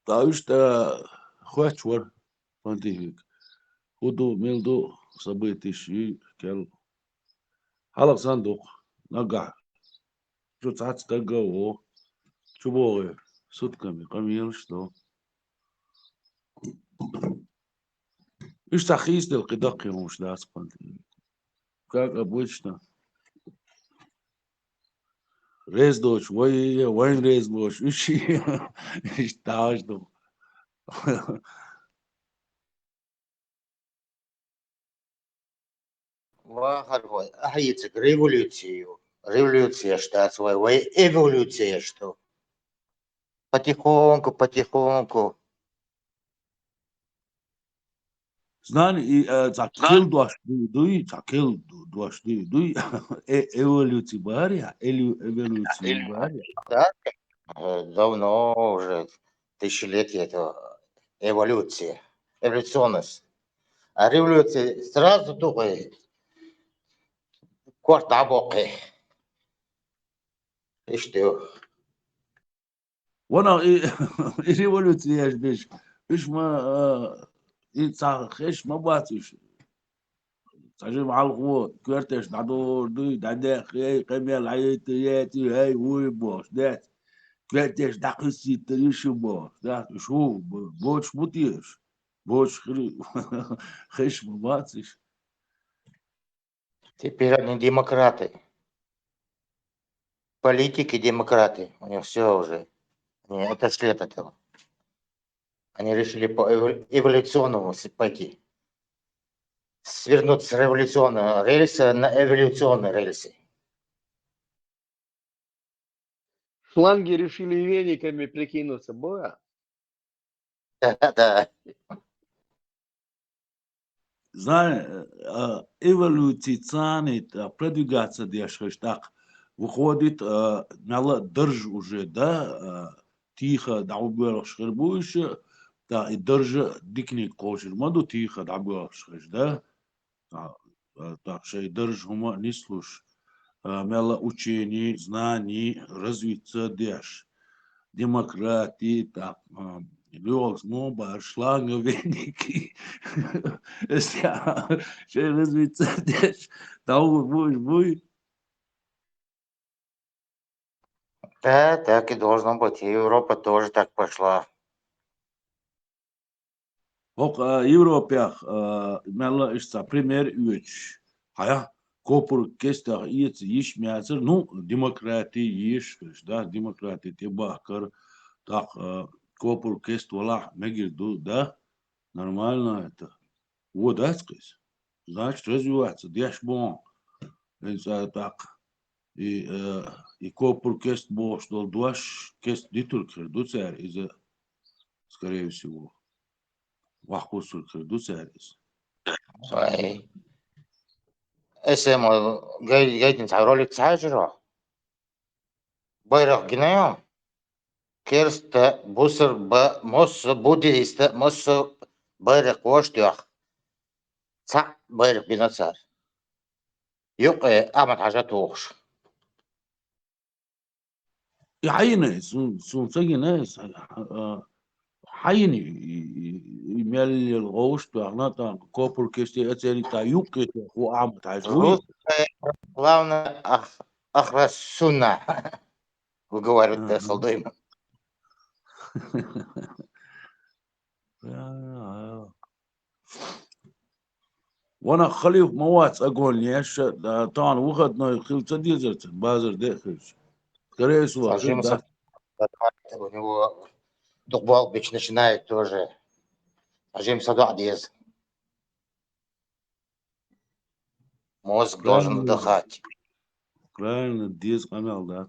Тауишта хуачвар пантихик. Худу милду событий кел халак сандук нага. Что цац тагао. Чубоги сутками камил что. Иш тахиздел кидак ему ждать пантихик. Как обычно. Рездоч, вайн рездоч, иши, иштажду. Вахарвай, ахицек революцию. Революция что свой, эволюция что. Потихоньку, потихоньку. Знани и закил дуашди, закил дуашди, эволюция бария, эволюция бария. Да? Давно уже, тысячелетия это эволюция, эволюционность. А революция сразу только корта боки. И что? وانا ريفولوتي ايش بيش ايش ما خيش ما باتش تجيب على القوة كرتش دادور دي دادا خي قميل عيتياتي هاي وي بوش دات كرتش داقسي تريش بوش دات شو بوش بوتيش بوش خيش ما باتش Теперь они демократы. Политики демократы. У них все уже. Они отошли от этого. Они решили по эволюционному пойти. Свернуть с революционного рельса на эволюционные рельсы. Шланги решили вениками прикинуться, боя. Да. Знай, эволюционный продвигаться дешевле так выходит, надо держь уже, да, тихо, да, уберешь хербуешь, да, и держи дикник кошер, маду тихо, да, уберешь, да, так что и держь хума не слушай, мало учений, знаний, развиться дешь, демократии, так, Лёгс, моба, шланга, веники. Что развиться дешь, того будешь. Да, так и должно быть. И Европа тоже так пошла. Ок, Европях, мало ишца, пример üç. Haya, kopur kesta иец иш мясер, ну, демократии иш, да, демократии те бахкар, так, kopur кест вала, мегирду, да, нормально это. Вот, да, сказать. Значит, развиваться, дешь бон. Это так. И kopur кест бо, что дуаш кест дитуркер, дуцер, из, скорее всего, вахусуркер, дуцерис. اسم جاي رولك تساجرو بيرق جنايو كيرست بوسر مص بوديست مص بيرق وشتيخ صح بيرق بنصر يق أمد حاجات وخش يعيني سجن حيني يمل الغوش بأغناطة كوبر كيستي أتسالي تايوكي هو عم تعجبوي روس главное أخرس سنة وقوارد صلديم وانا خليف موات اقول ليش طبعا وخدنا يخيل تديزرت بازر داخل كريس واخد Сажимся, у него дубал бич начинает тоже Сажимся до одез мозг должен отдыхать правильно диз канал да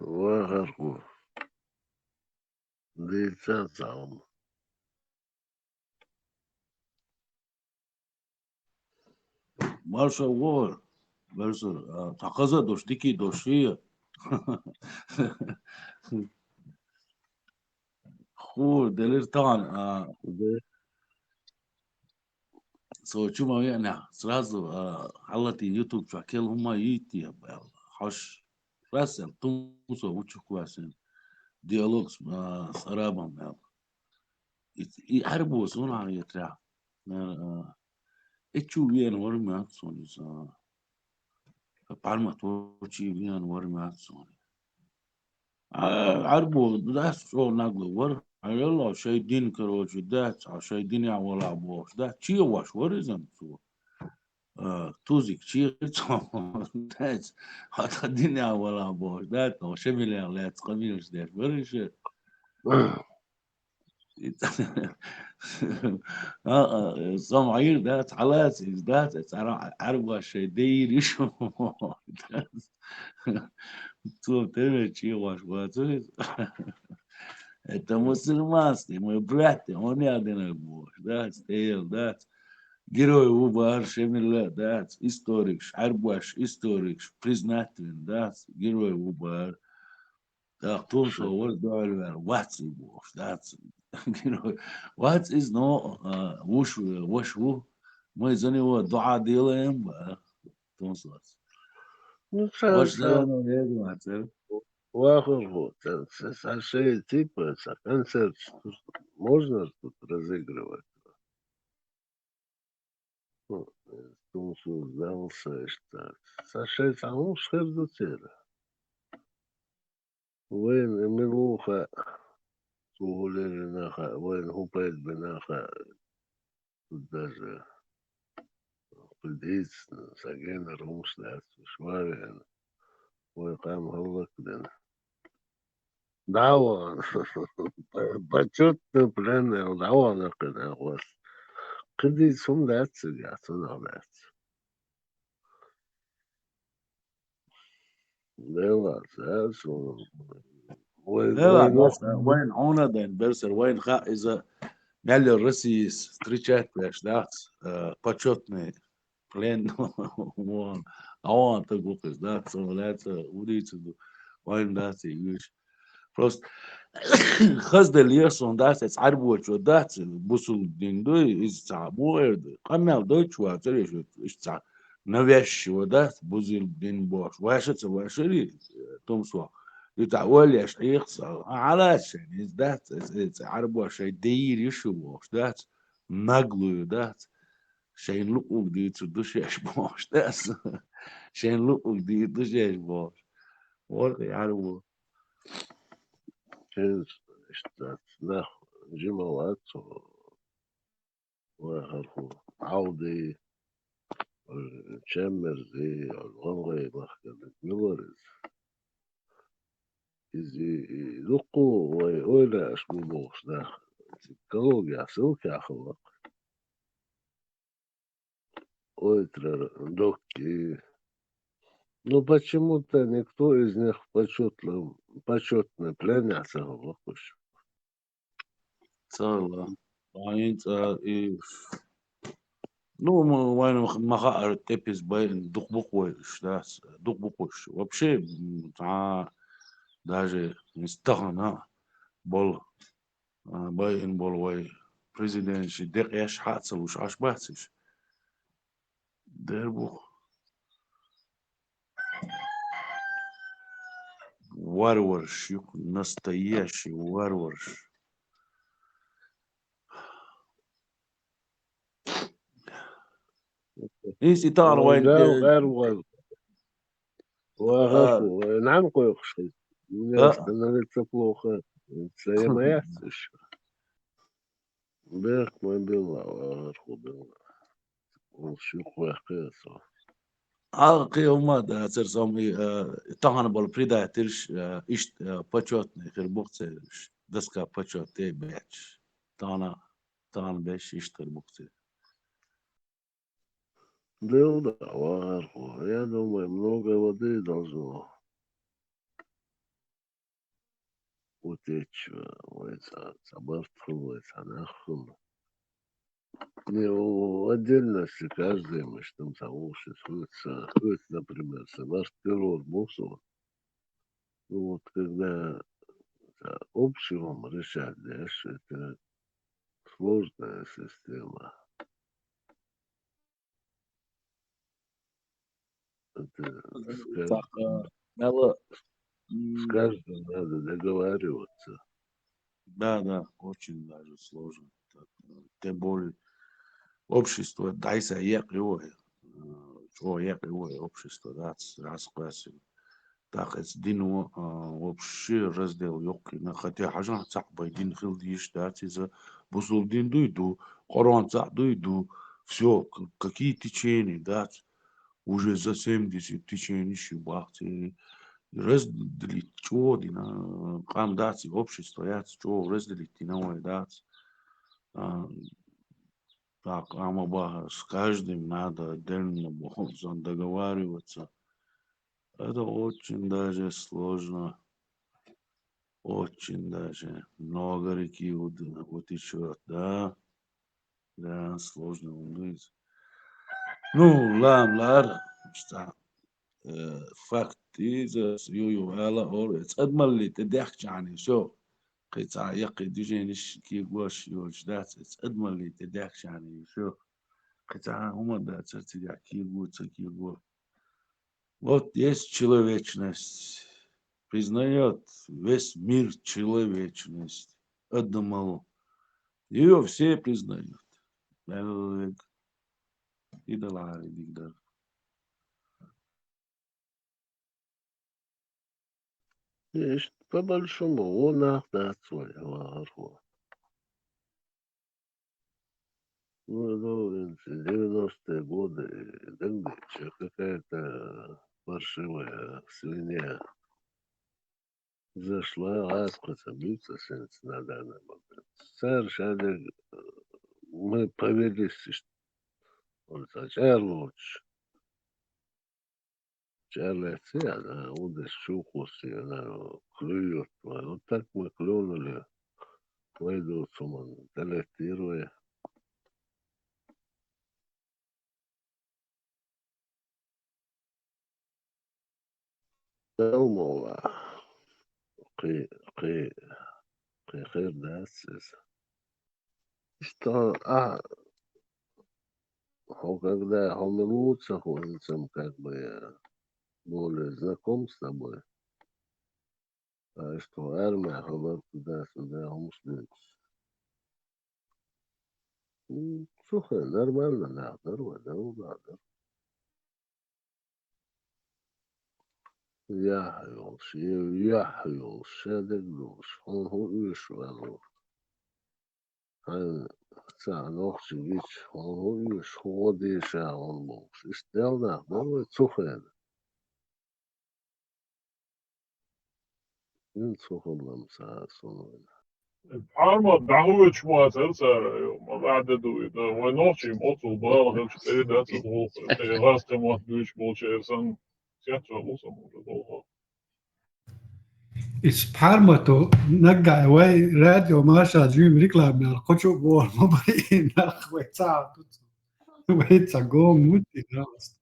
Вахарку. Лица там. Марша вор برسل تقاضا داشتی داشتی خو دليل طبعا سو شو ما يعني سرازو حلتي يوتيوب شكل هم يتي Hoş. Rasel, Tunso, uçuk vasen. Diyalog s arabam ya. يحاربوا صنع يتراع اتشو بيان ورمي سوني palma tochi vian warmi soni عربوا ده شو نقل ور يلا شايدين كروج ده شايدين يا ولا بوش ده تشي واش ورزم سو توزيك تشي ده حتى الدنيا ولا بوش ده تو شمل لا تقبلش ده برش صمعير ده على ده عربوا شايدين يشو تو ترى تشي واش ورزم Это мусульманский, мой брат, он один бог, да, стейл, да, герой Убар, Шемилла, да, историк, Арбаш, историк, признателен, да, герой Убар, да, кто что, вот, да, what's и бог, да, герой, what is no, вошву, мы за него дуа делаем, кто что, Ну, ваш сам, зеленый век, вот, Сашей, типа, концерт можно тут разыгрывать? Ну, Тумсу сдался, что Сашей саму шердутера. وين ملوخة سهولة ناخا وين هو بيت بناخا даже بديت سجينا رموش لات شوارع وقام هلا كده دعوة بچوت بلان دعوة كده was كده سم لات سجات لات لا ساس وين لا وين بس وين عونا دين برسر وين خا إذا مالي الرسي ستريتشات باش دات باتشوتني بلين وان اوان تقوقس دات سولات وديت وين دات يوش بروست خز دليرسون دات تعربو شو دات بوسل دين دوي از تعبورد قمال دوتش واتريش ايش تاع نويش ودات بوزيل دين بوش واشت واشري تومسوا يتعول يا شيخ علاش يعني ذات عربو شي دير يشو ذات نقلو ذات شي لقوك دي تدوش يش بوش ذات شي لقوك دي تدوش يش بوش ورقي عربو كيس اشتات ناخ جملات وهرخو عودي تشامرزي الغنغي مخكلة ميلوريز إزي لقو ويولا أشبو بوش داخل психология, ссылки ахова, ойтрер, докки. Ну почему-то никто из них почетный пленятся выпущен. صار بعدين ну وين مخاطر تبيز باين دق بقوش ذات دق بقوش вообще تاع даже نستغنى بول باين بول واي بريزيدنت شي دق ايش حاصل وش عاش بحثش دربو варварш настоящий варварш если تعرف وين وجاء غير وغفو نعم قيقشي الناس أنا لتفلوخة تلاقي ما يحسش بيك ما بيلا وغرخو بيلا وشيخ ويحكيسو قيوم ما ترسم طعن بالبريدا ترش إيش باتشوت خربوقت دسكا باتشوت تي بيتش طعن بيش إيش خربوقت بيلا وغرخو я думаю много воды должно утечь собартху нахуй не в отдельности каждый мы что там уши например собартху мусор ну вот когда общего решать, да, что это сложная система. Это Так, Мело, с каждым надо договариваться. да, очень даже сложно. Так, тем более общество, дайся якривое, якривое общество, да, расквасил. Так, это дину вообще раздел ёкина, хотя хажан цакбай дин хилдиш, да, за бусул дин дуйду, Коран цак дуйду, все, какие течения, да, уже за 70 течений шибахти, разделить, что, дина, кам дати, общество, я, что, разделить, дина, ой, да, так, амаба, с каждым надо отдельно договариваться. Это очень даже сложно, очень даже много реки утечет, да, сложно быть. Ну, ладно, что факт из يو على أور أدمر اللي تدخش يعني شو قطع يقي ديجينش كي واش يوش دات أدمر اللي تدخش يعني شو قطع هما дат тебя кигу. Вот есть человечность, признает весь мир человечность. Одному. Ее все признают. Идолары, дигдар. Есть по большому, он нахуй своего орла. Ну, 90-е годы, Дангича, какая-то паршивая свинья зашла, аскуса, биться на данный момент. Совершенно мы повелись, что он сначала лучше. Чарльцы, она удас шухуси, она клюет. Вот так мы клюнули, пойду суман, талетируя. Умова, قي قي قي خير داسس. Что, когда он лучше ходится, как бы более знаком с тобой, а что армия, ходит туда-сюда, умствует. Слушай, нормально, да, нормально, да. Яхаюш, шедегдуш, он хуиш валу. Нох чигич, он хуиш, ходиша, он муш. Истелна, ну, цухен. Цухен нам саасон. Arma dahuç muazer sarıyor. Ma ba'de duydu. Ve noçim otul bağlı hepsi de tuzul. Raste muat büyük bolçersen tiyatro olsa mı? اسبحارمتو نقع واي راديو ماشا جيم ريكلام يا القشو بور مبين اخوي ساعة ويتسا قوم موتي ناس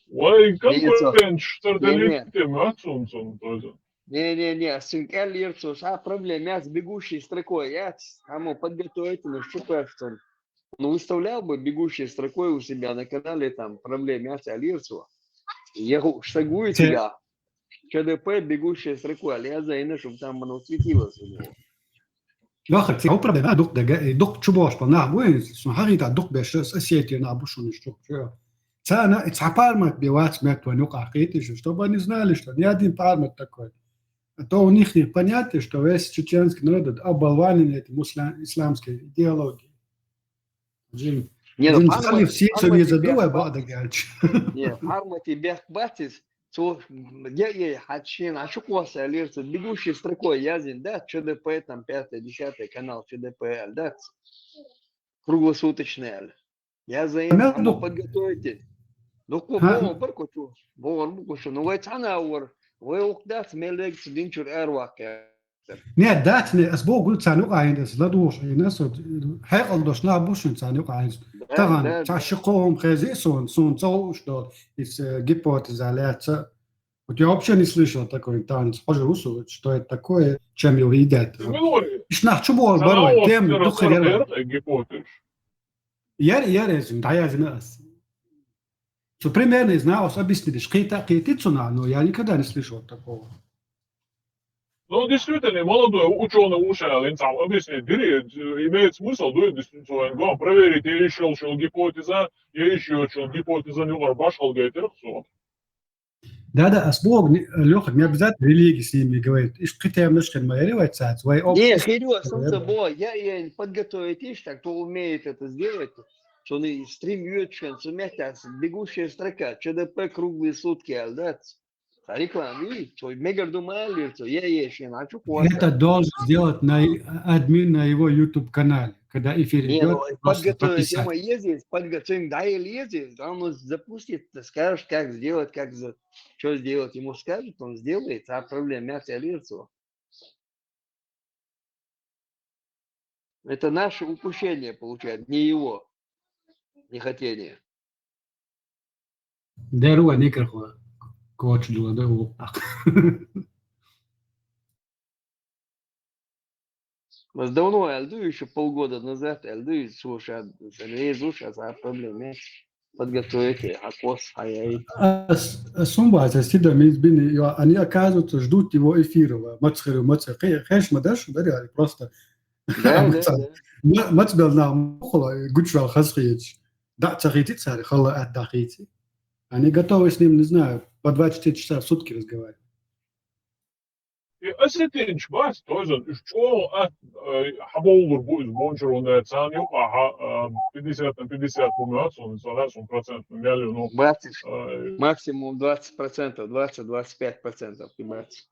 Vay Видите? kapıren şutardın Не-не, etti mi? Atsun тоже. не-не-не, Синкель Лирцус, проблема с бегущей строкой. Я ему подготовительно, что что он выставлял бы бегущей строкой у себя на канале там проблема с Лирцу. Я штагую тебя, ЧДП бегущей строкой, а я за иное, чтобы там оно светилось у него. لا اخي تسعو بردنا دوق دوق تشبوش بنا وين سمحاري تا دوق بش اسيتي نا بوشون شو سانا اتسحبارمت بيوات مات ونوقع قيتي что бы не знали что ни один пармат такой. А то у них не понятие, что весь чеченский народ оболванен этой исламской идеологией. Джим, Не, ну Джим, все что не задумай, бада гальч. Не, Пармати Бехбатис, я хачин, а что кваса Лирцу, бегущей строкой язин, да, ЧДП там 5-10 канал ЧДП, да, круглосуточный. Я за им подготовитель. Ну, бо баркочу, ну, вайтана ور ويوقدات ملك سدينشور أرواق. Не, датне, асбо гул цанук айндас, ладуш айнас, хайқал дошна бушун цанук айнс. Таган, ташиқом хазисон, сон цау, что из гипотеза ляца. Вот я вообще не слышал такой танц, хоже усу, что это такое, чем его едят. Ишнах чубор барой, тем духа верла. Гипотез. Яр, да я знаю. что примерно знаю, объяснили, что это цена, но я никогда не слышал такого. Ну, действительно, молодой ученый Ушалин сам объяснит, имеет смысл, дует дистанционно, проверить, я еще гипотеза, я еще гипотеза не башал гейтер, все. Да, осбог, Леха, не обязательно религии с ними говорит. И что ты немножко моеревать, свои Не, опции. Хидо, солнце было, я подготовить ишь, так кто умеет это сделать, что он стрим ютчен, сумятя, бегущая строка, ЧДП круглые сутки, да, реклама, что мега думали, что я еще начал Это должен сделать админ на его YouTube-канале, когда эфир не, идет, ну, просто подготовить, прописать. мы ездить, подготовим, да, или ездить, он запустит, ты скажешь, как сделать, что сделать, ему скажут, он сделает, а проблема мягкое лицо. Это наше упущение, получается, не его нехотение. Деруа никакого коуч дула. Mas давно Эльду еще полгода назад Эльду слушай, сейчас о проблеме подготовить акос, Сумба, сидя бини, они оказываются, ждут его эфира. Хэш мадаш, да, просто. Да. Мацбел нам гучвал хасрич. Да, царите царь, хала отдахите. Они готовы с ним, не знаю, по 24 часа в сутки разговаривать. И осетинч бас, тоже, что хаболдур будет бончер, он это сам, 50 на 50 умеется, он согласен, 1% миллион, ну, 20, максимум 20%, 20-25% прибавится.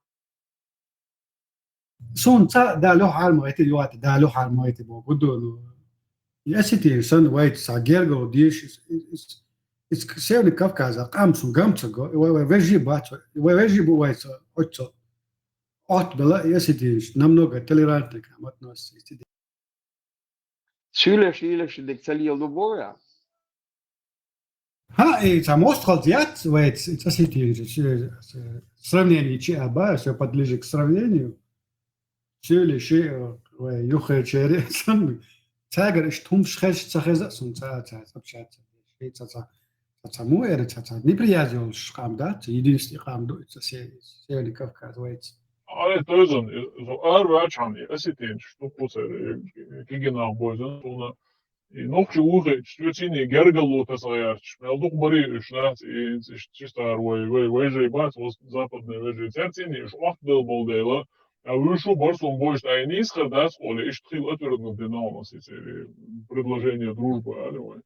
Сон ца да лох алмо эти юат да лох алмо эти бо гудо я сети сон вайт сагерго диш is севни Кавказа камсун гамцаго вежи бачо вежи бувайца отцо от бела я сети намного толерантный к нам относится. Шилеш, дек цалил любое. Ха, и там остров взять, вайт сети сравнение чаба, все подлежит к сравнению. Şöyle şey yukarı çeyre sen çagar iştum şeş çaxeza sun çaçat şey çaça mu ere çaça ne priyazi ol şamda единственный хамду это северный Кавказ вайц это тоже, арвачан, осетинч, что после кигена бойзен, то и ночью уже чтвертини гергалота саярч, мелдух бори шнат и чисто вежи бат, западные вежи цертини, швах был болдела. А вы что, Барсон, больше а не исхода с Оли, и что отвернул динамос, эти предложения дружбы, алло.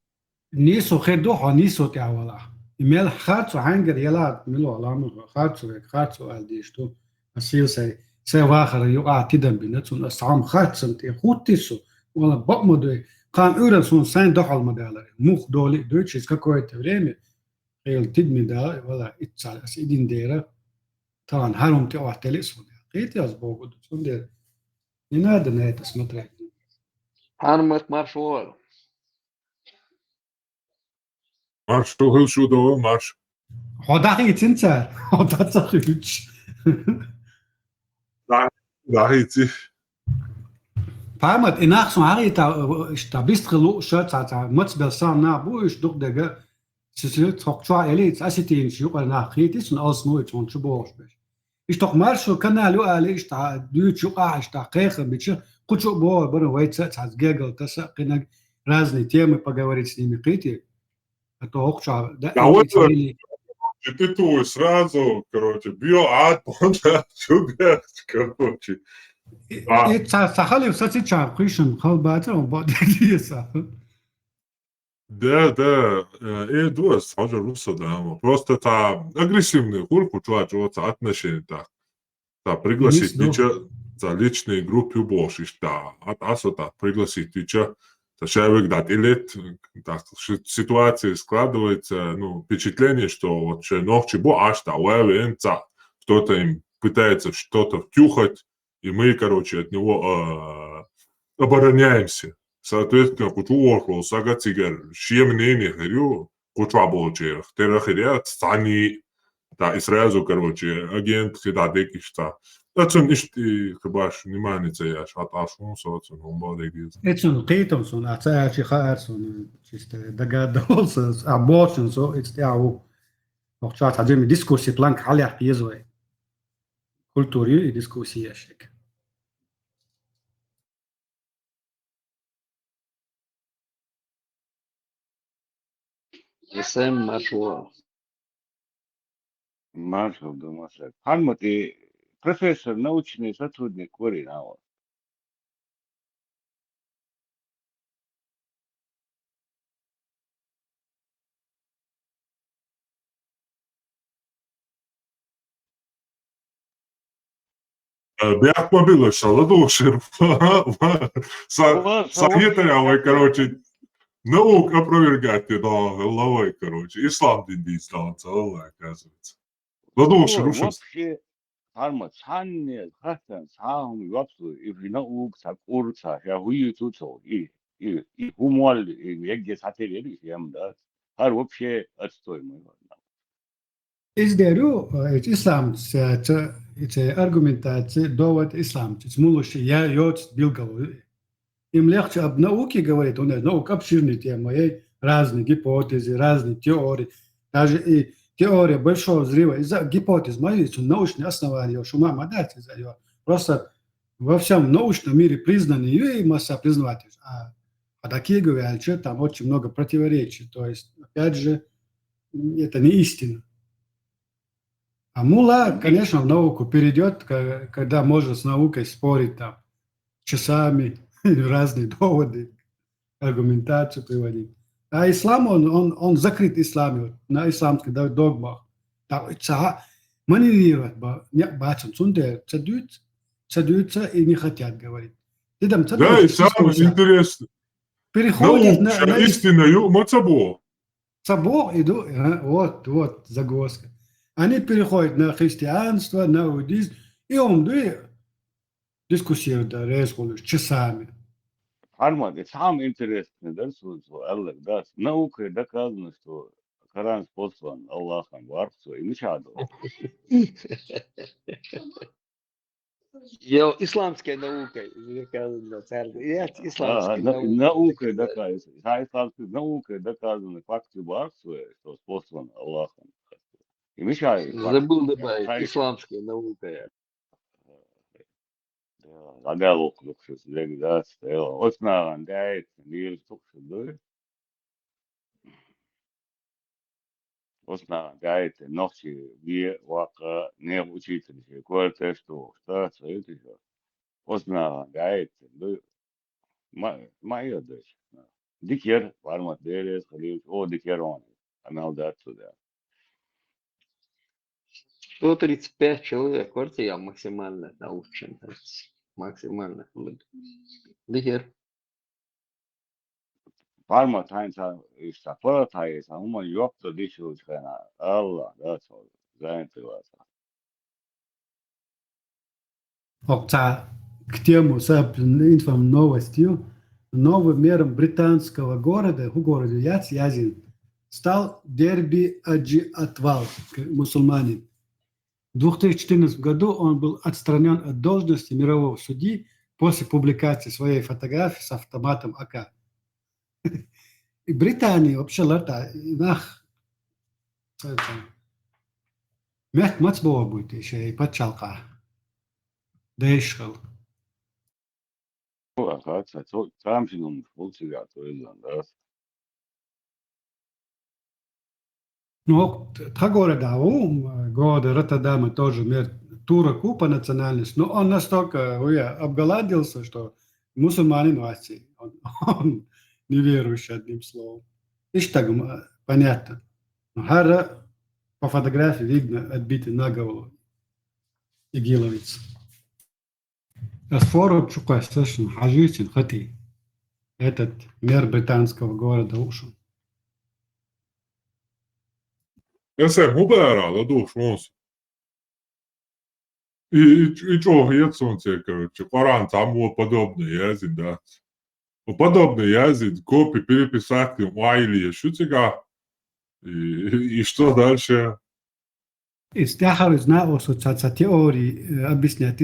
Нисо хедо нисо тявала имел хатсо хангер яла мило аламу хатсо алди что асил се вахар юа тидам бинатун асам хатсам те хутисо вала бамоды кан уран сон сайн дохал модала мух доли через какое-то время ел тидми да вала итсал асидин дера тан харум те охтелисо Эти азбогу, не надо на это смотреть. Армат маршал. Марш, что был чудовый марш. Ходахи цинца, ходахи. Да, идти. Памят, инах сумари та бистрелу шатца, мацбел сам на буш дук дега, сисил токчва элит аситин шука на хитис und ausnuit und chbosh. Ist doch marsch kanal ali ist da YouTube ist da кеха бичи кучу бо бро вайца цаз гегл таса кина разные темы поговорить с ними прийти а то окча да Ты твой сразу, короче, биоат, чубер, короче. и сахали сачича пришен халбата он бодиса Да, дуас, тоже руссо, да, просто та агрессивный хурку чувак, отношения так. Да, пригласить тича за личные группы больше, да, асота пригласить тича, за человек дать лет, так ситуация складывается, ну, впечатление, что вот ночью бо аж да, уэвенца, кто-то им пытается что-то втюхать, и мы, короче, от него обороняемся. Соответственно, кучу орхол, сага цигар, шиемнение херю, кучу аболчер, терахерят, стани, да, и сразу, короче, агент всегда декишта. Açın işte kıbaş nimanece ya şataşun soğutsun bomba dediğiz. Etsun qeytonsun atsayachi khaarsun işte dagadols abortion so it's yahu وقتها عجبني ديسكورسي بلانك على يزوي كولتوري ديسكورسي يشك Есем маршуа. Маршал Домашек. Хармати профессор, научный сотрудник Куринава. Бяхма было шаладошер. Санитаря, короче, наук опровергать на головой, короче. Ислам дистанция, оказывается. Ладошер, вообще, Хармат, санне, хатан, сам, вапсу, и в наук, сакурца, я хуyu туцо, и хумуал, и егге сатерели, да. Хар вообще отстой мой. Is there Islam it's аргументация довод ислам смулуще я йоц билгал им легче об науке говорит он наука обширная тема разные гипотезы разные теории даже и теория большого взрыва из-за гипотез моих научные основания шума мадать из-за ее просто во всем научном мире признаны и масса признавать а такие говорят что там очень много противоречий то есть опять же это не истина. А мула, конечно, в науку перейдет, когда можно с наукой спорить там часами, разные доводы, аргументацию приводить. А ислам, он закрыт исламе, на исламских догмах. Маневрировать, бачим, сунде, цадуются и не хотят говорить. Да, и самое интересное. Переходят на истинную мацабо. Сабо иду, вот загвоздка. Они переходят на христианство, на иудаизм, и он дискуссирует часами. Хармат, это самое интересное, да, что Аллах даст. Наукой доказано, что Коран послан Аллахом в Арцу и Мишаду. Я исламская наука. Наукой доказано. Наукой доказано факты в Арцу, что послан Аллахом. И Мишаду. Забыл добавить, исламская наука. Агалок лукшус легда стояла. Осна дает, не сукшуды. Осна дает, ночи ви вака не учитель. Кое-то что стоит еще. Осна дает, моя дочь. Дикер, формат дерес, халил, дикер он. Она удат сюда. 135 человек, вот я максимально научен. Максимально. Дихер. Парма тайнса işte para tayesa ama yoktu dişi çıkana. Allah da çok заинтересовался. К тему с новостью, новым мером британского города, в городе Язин, стал Дерби Аджи Атвал, мусульманин. В 2014 году он был отстранен от должности мирового судьи после публикации своей фотографии с автоматом АК. И Британия вообще мягко мацбова будет еще и подчалка. Дейшел. Оказывается, там же он получил, то есть, да. Ну, года Роттердама тоже тураку по национальности, но он настолько обголодился, что мусульманин вообще, он неверующий, одним словом. И что понятно. Хара по фотографии видно отбитый на голову игиловец. Асфору чукай, слышно, хажитин, хати. Этот мэр британского города ушел. Ja se mubērā, душ mums. И что, Ецунце, короче, Коран, там вот подобное язык, да. Подобный язык, копии переписать, майли, что тебя? И что дальше? استحر знал социация теории объяснять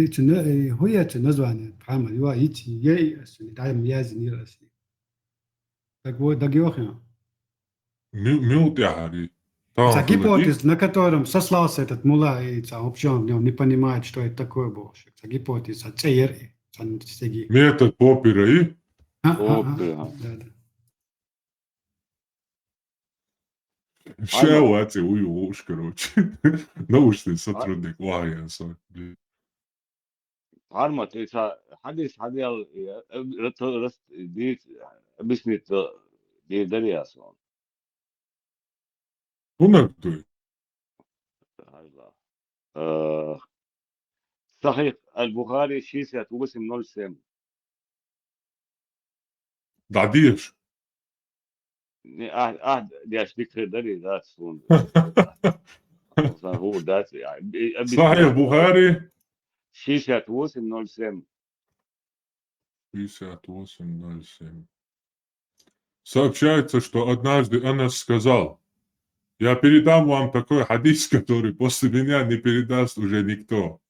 хуяцы название прямо его идти ей дай язни раси так вот дагиохина Милтяри. это гипотез на котором сослался этот мула и вообще он не понимает что это такое больше это гипотеза цейер сеги Метод Поппера и Поппера. да Шелати уж, короче. Научный сотрудник Лайенса. Армат, это حدث حديال رست ديت بسمت دي درياسون. Унагдуй. صحيح البخاري شيسات وبسم 07. Дадиш. ديش ذكر دري ذات سون. هو ذات يعني Сахих Бухари. شيسات وبسم 07. 58:07. Сообщается, что однажды Анас сказал: «Я передам вам такой хадис, который после меня не передаст уже никто».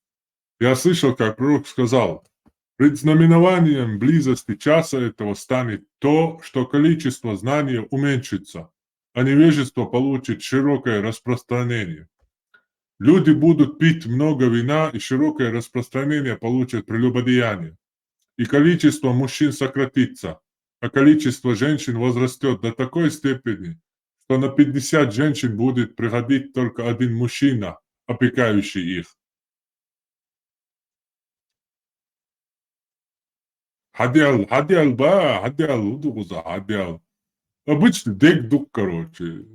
Я слышал, как пророк сказал: «Предзнаменованием близости часа этого станет то, что количество знания уменьшится, а невежество получит широкое распространение. Люди будут пить много вина, и широкое распространение получат прелюбодеяние. И количество мужчин сократится, а количество женщин возрастет до такой степени, что на 50 женщин будет приходить только один мужчина, опекающий их». Хадиал, удугуза, хадиал. Обычный дек-дук, короче.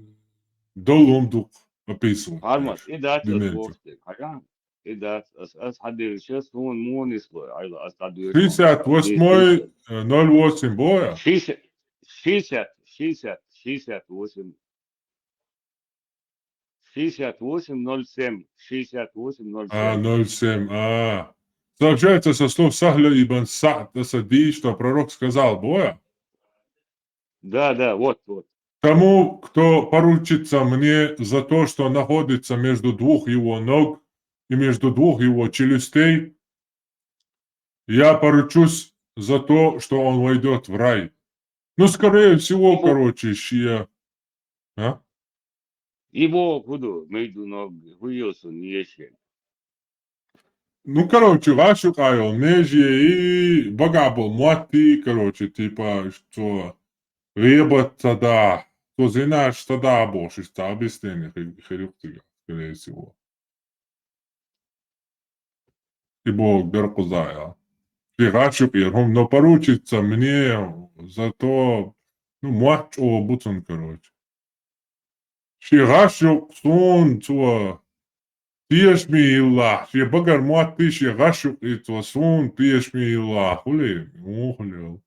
Долом-дук описывал. Армат, и дат Динельчик. أسبوعك. حاجة. и дат حد сейчас он монисло. Айла остадуешь. 68:08 боя. 68. 68:07. 68:07. 07. Сообщается со слов Сахля ибн Са'д Асади, что пророк сказал: боя. Да, вот. Тому, кто поручится мне за то, что находится между двух его ног и между двух его челюстей, я поручусь за то, что он войдет в рай. Ну, скорее всего, короче, шия. А? Его буду между ног хуёсу не еще. Ну, короче, вашу кайл, меже и богабл, муати, короче, типа, что ребят тогда, то знаешь, тогда больше, что объяснение херюктига, скорее всего. И Бог беркузая. Фигачук ирхум, но поручится мне за то, ну, муач о буцун, короче. Фигачук сон, то Тиешми илла, ши багар муати, фигачук и то сон, тиешми илла, хули,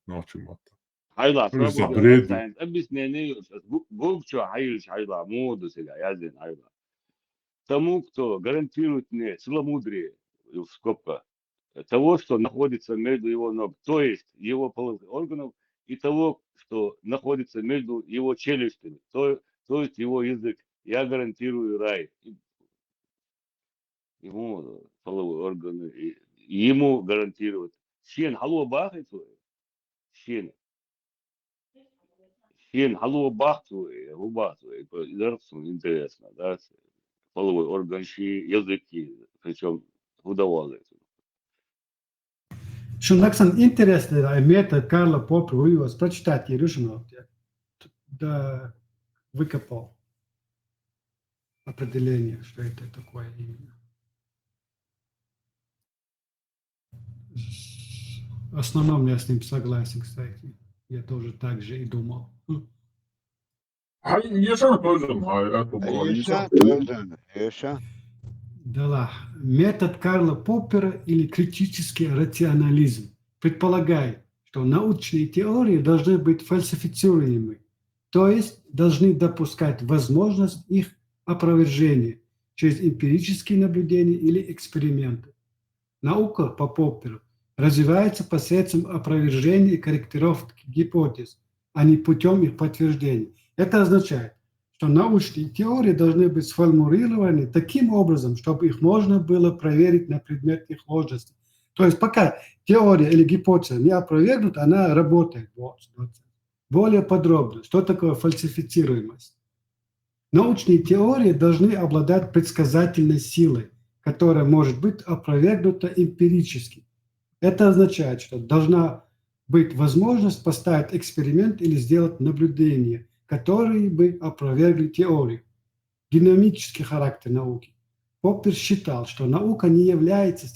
ночи мата. Hayla Öyle sabır zabret. sen biz ne губчо hayla моду сега язин hayla. Тому, кто гарантирует мне целомудрие, в скобках, того, что находится между его ног, то есть его половых органов, и того, что находится между его челюстями, то есть его язык. Я гарантирую рай. Ему половые органы, и ему гарантируют. Сен халуа бахает сен. Сен халуа бахту, интересно, да, половой орган, языки, причем удавали. Что наксан интересно, метод Карла Поппера увидел, прочитать Ерушина, да выкопал определение, что это такое именно. В основном я с ним согласен, кстати. Я тоже так же и думал. Да, метод Карла Поппера или критический рационализм предполагает, что научные теории должны быть фальсифицируемы, то есть должны допускать возможность их опровержения через эмпирические наблюдения или эксперименты. Наука по Попперу развивается посредством опровержения и корректировки гипотез, а не путем их подтверждения. Это означает, что научные теории должны быть сформулированы таким образом, чтобы их можно было проверить на предмет их ложности. То есть пока теория или гипотеза не опровергнута, она работает. Более подробно, что такое фальсифицируемость. Научные теории должны обладать предсказательной силой, которая может быть опровергнута эмпирически. Это означает, что должна быть возможность поставить эксперимент или сделать наблюдение, которые бы опровергли теорию. Динамический характер науки. Поппер считал, что наука не является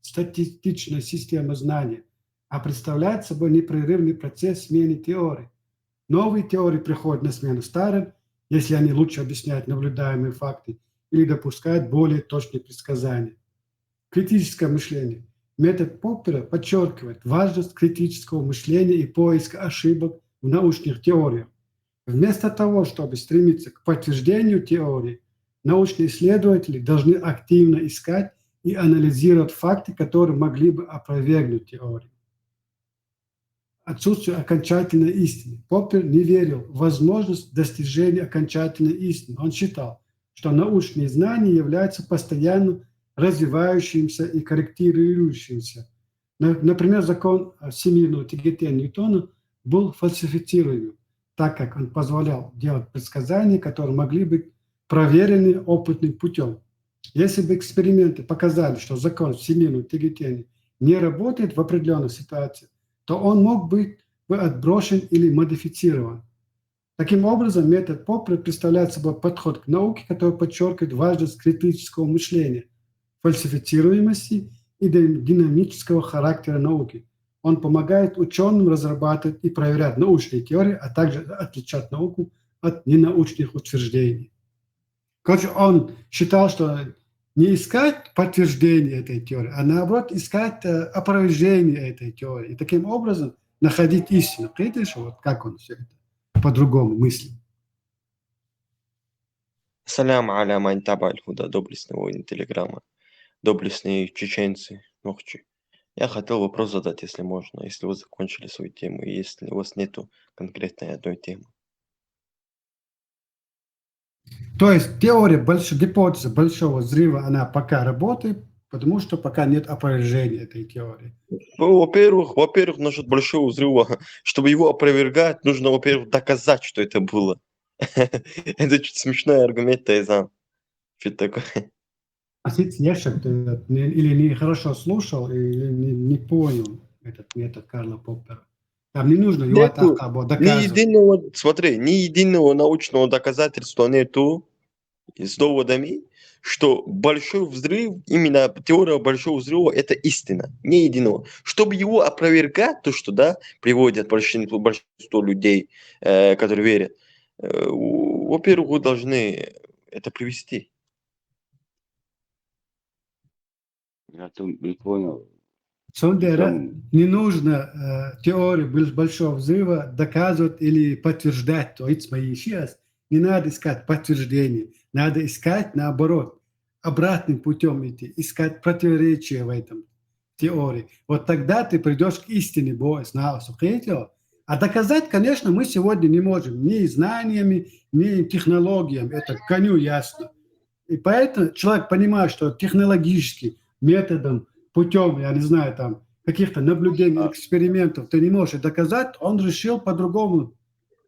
статистичной системой знания, а представляет собой непрерывный процесс смены теорий. Новые теории приходят на смену старым, если они лучше объясняют наблюдаемые факты или допускают более точные предсказания. Критическое мышление. Метод Поппера подчеркивает важность критического мышления и поиска ошибок в научных теориях. Вместо того, чтобы стремиться к подтверждению теории, научные исследователи должны активно искать и анализировать факты, которые могли бы опровергнуть теорию. Отсутствие окончательной истины. Поппер не верил в возможность достижения окончательной истины. Он считал, что научные знания являются постоянно развивающимся и корректирующимся. Например, закон всемирного тяготения Ньютона был фальсифицируемым, так как он позволял делать предсказания, которые могли быть проверены опытным путем. Если бы эксперименты показали, что закон всемирного тяготения не работает в определенной ситуации, то он мог быть отброшен или модифицирован. Таким образом, метод Поппера представляет собой подход к науке, который подчеркивает важность критического мышления, фальсифицируемости и динамического характера науки. Он помогает ученым разрабатывать и проверять научные теории, а также отличать науку от ненаучных утверждений. Короче, он считал, что не искать подтверждение этой теории, а наоборот искать опровержение этой теории. И таким образом находить истину. Видишь, вот как он все это по-другому мыслит. السلام على من تابع الهدى доблестные воины Телеграма, доблестные чеченцы, ногчи. Я хотел вопрос задать, если можно, если вы закончили свою тему, и если у вас нету конкретной одной темы. То есть теория, гипотеза большого взрыва, она пока работает, потому что пока нет опровержения этой теории. Ну, во-первых, насчет большого взрыва, чтобы его опровергать, нужно, во-первых, доказать, что это было. Это чуть смешной аргумент, Тайзан. Что такое? Я что-то или не хорошо слушал, или не понял этот метод Карла Поппера. Там не нужно его Нету доказывать. смотри, ни единого научного доказательства нету с доводами, что большой взрыв, именно теория большого взрыва, это истина. Ни единого. Чтобы его опровергать, то, что, да, приводят большинство людей, которые верят, во-первых, вы должны это привести. Я тут не понял. Не нужно теорию большого взрыва доказывать или подтверждать. То есть сейчас не надо искать подтверждение, надо искать наоборот, обратным путем идти, искать противоречия в этом теории. Вот тогда ты придешь к истине, а доказать, конечно, мы сегодня не можем ни знаниями, ни технологиями, это коню ясно. И поэтому человек понимает, что технологически методом, путем, я не знаю, там, каких-то наблюдений, экспериментов ты не можешь доказать, он решил по-другому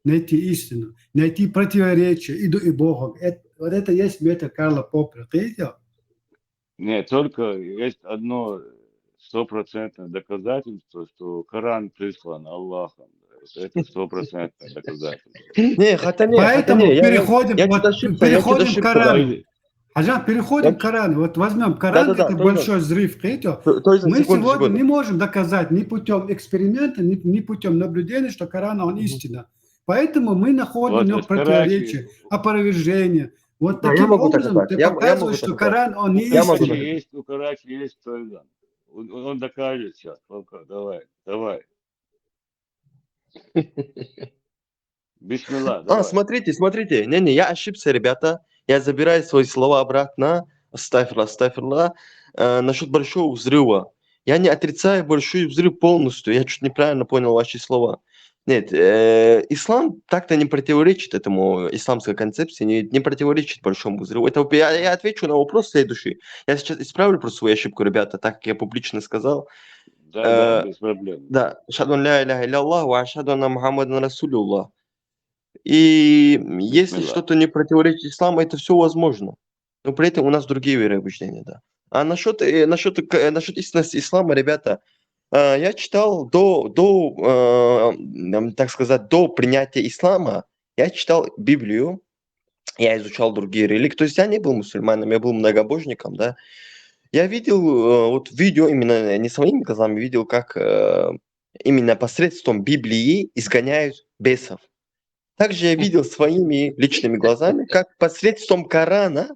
найти истину, найти противоречие и Богу. Вот это есть метод Карла Поппера. Ты видел? Нет, только есть одно стопроцентное доказательство, что Коран прислан Аллахом. Это стопроцентное доказательство. Поэтому переходим к Корану. Переходим к Корану. Вот возьмем Коран, это большой взрыв. Мы сегодня не можем доказать ни путем эксперимента, ни путем наблюдения, что Коран, он истина. Поэтому мы находим в нем противоречие, опровержение. Вот таким образом ты показываешь, что Коран, он не истина. У Карачи есть Тойган. Он докажет сейчас. Давай. Бисмилlah, давай. Смотрите. Не, я ошибся, ребята. Я забираю свои слова обратно. Астафирла. Насчет большого взрыва. Я не отрицаю большой взрыв полностью. Я чуть неправильно понял ваши слова. Нет, ислам так-то не противоречит этому, исламской концепции, не противоречит большому взрыву. Это я отвечу на вопрос следующий. Я сейчас исправлю просто свою ошибку, ребята, так как я публично сказал. Да, Э, без проблем. Да, «Ашхаду ан ля иляха илля ва ашхаду анна Мухаммадан расулюллах». И если Бисмилlah. что-то не противоречит исламу, это все возможно. Но при этом у нас другие вероучения, да. А насчет истинности ислама, ребята, я читал так сказать, до принятия ислама, я читал Библию, я изучал другие религии. То есть я не был мусульманом, я был многобожником, да. Я видел вот видео, именно не своими глазами, видел, как именно посредством Библии изгоняют бесов. Также я видел своими личными глазами, как посредством Корана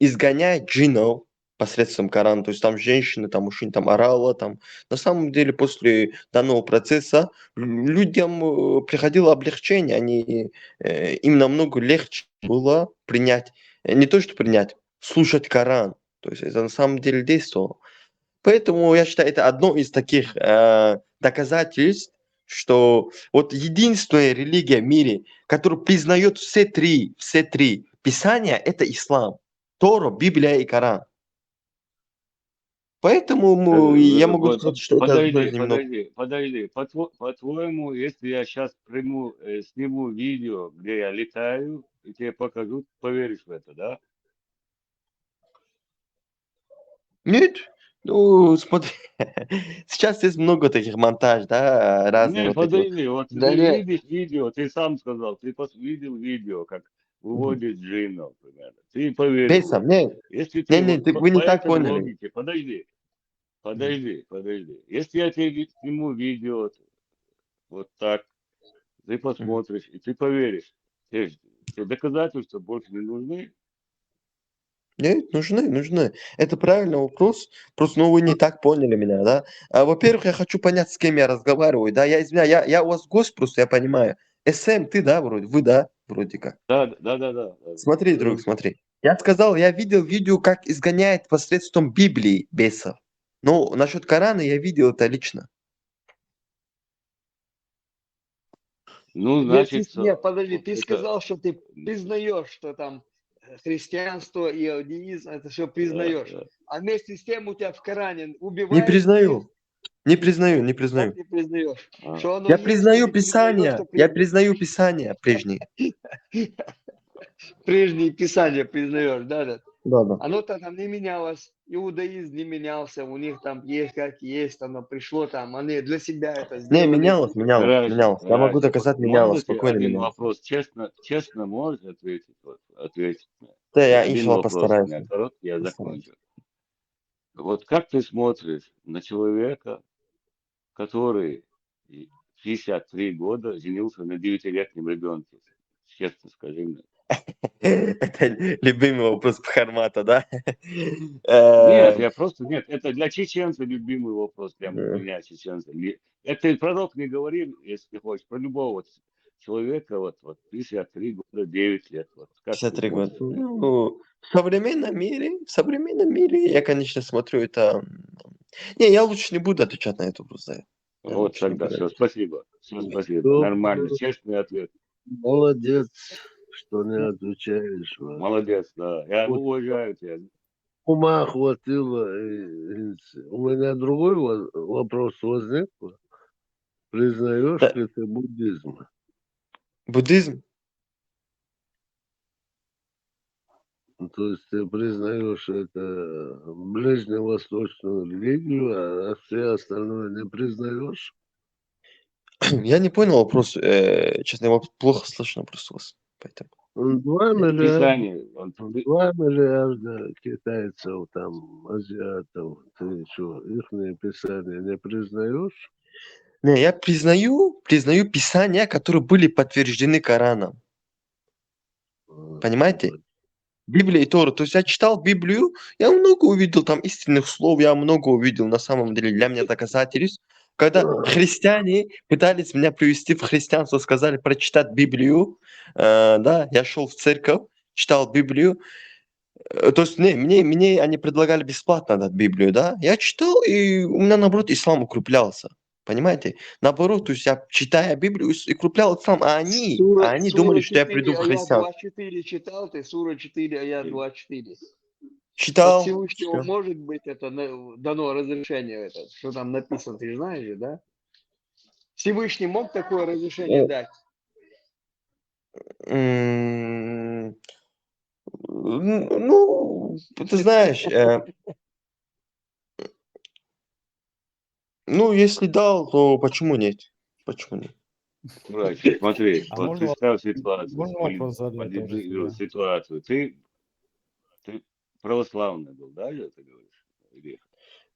изгоняет джиннов посредством Корана. То есть там женщины, там мужчины, там орала, там. На самом деле после данного процесса людям приходило облегчение, им намного легче было принять, не то что принять, слушать Коран. То есть это на самом деле действовало. Поэтому я считаю, это одно из таких доказательств, что вот единственная религия в мире, которая признает все три писания, это ислам. Тора, Библия и Коран. Поэтому я могу сказать, что это Подожди. По-твоему, если я сейчас сниму видео, где я летаю, и тебе покажу, ты поверишь в это, да? Нет. Ну, смотри, сейчас есть много таких монтаж, да, разные Нет, вот эти вот. подожди, вот Да ты нет, видишь видео, ты сам сказал, ты видел видео, как выводит джиннов, примерно. Ты поверишь в Бесам, это. нет, Если ты вот вы по не так этой поняли. логике, подожди. Если я тебе сниму видео вот так, ты посмотришь, и ты поверишь. Тебе доказательства больше не нужны. Нет, нужны. Это правильный вопрос. Просто, ну, вы не так поняли меня, да? Во-первых, я хочу понять, с кем я разговариваю, да? Я извиняюсь, я у вас гость просто, я понимаю. СМ, ты, да, вроде? Вы, да, вроде как. Да. Смотри, друг, смотри. Я сказал, я видел видео, как изгоняет посредством Библии бесов. Но насчет Корана я видел это лично. Ну, если значит, нет, подожди, вот ты это... сказал, что ты признаешь, что там христианство, иудаизм, это все да, признаешь. да. А вместе с тем у тебя в Коране Не убивает всех, признаю. Не признаю. как не признаешь? А. Что оно Я есть признаю или признаешь, Писание. что Я признаю Писание прежние. прежние писания признаешь, да? Да. Оно-то там не менялось, иудаизм не менялся, у них там есть как есть, оно пришло там, они для себя это Не, сделали. менялось. Я могу Хорошо. доказать, менялось. Можно тебе Спокойно один менялось. вопрос? Честно можешь ответить? Ответить. Да, я, Один иншаллах, вопрос у постараюсь. меня короткий, я Постараюсь. закончу. Вот как ты смотришь на человека, который 63 года женился на 9-летнем ребенке? Честно скажи мне. Это любимый вопрос Бхармата, да? Нет, Эм, нет, это для чеченца любимый вопрос, для э, меня чеченца. Это пророк не говорил, если ты хочешь, про любого человека, вот 53 года, 9 лет, вот как ты 53 года. смотришь на это? Ну, в современном мире я, конечно, смотрю это... Не, я лучше не буду отвечать на это вопрос, да. Я Вот лучше не тогда буду все, отвечать. спасибо, Ну, нормально, честный ответ. молодец, что не отвечаешь. Вот. Молодец, да, я Вот уважаю тебя. ума хватило. У меня другой вопрос возник. Признаешь Да, ли ты буддизм? буддизм? То есть ты признаешь это ближневосточную религию, а все остальное не признаешь? Я не понял вопрос. Честно, его плохо слышно просто вас. Поэтому. 2 Это миллиарда, Писание, 2 миллиарда китайцев, там, азиатов, ты что, их писания не признаешь? Не, я признаю писания, которые были подтверждены Кораном. Понимаете? Библия и Тора. То есть я читал Библию, я много увидел там истинных слов, я много увидел на самом деле для меня доказательств. Когда христиане пытались меня привести в христианство, сказали прочитать Библию, да, я шел в церковь, читал Библию, то есть мне они предлагали бесплатно дать Библию, да, я читал, и у меня наоборот ислам укреплялся. Понимаете? Наоборот, то есть я, читая Библию, укреплял ислам, а они Сура думали, что я 4, приду в аят христианство. 24 читал ты? Сура 4, аят 24. От Читал, Всевышнего всё. может быть это дано разрешение, это, что там написано, ты знаешь же, да? Всевышний мог такое разрешение Э, дать? м, Ну, ты знаешь, ну, если дал, то почему нет? Почему нет? Братик, смотри, А вот можно, представь ситуацию, можно вопрос задать тоже себе? ситуацию. Ты православный был, да, я ты говоришь? Или-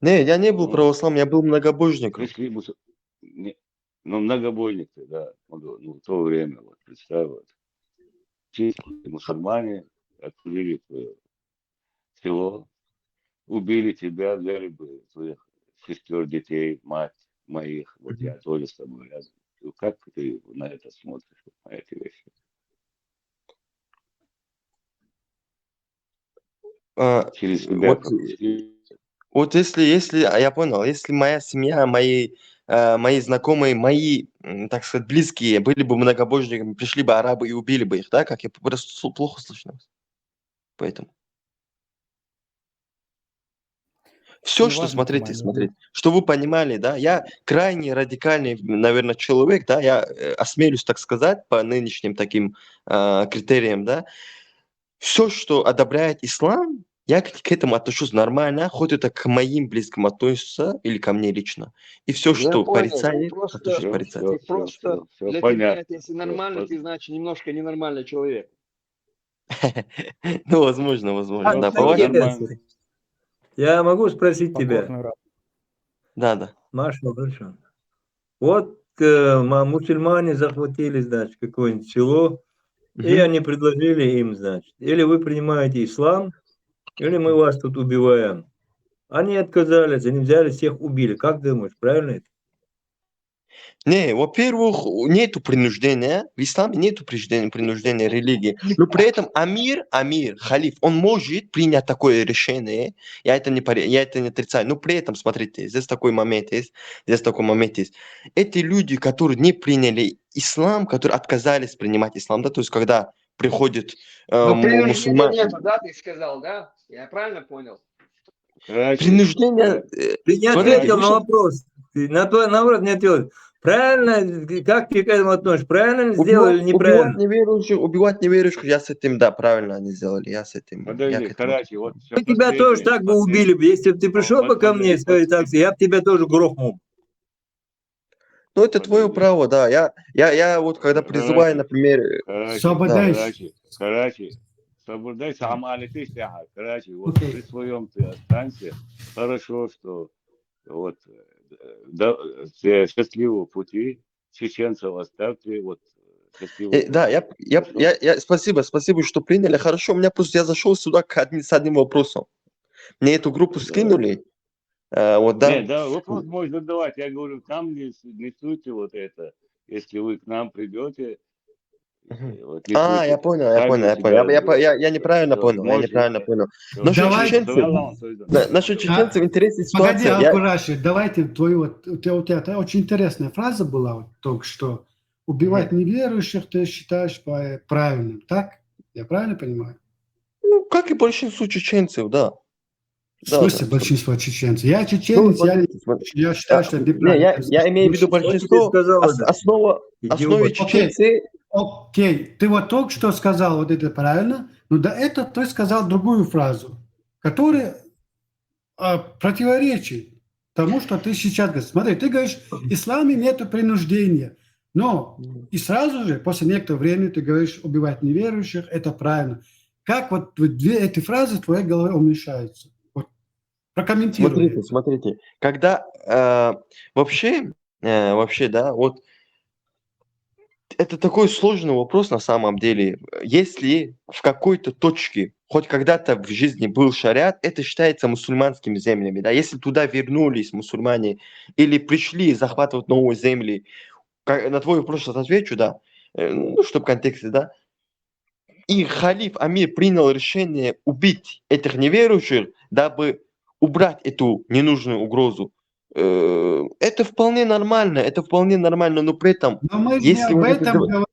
Не, я не был Ну, православным, я был многобожником. пришли ну, многобойник ты, да, ну, в то время, вот, представь, вот, чистые мусульмане отхватили твое село, убили тебя, взяли бы твоих сестер, детей, мать моих, вот я тоже с тобой рядом. Ну, как ты на это смотришь, вот, на эти вещи? Через себя Вот, пропустили. вот если, я понял, если моя семья, мои знакомые, так сказать, близкие были бы многобожниками, пришли бы арабы и убили бы их, да, как я просто плохо слышно вас. Поэтому. Все, что, Неважно, Тимай, смотрите, что вы понимали, да, я крайне радикальный, наверное, человек, да, я осмелюсь так сказать по нынешним таким критериям, да, все, что одобряет ислам, я к этому отношусь нормально, хоть это к моим близким относится или ко мне лично. И все, Я что понял, порицает, отношусь порицать. ты просто для тебя понятно. это, если нормально, ты значит немножко ненормальный человек. Ну, возможно, да, по Всё вашему. нормально. Я могу спросить тебя? покорный раб. Да. Маша, хорошо. Вот мусульмане захватили, значит, какое-нибудь село, и Мгм. они предложили им, значит, или вы принимаете ислам, или мы вас тут убиваем. Они отказались, они взяли, всех убили. Как думаешь, правильно это? Не, во-первых, нету принуждения, в исламе нету принуждения религии, но при этом амир, халиф, он может принять такое решение, я это не отрицаю, но при этом, смотрите, здесь такой момент есть. Эти люди, которые не приняли ислам, которые отказались принимать ислам, да, то есть когда приходит Но принуждения мусульман, нету, да, ты сказал, да? Я правильно понял? принуждение, Ты не смотрите, ответил вы на щас- вопрос. Ты наоборот не ответил. Правильно, как ты к этому относишься? Правильно сделали или неправильно? убивать неверующих, я с этим, да, правильно они сделали, я Подожди, к этому. Карачи, вот Мы тебя тоже так бы убили бы. Если бы ты пришел бы ко мне и сказал, так, я бы тебя тоже грохнул. Ну, это твое Подожди. право, да. Я вот когда призываю, например, Карачи, Соблюдайся, амали ты сяха. Карачи, вот при своем ты останься. Хорошо, что вот все счастливого пути чеченцев оставьте, вот счастливого пути. да, спасибо, что приняли. Хорошо, у меня просто я зашел сюда с одним вопросом. Мне эту группу скинули, вот, да. Нет, да, вопрос можно задавать. Я говорю, там не суйте вот это. Если вы к нам придете, вот, не суйте. Я понял. Я неправильно понял. Насчет чеченцев интересная Погоди, ситуация. Акураши, давайте у тебя очень интересная фраза была вот только что. Убивать неверующих ты считаешь правильным, так? Я правильно понимаю? Ну, как и большинство чеченцев, да. В смысле большинство чеченцев? Я Ну, чеченец, смотрите, я считаю, что это Не, неправильно. я имею в виду большинство, основе чеченцы. Окей, ты вот только что сказал вот это правильно, но до этого ты сказал другую фразу, которая противоречит тому, что ты сейчас говоришь. Смотри, ты говоришь, в исламе нет принуждения, но и сразу же, после некоторого времени, ты говоришь, убивать неверующих, это правильно. Как вот две эти фразы в твоей голове умещаются? Вот, прокомментируй. Смотрите, когда вообще, да, вот это такой сложный вопрос на самом деле. Если в какой-то точке хоть когда-то в жизни был шариат, это считается мусульманскими землями. Да? Если туда вернулись мусульмане или пришли захватывать новые земли, на твой вопрос сейчас отвечу, да, ну, чтобы в контексте, да, и халиф Амир принял решение убить этих неверующих, дабы убрать эту ненужную угрозу. Это вполне нормально, но при этом, Но мы же не если об вот это... этом говорим.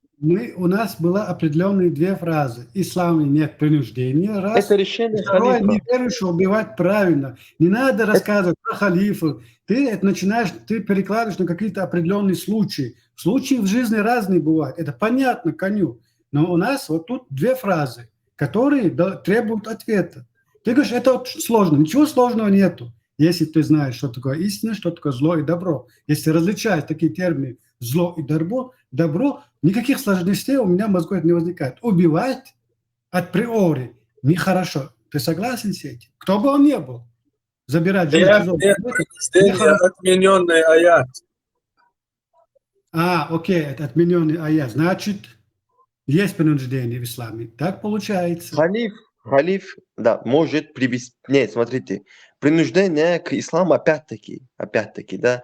У нас было определенные две фразы. Ислам нет принуждения, раз. Это решение Второе, халифа. неверующего убивать правильно. Не надо рассказывать про халифа. Ты это начинаешь, ты перекладываешь на какие-то определенные случаи. Случаи в жизни разные бывают. Это понятно коню. Но у нас вот тут две фразы, которые требуют ответа. Ты говоришь, это вот сложно. Ничего сложного нету. Если ты знаешь, что такое истина, что такое зло и добро. Если различаешь такие термины зло и добро, никаких сложностей у меня в мозгу не возникает. Убивать априори нехорошо. Ты согласен с этим? Кто бы он ни был. Забирать жизнь чужого человека нехорошо. Отмененный аят. Окей, это отмененный аят. Значит, есть принуждение в исламе. Так получается. Халиф, да, может привести... Нет, смотрите, принуждение к исламу опять-таки, да,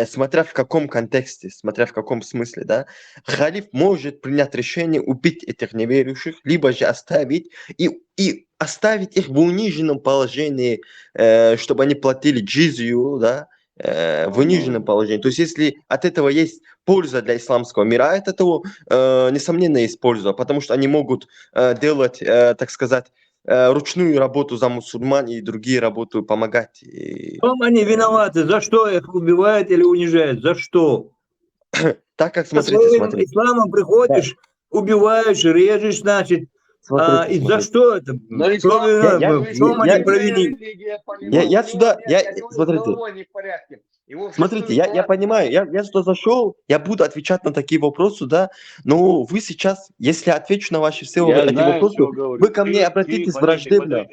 смотря в каком контексте, смотря в каком смысле, да, халиф может принять решение убить этих неверующих, либо же оставить и оставить их в униженном положении, чтобы они платили джизью, да, в униженном положении. То есть, если от этого есть польза для исламского мира, а от этого, несомненно, есть польза, потому что они могут делать, так сказать, ручную работу за мусульман и другие работы помогать. В чем они виноваты? За что их убивают или унижают? За что? Так как, Со смотрите. своим исламом приходишь, убиваешь, режешь, значит. И за что это? Но В чем они провинились? Смотрите, смотрите, я понимаю, я сюда зашел, я буду отвечать на такие вопросы, да, но вы сейчас, если отвечу на ваши все эти вопросы, вы ко мне обратитесь враждебно.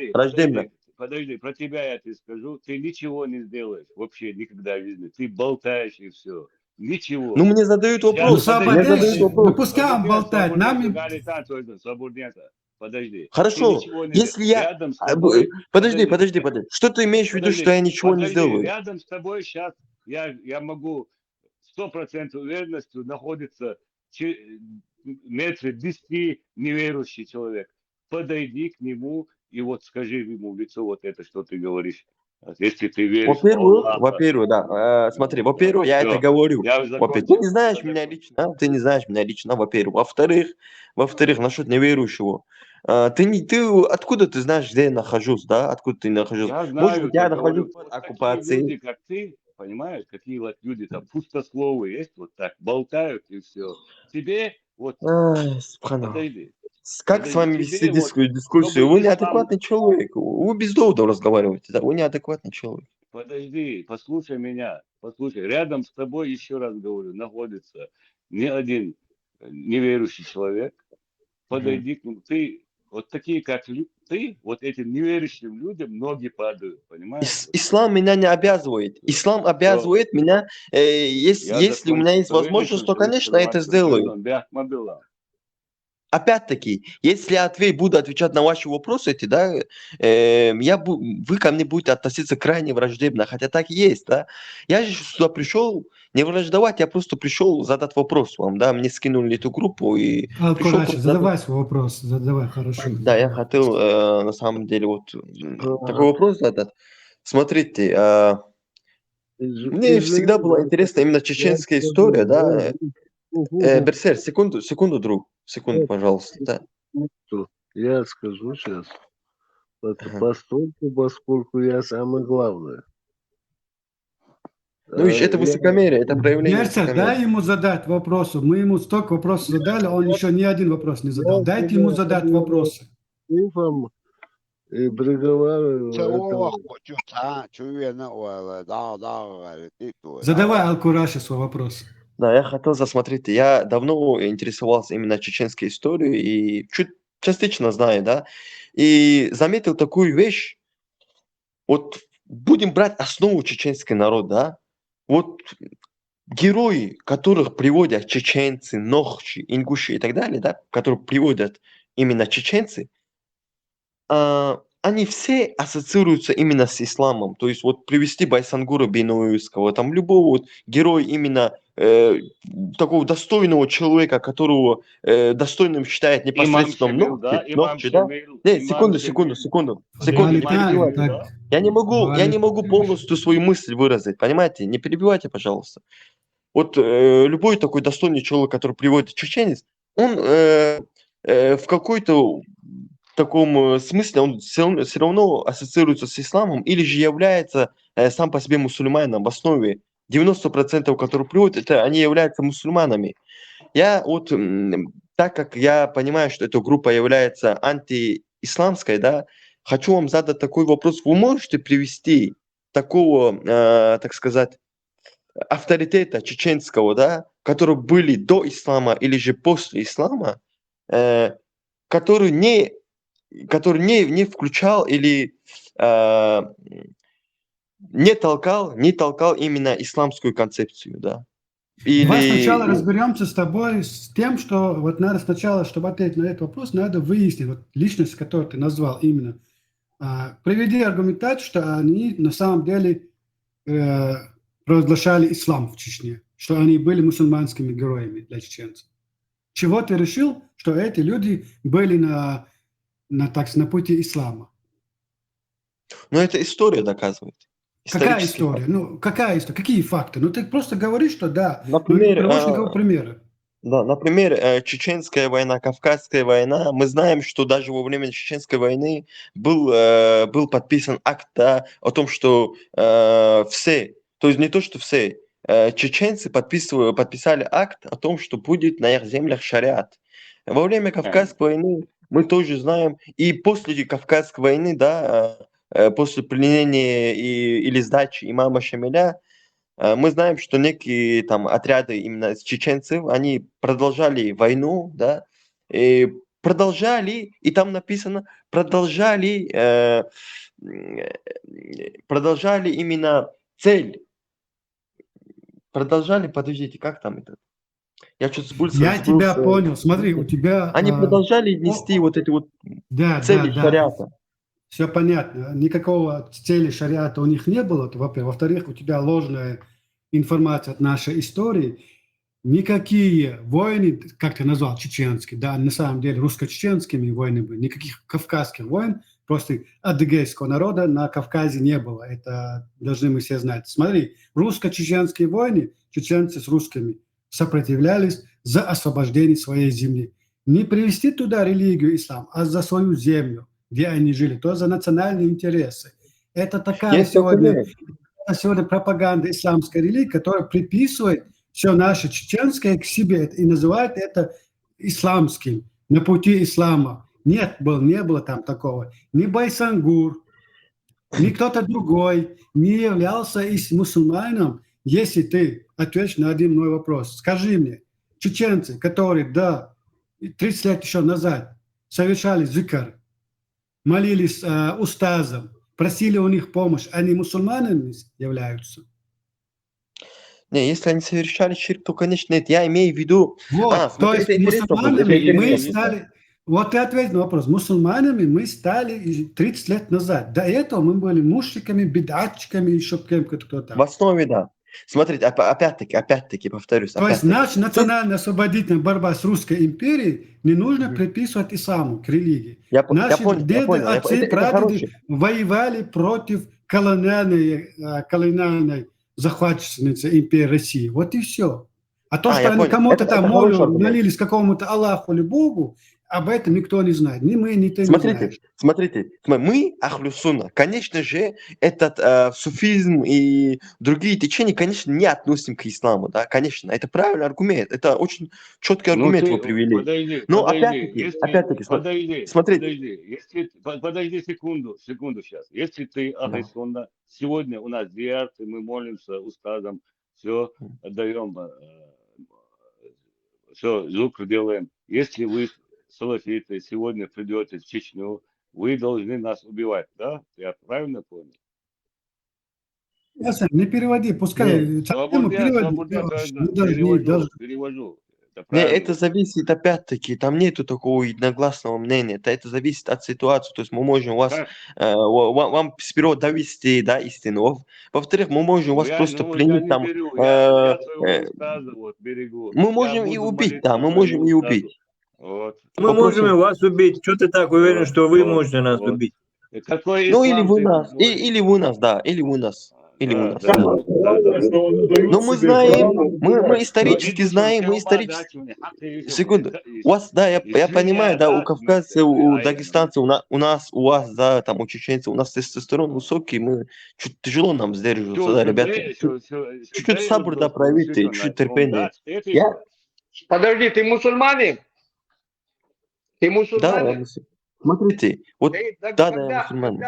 Подожди, про тебя я тебе скажу, ты ничего не сделаешь вообще никогда в жизни, ты болтаешь и все, ничего. Ну, мне задают вопрос. Ну, пускай он болтает, Подожди. Хорошо, если я... Подожди. Что ты имеешь в виду, что я ничего не сделаю? Рядом с тобой сейчас я могу 100% уверенностью находится метре 10 неверующий человек. Подойди к нему и вот скажи ему в лицо вот это, что ты говоришь. Если ты веришь в Аллаха. Во-первых, да, смотри, во-первых, я это говорю. Ты не знаешь меня лично, во-первых. Во-вторых, насчет неверующего. Ты откуда ты знаешь, где я нахожусь, да? Откуда ты нахожусь? Я знаю, может быть, я нахожусь в оккупации. Люди, как ты, понимаешь, какие вот люди там пустословы есть, вот так болтают и все. Тебе вот подойди. Как с вами вести дискуссию? Вы неадекватный человек. Вы без доводов разговариваете, да? Вы неадекватный человек. Подожди, послушай меня. Послушай, рядом с тобой, еще раз говорю, находится не один неверующий человек. Подойди к нему. Ты, вот такие, как ты, вот этим неверующим людям ноги падают, понимаешь? Ислам меня не обязывает. Ислам обязывает меня, если у меня есть возможность, то, конечно, я это сделаю. Опять-таки, если я буду отвечать на ваши вопросы, эти, да, вы ко мне будете относиться крайне враждебно, хотя так и есть, да. Я же сюда пришел не враждовать, я просто пришел задать вопрос вам, да, мне скинули эту группу и... Задавай свой вопрос, задавай, хорошо. Да, я хотел, на самом деле, вот такой вопрос задать. Смотрите, мне всегда была интересна именно чеченская история, да. Берсер, секунду, друг. Секунду, пожалуйста. Да. Я скажу сейчас. Поскольку я самый главный. Ну, это высокомерие, это проявление Берсер, дай ему задать вопросы. Мы ему столько вопросов задали, он еще ни один вопрос не задал. Дайте ему задать вопросы. И приговариваю. Задавай Аль-Кураши свой вопрос. Да, я хотел засмотреть. Я давно интересовался именно чеченской историей и чуть частично знаю, да. И заметил такую вещь. Вот будем брать основу чеченский народ, да. Вот герои, которых приводят чеченцы, нохчи, ингуши и так далее, да, которых приводят именно чеченцы, они все ассоциируются именно с исламом. То есть вот привести Байсангура Бейноуевского, там любого вот героя именно такого достойного человека, которого достойным считает Имам непосредственно Шамил, да? Имам Ногти, да? Шамил. Не, Имам секунду, Шамил. не Имам перебивайте. Шамил, да? Я не могу полностью свою мысль выразить, понимаете? Не перебивайте, пожалуйста. Вот любой такой достойный человек, который приводит чеченец, он в какой-то таком смысле он все равно ассоциируется с исламом или же является сам по себе мусульманином в основе. 90%, которые приводят, это они являются мусульманами. Я вот, так как я понимаю, что эта группа является антиисламской, да, хочу вам задать такой вопрос. Вы можете привести такого, так сказать, авторитета чеченского, да, которые были до ислама или же после ислама, который не включал или не толкал именно исламскую концепцию, да. Давай сначала Или разберемся с тобой с тем, что вот надо сначала, чтобы ответить на этот вопрос, надо выяснить вот личность, которую ты назвал именно. Приведи аргументацию, что они на самом деле провозглашали ислам в Чечне, что они были мусульманскими героями для чеченцев. Чего ты решил, что эти люди были на пути ислама? ну, это история доказывает. Какая Исторический история? факт. Ну, какая история? Какие факты? Ну, ты просто говоришь, что да, но не Например, приводишь никакого примера. да, например, Чеченская война, Кавказская война. Мы знаем, что даже во время Чеченской войны был подписан акт, да, о том, что все, то есть не то, что все, чеченцы подписали акт о том, что будет на их землях шариат. Во время Кавказской войны мы тоже знаем, и после Кавказской войны, да, после пленения или сдачи имама Шамиля, мы знаем, что некие там отряды именно чеченцев, они продолжали войну, да, и там написано, продолжали именно цель, подождите, как там это? Я что-то сбылся. Я тебя понял. Смотри, у тебя... Они продолжали нести вот эти вот цели шариата. Все понятно. Никакого цели шариата у них не было, это во-первых. Во-вторых, у тебя ложная информация от нашей истории. Никакие войны, как ты назвал, чеченские, да, на самом деле русско-чеченскими войнами были, никаких кавказских войн, просто адыгейского народа на Кавказе не было. Это должны мы все знать. Смотри, русско-чеченские войны, чеченцы с русскими сопротивлялись за освобождение своей земли. Не привести туда религию ислам, а за свою землю, где они жили, то за национальные интересы. Это такая сегодня пропаганда исламской религии, которая приписывает все наше чеченское к себе и называет это исламским, на пути ислама. Не было там такого. Ни Байсангур, ни кто-то другой не являлся мусульманином, если ты ответишь на один мой вопрос. Скажи мне, чеченцы, которые 30 лет еще назад совершали зикр, молились устазам, просили у них помощь, они мусульманами являются? Не, если они совершали ширк, то, конечно, нет. Я имею в виду... Вот, то есть мусульманами мы стали... Вот ты ответь на вопрос. Мусульманами мы стали 30 лет назад. До этого мы были мушриками, бедатчиками, еще кем-то там. В основе, да. Смотрите, опять-таки, повторюсь. То есть наша национально-освободительная борьба с Русской империей не нужно приписывать исламу, к религии. Наши деды, отцы, прадеды воевали против колониальной захватчицы империи России. Вот и все. А то, что они кому-то там молились какому-то Аллаху или Богу, об этом никто не знает. Ни мы, ни ты не знаешь. Смотрите, мы, Ахлю Сунна, конечно же, этот суфизм и другие течения, конечно, не относим к исламу, да, конечно, это правильный аргумент, это очень четкий аргумент вы привели. Но опять-таки, смотрите. Подожди секунду сейчас. Если ты Ахлю Сунна, сегодня у нас диарты, мы молимся устазам, все отдаем, все зукр делаем. Если вы салафиты сегодня придете в Чечню, вы должны нас убивать, да? Я правильно понял? Не переводи, пускай. Перевожу. Это Не, правильно. это зависит опять-таки, там нету такого единогласного мнения, это зависит от ситуации, то есть мы можем вас, Как? вам сперва довести, да, истину, во-вторых, мы можем вас Я, просто ну, я пленить не там, беру, я своего э, указа вот берегу. мы Я можем и буду убить, молиться да, мы своему можем и указу. убить. Вот, Мы можем и Вопросов, вас убить. Что ты так уверен, что вы можете нас вот. убить? И какой ну или ислам вы ты нас, молишь? или вы нас, да, или вы нас, или вы Да, нас. да, да, Главное, что они дают Но мы себе знаем, право мы убивать. исторически знаем, мы исторически... Секунду. У вас, да, я понимаю, да, у кавказцев, у дагестанцев, у вас, да, там, у чеченцев, у нас тестостерон высокий, мы чуть тяжело нам сдерживаться, да, ребята. Чуть-чуть сабр, да, проявите, чуть-чуть терпения. Я, Подожди, ты мусульманин? Ты да, я мусульманин? мусульманин. Смотрите, вот, да, да, я мусульманин.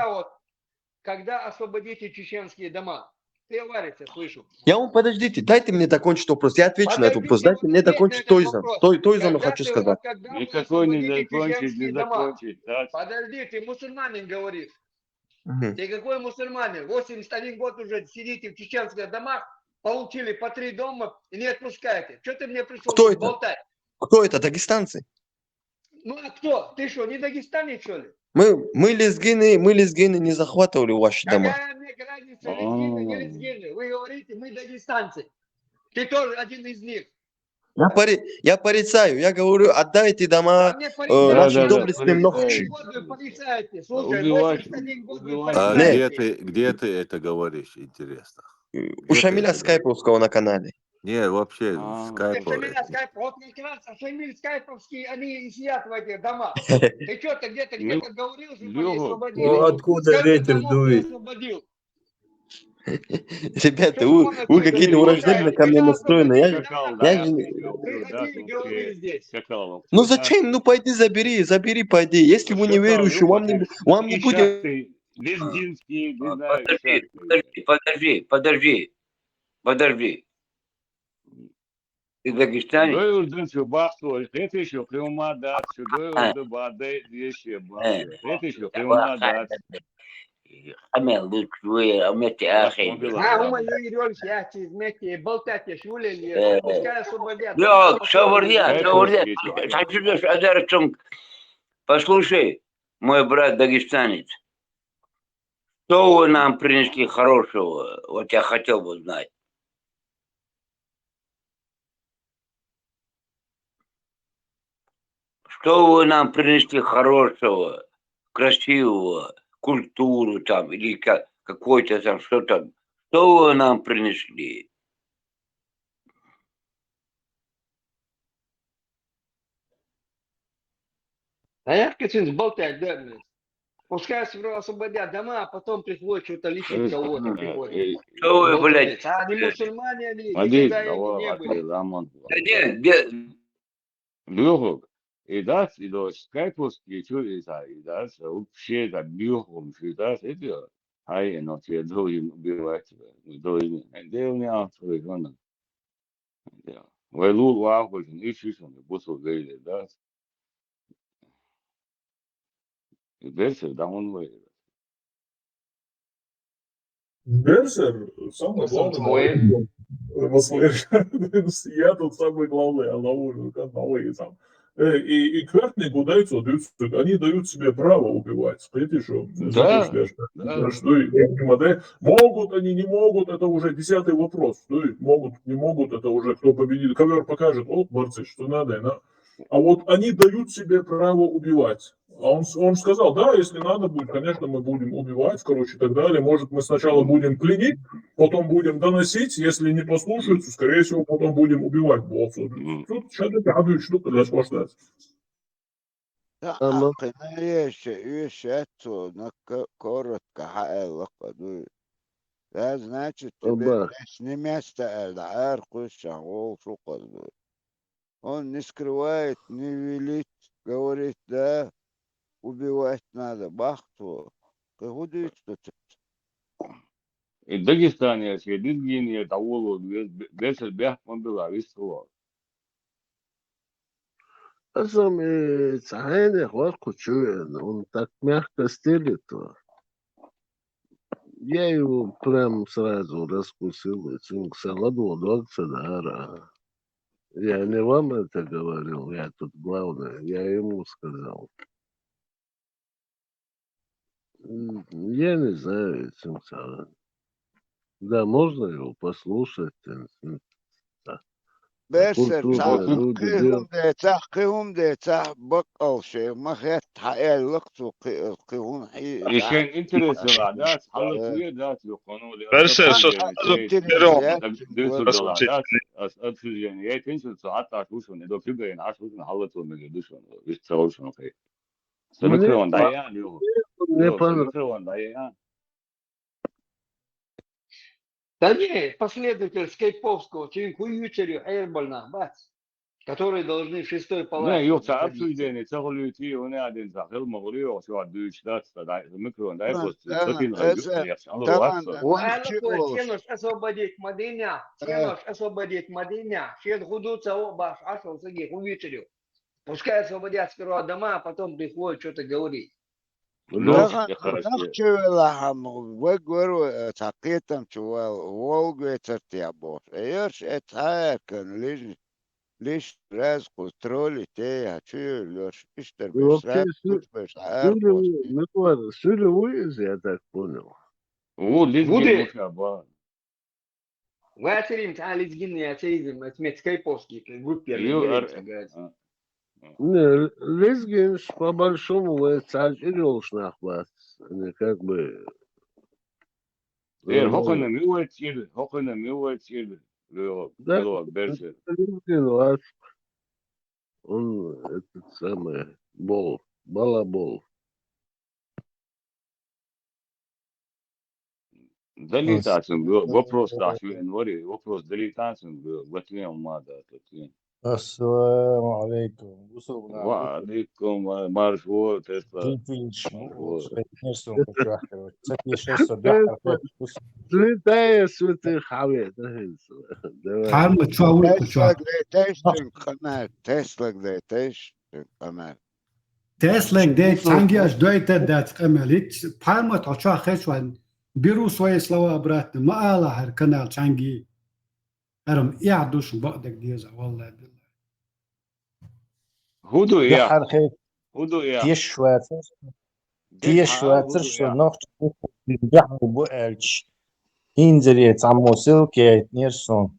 Когда освободите чеченские дома? Ты говорите, слышу. Я вам, подождите, дайте мне закончить вопрос, я отвечу на этот вопрос, Подождите, дайте мне ответь на закончить этот Тойзан, вопрос. Тойзану хочу сказать. Когда вы Никакой не освободите закончить, не чеченские дома? закончить. Да? Подожди, ты мусульманин говоришь. Мгм. Ты какой мусульманин? 81 год уже сидите в чеченских домах, получили по 3 дома и не отпускаете. Что ты мне пришел Кто тут это? болтать? Кто это? Дагестанцы? Ну а кто? Ты что, не дагестанец, что ли? Мы лезгины не захватывали ваши дома. Какая мне разница, лезгины, не лезгины? Вы говорите, мы дагестанцы. Ты тоже один из них. Я порицаю, я говорю, отдайте дома А мне порицать нашим надо. доблестным 81 ночи. год вы порицаете. Слушай, Убивать, 81 год вы убивать. А Не, порицаете. где ты это говоришь, интересно? у Где ты Шамиля это говоришь? Скайповского на канале. Не, вообще, в А, скайпе. Шамиля Скайп, вот как раз Шамиль Скайповский, они и сидят в этих домах. Ты что-то где-то говорил, что они освободили. Ну, откуда Сколько ветер домов ты дует? освободил? Ребята, Что вы вон вы отсюда какие-то враждебно болтаете? ко мне Когда настроены. освободили скакал, дома, да, Я я же... говорю, да, приходили, говорили здесь. скакал. Ну зачем? Ну пойди забери, пойди. Если вы не верующий, вам не будет... Шахты, лезгинские, не знаю, шахты. Подожди. Ты дагестанец? Şuday öldün şu baktı, heti şu kıyma dat, şuday öldü bade diye şey bakıyor. Heti şu kıyma dat. Хамел, вы умеете Ума Юрьевич, я через вместе болтать, я шулили, пускай освободят. Yok, говорят. Скайповский. Послушай, мой брат дагестанец, что вы нам принесли хорошего? Вот я хотел бы знать. Что вы нам принесли хорошего, красивого, культуру там, или какой-то там, что там? Что вы нам принесли? А я хочу болтать, да, блин. Пускай освободят дома, а потом приходит что-то лечить кого-то приходит. Что вы, блядь? А они мусульмане, они Hadi, никогда давай, не были. zaman. Да нет, где... Лёгок. И да, и до скайповские чудеса, и да, вообще да, лёгком, и да, это, ай, но те двое убивать, двое, где у меня автор, Вайлу лаху, и чисто, бусу гейли, да. И дальше, да, он выиграет. Берсер, самый главный, я тут самый главный, а на там. И квертнику даются, они дают себе право убивать. Понимаете, что? Да, да. Могут они, не могут, это уже 10-й вопрос. Могут, не могут, это уже кто победит. Ковер покажет, о, борцы, что надо. А вот они дают себе право убивать. А он сказал, да, если надо будет, конечно, мы будем убивать, короче, и так далее. Может, мы сначала будем пленить, потом будем доносить, если не послушаются, скорее всего, потом будем убивать. Тут что-то радует, что-то для спасать. Ama коротко, да, значит, тебе Оба. не место, арку, шагов, шукал. Он не скрывает, не велит, говорит, да, убивать надо, бахту. Куда что-то? И в Дагестане, если лезгины, того, без бях, он был, висел. Сам цахайне хватку чует, он так мягко стелит. Я его прям сразу раскусил, и саладу удался, да. Я не вам это говорил, я тут главное, я ему сказал. Я не знаю, этим самым. Да, можно его послушать. Да. بس Культурные люди делают. قيهم ديتا بقل شيء ما خيت حقيقة لقطو قيهم حي عشان انترس العادات حلت ويا ذات يقولون لي Persze, أصل så جانيتيت درسوا Alltså, العادات أصل جانيتيت إنسان ساعات عشوشون إذا كبر يعني عشوشون حلتوا من جدوشون يستوشون في سمكرون ضيان يو سمكرون ضيان. Да не, последователь скайповского, через хуючерю Эйрбольна, бац, которые должны в шестой نه палате يو تعرف شو находиться. جاني تغلو تي هنا قاعدين زاخل مغلي وشو عدوش ذات سمكرون ضيان طبعا بس تكين طبعا يفعلوا طبعا واتسا وقال لك نمشي تينوش освободить Мадыня, тينوش освободить Мадыня, шед худуца баш ашел саги хуючерю. Пускай освободят сперва дома, а потом приходят что-то говорить. لو طبعا يخرج نخشى لهم وقروا تقيتم شو والقوا ترتيبوش ايش اتهاكن ليش رازق ترولي تيها شو ليش اشتر И بس вообще رازق بس عارفوش Сюлевуиз, я так понял. هو ليش جيل Вуди, مشابه ватерим تعال изгинный атеизм, отметь скайповский, группе يو говорится. Не, Лезгинш, по-большому, это нахват. Они как бы нормально. هوكنا ميوتير لو Да, لو برشة Лезгин, он этот самый балабол. دليتاتهم وبروس داشوين وري وبروس دليتاتهم بوتلين ماذا تتين السلام عليكم وصلنا وعليكم مارشو تسلا جيتيش مارشو نرسم كشوحكر تسكي شو دحر Святая святых хавет. حال تشاور كشوا تسلك ديتيش قناة تسلك ديت سانجياش دويتا دات قملت بارما تشوا خشوان بيرو سوي سلوا برات ما على هر كنال سانجي ارم يعدوش بعدك ديزا والله بالله هودو يا دحر خير هودو يا تيش شواتر شو نقط دحر بوالش إنزريت عموسل كي نيرسون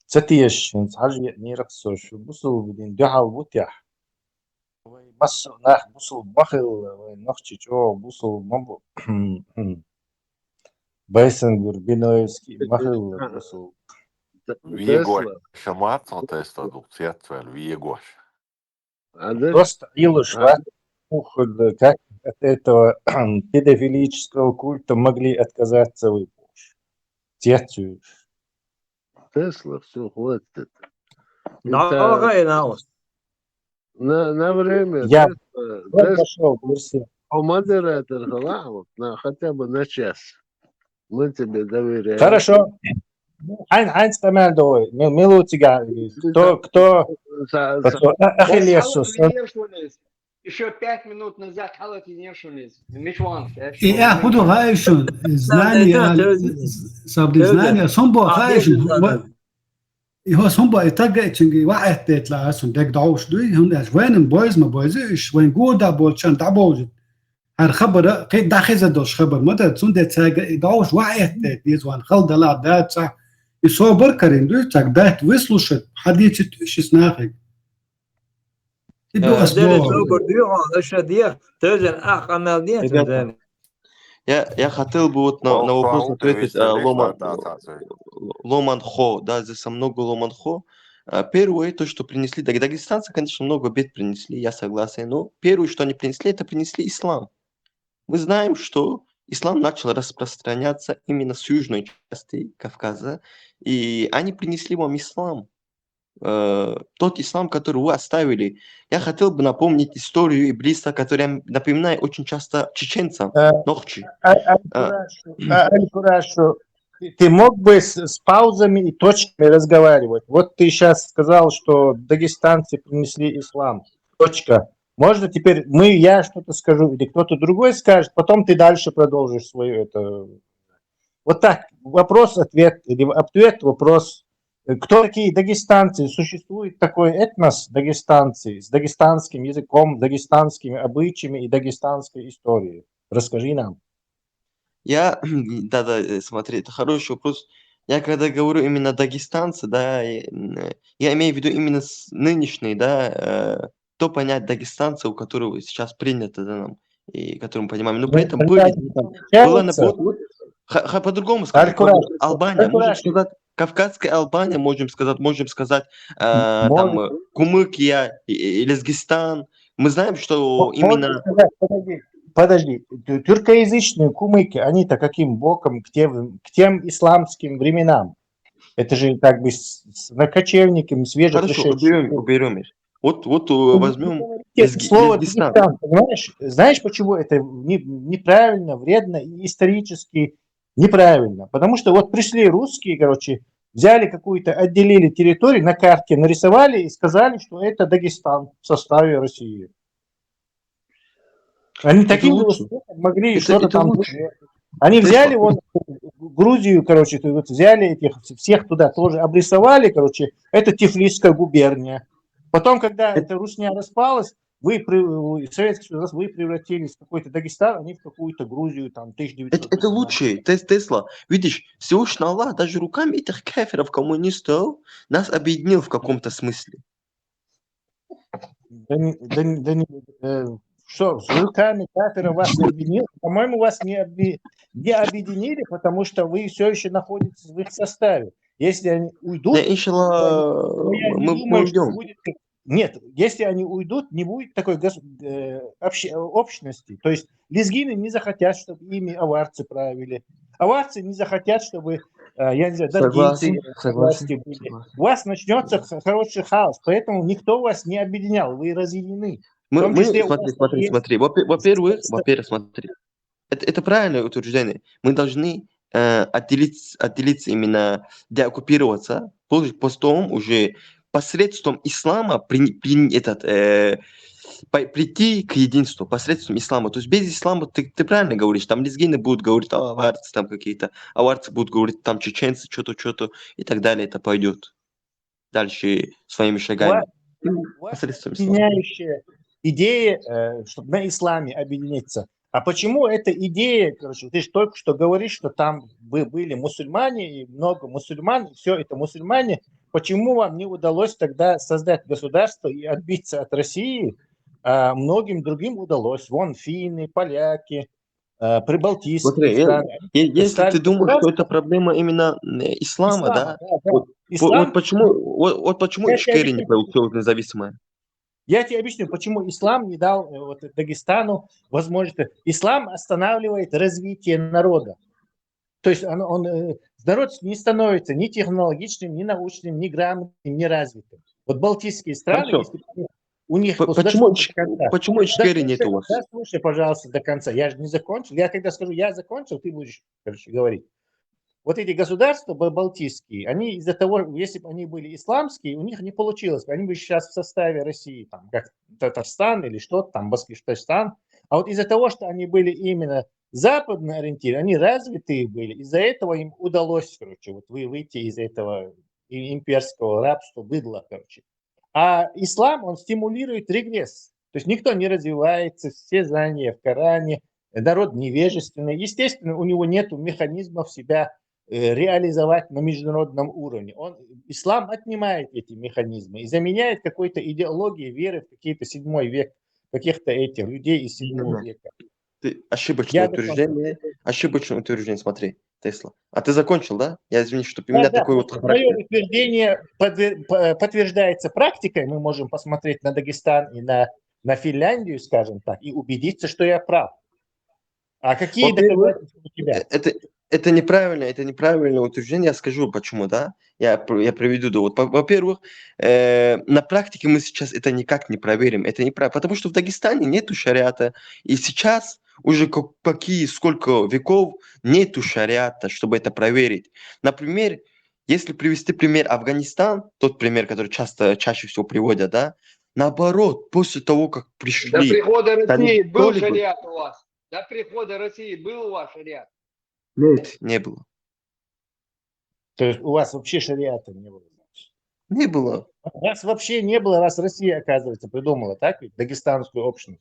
ستيش حاجة نيرقصو شو بوصل بدين دحر بوتيح بس ناخ بوصل بخل نخشي شو بوصل مبو Байсенгур, Binoevski, Mahil, Russell. Viegoša mācoties to cietvēl, viegoša. Просто Илыш, как от этого педофилического культа могли отказаться вы? Тетю. Тесла, все, хватит. На время Я Тесла пошел, модератор главок хотя бы на час. Мы тебе доверяем. Хорошо. Хайнц Тамель давай. Милуйте, кто Ахиллесус. Еще 5 минут назад халат изнешились. Мичван. И худу хаишун знания, сабди знания, сомбо хаишун. هو صنبا يتجا تشنجي واحد تطلع اسون دك دعوش دوي هم اش وين بويز ما بويزش وين جودا بولشان دعوج هر خبر قيد داخل دوش خبر متى تسون ده تاجا دعوش واحد ديز وان خل دلا دات صح يصبر كرين دوي تاك دات ويسلوش حديث ايش سناخ يدو اسبوع صبر ديو اش ديا تزن اخ عمل ديا Я хотел бы вот на вопрос ответить Ломан Хо. Да, здесь много Ломан Хо. Первое, то, что принесли, дагестанцы, конечно, много бед принесли, я согласен, но первое, что они принесли, это принесли ислам. Мы знаем, что ислам начал распространяться именно с южной части Кавказа, и они принесли вам ислам. Тот ислам, который вы оставили. Я хотел бы напомнить историю Иблиса, которая напоминает очень часто чеченцам. Нохчи. Ты мог бы с паузами и точками разговаривать. Вот ты сейчас сказал, что дагестанцы принесли ислам. Точка. Можно теперь я что-то скажу, или кто-то другой скажет, потом ты дальше продолжишь свою это. Вот так. Вопрос-ответ, или ответ-вопрос. Кто такие дагестанцы? Существует такой этнос дагестанцы с дагестанским языком, дагестанскими обычаями и дагестанской историей. Расскажи нам. Да, смотри, это хороший вопрос. Я когда говорю именно дагестанцы, да, я имею в виду именно нынешний, да, то понять дагестанцы, у которого сейчас принято, да, нам, и который мы понимаем. Но при этом была наоборот, по-другому сказать, Албания, можем сказать, Кавказская Албания, можем сказать, там, Кумыкия, Лезгистан. Мы знаем, что именно... Подожди, тюркоязычные кумыки, они-то каким боком к тем исламским временам? Это же как бы с накочевниками, свежепришедшими. Хорошо, уберем их. Вот возьмем слово Лезгистан. Дагестан, понимаешь? Знаешь, почему это неправильно, вредно и исторически неправильно? Потому что вот пришли русские, короче, взяли какую-то, отделили территорию, на карте нарисовали и сказали, что это Дагестан в составе России. Они таким успехом могли что-то там... Они взяли вот Грузию, короче, взяли этих всех туда тоже обрисовали, короче, это Тифлисская губерния. Потом, когда эта Русня распалась, Советский Союз, вы превратились в какой-то Дагестан, они в какую-то Грузию, там, 1900. Это лучше, Тесла. Видишь, Всевышний Аллах даже руками этих кафиров, коммунистов, нас объединил в каком-то смысле. Что, с руками кафира вас объединил? По-моему, вас не объединили, потому что вы все еще находитесь в их составе. Если они уйдут... Да, иншаллах, мы уйдем. Нет, если они уйдут, не будет такой общности. То есть лезгины не захотят, чтобы ими аварцы правили. Аварцы не захотят, чтобы, я не знаю, даргинцы власти были. У вас начнется хороший хаос, поэтому никто вас не объединял, вы разъединены. Смотри. Во-первых, смотри. Это правильное утверждение. Мы должны отделиться именно, деоккупироваться, потом уже посредством ислама прийти к единству, посредством ислама. То есть без ислама, ты правильно говоришь, там лезгины будут говорить, аварцы там какие-то, аварцы будут говорить, там чеченцы, что-то, и так далее, это пойдет дальше своими шагами. Посредством ислама. Объединяющая идея, чтобы на исламе объединиться. А почему эта идея, короче, ты же только что говоришь, что там были мусульмане, и много мусульман, и все это мусульмане. Почему вам не удалось тогда создать государство и отбиться от России? А многим другим удалось. Вон финны, поляки, прибалтийские страны. Если ты думаешь, что это проблема именно ислама, да? Вот почему Ичкерия не получилась независимая? Я тебе объясню, почему ислам не дал Дагестану возможность. Ислам останавливает развитие народа. То есть народ не становится ни технологичным, ни научным, ни грамотным, ни развитым. Вот балтийские страны, у них... Почему Ичкерии нет у вас? Да, слушай, пожалуйста, до конца. Я же не закончил. Я когда скажу, я закончил, ты будешь, говорить. Вот эти государства балтийские, они из-за того, если бы они были исламские, у них не получилось. Они бы сейчас в составе России, там, как Татарстан или что-то, там, Башкортостан. А вот из-за того, что они были именно западно ориентированы, они развитые были, из-за этого им удалось, выйти из этого имперского рабства, быдла, А ислам, он стимулирует регресс. То есть никто не развивается, все знания в Коране, народ невежественный. Естественно, у него нет механизмов себя реализовать на международном уровне. Ислам отнимает эти механизмы и заменяет какой-то идеологией веры в какие-то 7 век, каких-то этих людей из 7 века. Ошибочное утверждение, смотри, Тесла. А ты закончил, да? Я извини, что у меня такой вот... Мое утверждение подтверждается практикой. Мы можем посмотреть на Дагестан и на Финляндию, скажем так, и убедиться, что я прав. А какие доказательства у тебя? Это неправильное утверждение, я скажу почему, да? Я приведу довод. Во-первых, на практике мы сейчас это никак не проверим. Это неправильно, потому что в Дагестане нету шариата. И сейчас уже сколько веков нету шариата, чтобы это проверить. Например, если привести пример Афганистан, тот пример, который чаще всего приводят, да? Наоборот, после того, как пришли... До прихода России был шариат у вас? До прихода России был у вас шариат? Нет, не было. То есть у вас вообще шариата не было? Не было. Вас вообще не было, вас Россия, оказывается, придумала, так ведь? Дагестанскую общность.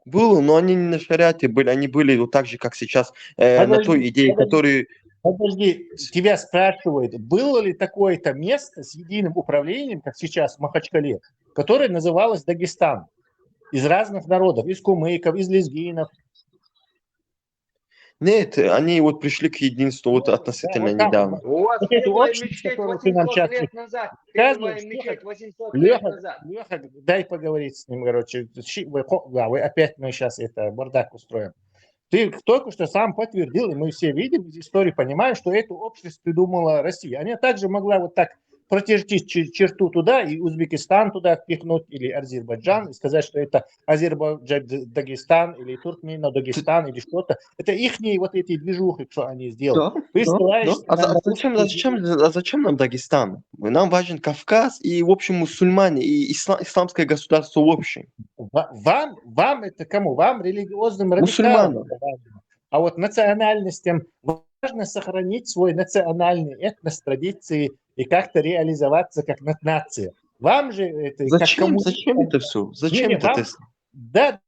Было, но они не на шариате были, они были вот так же, как сейчас, на той идее, которую... Подожди, тебя спрашивают, было ли такое-то место с единым управлением, как сейчас в Махачкале, которое называлось Дагестан, из разных народов, из кумыков, из лезгинов. Нет, они вот пришли к единству вот относительно вот там, недавно. У вас Вот эту первая общность, мечеть которую ты нам 800 сейчас лет назад. Первая рассказываешь, мечеть 800 лет назад. Леха, дай поговорить с ним, короче. Вы опять мы сейчас это бардак устроим. Ты только что сам подтвердил, и мы все видим из истории, понимаем, что эту общность придумала Россия. Она также могла вот так протяжить черту туда и Узбекистан туда впихнуть, или Азербайджан, и сказать, что это Азербайджан-Дагестан, или Туркмено-Дагестан, или что-то. Это их вот эти движухи, что они сделали. Да. Зачем нам Дагестан? Нам важен Кавказ и, в общем, мусульмане, и исламское государство в общем. Вам это кому? Вам, религиозным радикалам. Мусульманам. А вот национальностям важно сохранить свой национальный этнос, традиции и как-то реализоваться как нация. Вам же это Зачем? как Зачем это все? Зачем это вам, Тесла? Да.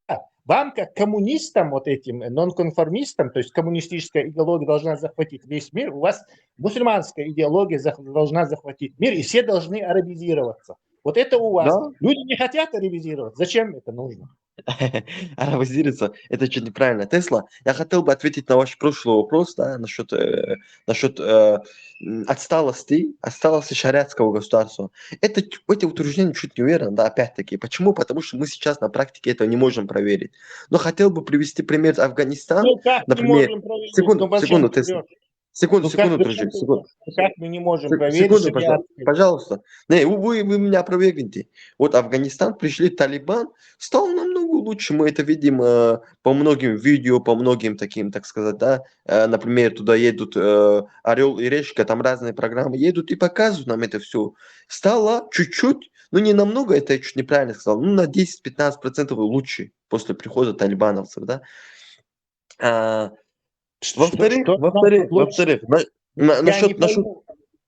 Вам как коммунистам, вот этим нонконформистам, то есть коммунистическая идеология должна захватить весь мир, у вас мусульманская идеология должна захватить мир, и все должны арабизироваться. Вот это у вас. Да. Люди не хотят арабизироваться. Зачем это нужно? Арабизироваться, это чуть неправильно. Тесла, я хотел бы ответить на ваш прошлый вопрос, да, насчет отсталости шариатского государства. Эти утверждения чуть не уверен, да, опять-таки. Почему? Потому что мы сейчас на практике этого не можем проверить. Но хотел бы привести пример Афганистана, например. Секунду, Тесла. Секунду, дружок, секунду. Как мы не можем проверить? Секунду, пожалуйста. Не, вы меня опровергните. Вот Афганистан, пришли Талибан, стал намного лучше. Мы это видим по многим видео, по многим таким, так сказать, да. Например, туда едут Орел и Решка, там разные программы едут и показывают нам это все. Стало чуть-чуть, ну не намного, это я чуть неправильно сказал, ну на 10-15% лучше после прихода талибановцев, да. Во-вторых, насчет...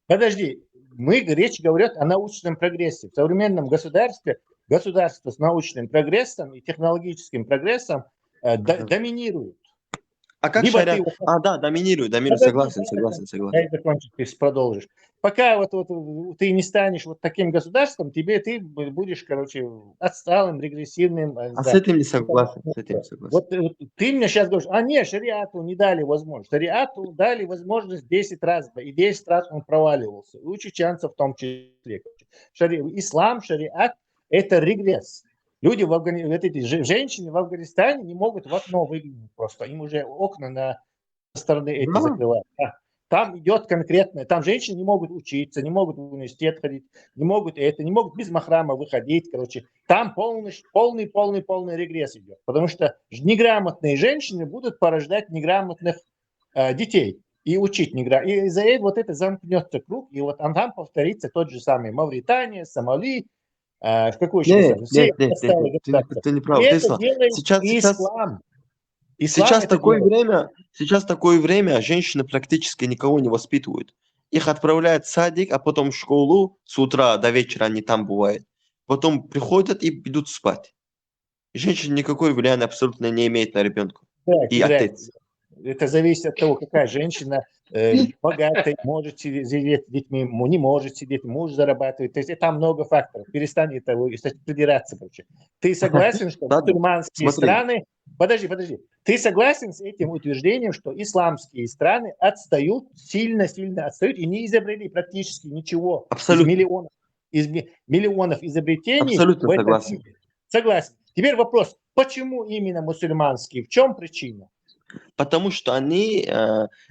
Подожди, речь говорит о научном прогрессе. В современном государстве государство с научным прогрессом и технологическим прогрессом доминирует. А как шариат? Да, доминирует, согласен. Дай закончить, ты продолжишь. Пока вот ты не станешь вот таким государством, ты будешь, короче, отсталым, регрессивным. С этим не согласен. Вот ты мне сейчас говоришь, нет, шариату не дали возможность. Шариату дали возможность 10 раз, и 10 раз он проваливался. И у чеченцев в том числе. Ислам, шариат – это регресс. Люди, женщины в Афганистане не могут в окно выглянуть просто. Им уже окна на стороны эти закрывают. Там идет конкретно, там женщины не могут учиться, не могут в университет ходить, не могут без махрама выходить, короче. Там полный регресс идет. Потому что неграмотные женщины будут порождать неграмотных детей и учить неграмотных. И из-за этого вот это замкнется круг, и вот там повторится тот же самый Мавритания, Сомали. В какой еще? Ты не прав. Ислам. Сейчас такое время, женщины практически никого не воспитывают. Их отправляют в садик, а потом в школу, с утра до вечера они там бывают. Потом приходят и идут спать. Женщина никакой влияния абсолютно не имеет на ребенка. И отец. Это зависит от того, какая женщина богатая, может сидеть с детьми, не может сидеть, муж зарабатывает. То есть там много факторов. Перестань это придираться, короче. Ты согласен, что мусульманские страны... Подожди. Ты согласен с этим утверждением, что исламские страны отстают, сильно отстают и не изобрели практически ничего. Абсолютно. Из миллионов изобретений. Абсолютно согласен. Согласен. Теперь вопрос, почему именно мусульманские? В чем причина? Потому что они,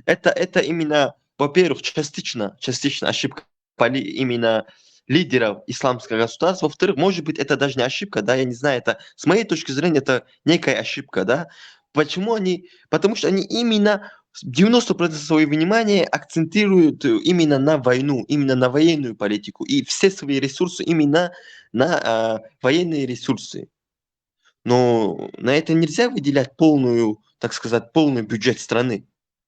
это именно, во-первых, частично ошибка именно лидеров исламского государства. Во-вторых, может быть, это даже не ошибка, да, я не знаю, это, с моей точки зрения, это некая ошибка, да. Почему они? Потому что они именно 90% своего внимания акцентируют именно на войну, именно на военную политику, и все свои ресурсы именно на военные ресурсы. Но на это нельзя выделять полный бюджет страны.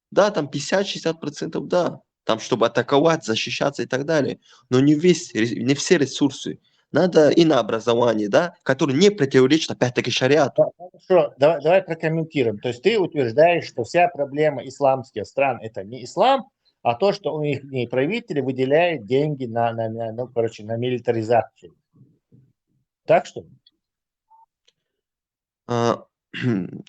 Да, там 50-60%, да. там, чтобы атаковать, защищаться и так далее. Но не не все ресурсы. Надо и на образование, да, которое не противоречит, опять-таки, шариату. Хорошо, давай прокомментируем. То есть ты утверждаешь, что вся проблема исламских стран это не ислам, а то, что у них правители выделяют деньги на милитаризацию. Так что?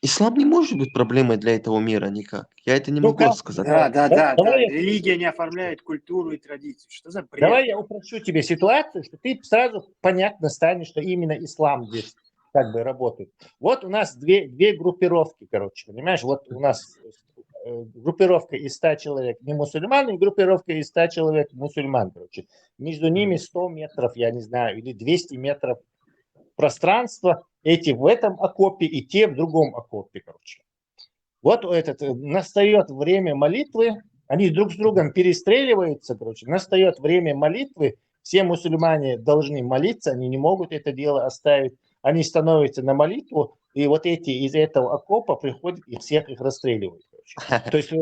Ислам не может быть проблемой для этого мира никак. Я это не Ну могу как? сказать. Да. Давай Религия не оформляет культуру и традицию. Что за бред? Давай я упрощу тебе ситуацию, что ты сразу понятно станет, что именно ислам здесь как бы работает. Вот у нас две группировки, короче, понимаешь? Вот у нас группировка из 100 человек не мусульман, и группировка из 100 человек мусульман, короче. Между ними 100 метров, я не знаю, или 200 метров пространства. Эти в этом окопе и те в другом окопе, короче. Вот настает время молитвы, они друг с другом перестреливаются, короче, настает время молитвы, все мусульмане должны молиться, они не могут это дело оставить, они становятся на молитву, и вот эти из этого окопа приходят и всех их расстреливают. Короче. То есть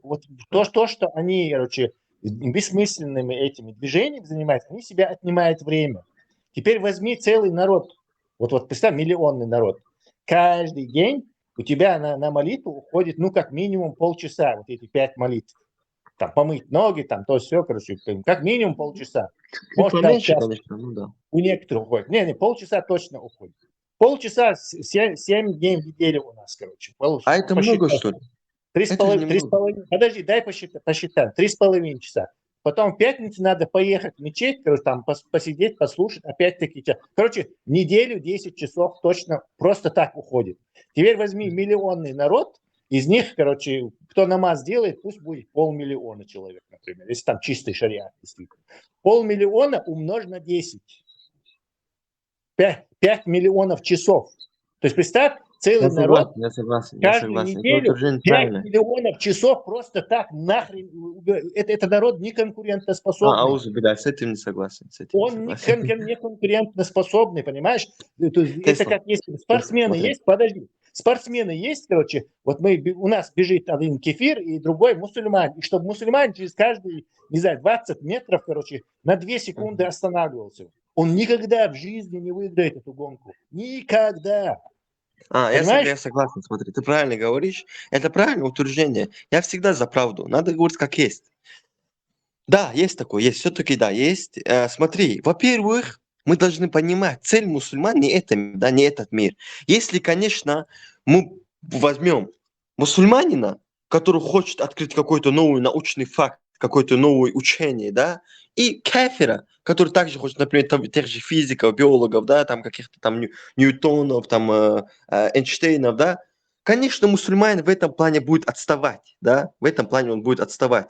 вот то, что они, короче, бессмысленными этими движениями занимаются, они себя отнимают время. Теперь возьми целый народ, вот представь, миллионный народ, каждый день у тебя на молитву уходит, ну, как минимум полчаса, вот эти 5 молитв. Там, помыть ноги, там, то все, короче, как минимум полчаса. Может, Поменьше, час. конечно, ну да. У некоторых уходит. Не, полчаса точно уходит. Полчаса, 7 дней в неделю у нас, короче. А это много, что ли? 3,5. Подожди, дай посчитаем. 3,5 часа. Потом в пятницу надо поехать в мечеть, короче, там посидеть, послушать, опять-таки. Короче, неделю 10 часов точно просто так уходит. Теперь возьми миллионный народ, из них, короче, кто намаз делает, пусть будет 500 000 человек, например, если там чистый шариат. 500 000 умножь на 10. 5 миллионов часов. То есть представь, целый народ Я согласен. каждую неделю 5 правильно. миллионов часов просто так нахрен. Это народ не конкурентоспособный. Аузубилля, с этим не согласен. Он не конкурентоспособный, понимаешь? Это как если спортсмены есть, подожди. Спортсмены есть, короче, вот у нас бежит один кефир и другой мусульман. И чтобы мусульман через каждые, не знаю, 20 метров, короче, на 2 секунды останавливался. Он никогда в жизни не выиграет эту гонку. Никогда. Я согласен, смотри, ты правильно говоришь. Это правильное утверждение. Я всегда за правду. Надо говорить как есть. Да, есть такое, есть. Все-таки да, есть. Смотри, во-первых, мы должны понимать, цель мусульман не это, да, не этот мир. Если, конечно, мы возьмем мусульманина, который хочет открыть какой-то новый научный факт, какое-то новое учение, да, и кафира, который также хочет, например, там, тех же физиков, биологов, да, там каких-то там Ньютонов, там Эйнштейнов, да, конечно, мусульманин в этом плане будет отставать, да, в этом плане он будет отставать.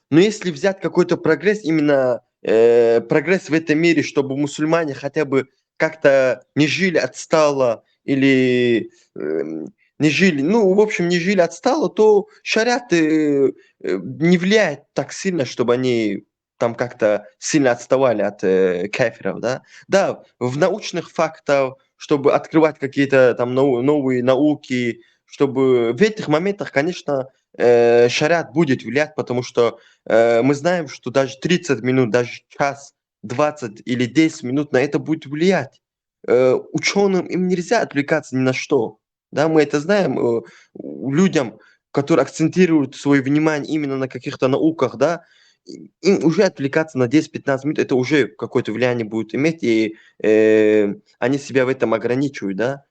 Но если взять какой-то прогресс, именно прогресс в этом мире, чтобы мусульмане хотя бы как-то не жили отстало или не жили, ну, в общем, не жили отстало, то шариат не влияет так сильно, чтобы они там как-то сильно отставали от кафиров, да. Да, в научных фактах, чтобы открывать какие-то там новые науки, чтобы в этих моментах, конечно, шариат будет влиять, потому что мы знаем, что даже 30 минут, даже час, 20 или 10 минут на это будет влиять. Ученым им нельзя отвлекаться ни на что. Да, мы это знаем. Людям, которые акцентируют свое внимание именно на каких-то науках, да, им уже отвлекаться на 10-15 минут, это уже какое-то влияние будет иметь, и они себя в этом ограничивают, да.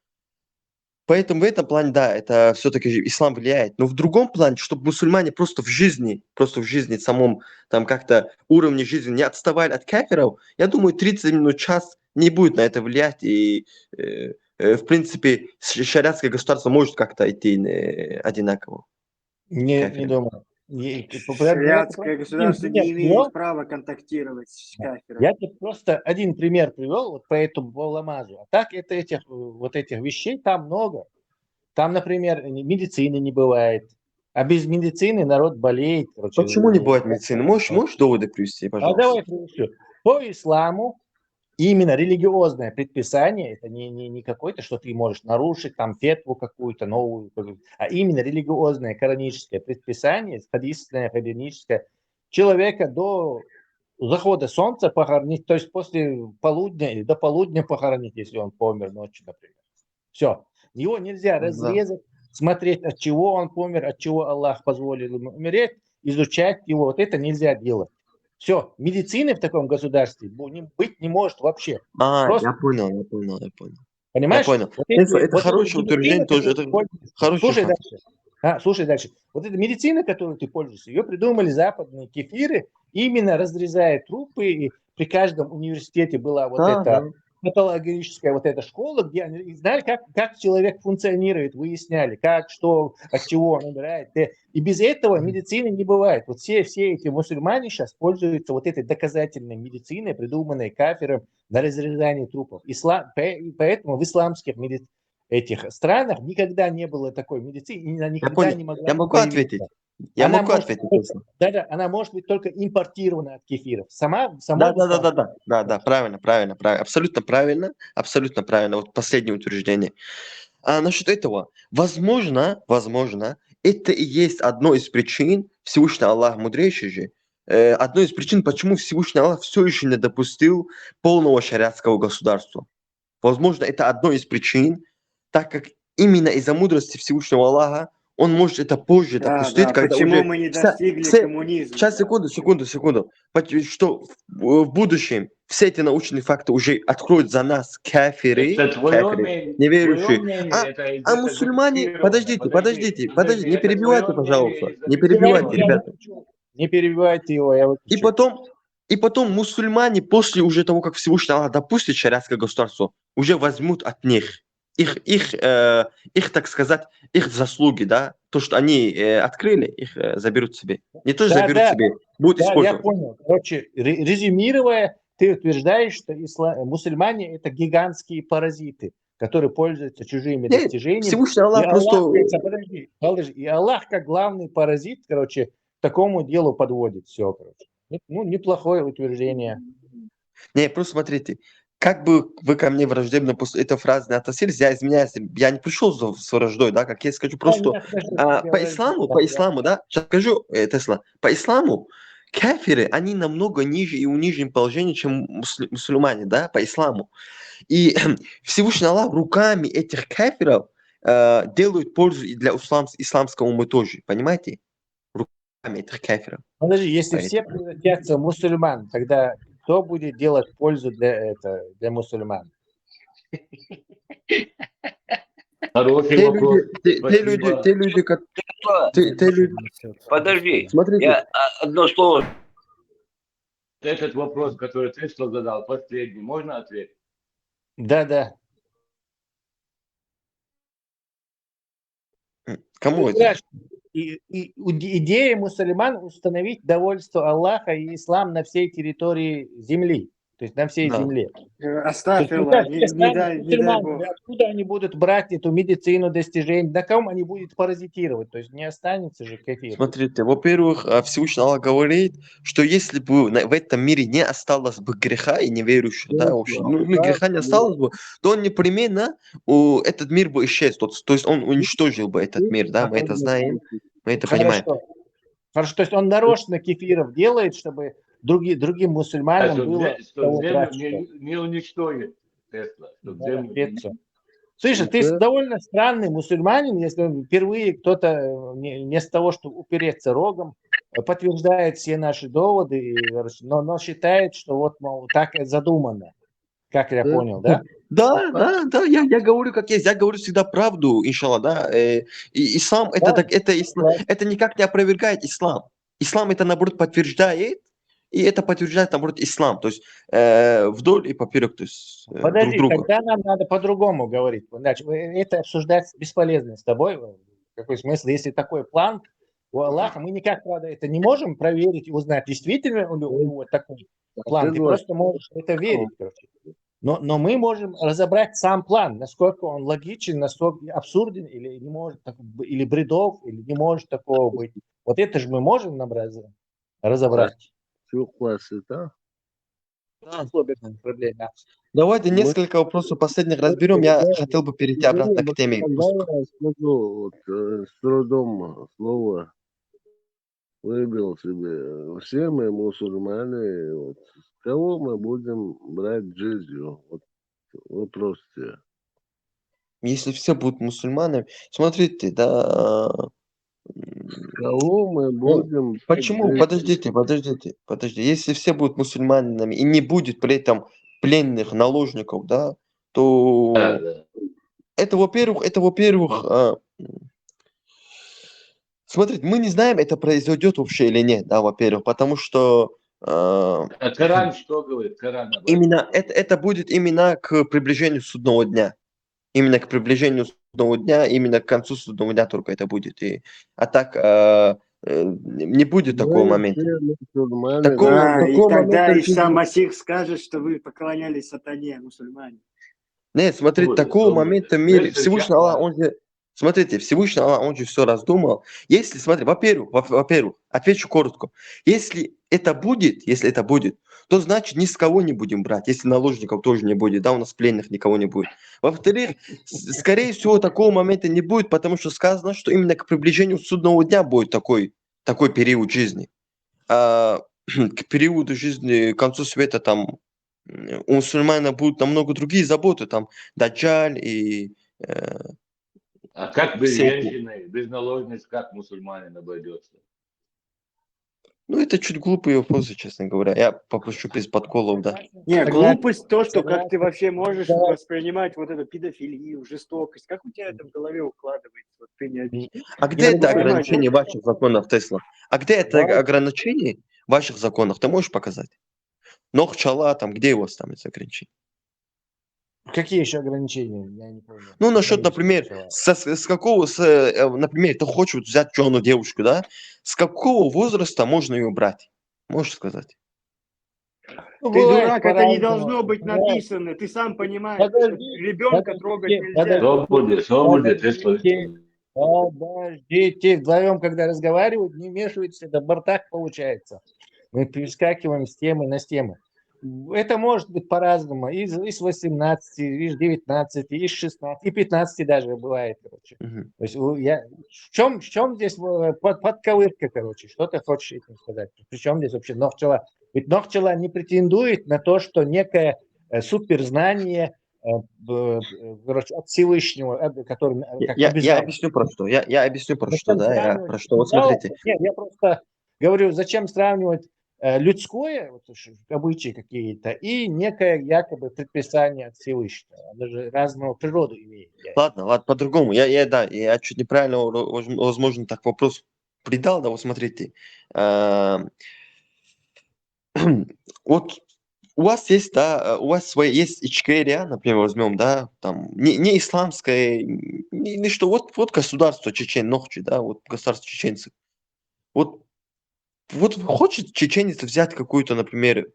Поэтому в этом плане, да, это все-таки ислам влияет. Но в другом плане, чтобы мусульмане просто в жизни самом, там как-то уровне жизни не отставали от кафиров, я думаю, 30 минут, час не будет на это влиять. И, в принципе, шариатское государство может как-то идти одинаково. Не думаю. Шариатское государство не имеет права контактировать с кафиром. Я тебе просто один пример привел вот по этому Ламазу. А так это этих вещей там много. Там, например, медицины не бывает. А без медицины народ болеет. Короче, почему не бывает медицины? Можешь доводы привести, пожалуйста? Давай приведу. По исламу именно религиозное предписание, это не какое-то, что ты можешь нарушить, там, фетву какую-то новую, а именно религиозное, каноническое предписание, хадисное, хадиническое, человека до захода солнца похоронить, то есть после полудня или до полудня похоронить, если он помер ночью, например. Все. Его нельзя Да. разрезать, смотреть, от чего он помер, от чего Аллах позволил ему умереть, изучать его. Вот это нельзя делать. Все. Медицины в таком государстве быть не может вообще. Просто, Я понял. Я понимаешь? понял. Вот Это вот хорошее медицина, утверждение тоже. которой Это ты пользуешься. хороший Слушай факт. дальше. Слушай дальше. Вот эта медицина, которой ты пользуешься, ее придумали западные кефиры, именно разрезая трупы. И при каждом университете была вот Да, эта патологическая вот эта школа, где они знали, как человек функционирует, выясняли, как, что, от чего он умирает. И без этого медицины не бывает. Вот все эти мусульмане сейчас пользуются вот этой доказательной медициной, придуманной кафиром на разрезание трупов. Поэтому в исламских этих странах никогда не было такой медицины, и она Я никогда понял. не могла Я могу появиться. ответить. Я Она могу может ответить. быть Тесла. Да, она может быть только импортирована от кефиров. Самой Да, ислам. правильно. Абсолютно правильно. Вот последнее утверждение. А насчет этого, возможно, это и есть одной из причин, Всевышний Аллах мудрейший же, одной из причин, почему Всевышний Аллах все еще не допустил полного шариатского государства. Возможно, это одной из причин, так как именно из-за мудрости Всевышнего Аллаха он может это позже Да, допустить, когда почему уже мы не достигли все... коммунизма? Сейчас, секунду. Что в будущем все эти научные факты уже откроют за нас кафиры, Это твое мнение, неверующие. это Мусульмане... зафиксировано. Подождите, не Это перебивайте, твое пожалуйста. мнение Не перебивайте, Я ребята. выключу. Не перебивайте его, я выключу. И потом мусульмане после уже того, как Всевышний Аллах допустит шариатское государство, уже возьмут от них их, так сказать, их заслуги, да, то, что они открыли, их заберут себе. Не то, что заберут себе, будут я использовать. понял. Короче, резюмируя, ты утверждаешь, что мусульмане это гигантские паразиты, которые пользуются чужими Нет, достижениями. Всевышний Аллах просто... Подожди. И Аллах, как главный паразит, короче, к такому делу подводит все, короче. Ну, неплохое утверждение. Не, просто смотрите, как бы вы ко мне враждебно после этой фразы не относились, я извиняюсь, я не пришел с враждой, да, как я скажу, просто по исламу, да, сейчас скажу, Тесла, по исламу кафиры, они намного ниже и униженном положении, чем мусульмане, да, по исламу. И Всевышний Аллах руками этих кафиров делают пользу и для исламского ума тоже, понимаете? Руками этих кафиров. Подожди, если все превратятся в мусульман, тогда кто будет делать пользу для мусульман? Хороший вопрос. Те люди, которые... Подожди, Смотрите. я одно слово. Этот вопрос, который ты что задал, последний, можно ответить? Да. Кому это? Идея мусульман установить довольство Аллаха и ислам на всей территории земли. То есть на всей земле. Оставь его, не дай Бог. Откуда они будут брать эту медицину, достижения, на ком они будут паразитировать? То есть не останется же кафир. Смотрите, во-первых, Всевышний Аллах говорит, что если бы в этом мире не осталось бы греха и неверующих, да, вообще, греха не осталось бы, то он непременно этот мир бы исчез. То есть он уничтожил бы этот мир, да, мы это знаем, мы это понимаем. Хорошо, то есть он нарочно кефиров делает, чтобы другим мусульманам было... Не уничтожит Тесла. Слышишь, ты довольно странный мусульманин, если впервые кто-то вместо того, чтобы упереться рогом, подтверждает все наши доводы, но считает, что вот, мол, так и задумано. Как я понял, да? Да, я говорю как есть, я говорю всегда правду, иншаллах, да. И ислам, это никак не опровергает ислам. Ислам это, наоборот, подтверждает, и это подтверждает, наоборот, ислам. То есть вдоль и поперек, то есть Подожди, друг друга. тогда нам надо по-другому говорить. Значит, это обсуждать бесполезно с тобой. Какой смысл? Если такой план у Аллаха, мы никак, правда, это не можем проверить и узнать, действительно у него такой план. Ты просто можешь в это верить, короче. Но мы можем разобрать сам план, насколько он логичен, насколько абсурден или не может, или бредов, или не может такого быть. Вот это же мы можем нам разобрать. Да? Давайте несколько вопросов последних разберем. Я хотел бы перейти обратно к теме. Скажу, с трудом слово. выбил себе. Все мы мусульмане. Вот. С кого мы будем брать джизью? Вот вопрос тебе. Если все будут мусульманами, смотрите, да, С кого мы ну, будем брать почему? джизью? Подождите. Если все будут мусульманами и не будет при этом пленных наложников, да, то Да, да. это, во-первых, смотрите, мы не знаем, это произойдет вообще или нет, да, во-первых, потому что А Коран что говорит? Коран об этом. именно это будет именно к приближению судного дня. Именно к приближению судного дня, именно к концу судного дня только это будет. А так не будет такого Мы момента. все мусульмане. Да, и Такого тогда момента Иса Масих скажет, что вы поклонялись сатане, муссульмане. нет, смотрите, такого момента в мире Всевышний Аллах, он же, смотрите, Всевышний Аллах, он же все раздумал. Если, смотри, во-первых, отвечу коротко. Если это будет, то значит ни с кого не будем брать. Если наложников тоже не будет, да, у нас пленных никого не будет. Во-вторых, скорее всего, такого момента не будет, потому что сказано, что именно к приближению судного дня будет такой период жизни. А к периоду жизни, к концу света, там, у мусульмана будут намного другие заботы, там, даджаль и А как без все эти. женщины, без наложниц, как мусульманин обойдется? Ну, это чуть глупые вопросы, честно говоря. Я попрошу без подколов, да. Не, Согласен. глупость то, что как Согласен. ты вообще можешь Согласен. воспринимать вот эту педофилию, жестокость. Как у тебя это в голове укладывается? Вот ты не объясни. А Я где могу это понимать, ограничение вот ваших законов, Тесла? А где это Давай. ограничение в ваших законах? Ты можешь показать? Нохчала, там, где у вас там эти ограничения? Какие еще ограничения? Я не понял. Ну, Что насчет, имеешь в например, виду? например, ты хочешь взять черную девушку, да? С какого возраста можно ее брать? Можешь сказать? Ну, ты бывает дурак, это не по-разному. должно быть Бывает. написано. Ты сам понимаешь, что Подождите, ребенка трогать нельзя. Подождите. Вдвоем, когда разговаривают, не вмешивайтесь, это бардак получается. Мы перескакиваем с темы на тему. Это может быть по-разному. И с 18, и с 19, и с 16, и 15 даже бывает, короче. Мгм. То есть в чем здесь подковырка, короче? Что ты хочешь этим сказать? Причем здесь вообще Нохчала? Ведь Нохчала не претендует на то, что некое суперзнание короче, от Всевышнего, который как Я обязательно. объясню про что. Я объясню про что, Зачем да. Я сравнивать? про что. Вот смотрите. Нет, я просто говорю, зачем сравнивать людское, вот, обычаи какие-то, и некое якобы предписание от Всевышнего. Оно же разного природу имеет. Ладно, по-другому. Я чуть неправильно, возможно, так вопрос придал, да, вот смотрите. Вот у вас есть, да, у вас есть ичкерия, например, возьмем, да, там, не исламское, не что, вот государство Чечен, Нохчи, да, вот государство чеченцев. Вот хочет чеченец взять какую-то, например,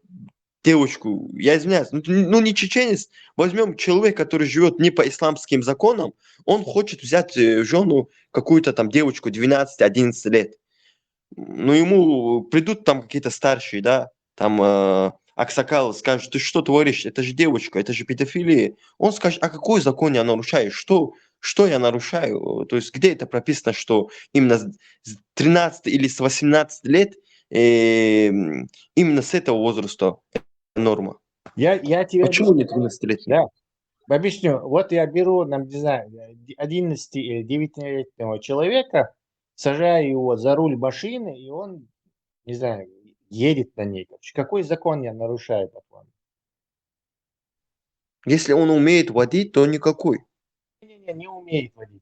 девушку, я извиняюсь, ну не чеченец, возьмем человек, который живет не по исламским законам, он хочет взять жену какую-то там девочку 12-11 лет. Ну ему придут там какие-то старшие, да, там аксакалы скажут, ты что творишь, это же девочка, это же педофилия. Он скажет, а какой закон я нарушаю, что я нарушаю, то есть где это прописано, что именно с 13 или с 18 лет именно с этого возраста норма. Я тебе Почему не объясню. 13-летний? Да, объясню. Вот я беру, не знаю, 11-9-летнего человека, сажаю его за руль машины, и он, не знаю, едет на ней. Какой закон я нарушаю, по-твоему? Если он умеет водить, то никакой. Не умеет водить.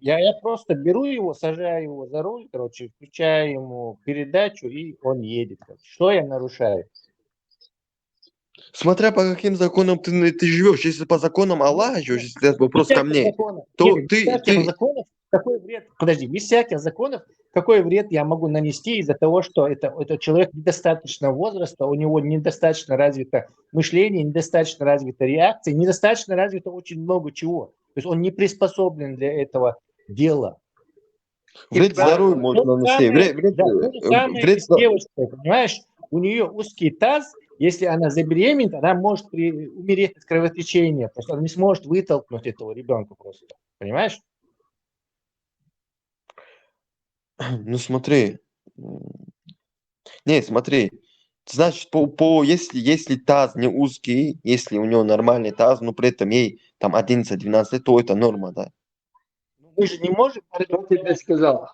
Я просто беру его, сажаю его за руль, короче, включаю ему передачу, и он едет. Что я нарушаю? Смотря по каким законам ты живешь. Если по законам Аллаха живешь, если это вопрос ко мне, то без всяких законов, какой вред? Подожди, без всяких законов, какой вред я могу нанести из-за того, что это человек недостаточного возраста, у него недостаточно развито мышление, недостаточно развита реакция, недостаточно развито очень много чего. То есть он не приспособлен для этого дела. Вред здоровью можно нанести. То же самое с девочкой, понимаешь? У нее узкий таз, если она забеременеет, она может умереть от кровотечения, потому что она не сможет вытолкнуть этого ребенка просто. Понимаешь? Ну смотри, Не, смотри, значит, если таз не узкий, если у него нормальный таз, но при этом ей там 11-12 лет, то это норма, да. Мы же не можем Кто тебе сказал?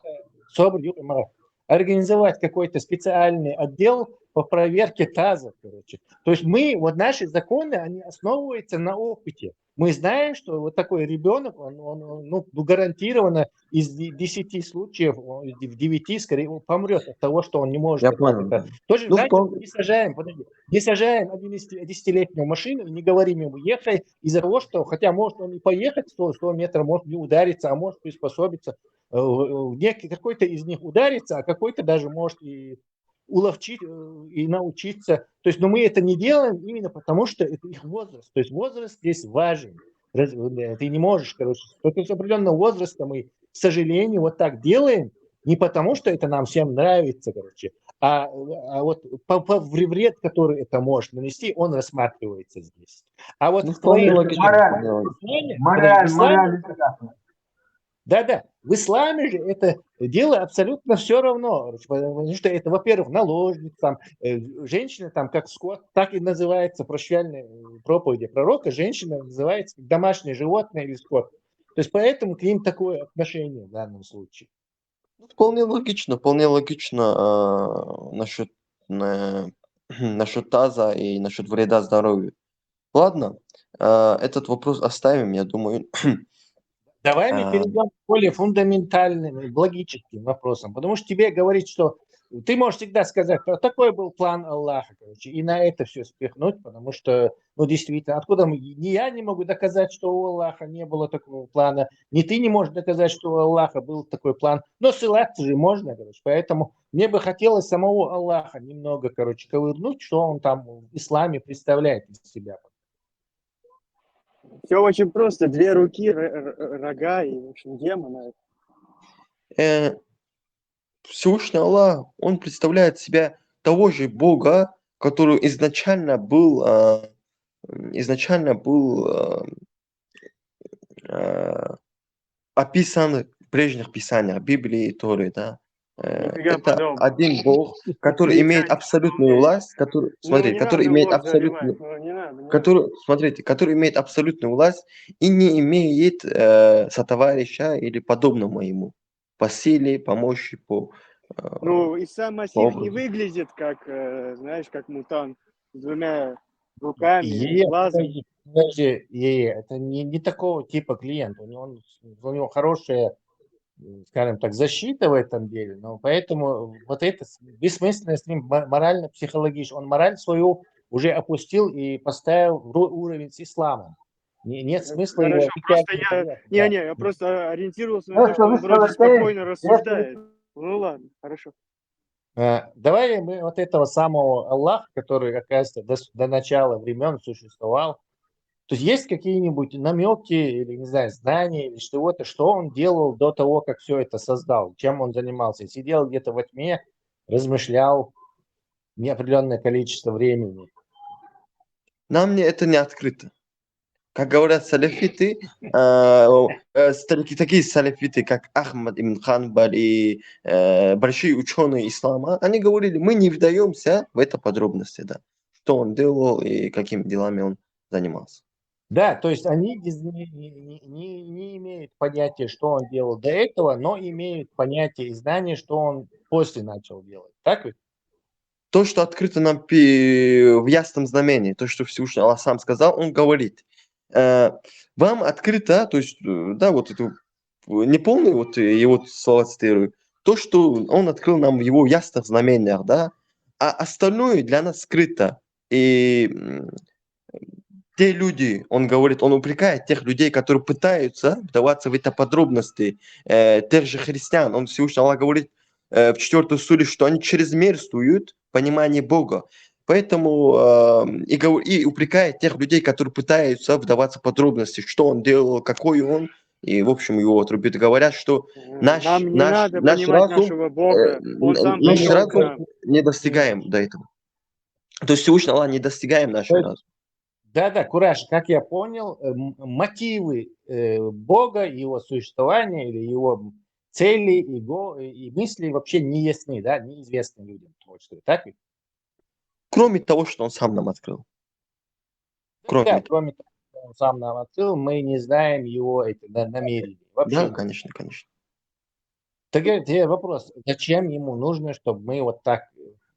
организовать какой-то специальный отдел по проверке таза, короче. То есть вот наши законы, они основываются на опыте. Мы знаем, что вот такой ребенок, он гарантированно из 10 случаев, в 9 скорее помрет от того, что он не может. Я понял. Тоже не сажаем 10-летнюю машину и не говорим ему ехай из-за того, что, хотя может он и поехать 100 метров, может не удариться, а может приспособиться. Какой-то из них ударится, а какой-то даже может и уловчить, и научиться. То есть, но мы это не делаем именно потому, что это их возраст. То есть возраст здесь важен. Ты не можешь, короче, только с определенного возраста мы, к сожалению, вот так делаем, не потому, что это нам всем нравится, короче, а вот вред, который это может нанести, он рассматривается здесь. А вот в твоей мораль. Да, в исламе же это дело абсолютно все равно, потому что это, во-первых, наложница, там, женщина, там, как скот, так и называется прощальная проповеди пророка, женщина называется как домашнее животное или скот. То есть поэтому к ним такое отношение в данном случае. Вполне логично насчет таза и насчет вреда здоровью. Ладно, этот вопрос оставим, я думаю. Давай мы перейдем к более фундаментальным, логическим вопросам. Потому что тебе говорить, что ты можешь всегда сказать, что такой был план Аллаха, короче, и на это все спихнуть, потому что, действительно, откуда ни я не могу доказать, что у Аллаха не было такого плана, ни ты не можешь доказать, что у Аллаха был такой план, но ссылаться же можно, короче. Поэтому мне бы хотелось самого Аллаха немного, короче, ковырнуть, что он там в исламе представляет из себя. Все очень просто. 2 руки, рога и, в общем, демона. Всевышний Аллах, он представляет себя того же Бога, который изначально был описан в прежних писаниях Библии и Торы, да. Это один Бог, который имеет абсолютную власть, который имеет абсолютную власть и не имеет сотоварища или подобного ему по силе, по мощи, и сам Масих не выглядит как, знаешь, как мутант с 2 руками, глазом. Это не такого типа клиент. У него хорошая, скажем так, защита в этом деле, но поэтому вот это бессмысленно с ним морально-психологически. Он мораль свою уже опустил и поставил в уровень с исламом. Нет смысла его... Я просто ориентировался на то, что он вроде спокойно рассуждает. Ну ладно, хорошо. Давай мы вот этого самого Аллаха, который, оказывается, до начала времен существовал, то есть какие-нибудь намеки или, не знаю, знания или что-то, что он делал до того, как все это создал, чем он занимался? Сидел где-то во тьме, размышлял неопределенное количество времени. Нам это не открыто. Как говорят салафиты, такие салафиты, как Ахмад ибн Ханбаль и большие ученые ислама, они говорили, мы не вдаемся в это подробности, да, что он делал и какими делами он занимался. Да, то есть они не имеют понятия, что он делал до этого, но имеют понятие и знание, что он после начал делать. Так ведь? То, что открыто нам в ясном знамении, то, что Всевышний Аллах сам сказал, он говорит, вам открыто, то есть, да, вот это неполный вот его слова цитирую, то, что он открыл нам в его ясных знамениях, да, а остальное для нас скрыто. И те люди, он говорит, он упрекает тех людей, которые пытаются вдаваться в эти подробности, тех же христиан. Он Всевышний Аллах говорит в 4 суре, что они чрезмерствуют понимание Бога. Поэтому и упрекает тех людей, которые пытаются вдаваться в подробности, что он делал, какой он, и, в общем, его отрубят. Говорят, что наш разум не достигаем до этого. То есть Всевышний Аллах не достигаем нашего разума. Да, Кураж, как я понял, мотивы Бога, его существования или его цели и мысли вообще не ясны, да, неизвестны людям. Так ведь? Кроме того, что он сам нам открыл. Кроме Да, того. кроме того, что он сам нам открыл, мы не знаем его намерений. Вообще Да, не. конечно, конечно. Теперь вопрос, зачем ему нужно, чтобы мы вот так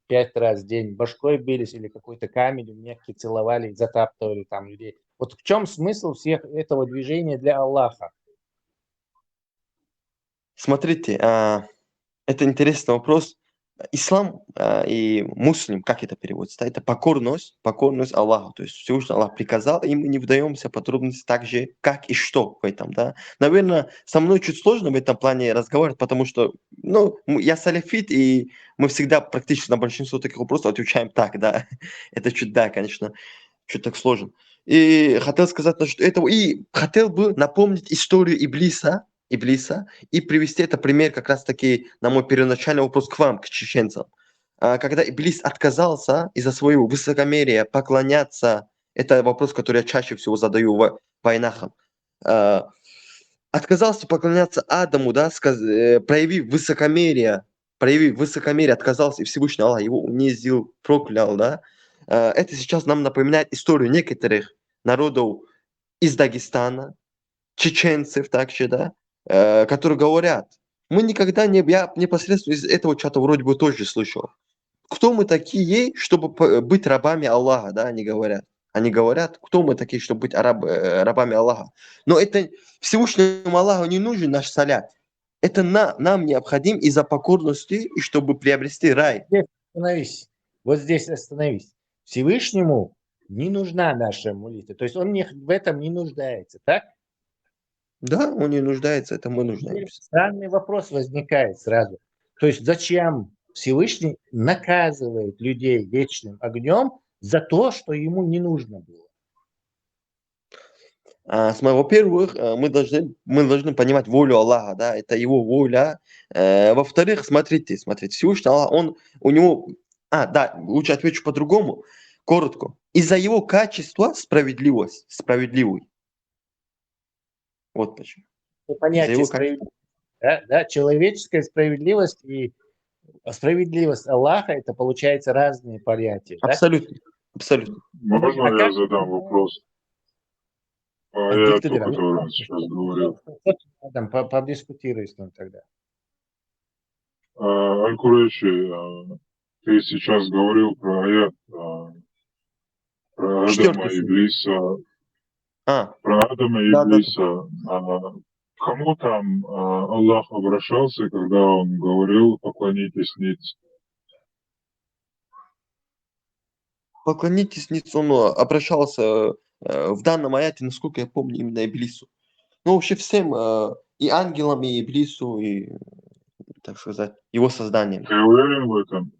5 раз в день башкой бились или какой-то камень мягкий целовали, затаптывали там людей? Вот в чем смысл всех этого движения для Аллаха? Смотрите, это интересный вопрос. Ислам и муслим, как это переводится? Да? Это покорность Аллаху. То есть Всевышний Аллах приказал, и мы не вдаемся в подробности так же, как и что в этом. Да? Наверное, со мной чуть сложно в этом плане разговаривать, потому что я салафит, и мы всегда практически на большинство таких вопросов отвечаем так, да. Это чуть, да, конечно, чуть так сложно. И хотел сказать насчет этого, и хотел бы напомнить историю Иблиса, и привести это пример как раз-таки на мой первоначальный вопрос к вам, к чеченцам. Когда Иблис отказался из-за своего высокомерия поклоняться, это вопрос, который я чаще всего задаю в войнах, отказался поклоняться Адаму, да, проявив высокомерие, отказался, и Всевышний Аллах его унизил, проклял, да. Это сейчас нам напоминает историю некоторых народов из Дагестана, чеченцев также, да, которые говорят, мы никогда не, я непосредственно из этого чата вроде бы тоже слышал, кто мы такие, чтобы быть рабами Аллаха, да, они говорят. Они говорят, кто мы такие, чтобы быть рабами Аллаха. Но это Всевышнему Аллаху не нужен наш салят. Это нам необходим из-за покорности, и чтобы приобрести рай. Вот здесь остановись. Всевышнему не нужна наша молитва. То есть он в этом не нуждается, так? Да, он не нуждается, это мы нуждаемся. Странный вопрос возникает сразу. То есть зачем Всевышний наказывает людей вечным огнем за то, что ему не нужно было? Во-первых, мы должны понимать волю Аллаха, да, это его воля. Во-вторых, смотрите, Всевышний Аллах, лучше отвечу по-другому, коротко. Из-за его качества справедливый. Вот почему. Понятие справедливости. Да? Человеческая справедливость и справедливость Аллаха, это получается разные понятия. Абсолютно. Да? Абсолютно. Можно я задам вопрос? Я который сейчас говорил. Подискутируй с ним тогда. Аль-Курейши, ты сейчас говорил про аят, про Адама и Иблиса. Про Адама и Иблиса. Кому там Аллах обращался, когда он говорил, поклонитесь ниц? Поклонитесь ниц, он обращался в данном аяте, насколько я помню, именно Иблису. Ну, вообще всем, и ангелам, и Иблису, и, так сказать, его созданием. Ты уверен в этом?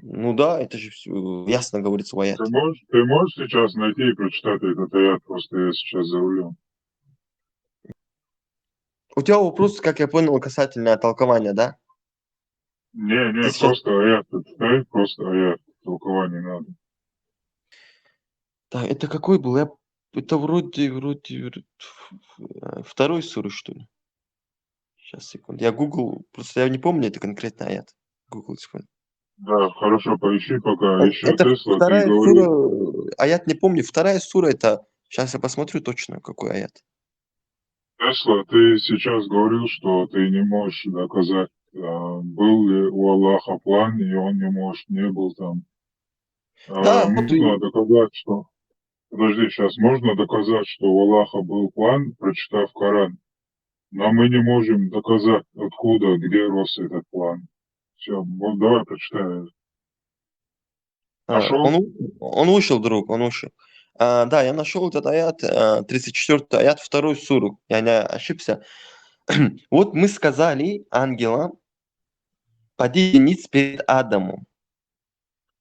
Ну да, это же ясно говорится в аяте. Ты можешь сейчас найти и прочитать этот аят, просто я сейчас за рулем. У тебя вопрос, как я понял, касательно толкования, да? Не, просто аят прочитай, просто аят, толкование надо. Так, это какой был? Это вроде второй суры, что ли? Сейчас, секунду. Я гугл, просто я не помню, это конкретный аят. Гугл, секунду. Да, хорошо, поищи пока. Еще Это Тесла, вторая ты говорил. сура, аят не помню. Вторая сура, это... Сейчас я посмотрю точно, какой аят. Тесла, ты сейчас говорил, что ты не можешь доказать, был ли у Аллаха план, и он не был там. Да, можно доказать, что... Подожди, сейчас можно доказать, что у Аллаха был план, прочитав Коран. Но мы не можем доказать, откуда, где рос этот план. Все, вот давай прочитаем. Нашел? Он вышел, друг, он вышел. Да, я нашел этот аят, 34-й аят, второй суру. Я не ошибся. Вот мы сказали ангелам, пади ниц перед Адамом.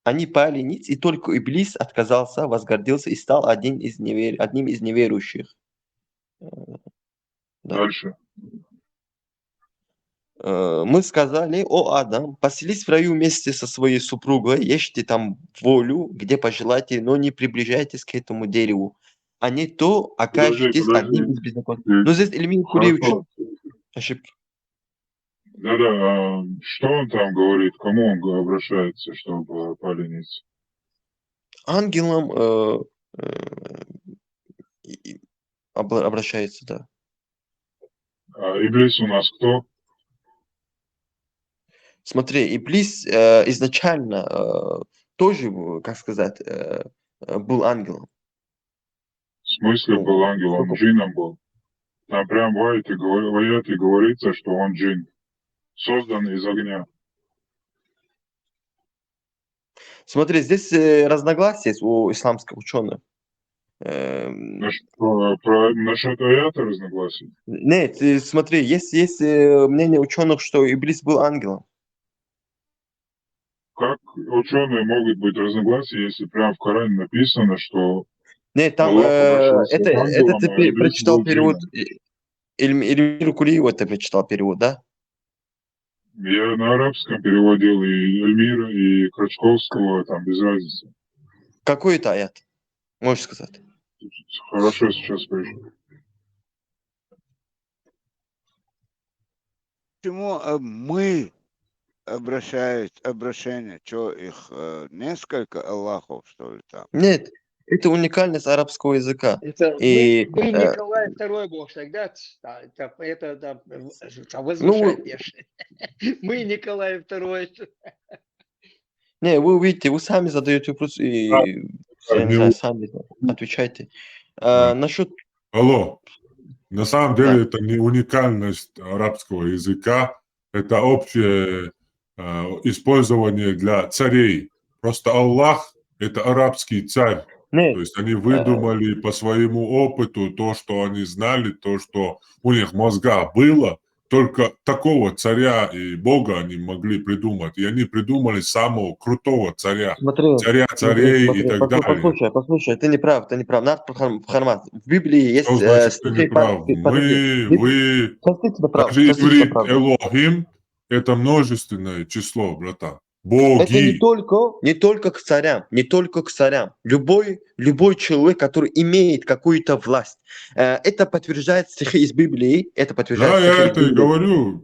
Они пали ниц, и только Иблис отказался, возгордился и стал одним из неверующих. Дальше. Мы сказали: о Адам, поселись в раю вместе со своей супругой, ешьте там волю, где пожелаете, но не приближайтесь к этому дереву. а не то окажетесь одним из беззаконных. Но здесь Эльмир Кулиевич Хорошо. ошибки. Да-да, а что он там говорит? Кому он обращается, чтобы полениться? Ангелам обращается, да. А Иблис у нас кто? Смотри, Иблис изначально тоже, как сказать, был ангелом. В смысле Ну, был ангел? Он сколько- джином был. Там прям в аяте говорится, что он джин. Создан из огня. Смотри, здесь разногласия есть у исламских ученых. Насчет аята разногласий? Нет, смотри, есть мнение ученых, что Иблис был ангелом. Как ученые могут быть разногласия, если прям в Коране написано, что Нет, там Аллах обращался к это ангелам, ты а Иблис прочитал был перевод, джинном? Эльмир Кулиев это прочитал перевод, да? Я на арабском переводил и Эльмира, и Крачковского, там без разницы. Какой это аят? Можешь сказать? Хорошо, сейчас скажу. Почему мы обращение? Что их несколько Аллахов, что ли, там? Нет, это уникальность арабского языка. Это И мы Николай II Бог тогда, это ну, возвышаешь. Мы Николай II. не, вы увидите, вы сами задаете вопрос, и я не знаю, сами отвечайте. Насчет... Алло, на самом Да. деле это не уникальность арабского языка, это общее использование для царей. Просто Аллах – это арабский царь. Нет, То есть они выдумали по своему опыту то, что они знали, то, что у них мозга было. Только такого царя и бога они могли придумать. И они придумали самого крутого царя. смотри, Царя царей и так далее. послушай, ты не прав. Над Хармат. В Библии есть Что значит ты стихи... не прав? Подожди. Вы... Частично прав. Даже Частично иврит прав. Элохим – это множественное число, братан. Это не Боги. только к царям, не только к царям. Любой человек, который имеет какую-то власть. Это подтверждает стихи из Библии. Это подтверждает Да, стихи я из это и Библии. говорю,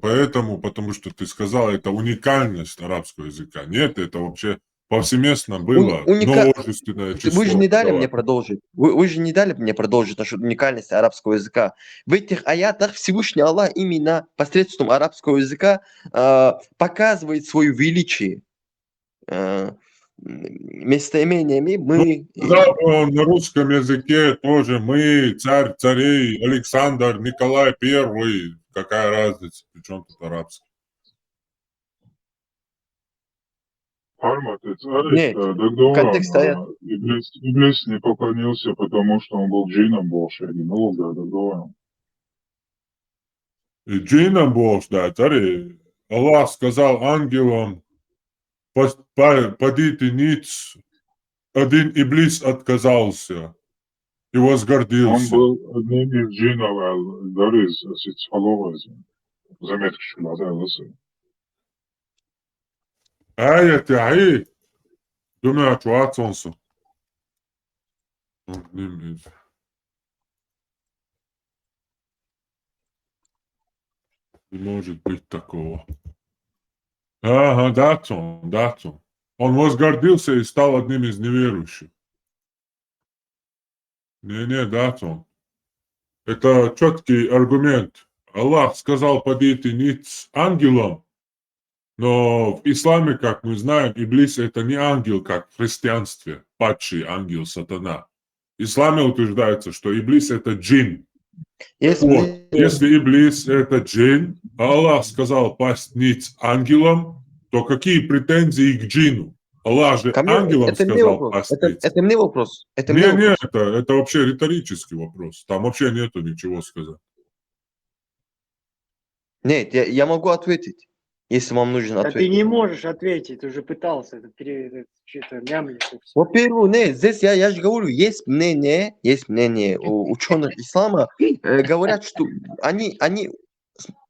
потому что ты сказал, это уникальность арабского языка. Нет, это вообще повсеместно было множественное число. Вы же не дали Давай. мне продолжить. Вы же не дали мне продолжить насчет уникальности арабского языка. В этих аятах Всевышний Аллах именно посредством арабского языка показывает свое величие. Местоимениями мы... Да, на русском языке тоже мы, царь царей, Александр, Николай I. Какая разница? Причем тут арабский? Harmat, Нет, в контексте аята. Иблис не поклонился, потому что он был джином волшебным. Ну, да, договариваем. И джином Бог, да, цари. Аллах сказал ангелам, подите ниц. Один Иблис отказался и Он возгордился. был одним из джинов, Дариз, заметка школа, лысый. Ayet yahi. Думаю, Watson. Не может быть такого. Ага, Датсон. Он возгордился и стал одним из неверующих. Не, Датсон. Это четкий аргумент. Аллах сказал, подите ниц ангелам. Но в исламе, как мы знаем, Иблис это не ангел, как в христианстве, падший ангел, сатана. В исламе утверждается, что Иблис это джин. Вот, если Иблис это джин, а Аллах сказал пасть ниц ангелам, то какие претензии к джину? Аллах же ангелам сказал пасть ниц. Это мне вопрос. Не, это вообще риторический вопрос. Там вообще нету ничего сказать. Нет, я могу ответить, если вам нужен А ответ. ты не можешь ответить, ты уже пытался, это что-то мямлишь. Во-первых, нет, здесь я же говорю, есть мнение у ученых ислама, говорят, что они,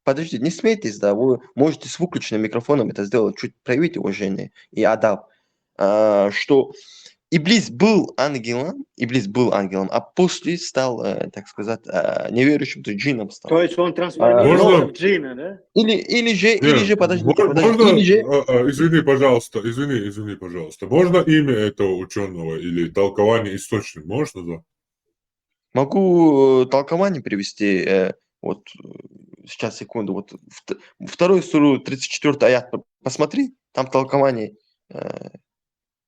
подождите, не смейтесь, да, вы можете с выключенным микрофоном это сделать, чуть проявите уважение и адаб, что Иблис был ангелом, а после стал, так сказать, неверующим, то есть джинном стал. То есть он трансформировался Можно? в джина, да? Или Нет, же, подождите, можно, или же, извини, пожалуйста, можно имя этого ученого или толкование источник, можешь назвать? могу толкование привести, вот, сейчас, секунду, вот, второй суру, 34 аят, посмотри, там толкование.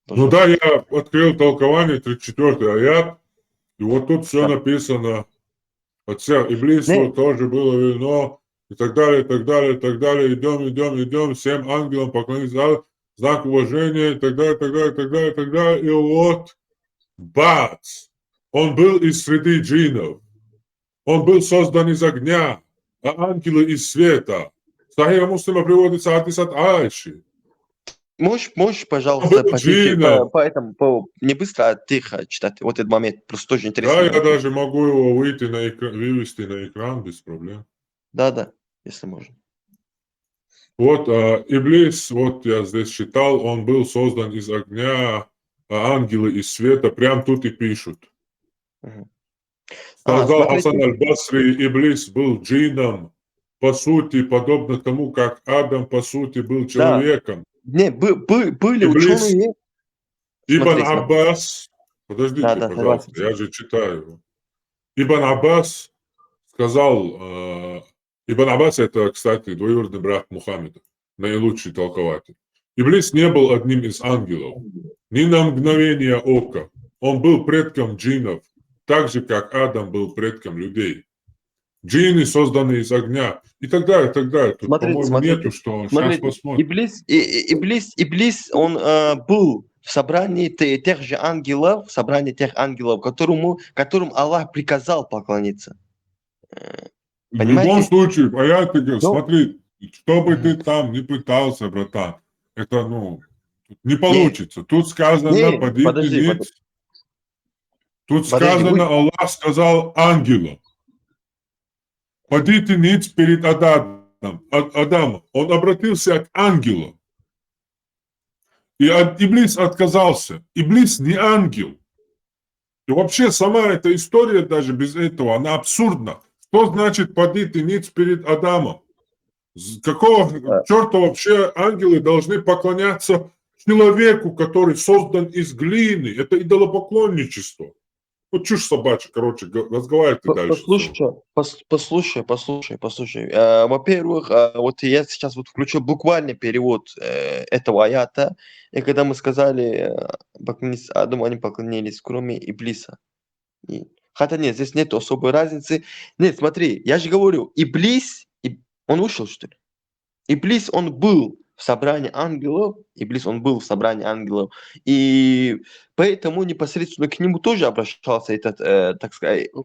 Ну да, я открыл толкование, 34 аят, и вот тут все Да. написано, отца Иблису тоже было вино, и так далее, и так далее, и так далее, идем, всем ангелам поклониться, знак уважения, и так далее, и так далее, и так далее, и так далее, и вот, бац, он был из среды джиннов, он был создан из огня, а ангелы из света. Сахиха Муслима приводится хадис от Айши. Можешь, пожалуйста, джинном. не быстро, а тихо читать вот этот момент, просто тоже Да, интересно. я даже могу его вывести на экран без проблем. Да, если можно. Вот Иблис, вот я здесь читал, он был создан из огня, а ангелы из света, прям тут и пишут. Сказал Хасан аль-Басри, Иблис был джинном, по сути, подобно тому, как Адам, по сути, был человеком. Не, были Иблис, ученые. Ибн Аббас, подождите, Да, пожалуйста, я же читаю его. Ибн Аббас сказал, Ибн Аббас это, кстати, двоюродный брат Мухаммеда, наилучший толкователь. Иблис не был одним из ангелов, ни на мгновение ока. Он был предком джиннов, так же, как Адам был предком людей. Джинны созданы из огня и так далее, и так далее. Тут, по-моему, нету, что сейчас посмотрим. Иблис, он был в собрании тех же ангелов, которым Аллах приказал поклониться. В любом случае, смотри, что бы ты там не пытался, братан, это, не получится. Тут сказано, тут сказано, Аллах сказал ангелам. Подите ниц перед Адамом. Он обратился к ангелу. И Иблис отказался. Иблис не ангел. И вообще сама эта история даже без этого, она абсурдна. Что значит подите ниц перед Адамом? Какого черта вообще ангелы должны поклоняться человеку, который создан из глины? Это идолопоклонничество. Вот чушь собачья, короче, разговаривайте дальше. Послушай. Во-первых, вот я сейчас вот включу буквальный перевод этого аята, и когда мы сказали поклониться Адаму, они поклонились, кроме Иблиса. Хотя нет, здесь нет особой разницы. Нет, смотри, я же говорю, Иблис, он вышел, что ли? Иблис, он был в собрании ангелов, и поэтому непосредственно к нему тоже обращался этот, так сказать, к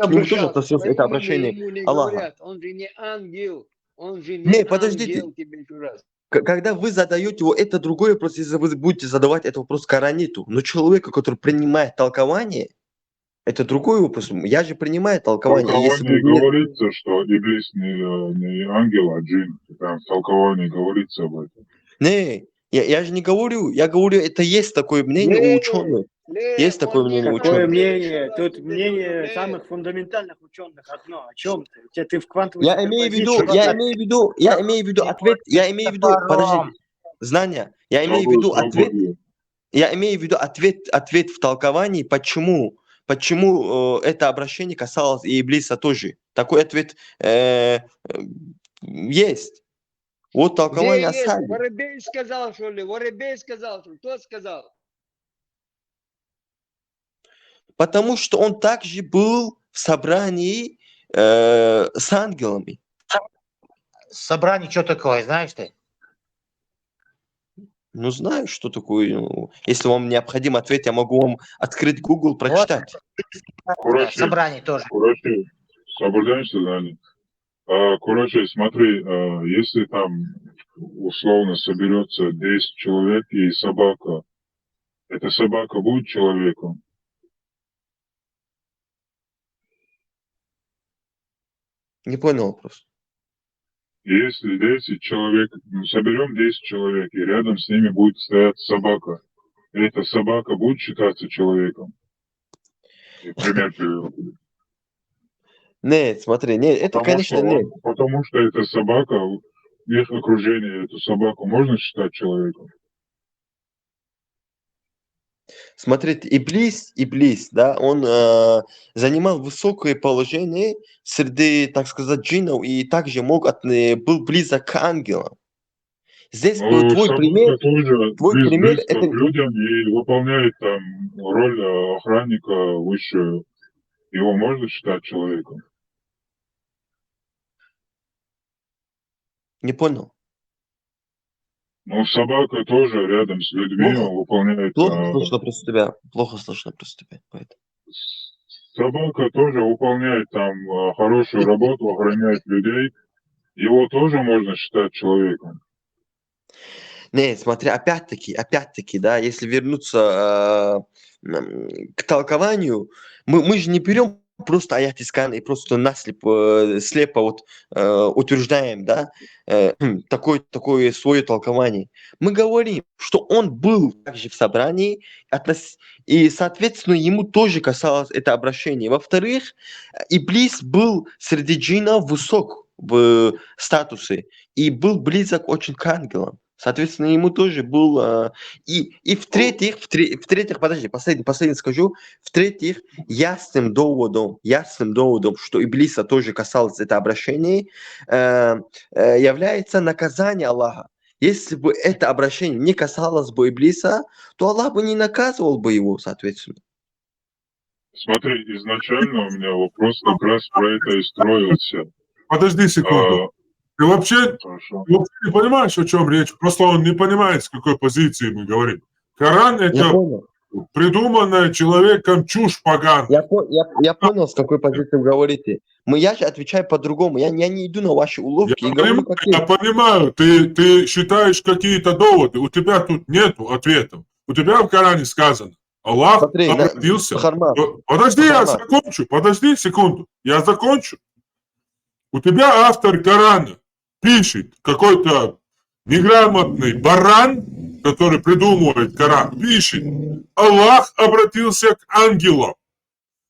нему тоже относилось это обращение Аллаха. Он же не ангел, подождите. ангел, тебе еще раз. Когда вы задаете это другой вопрос, если вы будете задавать этот вопрос Кораниту, но человеку, который принимает толкование, это другой вопрос. Я же принимаю толкование. В толковании говорится, что Иблис не ангел, а джин. Там в толковании говорится об этом. Не, я же не говорю. Я говорю, это есть такое мнение у ученых. Есть такое мнение у ученых. Какое мнение? Тут мнение самых фундаментальных ученых одно. О чем ты? Ты в квантовой Я имею в виду ответ. Подожди. Знания. Я имею в виду ответ в толковании, почему это обращение касалось и Иблиса тоже. Такой ответ есть. Вот толкование Асаби. Воробей сказал, что ли? Кто сказал? Потому что он также был в собрании с ангелами. Собрание что такое, знаешь ты? Ну, знаю, что такое. Если вам необходим ответ, я могу вам открыть Google, прочитать. Собрание тоже. Короче, соблюдаешься, Дани? Короче, смотри, если там условно соберется 10 человек и собака, эта собака будет человеком? Не понял вопрос. Если 10 человек, соберем 10 человек, и рядом с ними будет стоять собака, эта собака будет считаться человеком? И пример привел. Нет, смотри, нет, это, конечно, нет. Потому что эта собака, в их окружении эту собаку можно считать человеком? Смотрите, Иблис, да, он занимал высокое положение среди, так сказать, джиннов и также был близок к ангелам. Здесь был твой Собака пример. тоже Твой пример близко это к людям и выполняет там роль охранника высшую. Его можно считать человеком? не понял. Ну, собака тоже рядом с людьми, Плохо, он выполняет... плохо слышно просто тебя. Плохо слышно просто тебя. Поэтому. Собака тоже выполняет там хорошую работу, охраняет людей. Его тоже можно считать человеком. Не, смотри, опять-таки, да, если вернуться к толкованию, мы же не берем просто аят из Корана и просто слепо вот, утверждаем, да, такое свое толкование. Мы говорим, что он был также в собрании, и, соответственно, ему тоже касалось это обращение. Во-вторых, Иблис был среди джиннов высок в статусе и был близок очень к ангелам. Соответственно, ему тоже был... И в-третьих, подожди, последний скажу. В-третьих, ясным доводом, что Иблиса тоже касалось это обращение, является наказание Аллаха. Если бы это обращение не касалось бы Иблиса, то Аллах бы не наказывал бы его, соответственно. Смотри, изначально у меня вопрос как раз про это и строился. Подожди секунду. Ты вообще не понимаешь, о чем речь? Просто он не понимает, с какой позиции мы говорим. Коран – это придуманная человеком чушь поганая. Я понял, с какой позиции вы говорите. Я же отвечаю по-другому. Я не иду на ваши уловки. Я понимаю, ты считаешь какие-то доводы. У тебя тут нету ответов. У тебя в Коране сказано. Аллах обратился. Подожди, я закончу. Подожди секунду. Я закончу. У тебя автор Корана пишет, какой-то неграмотный баран, который придумывает Коран, пишет: Аллах обратился к ангелам,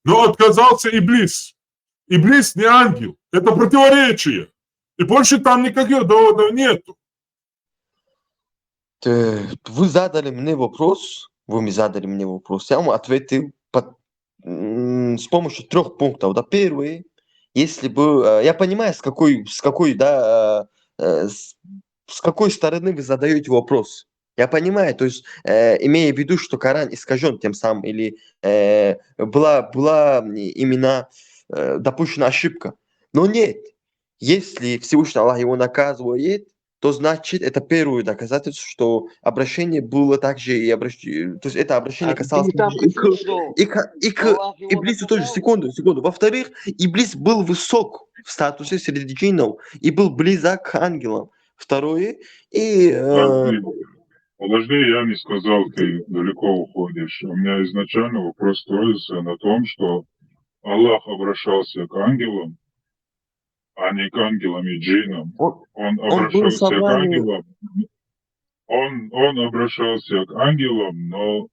но отказался Иблис. Иблис не ангел. Это противоречие. И больше там никаких доводов нету. Вы задали мне вопрос. Я вам ответил с помощью 3 пунктов. Да, первый. Если бы... Я понимаю, с какой стороны вы задаете вопрос. Я понимаю, то есть, имея в виду, что Коран искажен тем самым, или была именно допущена ошибка. Но нет. Если Всевышний Аллах его наказывает, то значит, это первое доказательство, что обращение было также то есть это обращение касалось и к Иблису тоже. Секунду. Во-вторых, Иблис был высок в статусе среди джиннов и был близок к ангелам. Второе, Подожди, я не сказал, ты далеко уходишь. У меня изначально вопрос строится на том, что Аллах обращался к ангелам, а не к ангелам и джиннам. Он обращался к ангелам. Он обращался к ангелам, но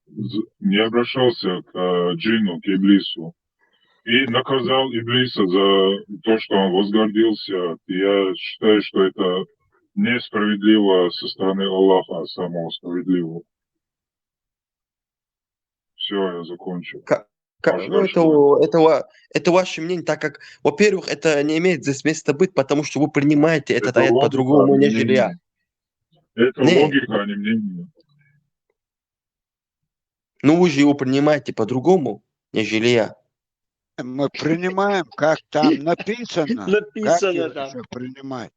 не обращался к джинну, к Иблису. И наказал Иблиса за то, что он возгордился. Я считаю, что это несправедливо со стороны Аллаха, самого справедливого. Все, я закончил. Это ваше мнение, так как, во-первых, это не имеет здесь места быть, потому что вы принимаете этот аят по-другому, нежели я. Это логика, а не мнение. Ну вы же его принимаете по-другому, нежели я. Мы принимаем, как там написано. Написано там. Принимать.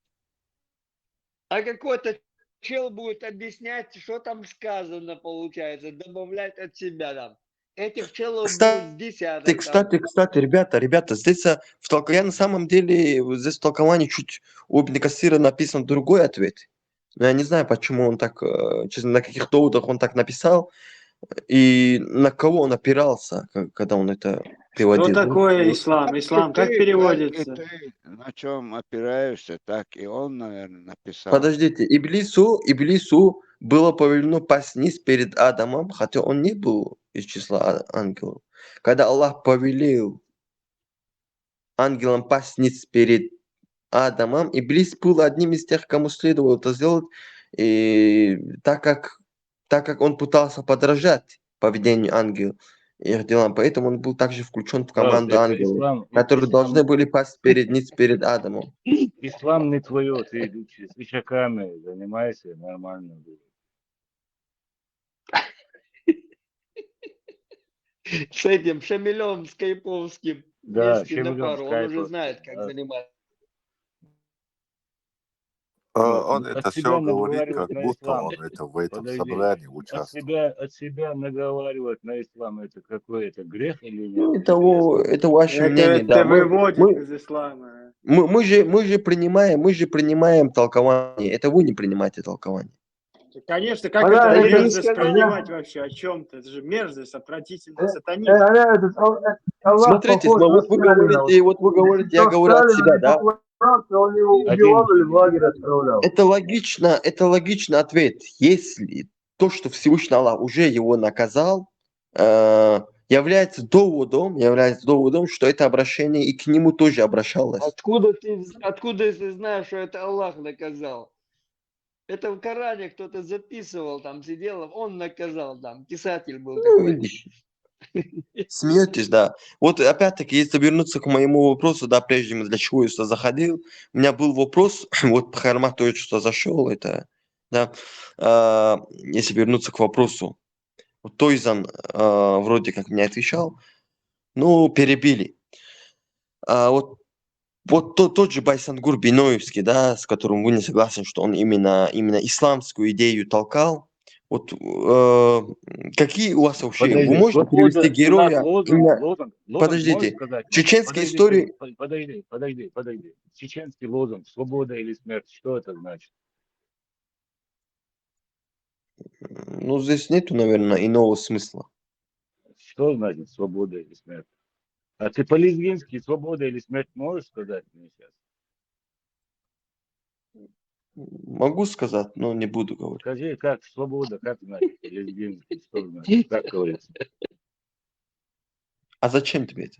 А какой-то чел будет объяснять, что там сказано, получается, добавлять от себя там. Этих челов будет десяток. Кстати, ребята, здесь я на самом деле, здесь в толковании чуть у Ибн Касира написан другой ответ. Но я не знаю, почему он так, честно, на каких доводах он так написал, и на кого он опирался, когда он это переводил. Что такое ислам? Ислам как переводится? Ты на чем опираешься, так и он, наверное, написал. Подождите, Иблису было повелено пасть ниц перед Адамом, хотя он не был из числа ангелов. Когда Аллах повелел ангелам пасть ниц перед Адамом, Иблис был одним из тех, кому следовало это сделать, и так как он пытался подражать поведению ангелов и их делам, поэтому он был также включен в команду это ангелов, которые должны были пасть ниц перед Адамом. Ислам не твое, ты свечаками занимайся, нормально будет. С этим Шамилем Скайповским Да, вместе на Шамилем пару. Он уже Скайповским, знает, как да. заниматься. Он От это себя все говорит, наговаривать как на будто ислам. он это в этом Подожди. собрании участвует. От себя наговаривать на ислам, это какой это грех или нет? Ну, это ваше мнение, Это да. выводит из ислама. Мы же принимаем толкование. Это вы не принимаете толкование. Конечно, как Она это это не мерзость сказала. принимать вообще о чем-то? Это же мерзость, отвратительный сатанизм. Аллах Смотрите, похож на вот вы говорите, я говорю от себя, да? Он его убивал или в лагерь отправлял. Это логичный ответ. Если то, что Всевышний Аллах уже его наказал, является доводом, что это обращение и к нему тоже обращалось. Откуда ты знаешь, что это Аллах наказал? Это в Коране кто-то записывал, там сидел, он наказал, там писатель был Ну, такой. видишь. Смеетесь, да. Вот опять-таки, если вернуться к моему вопросу, да, прежде для чего я сюда заходил, у меня был вопрос, вот по Хармату я что зашел, это, да, если вернуться к вопросу, вот Тойзан вроде как мне отвечал, ну, перебили. Вот тот же Байсангур Биноевский, да, с которым вы не согласны, что он именно исламскую идею толкал. Вот какие у вас вообще? Подожди, Вы можете привести героя? лозунг, Подождите, можешь сказать? чеченские истории. Подожди. Чеченский лозунг «Свобода или смерть». Что это значит? Ну, здесь нету, наверное, иного смысла. Что значит «свобода или смерть»? А ты по-лезгински «свобода или смерть» можешь сказать мне сейчас? Могу сказать, но не буду говорить. Скажи, как свобода, как значит по-лезгински, что значит, как говорится? А зачем тебе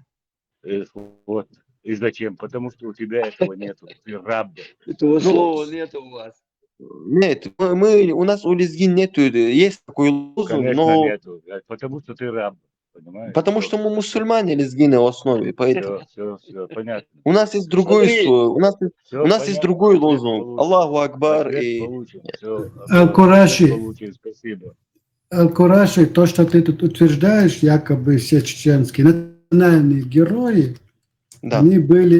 это? Вот. И зачем? Потому что у тебя этого нету. Ты раб. Этого слова нет у вас. Нет, у нас у лезгин нету, есть такой лозунг, Конечно, но... нету. Потому что ты раб. Понимаешь? Потому что мы мусульмане лезгины в основе, поэтому... Все, понятно. У нас есть другой, у нас есть другой лозунг. Аллаху Акбар и... Аль-Кураши, Спасибо. Аль-Кураши, то, что ты тут утверждаешь, якобы все чеченские национальные герои, Да. они были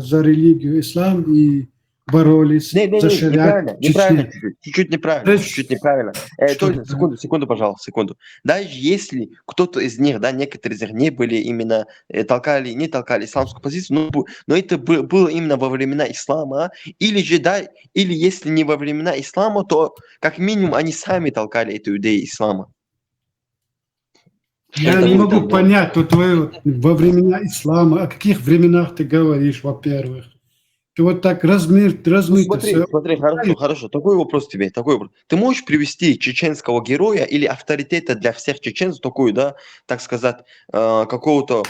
за религию ислам и боролись за шариат в неправильно, Чечне. чуть-чуть неправильно. Только секунду, пожалуйста, секунду. Даже если кто-то из них, да, некоторые из них не были именно не толкали исламскую позицию, но это было именно во времена ислама, или если не во времена ислама, то как минимум они сами толкали эту идею ислама. Я не могу понять во времена ислама, о каких временах ты говоришь, во-первых. Ты вот так размыто все. Смотри, хорошо. Такой вопрос тебе. Ты можешь привести чеченского героя или авторитета для всех чеченцев, такую, да, так сказать, какого-то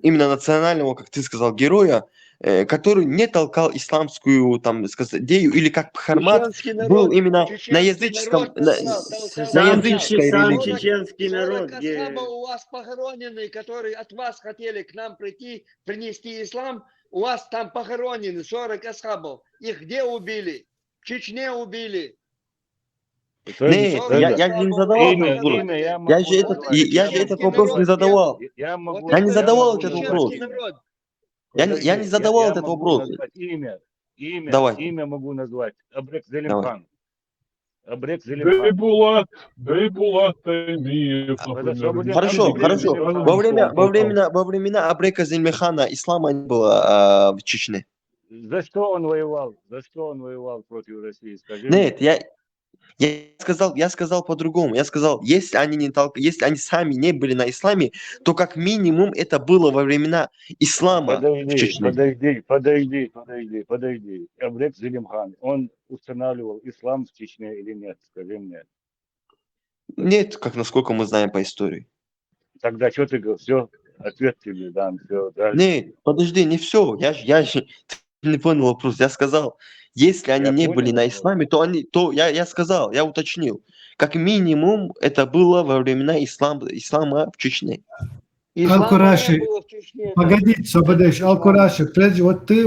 именно национального, как ты сказал, героя, который не толкал исламскую, там, сказать, идею, или как Бхармат был именно на языческом, на языческой Сам религии. чеченский народ. 40 асхабов у вас похоронены, которые от вас хотели к нам прийти, принести ислам. У вас там похоронены 40 асхабов. Их где убили? В Чечне убили. Нет, я же не задавал этот вопрос. Я же этот вопрос не задавал. Я не задавал этот вопрос. Я не задавал этот вопрос. Имя могу назвать. Абрек Зелимхан. Абрек Зелимхан. Бейбулат Таймиев, например. Хорошо. Во времена Абрека Зельмихана ислама не было в Чечне. За что он воевал? За что он воевал против России? Скажи Нет, мне. Я сказал по-другому. Я сказал, если они сами не были на исламе, то как минимум это было во времена ислама в Чечне. Подожди. Абрек Зелимхан, он устанавливал ислам в Чечне или нет? Скажи мне. Нет, как насколько мы знаем по истории. Тогда что ты говоришь? Все, ответ тебе дам. Все, дальше. Нет, подожди, не все. Ты не понял вопрос. Я сказал, если они не были на исламе, то я сказал, я уточнил. Как минимум это было во времена ислама в Чечне. Ал-Кураши, погоди, Ал-Кураши, прежде вот ты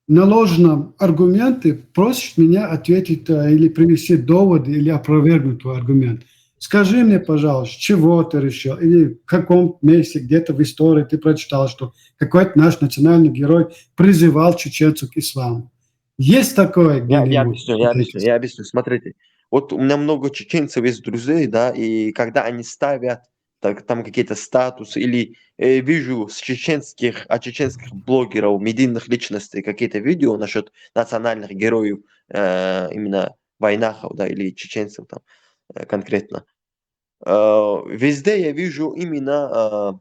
на ложном аргументе просишь меня ответить или привести доводы или опровергнуть твой аргумент. Скажи мне, пожалуйста, чего ты решил, или в каком месте, где-то в истории ты прочитал, что какой-то наш национальный герой призывал чеченцев к исламу. Есть такое? Я объясню. Смотрите, вот у меня много чеченцев есть друзей, да, и когда они ставят там какие-то статусы или вижу от чеченских блогеров, медийных личностей какие-то видео насчет национальных героев, именно войнахов, да, или чеченцев там конкретно. Везде я вижу именно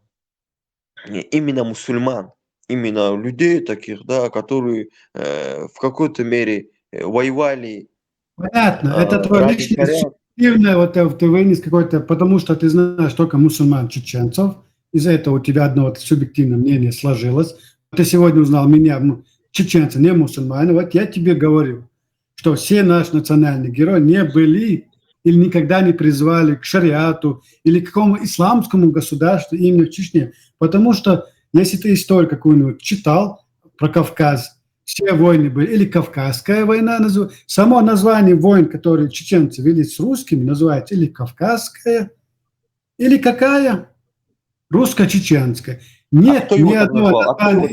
мусульман, именно людей таких, да, которые в какой-то мере воевали. Понятно, это твой личный субъективное, ты вынес какой-то, потому что ты знаешь только мусульман чеченцев, из-за этого у тебя одно субъективное мнение сложилось. Ты сегодня узнал меня, чеченцы, не мусульмане, вот я тебе говорю, что все наши национальные герои не были или никогда не призвали к шариату или к какому исламскому государству именно в Чечне. Потому что, если ты историю какую-нибудь читал про Кавказ, все войны были, или Кавказская война, само название войн, которые чеченцы вели с русскими, называется или Кавказская, или какая? Русско-чеченская. Нет ни одного названия.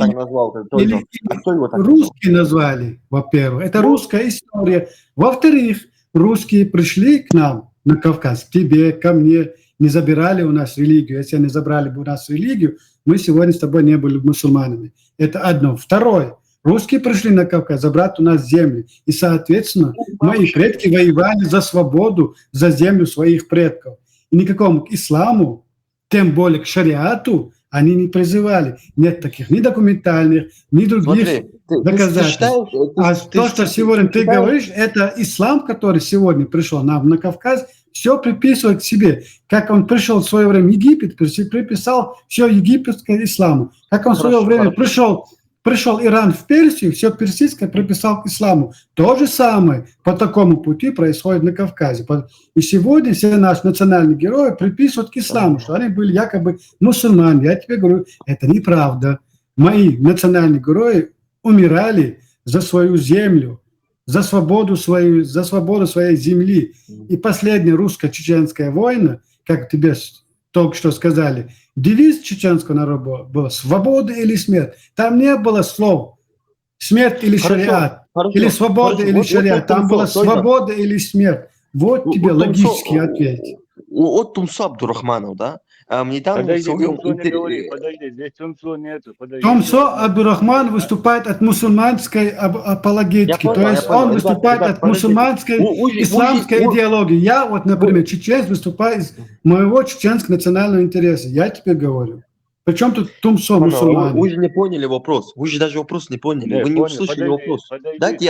Русские назвали, во-первых. Это русская история. Во-вторых, русские пришли к нам на Кавказ, к тебе, ко мне, не забирали у нас религию. Если они забрали бы у нас религию, мы сегодня с тобой не были мусульманами. Это одно. Второе. Русские пришли на Кавказ забрать у нас земли. И, соответственно, мои предки воевали за свободу, за землю своих предков. И никакому к исламу, тем более к шариату, они не призывали. Нет таких ни документальных, ни других доказательств. То, что сегодня ты говоришь, это ислам, который сегодня пришел нам на Кавказ, все приписывает к себе. Как он пришел в свое время в Египет, приписал все египетское исламу. Как он в свое время пришел Иран в Персию, все персидское приписал к исламу. То же самое по такому пути происходит на Кавказе. И сегодня все наши национальные герои приписывают к исламу, что они были якобы мусульмане. Я тебе говорю, это неправда. Мои национальные герои умирали за свою землю, за свободу своей земли. И последняя русско-чеченская война, как тебе только что сказали, девиз чеченского народа был «Свобода или смерть». Там не было слов «смерть или шариат», или «свобода или шариат». Там было «свобода или смерть». Вот тебе логический ответ. Вот Тумсо Абдурахманов, да? Недавно Подожди, здесь Тумсо нету. Тумсо Абдурахман выступает от мусульманской апологетики, то есть он выступает от мусульманской исламской идеологии. Я вот, например, чеченец, выступаю из моего чеченского национального интереса. Я тебе говорю. Причем тут Тумсо мусульмане? Вы же не поняли вопрос. Вы же даже вопрос не поняли. Вы не услышали вопрос. Дайте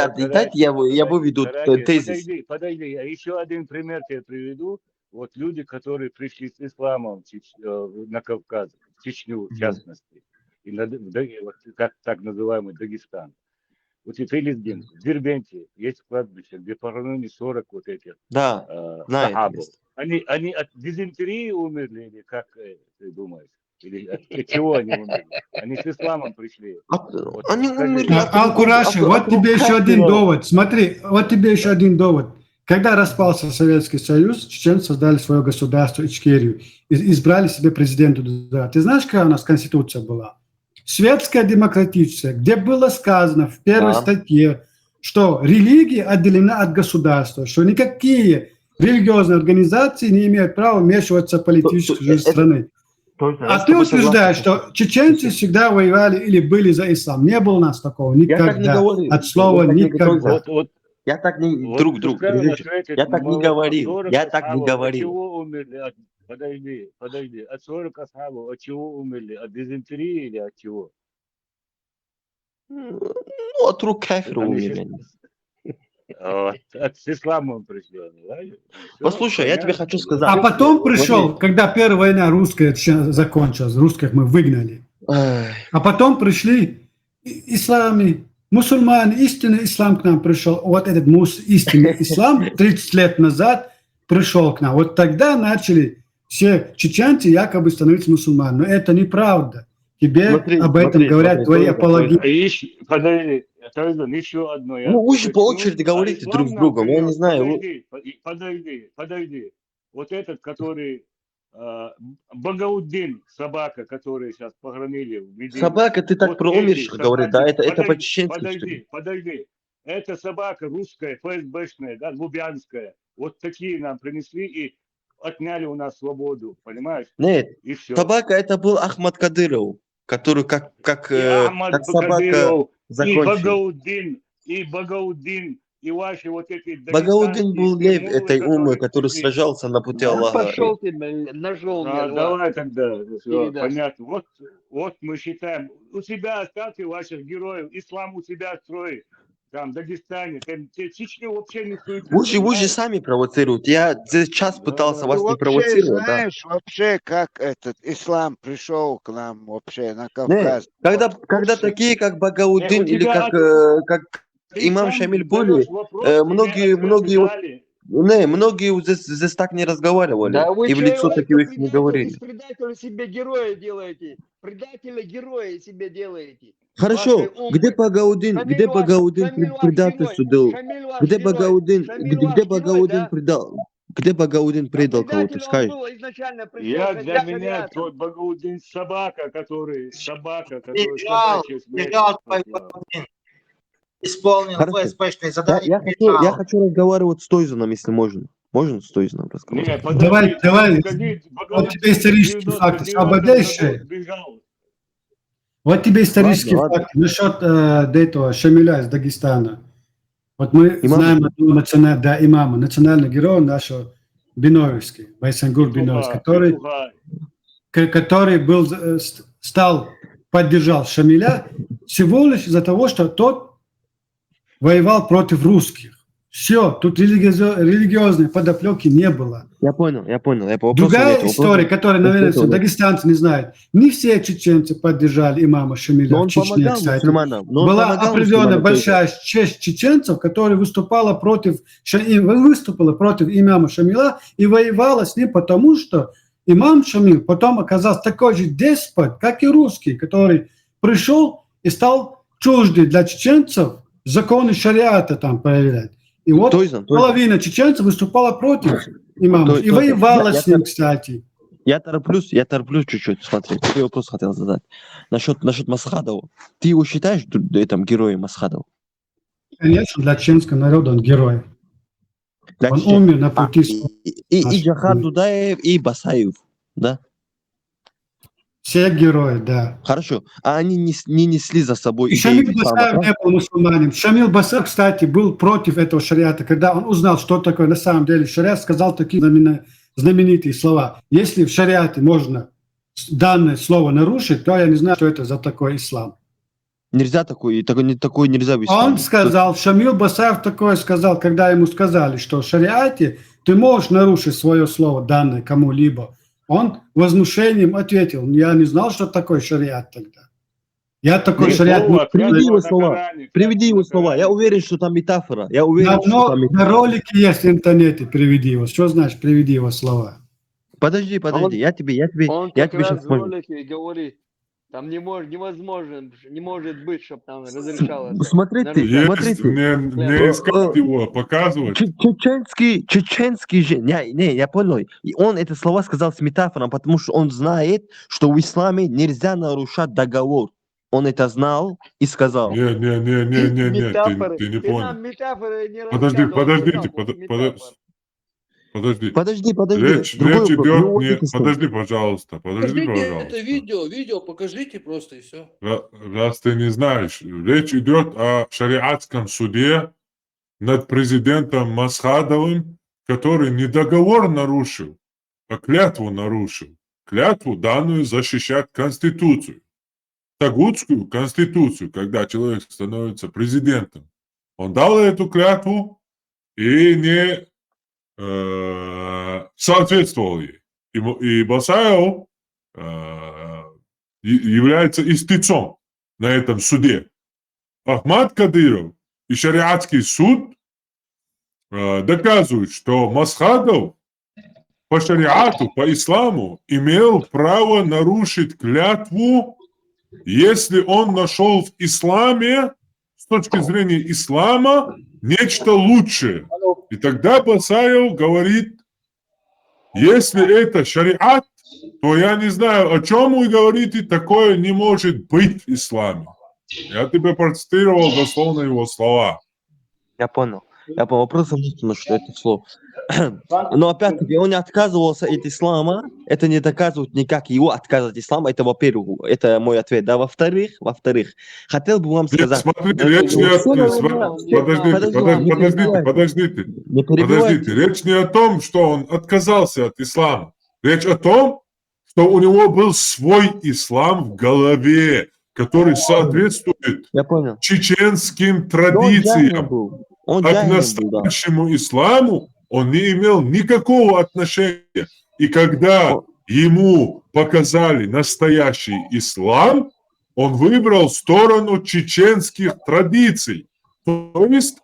я выведу тезис. Подожди, я еще один пример тебе приведу. Вот люди, которые пришли с исламом на Кавказ, в Чечню в частности, и так называемый Дагестан. Вот и Филиздин, в Дербенте есть кладбище, где похоронены 40 вот этих сахабов. Они от дизентерии умерли, или как ты думаешь? Или от чего они умерли? Они с исламом пришли. Они умерли. Ал-Кураши, вот тебе еще один довод. Смотри, вот тебе еще один довод. Когда распался Советский Союз, чеченцы создали свое государство Ичкерию, избрали себе президента. Ты знаешь, какая у нас конституция была? Светская, демократическая, где было сказано в первой статье, что религия отделена от государства, что никакие религиозные организации не имеют права вмешиваться в политическую жизнь страны. А ты утверждаешь, что чеченцы всегда воевали или были за ислам. Не было у нас такого никогда. От слова никогда. Я так не... Вот Друг, пускай у нас дружище, этот я так не говорил. 40 Я так не асхабов от говорил. чего умерли? Подожди. От 40 асхабов от чего умерли? От дизентерии или от чего? Ну, от рук кафира Они умерли. от с исламом пришли. Да? Всё, Послушай, я тебе понятно, хочу да. сказать. А потом Смотри. пришел, когда Первая война русская закончилась, русских мы выгнали. Ай, А потом пришли исламе, мусульмане, истинный ислам к нам пришел. Вот этот истинный ислам 30 лет назад пришел к нам. Вот тогда начали все чеченцы якобы становиться мусульманами. Но это неправда. Тебе об этом говорят твои апологеты. Подожди, Тойзан, еще одно. Я Ну, вы же по уточню. очереди А говорите ислам друг с нам другом. Я не принес, знаю. подожди. Вот этот, который Багауддин, собака, который сейчас погромили в Медине. Собака, ты так Вот про эти умерших говоришь, да? собаки- Это по-чеченски, что ли? подожди. Это собака русская, ФСБшная, да, лубянская. Вот такие нам принесли и отняли у нас свободу, понимаешь? Нет, И все. собака это был Ахмад Кадыров, который как Ахмад собака Бакадыров, закончил. и Багауддин, и ваши вот эти Багауддин был дагестанские лев муллы, этой умы, который пришли. сражался на пути Да Аллаха. пошел ты, блин, ножом мне два. Давай тогда, всё, Передаст. понятно. Вот мы считаем, у себя оставьте ваших героев, ислам у себя строй, там, в Дагестане, там, Чечню вообще не суете. Вы же сами провоцируете. Я сейчас пытался вас не Вообще, провоцировать, да? знаешь, вообще, как этот ислам пришел к нам вообще на Нет, Кавказ. когда такие, как Багауддин или как имам Шамиль были, многие здесь так не разговаривали. Да вы И в чё, лицо вы таких не говорили. из предателя себе героя делаете. Предателя героя себе делаете. Хорошо, Вашей умы. где Багаудин Шамиль ваш предательство герой. делал? Шамиль ваш Где герой. Багаудин, Шамиль где ваш герой, Багаудин да? предал? Где Багаудин предал кого-то, Предатель он скажешь? был изначально пришел Для меня шариатом. тот Багаудин собака, который Бежал, собачья смерть бежал, хотела. исполнил Хорошо. ФСБшные задания. Я хочу разговаривать с Тойзаном, если можно. Можно с Тойзаном разговаривать? Не, Давай, подожди, вот тебе исторические факты, свободейшие. Бежал. Вот тебе исторические Ладно. факты насчет этого Шамиля из Дагестана. Вот мы Имам? знаем одного имама, национальный герой нашего Биновский, Байсангур Биновский, который был, поддержал Шамиля всего лишь из-за того, что тот воевал против русских. Все, тут религиозной подоплеки не было. Я понял. Другая история, которую, наверное, дагестанцы не знают. Не все чеченцы поддержали имама Шамиля Но он в Чечне, помогал кстати. мусульманам. Но он Была помогал определенная мусульманам большая часть чеченцев, которая выступала против имама Шамиля и воевала с ним, потому что имам Шамиль потом оказался такой же деспот, как и русский, который пришел и стал чуждый для чеченцев законы шариата там проверять. И вот половина чеченцев выступала против имама и воевала с ним, кстати. Я тороплюсь чуть-чуть. Смотри, я вопрос хотел задать. Насчет Масхадова. Ты его считаешь героем Масхадова? Конечно, для чеченского народа он герой. Он умер на пути. И Джахар Дудаев, и Басаев, да? Все герои, да. Хорошо. А они не несли за собой... И Шамиль Басаев не был мусульманин. Шамиль Басаев, кстати, был против этого шариата. Когда он узнал, что такое на самом деле шариат, сказал такие знаменитые слова. Если в шариате можно данное слово нарушить, то я не знаю, что это за такой ислам. Нельзя такое нельзя в исламе. Он сказал, Шамиль Басаев такое сказал, когда ему сказали, что в шариате ты можешь нарушить свое слово, данное кому-либо. Он возмущением ответил, я не знал, что такое шариат тогда. Я такой шариат... Приведи его слова. Я уверен, что там метафора. На ролике есть в интернете, приведи его. Что значит приведи его слова? Подожди, я тебе сейчас в ролике говорит, там не может быть, чтобы там разрешалось. Смотрите. Не искать его, показывать. Чеченский же, я понял. И он это слова сказал с метафором, потому что он знает, что в исламе нельзя нарушать договор. Он это знал и сказал. Не, ты не понял. Подожди. Речь идет... Подожди, пожалуйста. Это видео покажите просто и все. Раз ты не знаешь, речь идет о шариатском суде, над президентом Масхадовым, который не договор нарушил, а клятву нарушил. Клятву, данную защищать Конституцию. Тагутскую Конституцию, когда человек становится президентом. Он дал эту клятву и не соответствовал ей. И Басаев является истцом на этом суде. Ахмад Кадыров и шариатский суд доказывают, что Масхадов по шариату, по исламу имел право нарушить клятву, если он нашел в исламе, с точки зрения ислама, нечто лучшее. И тогда Басаев говорит, если это шариат, то я не знаю, о чем вы говорите, такое не может быть в исламе. Я тебе процитировал дословно его слова. Я понял. Вопрос замечательно, что это слово. Но опять-таки он не отказывался от ислама. Это не доказывает никак его отказ от ислама. Это, во-первых, это мой ответ. Да, во-вторых, хотел бы вам сказать... Смотри, речь не подождите. Речь не о том, что он отказался от ислама. Речь о том, что у него был свой ислам в голове, который соответствует чеченским традициям. От настоящему исламу он не имел никакого отношения. И когда ему показали настоящий ислам, он выбрал сторону чеченских традиций. То есть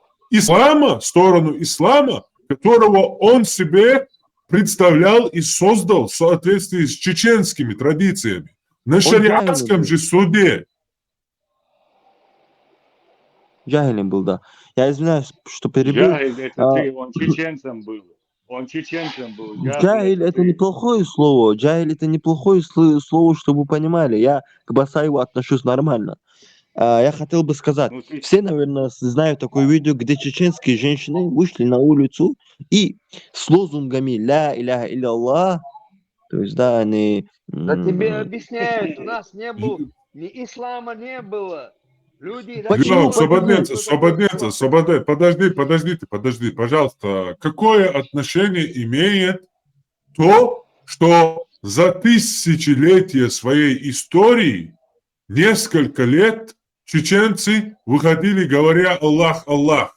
сторону ислама, которого он себе представлял и создал в соответствии с чеченскими традициями. На шариатском же суде. Джахилем был, да. Я извиняюсь, что перебил. Джахиль, это ты, он чеченцем был. Джахиль это неплохое слово. Джахиль это неплохое слово, чтобы вы понимали. Я к Басаеву отношусь нормально. Я хотел бы сказать, все, наверное, знают такое видео, где чеченские женщины вышли на улицу и с лозунгами «Ля иляха илля, то есть, да, они... Да тебе объясняют, у нас не было, ни ислама не было. Люди... Подожди, пожалуйста. Какое отношение имеет то, что за тысячелетия своей истории несколько лет чеченцы выходили, говоря «Аллах, Аллах».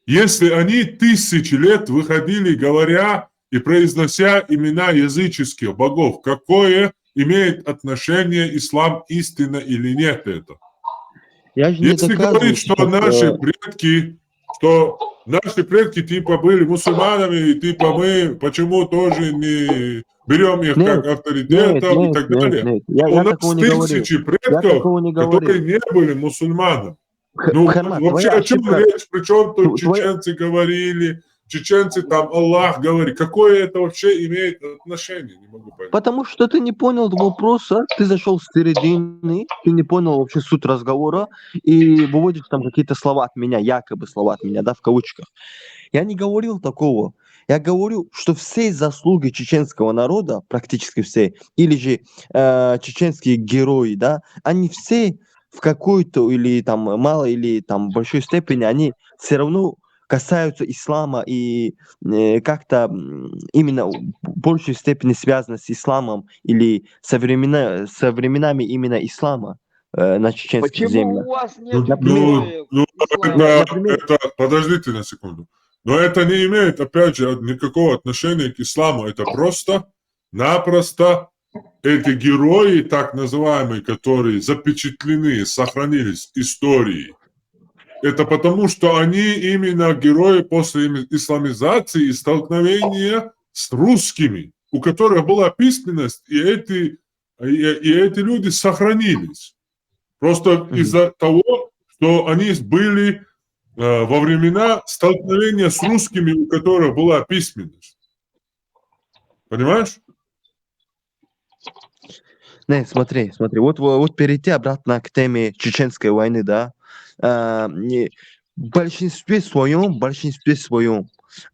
Если они 1000 лет выходили, говоря и произнося имена языческих богов, какое имеет отношение ислам истина или нет это? Если говорить, что наши предки типа были мусульманами, и типа мы почему тоже не берем их как авторитетов и так далее. У нас 1000 предков, которые не были мусульманами. Ну, вообще о чем речь? Причем тут чеченцы говорили, чеченцы там Аллах говорит. Какое это вообще имеет отношение? Не могу понять. Потому что ты не понял вопроса, ты зашел с середины, ты не понял вообще суть разговора и выводишь там какие-то слова от меня, якобы слова от меня, да, в кавычках. Я не говорил такого. Я говорю, что все заслуги чеченского народа, практически все, или же чеченские герои, да, они все в какой-то или там малой или там большой степени, они все равно касаются ислама и как-то именно в большей степени связаны с исламом или со временами именно ислама на чеченских землях. Почему у вас нет героев? Подождите на секунду. Но это не имеет, опять же, никакого отношения к исламу. Это просто-напросто эти герои, так называемые, которые запечатлены, сохранились в истории. Это потому, что они именно герои после исламизации и столкновения с русскими, у которых была письменность, и эти люди сохранились. Просто из-за того, что они были во времена столкновения с русскими, у которых была письменность. Понимаешь? Не, смотри. Вот перейти обратно к теме чеченской войны, да. В большинстве своем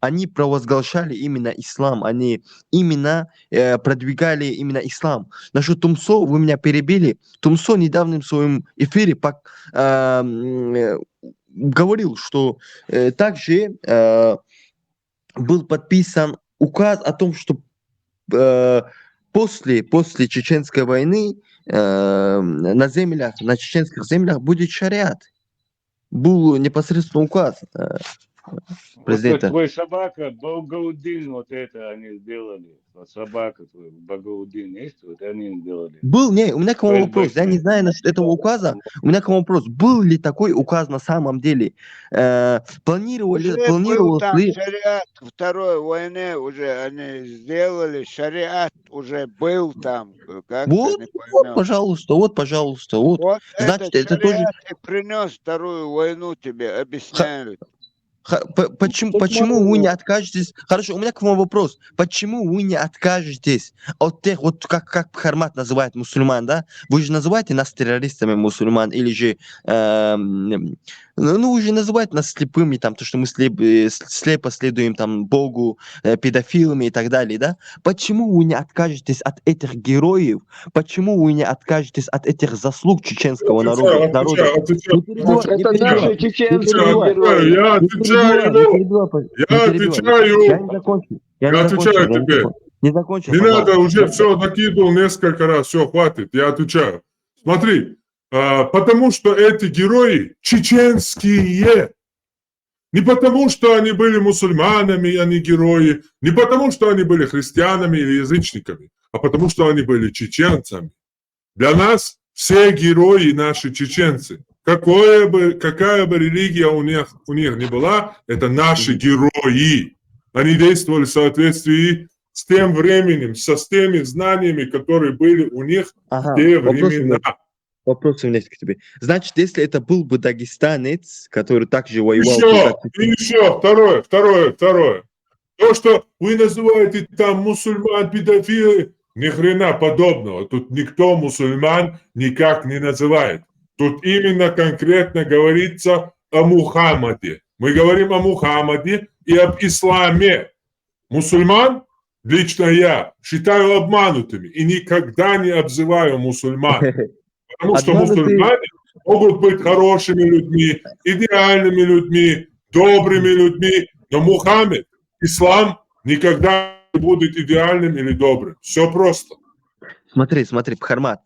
они провозглашали именно ислам, они именно продвигали именно ислам. Насчет Тумсо, вы меня перебили. Тумсо в недавнем своем эфире говорил, что также был подписан указ о том, что после Чеченской войны на чеченских землях будет шариат. Был непосредственно указ Вот президента. твой собака, Багаудин, вот это они сделали. Вот собака твой, Багаудин есть, вот они сделали. У меня к вам вопрос. Я не знаю насчет этого указа. У меня к вам вопрос. Был ли такой указ на самом деле? Уже был Планировалось там ли? шариат Второй войны, уже они сделали, шариат уже был там, как ты Вот, не вот, поймешь. пожалуйста, вот. Вот Значит, этот это тоже... шариат и принес Вторую войну тебе, объясняют. Почему вы не откажетесь? Хорошо, у меня к вам вопрос. Почему вы не откажетесь от тех, вот как Хармат называет мусульман, да? Вы же называете нас террористами мусульман, или же, вы же называете нас слепыми, там, то, что мы слепо следуем там Богу, педофилами и так далее, да? Почему вы не откажетесь от этих героев? Почему вы не откажетесь от этих заслуг чеченского народа? Это наши чеченские Я герои. отвечаю тебе. Не закончил, Не надо, пожалуйста. уже все накидывал несколько раз, все, хватит, я отвечаю. Смотри, потому что эти герои чеченские. Не потому, что они были мусульманами, они герои, не потому, что они были христианами или язычниками, а потому, что они были чеченцами. Для нас все герои наши чеченцы. Какая бы религия у них ни была, это наши герои. Они действовали в соответствии с тем временем, с теми знаниями, которые были у них в те времена. Вопрос у меня к тебе. Значит, если это был бы дагестанец, который также воевал... Еще, второе. То, что вы называете там мусульман, педофилы, ни хрена подобного. Тут никто мусульман никак не называет. Тут именно конкретно говорится о Мухаммаде. Мы говорим о Мухаммаде и об исламе. Мусульман, лично я, считаю обманутыми и никогда не обзываю мусульман. Потому что мусульмане могут быть хорошими людьми, идеальными людьми, добрыми людьми, но Мухаммед, ислам никогда не будет идеальным или добрым. Все просто. Смотри, Бхармат,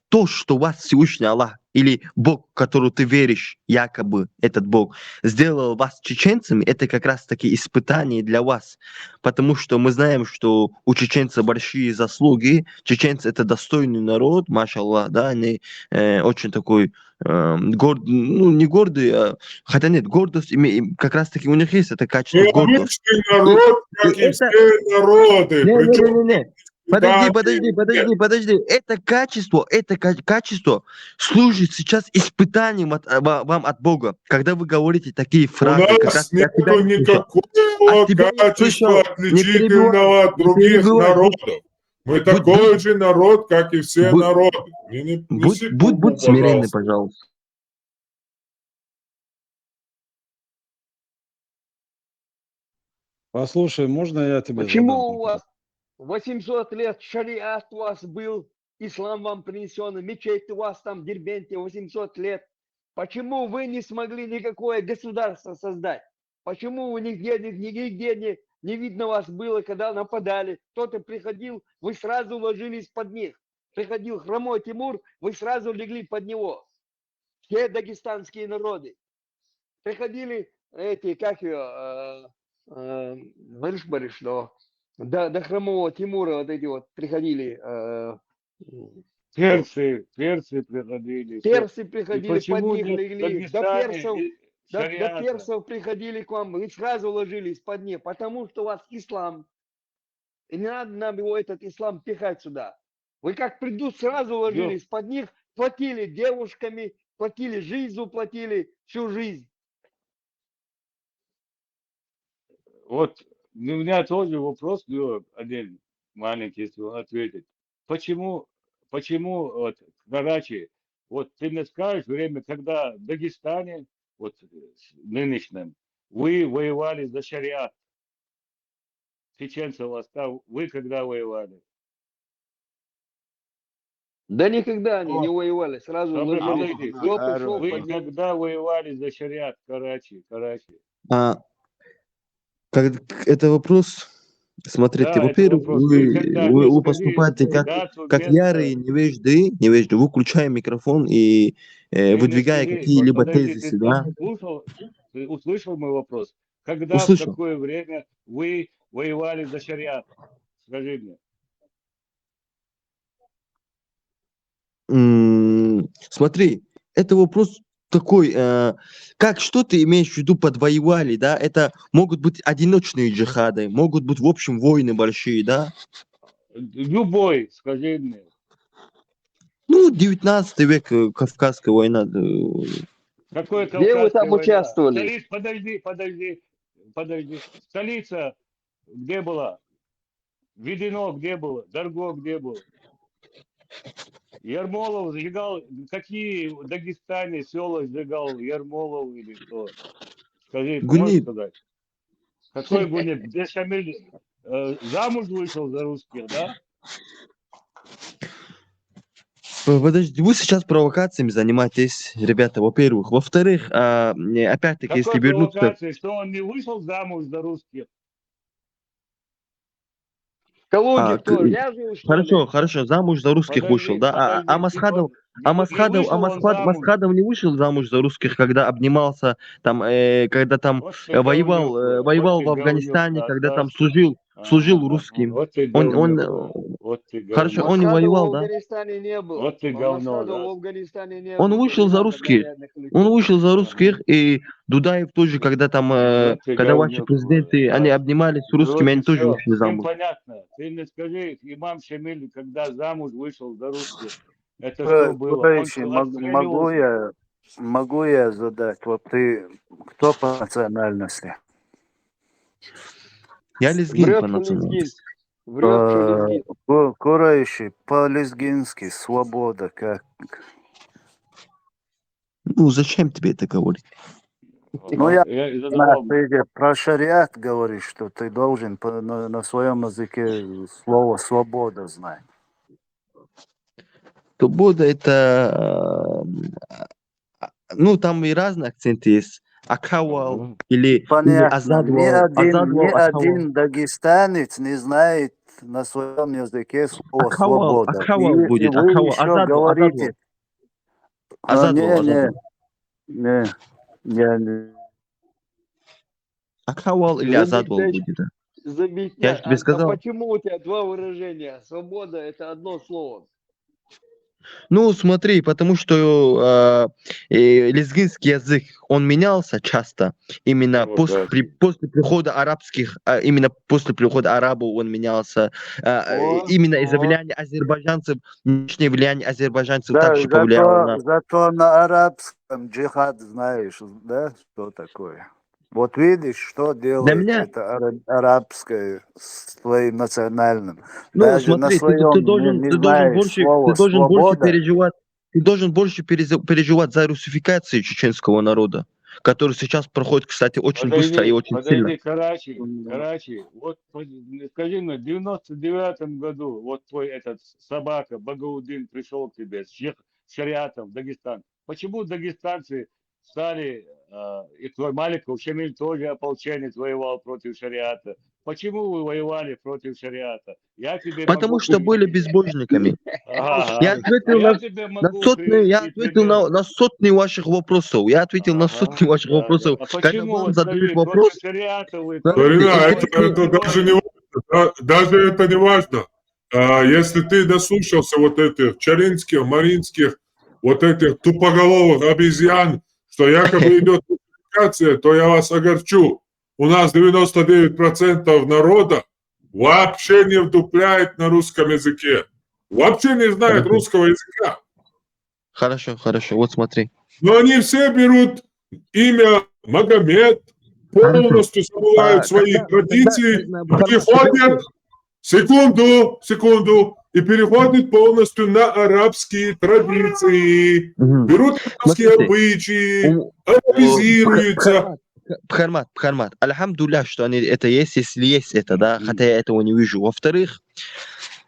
то, что вас Всевышний Аллах или Бог, в который ты веришь, якобы этот Бог, сделал вас чеченцами, это как раз-таки испытание для вас. Потому что мы знаем, что у чеченцев большие заслуги. Чеченцы — это достойный народ, машаллах, да, они очень такой не гордый, хотя нет, гордость, как раз-таки у них есть это качество гордость. Обычный народ, как и все народы. Подожди. Это качество служит сейчас испытанием вам от Бога. Когда вы говорите такие фразы, У нас нету никакого качества отличительного от других народов. Мы такой же народ, как и все народы. Будь смиренный, пожалуйста. Послушай, можно я тебе Почему задам? у вас 800 лет шариат у вас был, ислам вам принесен, мечеть у вас там в Дербенте 800 лет. Почему вы не смогли никакое государство создать? Почему вы нигде не видно вас было, когда нападали? Кто-то приходил, вы сразу ложились под них. Приходил хромой Тимур, вы сразу легли под него. Все дагестанские народы. Приходили эти, как ее, Барыш, но до хромого Тимура вот эти вот приходили. Персы приходили. Персы приходили, под почему них нет в легли. Дагестане До шариата? персов приходили к вам, вы сразу ложились под них, потому что у вас ислам. И не надо нам его, этот ислам, пихать сюда. Вы как придут, сразу ложились под них, платили девушками, платили жизнью, платили всю жизнь. Вот у меня тоже вопрос был один маленький, если он ответит. Почему вот Карачи, вот ты мне скажешь время, когда в Дагестане, вот нынешнем, вы воевали за шариат, чеченцев восстав, вы когда воевали? Да никогда они не воевали, сразу ложились. Подожди, Кто пришел, вы поднял. когда воевали за шариат в Карачи? А, это вопрос. Смотрите, Да, это во-первых, вопрос. Вы когда, ты вы скажи поступаете дату, как место. ярые невежды, вы включаете микрофон и Ты мне выдвигая скажи, какие-либо подожди, тезисы, ты да? слушал, ты услышал мой вопрос? Когда, в Услышал. какое время вы воевали за шариат? Скажи мне. Смотри, это вопрос такой, что ты имеешь в виду под воевали, да? Это могут быть одиночные джихады, могут быть, в общем, войны большие, да? Любой, скажи мне. Ну, 19 век, Кавказская война. Какой Где вы Кавказская там война? участвовали? Подожди. Столица где была? Ведено где было? Дарго где было? Ермолов сжигал, какие в Дагестане села сжигал Ермолов или кто? Скажи, ты можешь Гуниб, сказать? Какой Гуниб? Где Шамиль замуж вышел за русских, да? подожди, вы сейчас провокациями занимаетесь, ребята, во-первых. Во-вторых, опять-таки, если Какой вернуться... провокации? Что он не вышел замуж за русских? Калуге кто? Я жил, что ли? Хорошо, замуж за русских вышел, да? А Масхадов вышел он замуж. Масхадов не вышел замуж за русских, когда обнимался, там, когда там Вот ты говнюк, воевал в Афганистане, когда там служил русским. Вот ты Он, говнюк, вот ты говнюк. хорошо, он не Масхадов воевал, в да? Афганистане не был. Вот ты говно, Масхадов да? в Афганистане не Он был. вышел Не за надо русских. нарядных людей. Он вышел за русских, и Дудаев тоже, когда там, Вот ты когда ваши говнюк, президенты, они а? обнимались с русскими, они тоже Всё, вышли всем замуж. понятно. Ты мне скажи, имам Шамиль, когда замуж вышел за русских, это что было? Он Товарищи, отстреливался? могу я задать? Вот ты кто по национальности? Я лезгин Врет, по что национальности. лезгин. Врет, что лезгин. Курающий, по-лезгински, свобода, как? Ну, зачем тебе это говорить? Ну, я и знаю, ты про шариат говоришь, что ты должен на своем языке слово «свобода» знать. Свобода это... Ну, там и разные акценты есть. Акавал или Понятно. азадвал. Ни Акавал. один дагестанец не знает на своем языке слово «свобода». Акавал И будет. вы Акавал. еще говорите... Азадвал. Не. Акавал или азадвал будет. Да. Забить. Я же тебе сказал. А почему у тебя два выражения? Свобода — это одно слово. Ну, смотри, потому что лезгинский язык, он менялся часто. Именно после прихода арабских, именно после прихода арабов он менялся. Именно из-за влияния азербайджанцев, внешнее влияние азербайджанцев также повлияло на... Зато на арабском джихад знаешь, да, что такое? Вот видишь, что делает это арабское с твоим национальным. Ну, Даже смотри, на своем ты должен больше переживать за русификацию чеченского народа, который сейчас проходит, кстати, очень быстро и очень сильно. Карачи, вот скажи мне, в 99-м году вот твой этот собака Багаудин пришел к тебе с шариатом в Дагестан. Почему дагестанцы стали, и твой Маликов, Шамиль тоже ополченец, воевал против шариата? Почему вы воевали против шариата? Я тебе Потому что были безбожниками. Ага. Я ответил на сотни ваших вопросов. Я ответил на сотни ваших вопросов. А почему вам вот задают скажи, вопрос, против шариата вы... Старина, это даже не важно. Даже это не важно. Если ты дослушался вот этих чаринских, маринских, вот этих тупоголовых обезьян, что якобы идет русификация, то я вас огорчу. У нас 99% народа вообще не вдупляет на русском языке. Вообще не знает русского языка. Хорошо, вот смотри. Но они все берут имя Магомед, полностью забывают свои традиции, переходят, секунду, и переходят полностью на арабские традиции, берут арабские обычаи, арабизируются. Пхармат, альхамдулля, что они это есть, если есть это, да, хотя я этого не вижу. Во-вторых,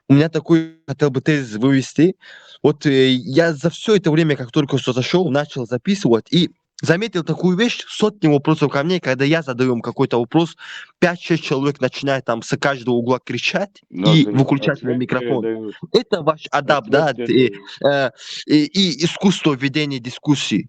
у меня такой хотел бы тезис вывести. Вот я за все это время, как только что зашел, начал записывать и заметил такую вещь, сотни вопросов ко мне, когда я задаю им какой-то вопрос, 5-6 человек начинают там с каждого угла кричать и выключать на микрофон. Это ваш адап, да, и искусство ведения дискуссий.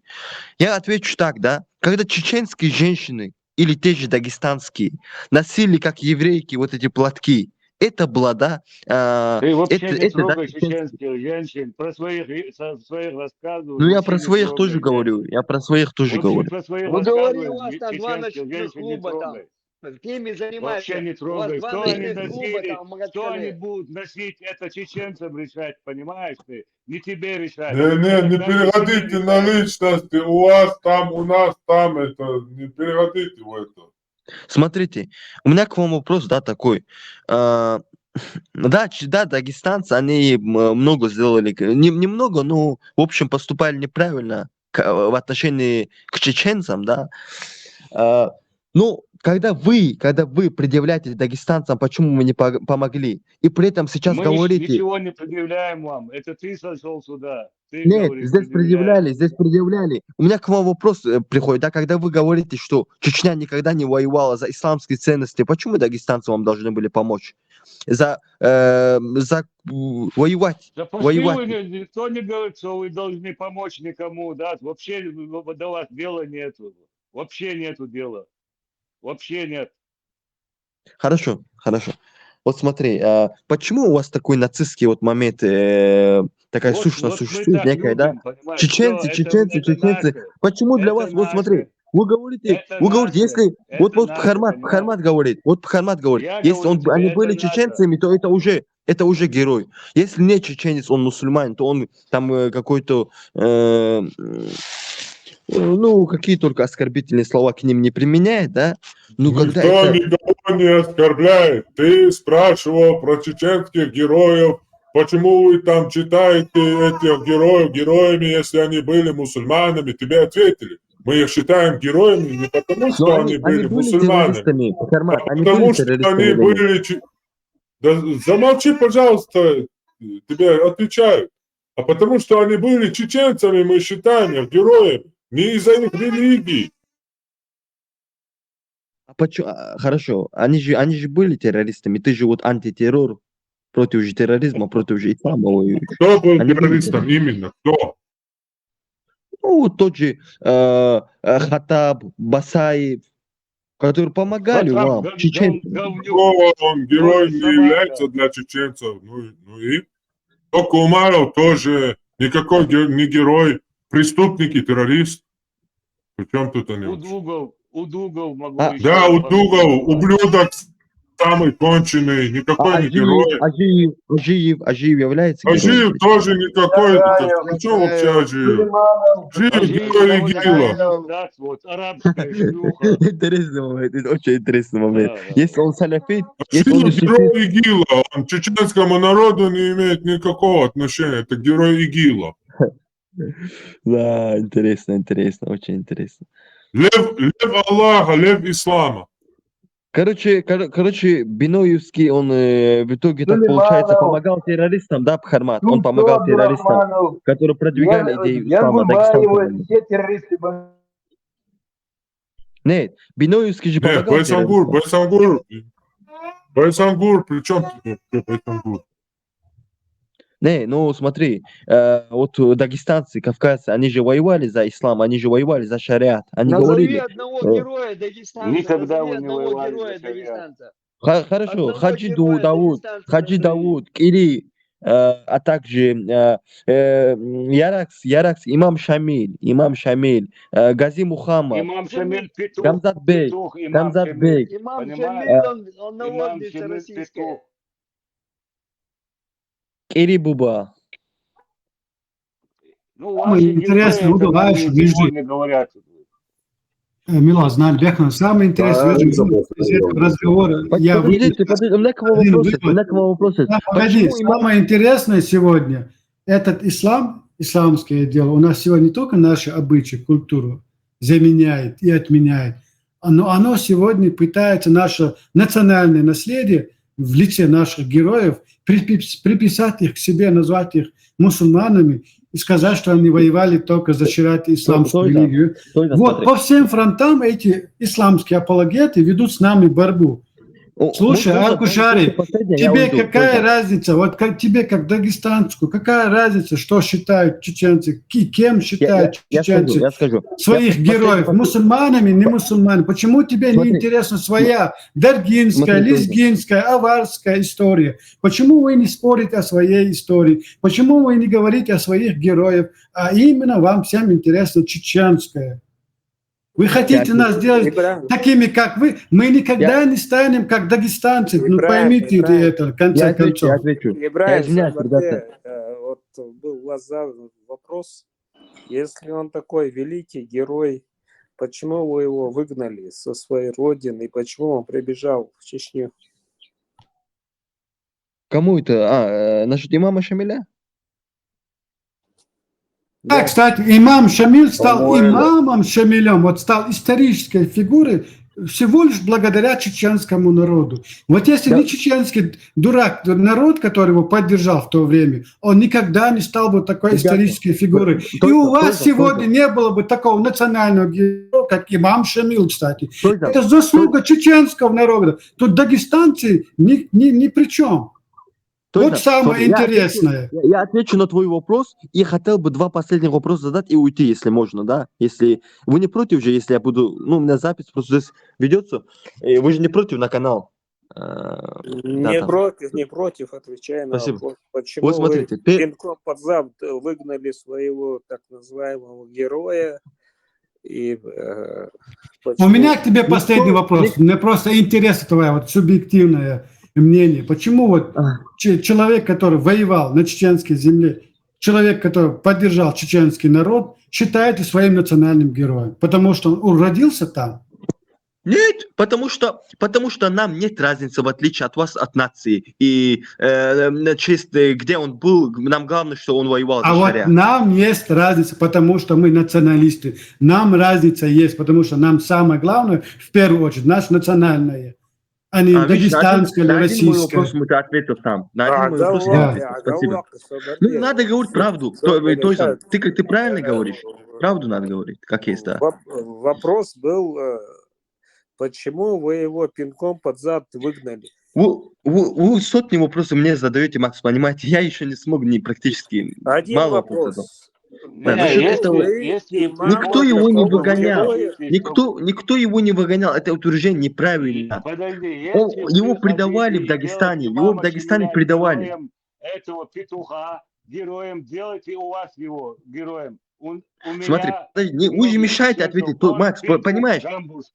Я отвечу так, да, когда чеченские женщины или те же дагестанские носили, как еврейки, вот эти платки, это было, да, Ты вообще не это, да, трогай чеченских женщин, про своих рассказывай. ну я вообще про не своих трогай, тоже говорю, я про своих тоже Вообще говорю. про своих Ну говори, у рассказывай, вас там два чеченских ночных женщин не клуба там. трогай. Какими Вообще занимаешься? не У вас трогай. два Что они ночных клуба носили, там в что они Магадкале. будут носить, это чеченцам решать, понимаешь ты? Не тебе решать. Не Это не каждый себе переходите на решает. личности. У вас там, у нас там, это не переходите в это. Смотрите, у меня к вам вопрос, да, такой. Да, да, дагестанцы, они много сделали, немного, но, в общем, поступали неправильно в отношении к чеченцам, да. Ну, когда вы предъявляете дагестанцам, почему мы не помогли, и при этом сейчас Мы говорите... ничего не предъявляем вам. Это ты сошел сюда. Ты Нет, говоришь, здесь предъявляем. предъявляли. У меня к вам вопрос приходит, да, когда вы говорите, что Чечня никогда не воевала за исламские ценности, почему дагестанцы вам должны были помочь? Воевать. Да пошли вы, никто не говорит, что вы должны помочь никому, да, вообще до вас дела нету. Вообще нету дела. Вообще нет. Хорошо. Вот смотри, почему у вас такой нацистский вот момент, такая Вот сущность мы существует так некая, да? любим, понимаешь? Чеченцы. Это наше. Почему для Это вас, вот смотри, наше. вы говорите, Это наше. если, Это вот наше, Пхармат говорит, Я если говорю тебе, они это были наше. чеченцами, то это уже герой. Если не чеченец, он мусульманин, то он там какой-то, ну, какие только оскорбительные слова к ним не применяет, да? Ну, когда Никто это... никого не оскорбляет. Ты спрашивал про чеченских героев, почему вы там читаете этих героев героями, если они были мусульманами. Тебе ответили. Мы их считаем героями не потому, что они были мусульманами, террористами, а потому что они были... Да замолчи, пожалуйста, тебе отвечают. А потому что они были чеченцами, мы считаем их героями. Не из-за их религии. Хорошо, они же были террористами. Ты же вот антитеррор, против же терроризма, против же ислама воюешь. Кто был террористом именно? Кто? Ну, тот же Хатаб, Басаев, которые помогали вам, чеченцам. Он героем не является для чеченцев. Ну и? Только Умаров тоже никакой не герой. Преступник и террорист. Причем тут они? Удугов могу еще. Да, Удугов, ублюдок самый конченый, никакой не герой. Ажиев является героем? Ажиев тоже никакой. Причем вообще Ажиев? Ажиев герой ИГИЛа. Да, вот, арабская шлюха. Интересный момент, это очень интересный момент. Если он саляфит, если он Ажиев герой ИГИЛа, он к чеченскому народу не имеет никакого отношения. Это герой ИГИЛа. Да, интересно, очень интересно. Лев Аллаха, лев Ислама. Короче, Биноевский, он в итоге, так получается, помогал террористам, да, Пхармат? Он помогал террористам, которые продвигали идею ислама, дагестанцам. Все террористы. Нет, Биноевский же помогал террористам. Байсангур, при чем тут Байсангур? Не, ну смотри, вот дагестанцы, кавказцы, они же воевали за ислам, они же воевали за шариат. Они Назови говорили... одного героя дагестанца. Никогда Назови вы не одного воевали героя за шариат. дагестанца. Хорошо, Хаджи Дауд, Кири, а также Яракс, Имам Шамиль, Гази Мухаммад, Имам Шамиль Петух. Гамзат Бек. Имам Шамиль, он наводница российская. Кири Буба. Ну, Самое интересное, это дальше, сегодня говорят. Милан Знальбеков, самое интересное из этого разговора. Подождите, у меня к вам вопрос. Погоди, самое интересное сегодня, этот исламское дело, у нас сегодня не только наши обычаи, культуру заменяет и отменяет, но оно сегодня пытается наше национальное наследие в лице наших героев, приписать их к себе, назвать их мусульманами и сказать, что они воевали только защищать исламскую религию. Вот по всем фронтам эти исламские апологеты ведут с нами борьбу. Слушай, Аль-Кушари, тебе какая разница, вот как тебе, как дагестанцу, какая разница, что считают чеченцы, кем считают чеченцы своих героев, мусульманами, не мусульманами? Почему тебе не интересна своя даргинская, лезгинская, аварская история? Почему вы не спорите о своей истории? Почему вы не говорите о своих героях, а именно вам всем интересна чеченская? Вы хотите нас сделать такими, как вы? Мы никогда не станем, как дагестанцы. Ну, поймите это, в конце концов. Вот был у вас задан вопрос. Если он такой великий герой, почему вы его выгнали со своей родины и почему он прибежал в Чечню? Кому это? Насчет имама Шамиля? Да, кстати, имам Шамиль стал имамом Шамилем, вот стал исторической фигурой всего лишь благодаря чеченскому народу. Вот если не чеченский дурак, народ, который его поддержал в то время, он никогда не стал бы такой исторической фигурой. И у вас сегодня не было бы такого национального героя, как имам Шамиль, кстати. Это заслуга чеченского народа. Тут дагестанцы ни при чем. Вот самое интересное. Я отвечу на твой вопрос и хотел бы два последних вопроса задать и уйти, если можно, да? Если вы не против же, если я буду... Ну, у меня запись просто здесь ведется. Вы же не против на канал? Не против, отвечая на вопрос. Почему вот смотрите, вы пинком под зад выгнали своего так называемого героя? И, у меня к тебе последний вопрос. Мне просто интересно твоя вот субъективная мнение. Почему вот человек, который воевал на чеченской земле, человек, который поддержал чеченский народ, считаете своим национальным героем? Потому что он родился там? Нет, потому что нам нет разницы, в отличие от вас, от нации. И честь, где он был, нам главное, что он воевал за шариат. Вот нам есть разница, потому что мы националисты. Нам разница есть, потому что нам самое главное, в первую очередь, наше национальное. А не дагестанское или российское. На один мой вопрос мы ответил там. На один мой вопрос спасибо. Ну, надо говорить правду. Ты правильно говоришь. Правду надо говорить, как есть, да. Вопрос был, почему вы его пинком под зад выгнали? Вы сотни вопросов мне задаете, Макс, понимаете? Я еще не смог практически мало вопросов. Да, никто его не выгонял. Никто его не выгонял. Это утверждение неправильно. Его предавали в Дагестане. Его в Дагестане предавали. Этого петуха героем делайте у вас его героем. Смотри, вы же мешаете ответить. Макс, понимаешь,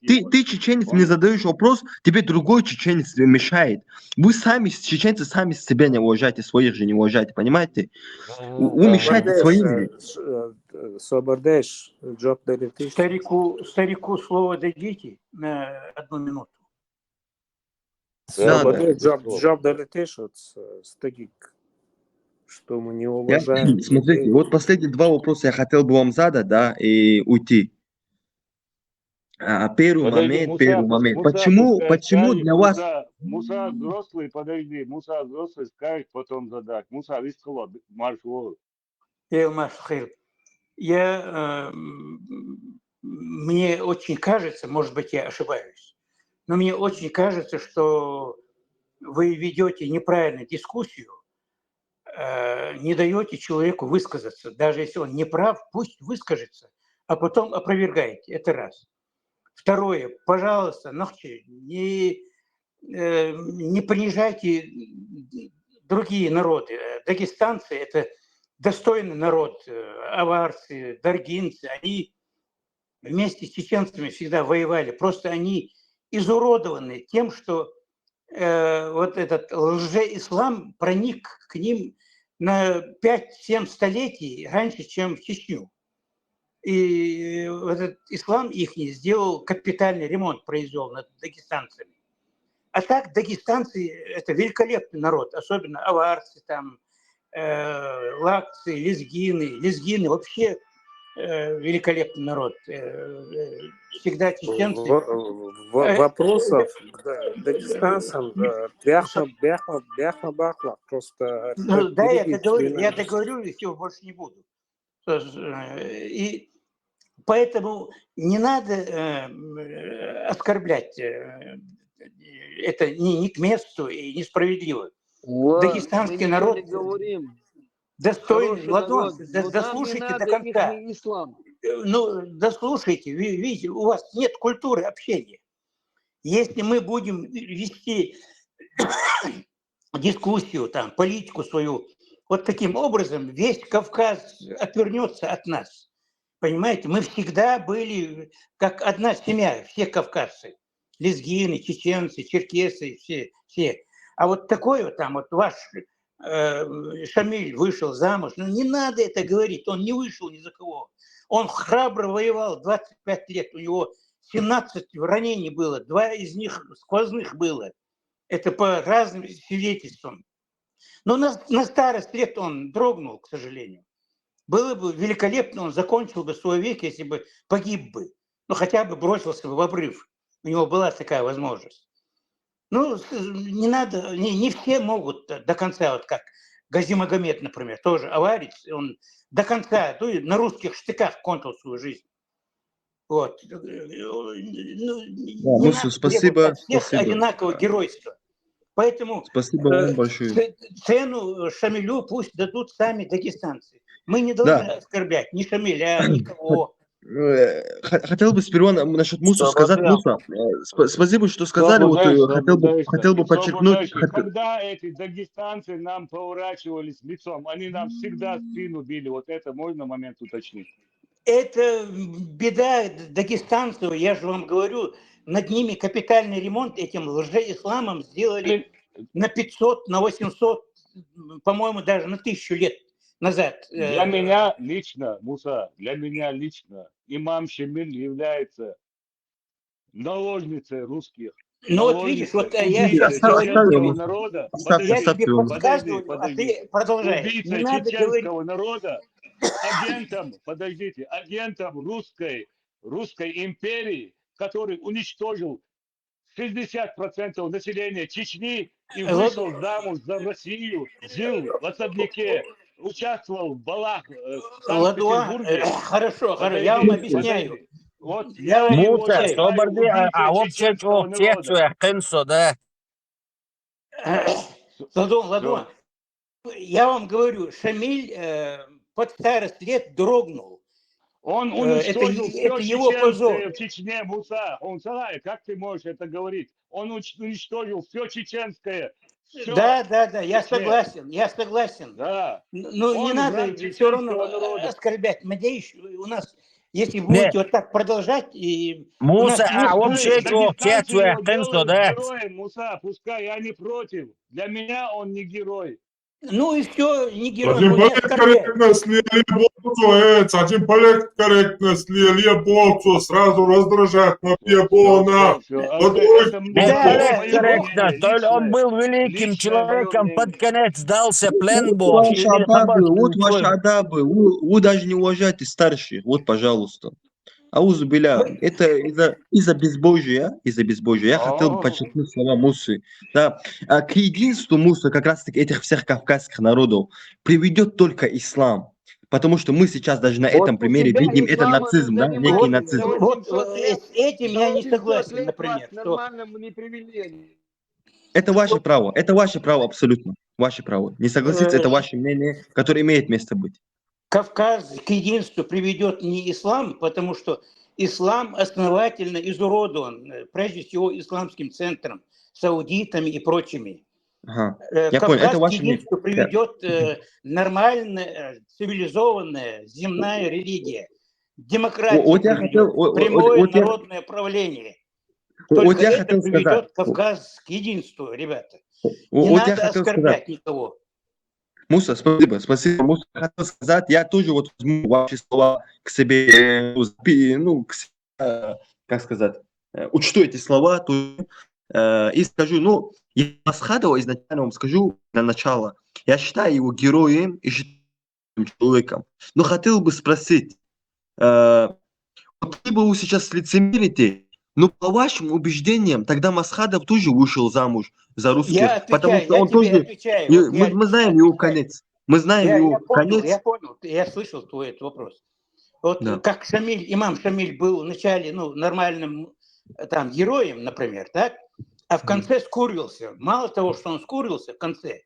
ты чеченец, мне задаешь вопрос, тебе другой чеченец мешает. Вы сами, чеченцы, сами себя не уважаете, своих же не уважаете, понимаете? Вы мешаете своим же. Старику слово дадите на 1 минуту. Джоб долетишь, старик. Что мы не уважаем. Смотрите, вот последние два вопроса я хотел бы вам задать, да, и уйти. Первый момент. Почему для вас... Муса взрослый, подожди, Муса взрослый скажет, потом задать. Муса вискала, марш вор. Мне очень кажется, может быть, я ошибаюсь, но мне очень кажется, что вы ведете неправильную дискуссию, не даете человеку высказаться. Даже если он не прав, пусть выскажется, а потом опровергайте. Это раз. Второе. Пожалуйста, не принижайте другие народы. Дагестанцы – это достойный народ. Аварцы, даргинцы. Они вместе с чеченцами всегда воевали. Просто они изуродованы тем, что вот этот лжеислам проник к ним на 5-7 столетий раньше, чем в Чечню. И этот ислам их сделал капитальный ремонт, произвел над дагестанцами. А так дагестанцы – это великолепный народ, особенно аварцы, там, лакцы, лезгины. Лезгины вообще великолепный народ. Всегда чеченцы. Вопросов к дагестанцам, да, бяхма-бахла, просто Ну, да, я перебить договорю, и все, больше не буду. И поэтому не надо оскорблять. Это не к месту и несправедливо. Вот, мы Дагестанский ничего народ не говорим. достойный. Хороший Ладно, народ. Но нам не дослушайте надо до конца. ихний ислам. Ну, дослушайте. Видите, у вас нет культуры общения. Если мы будем вести дискуссию, там, политику свою, вот таким образом весь Кавказ отвернется от нас. Понимаете, мы всегда были как одна семья, все кавказцы. Лезгины, чеченцы, черкесы, все. А вот такой вот там, вот ваш Шамиль вышел замуж, ну не надо это говорить, он не вышел ни за кого. Он храбро воевал 25 лет, у него 17 ранений было, 2 из них сквозных было. Это по разным свидетельствам. Но на старость лет он дрогнул, к сожалению. Было бы великолепно, он закончил бы свой век, если бы погиб бы. Ну, хотя бы бросился бы в обрыв. У него была такая возможность. Ну, не надо, не все могут до конца, вот как Гази Магомед, например, тоже аварец, он до конца, то есть на русских штыках кончил свою жизнь. Вот. Ну, не Муса, надо требовать от всех спасибо. одинакового геройства. Поэтому Спасибо вам большое. цену Шамилю пусть дадут сами дагестанцы. Мы не должны Да. оскорблять ни Шамиля, никого. Хотел бы сперва насчет Муса сказать. Муса, спасибо, что сказали. Вот хотел бы подчеркнуть. Когда эти дагестанцы нам поворачивались лицом, они нам всегда спину били. Вот это можно момент уточнить? Это беда дагестанцев, я же вам говорю, над ними капитальный ремонт этим лжеисламом сделали на 500, на 800, по-моему, даже на 1000 лет назад. Для меня лично, Муса, для меня лично имам Шамиль является наложницей русских. Ну вот видишь, вот я сейчас чеченского народа. Я тебе подсказываю, а ты продолжаешь. Убийца Не надо чеченского народа агентом русской империи, который уничтожил 60% населения Чечни и вышел замуж за Россию, жил в особняке, участвовал в балах в Санкт-Петербурге. Хорошо, я вам объясняю. Вот я его считаю убийцей чеченского народа. Ладон, я вам говорю, Шамиль под старость лет дрогнул. Он уничтожил все его позор. чеченское в Чечне, Муса. Как ты можешь это говорить? Он уничтожил все чеченское. Все. Да, я согласен. Да. Но не надо все равно оскорблять. Надеюсь, у нас, если будете вот так продолжать, и Муса, героем, Муса, пускай я не против. Для меня он не герой. Ну и все, не герой. Один политкорректно слили болцу, один политкорректно слили болцу, сразу раздражать на пьебона. Он был великим человеком, под конец сдался, плен был. Вот ваши адабы, вы даже не уважаете старших, вот, пожалуйста. Аузу биля, это из-за безбожия. Я хотел бы подчеркнуть слова Мусы. Да, к единству Мусы, как раз таки этих всех кавказских народов, приведет только ислам. Потому что мы сейчас даже на этом примере видим это нацизм, да, некий нацизм. Вот с этим я не согласен, например. Нормально мы не привели. Это ваше право абсолютно. Ваше право. Не согласиться, это ваше мнение, которое имеет место быть. Кавказ к единству приведет не ислам, потому что ислам основательно изуродован, прежде всего, исламским центром, саудитами и прочими. Ага. Я Кавказ понял, это к ваше единству мнение. приведет нормальная, цивилизованная земная религия, демократия, прямое народное правление. Только это приведет Кавказ к единству, ребята. Не надо оскорблять никого. Муса, спасибо. Муса, хотел сказать, я тоже вот возьму ваши слова к себе, как сказать, учту эти слова и скажу, я Асхадова изначально вам скажу на начало, я считаю его героем и человеком, но хотел бы спросить, Вот либо вы сейчас лицемерите, но по вашим убеждениям, тогда Масхадов тоже вышел замуж за русских, Я потому отвечаю, что я он тебе тоже... отвечаю. и Вот я мы знаем лично его отвечаю. конец. Мы знаем Я его понял, конец. я слышал твой этот вопрос. Вот Да. как Шамиль, имам Шамиль был вначале нормальным там героем, например, так, а в конце скурился. Мало того, что он скурился в конце,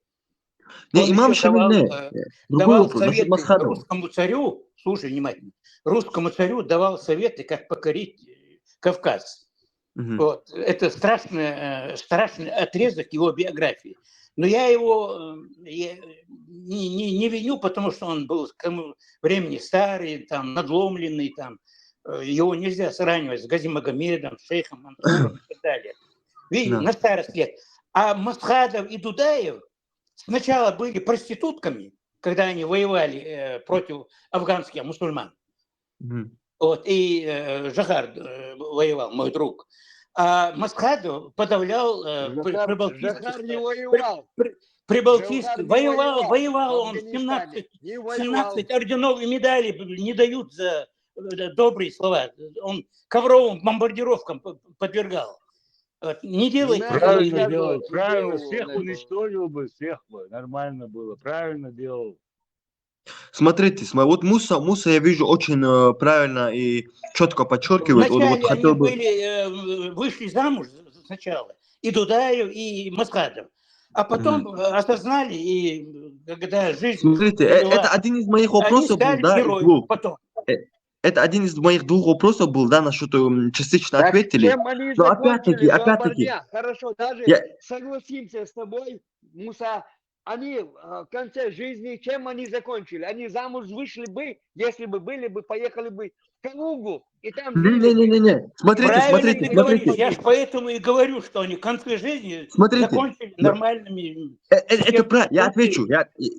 Не, он имам еще Шамиль, не. Другой давал вопрос, насчет советы Масхадова. русскому царю, слушай внимательно, русскому царю давал советы, как покорить Кавказ. Мгм. Вот. Это страшный отрезок его биографии. Но я его не виню, потому что он был к тому времени старый, там, надломленный. Там. Его нельзя сравнивать с Гази Магомедом, шейхом Мансуром и так далее. Видите, Да. на старость лет. А Масхадов и Дудаев сначала были проститутками, когда они воевали против афганских мусульман. Мгм. Вот, и Жахар воевал, мой друг. А Масхадов подавлял Жахар не воевал. Прибалтийский. Жахар не Воевал в он. Афганистане. Не воевал. 17 орденов и медалей не дают за добрые слова. Он ковровым бомбардировкам подвергал. Вот. Не делайте Надо такие Правильно вещи. делал, рассказывать правильно, видео всех вон это. уничтожил бы, всех бы, нормально было, правильно делал. Смотрите, вот Муса, я вижу, очень правильно и четко подчеркивает. Он вот Вначале они хотел бы... вышли замуж сначала, и Дудаев, и Масхадов. А потом осознали, и когда жизнь Смотрите, привела, это один из моих они вопросов был, стали да, из героями двух. потом. Это один из моих двух вопросов был, да, насчет частично Так ответили. чем они Но закончили опять-таки, дня? Хорошо, даже я, согласимся с тобой, Муса, они в конце жизни, чем они закончили? Они замуж вышли бы, если бы были бы, поехали бы в Калугу, и там жили бы. не. Правильно ты говоришь, Смотрите. я же поэтому и говорю, что они в конце жизни Смотрите. закончили нормальными... Это правильно,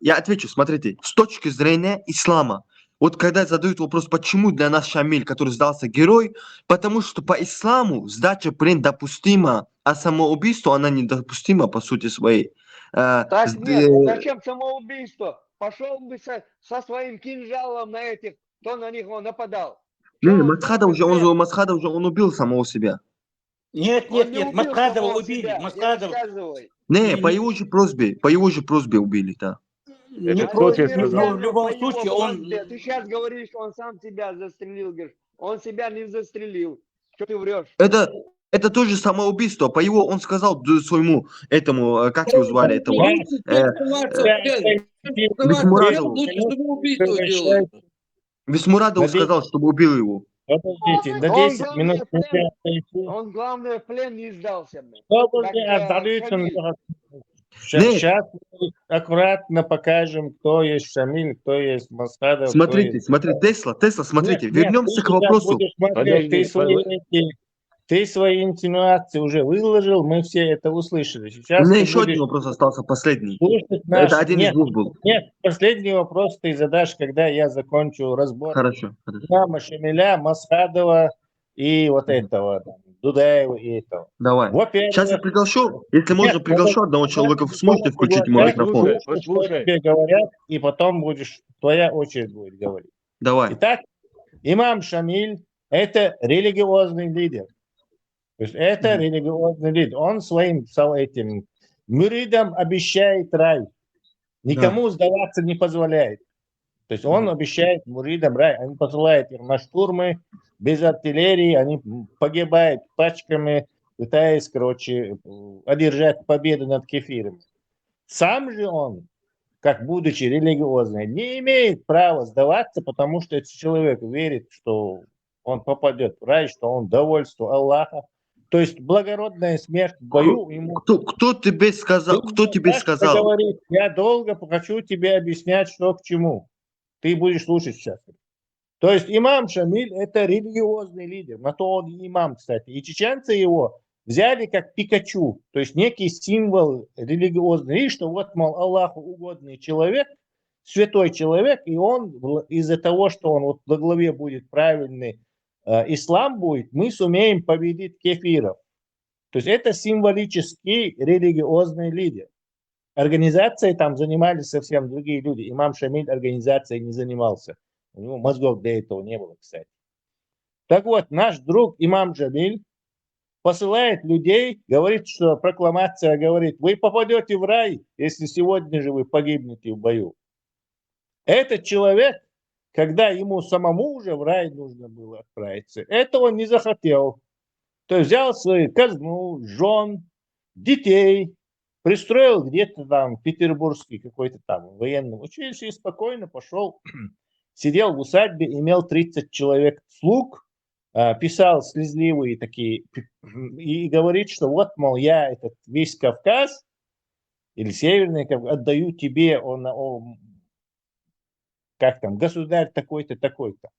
я отвечу, смотрите, с точки зрения ислама. Вот когда задают вопрос, почему для нас Шамиль, который сдался, герой, потому что по исламу сдача плен допустима, а самоубийство она недопустима по сути своей. Так нет, зачем самоубийство? Пошел бы со своим кинжалом на этих, кто на них нападал. Масхадов уже он убил самого себя. Нет, Масхадова убили. Масхадов... Не, по его же просьбе убили, да. Не против, но в любом случае он... Ты сейчас говоришь, он сам себя застрелил, говоришь. Он себя не застрелил. Что ты врешь? Это тоже самоубийство. По его, он сказал своему этому, как его звали, этому... Весмурадову сказал, чтобы убил его. Подождите, до 10 минут. Он, главное, в плен не сдался. Сейчас аккуратно покажем, кто есть Шамиль, кто есть Масхадов. Смотрите, Тесла, смотрите, вернемся к вопросу. Ты свои инсинуации уже выложил, мы все это услышали. Сейчас у меня еще один вопрос остался, последний. Это один из двух был. Нет, последний вопрос ты задашь, когда я закончу разбор. Хорошо. Имама Шамиля, Масхадова и вот этого, Дудаева и этого. Давай. Сейчас я приглашу, если можно, приглашу одного человека. Сможете включить мой микрофон? Послушай. Тебе говорят, и потом твоя очередь будет говорить. Давай. Итак, имам Шамиль – это религиозный лидер. То есть это религиозный лидер. Он своим этим мюридам обещает рай. Никому сдаваться не позволяет. То есть он обещает мюридам рай. Он посылает их на штурмы без артиллерии. Они погибают пачками, пытаясь, одержать победу над кефиром. Сам же он, как будучи религиозным, не имеет права сдаваться, потому что этот человек верит, что он попадет в рай, что он довольство Аллаха. То есть благородная смерть в бою ему... Кто тебе сказал? Говорит, я долго хочу тебе объяснять, что к чему. Ты будешь слушать сейчас. То есть имам Шамиль – это религиозный лидер. На то он и имам, кстати. И чеченцы его взяли как Пикачу. То есть некий символ религиозный. И что вот, мол, Аллаху угодный человек, святой человек, и он из-за того, что он вот во главе будет правильный, ислам будет, мы сумеем победить кефиров. То есть это символический религиозный лидер. Организацией там занимались совсем другие люди. Имам Шамиль организацией не занимался. У него мозгов для этого не было, кстати. Так вот, наш друг имам Джамиль посылает людей, говорит, что прокламация говорит, вы попадете в рай, если сегодня же вы погибнете в бою. Этот человек, когда ему самому уже в рай нужно было отправиться, этого не захотел. То есть взял свою казну, жен, детей, пристроил где-то там в петербургский какой-то там военный училище и спокойно пошел, сидел в усадьбе, имел 30 человек слуг, писал слезливые такие и говорит, что вот, мол, я этот весь Кавказ или Северный Кавказ отдаю тебе, как там, государь такой-то, такой-то.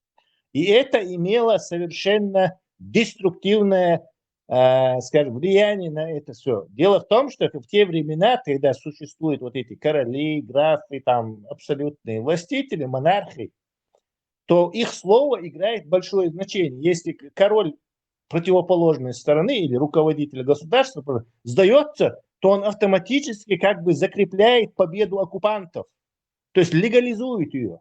И это имело совершенно деструктивное, скажем, влияние на это все. Дело в том, что в те времена, когда существуют вот эти короли, графы, там абсолютные властители, монархи, то их слово играет большое значение. Если король противоположной стороны или руководитель государства сдается, то он автоматически как бы закрепляет победу оккупантов, то есть легализует ее.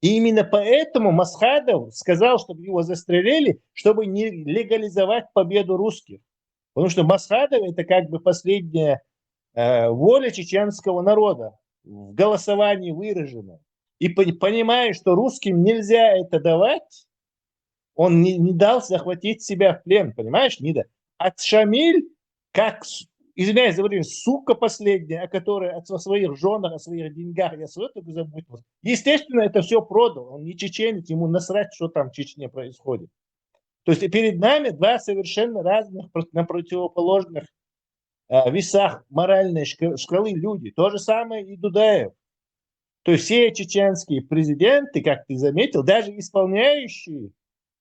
И именно поэтому Масхадов сказал, чтобы его застрелили, чтобы не легализовать победу русских. Потому что Масхадов это как бы последняя воля чеченского народа, в голосовании выражена. И понимая, что русским нельзя это давать, он не дал захватить себя в плен, понимаешь, не дал. А Шамиль, как, извиняюсь за время, сука последняя, которая о своих женах, о своих деньгах, я свое только заботился. Естественно, это все продал. Он не чеченец, ему насрать, что там в Чечне происходит. То есть перед нами два совершенно разных, на противоположных весах моральной шкалы люди. То же самое и Дудаев. То есть все чеченские президенты, как ты заметил, даже исполняющие,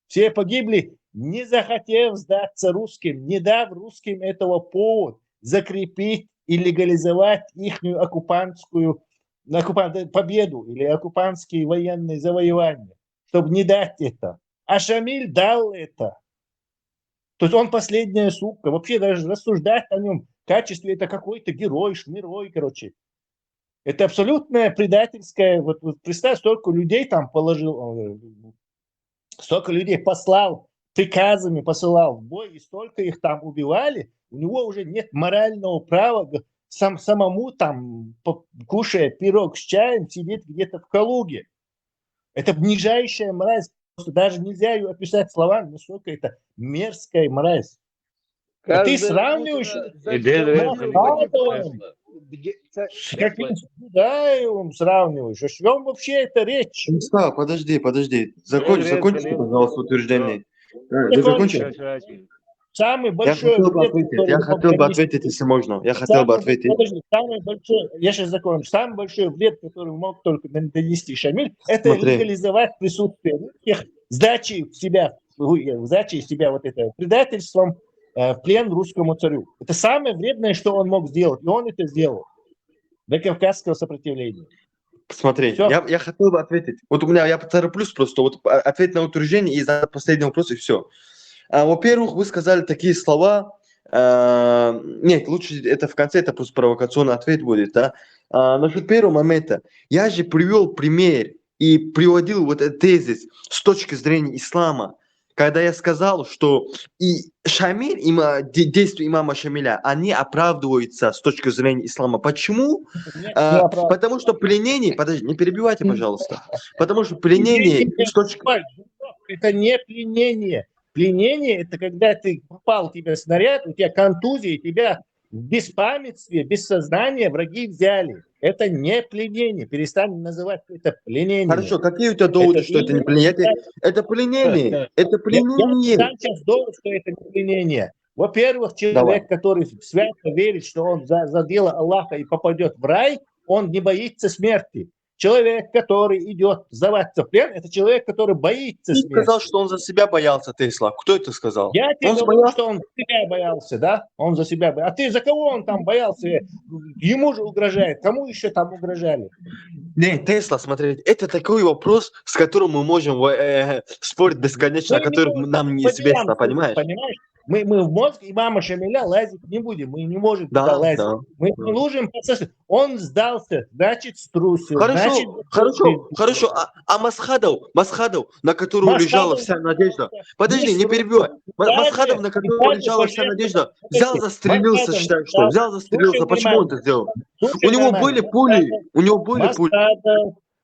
все погибли, не захотев сдаться русским, не дав русским этого повод закрепить и легализовать их оккупантскую победу или оккупантские военные завоевания, чтобы не дать это. А Шамиль дал это. То есть он последняя сука. Вообще даже рассуждать о нем в качестве это какой-то герой, шмирой, короче. Это абсолютное предательское. Вот представь, столько людей там положил, столько людей послал, приказами посылал в бой, и столько их там убивали. У него уже нет морального права самому там, кушая пирог с чаем, сидеть где-то в Калуге. Это нижайшая мразь. Просто даже нельзя ее описать словами, насколько это мерзкая мразь. А ты сравниваешь с каким Дудаевым сравниваешь? О чем вообще это речь? Подожди. Закончи, пожалуйста, утверждение. Ты закончил? Самый большой... Я хотел бы ответить, если можно. Подожди, самый большой, я сейчас закончу. Самый большой вред, который мог только нанести Шамиль, это легализовать присутствие русских, сдачи себя вот это предательством в плен русскому царю. Это самое вредное, что он мог сделать. И он это сделал. До кавказского сопротивления. Смотри, я хотел бы ответить. Вот у меня, я потороплюсь просто, вот ответить на утверждение и задать последний вопрос, и все. Во-первых, вы сказали такие слова, нет, лучше это в конце, это просто провокационный ответ будет, да. Насчет первого момента, я же привел пример и приводил вот этот тезис с точки зрения ислама, когда я сказал, что и Шамиль, действия имама Шамиля, они оправдываются с точки зрения ислама. Почему? Потому что пленение, подожди, не перебивайте, пожалуйста, потому что пленение... Это не пленение. Пленение – это когда попал в тебя снаряд, у тебя контузия, тебя в беспамятстве, без сознания враги взяли. Это не пленение. Перестань называть это пленение. Хорошо, какие у тебя доводы, что это не пленение? Это пленение. Это пленение. Я сейчас довод, что это не пленение. Во-первых, человек, который свято верит, что он за дело Аллаха и попадет в рай, он не боится смерти. Человек, который идет сдаваться в плен, это человек, который боится смерти. Ты сказал, что он за себя боялся, Тесла. Кто это сказал? Я тебе говорю, что он за себя боялся, да? Он за себя боялся. А ты за кого он там боялся? Ему же угрожает. Кому еще там угрожали? Нет, Тесла, смотрите, это такой вопрос, с которым мы можем спорить бесконечно, который нам неизвестно, понимаешь? Мы в мозг имама Шамиля лазить не будем, мы не можем туда Да, лазить. да. Мы служим процессу. Он сдался, значит, струсил. значит, Хорошо. А Масхадов, на которого лежала вся надежда. Подожди, не перебивай. Масхадов, на которого лежала вся надежда, взял, застрелился, считаю, что? Взял, застрелился. Почему он это сделал? У него были пули.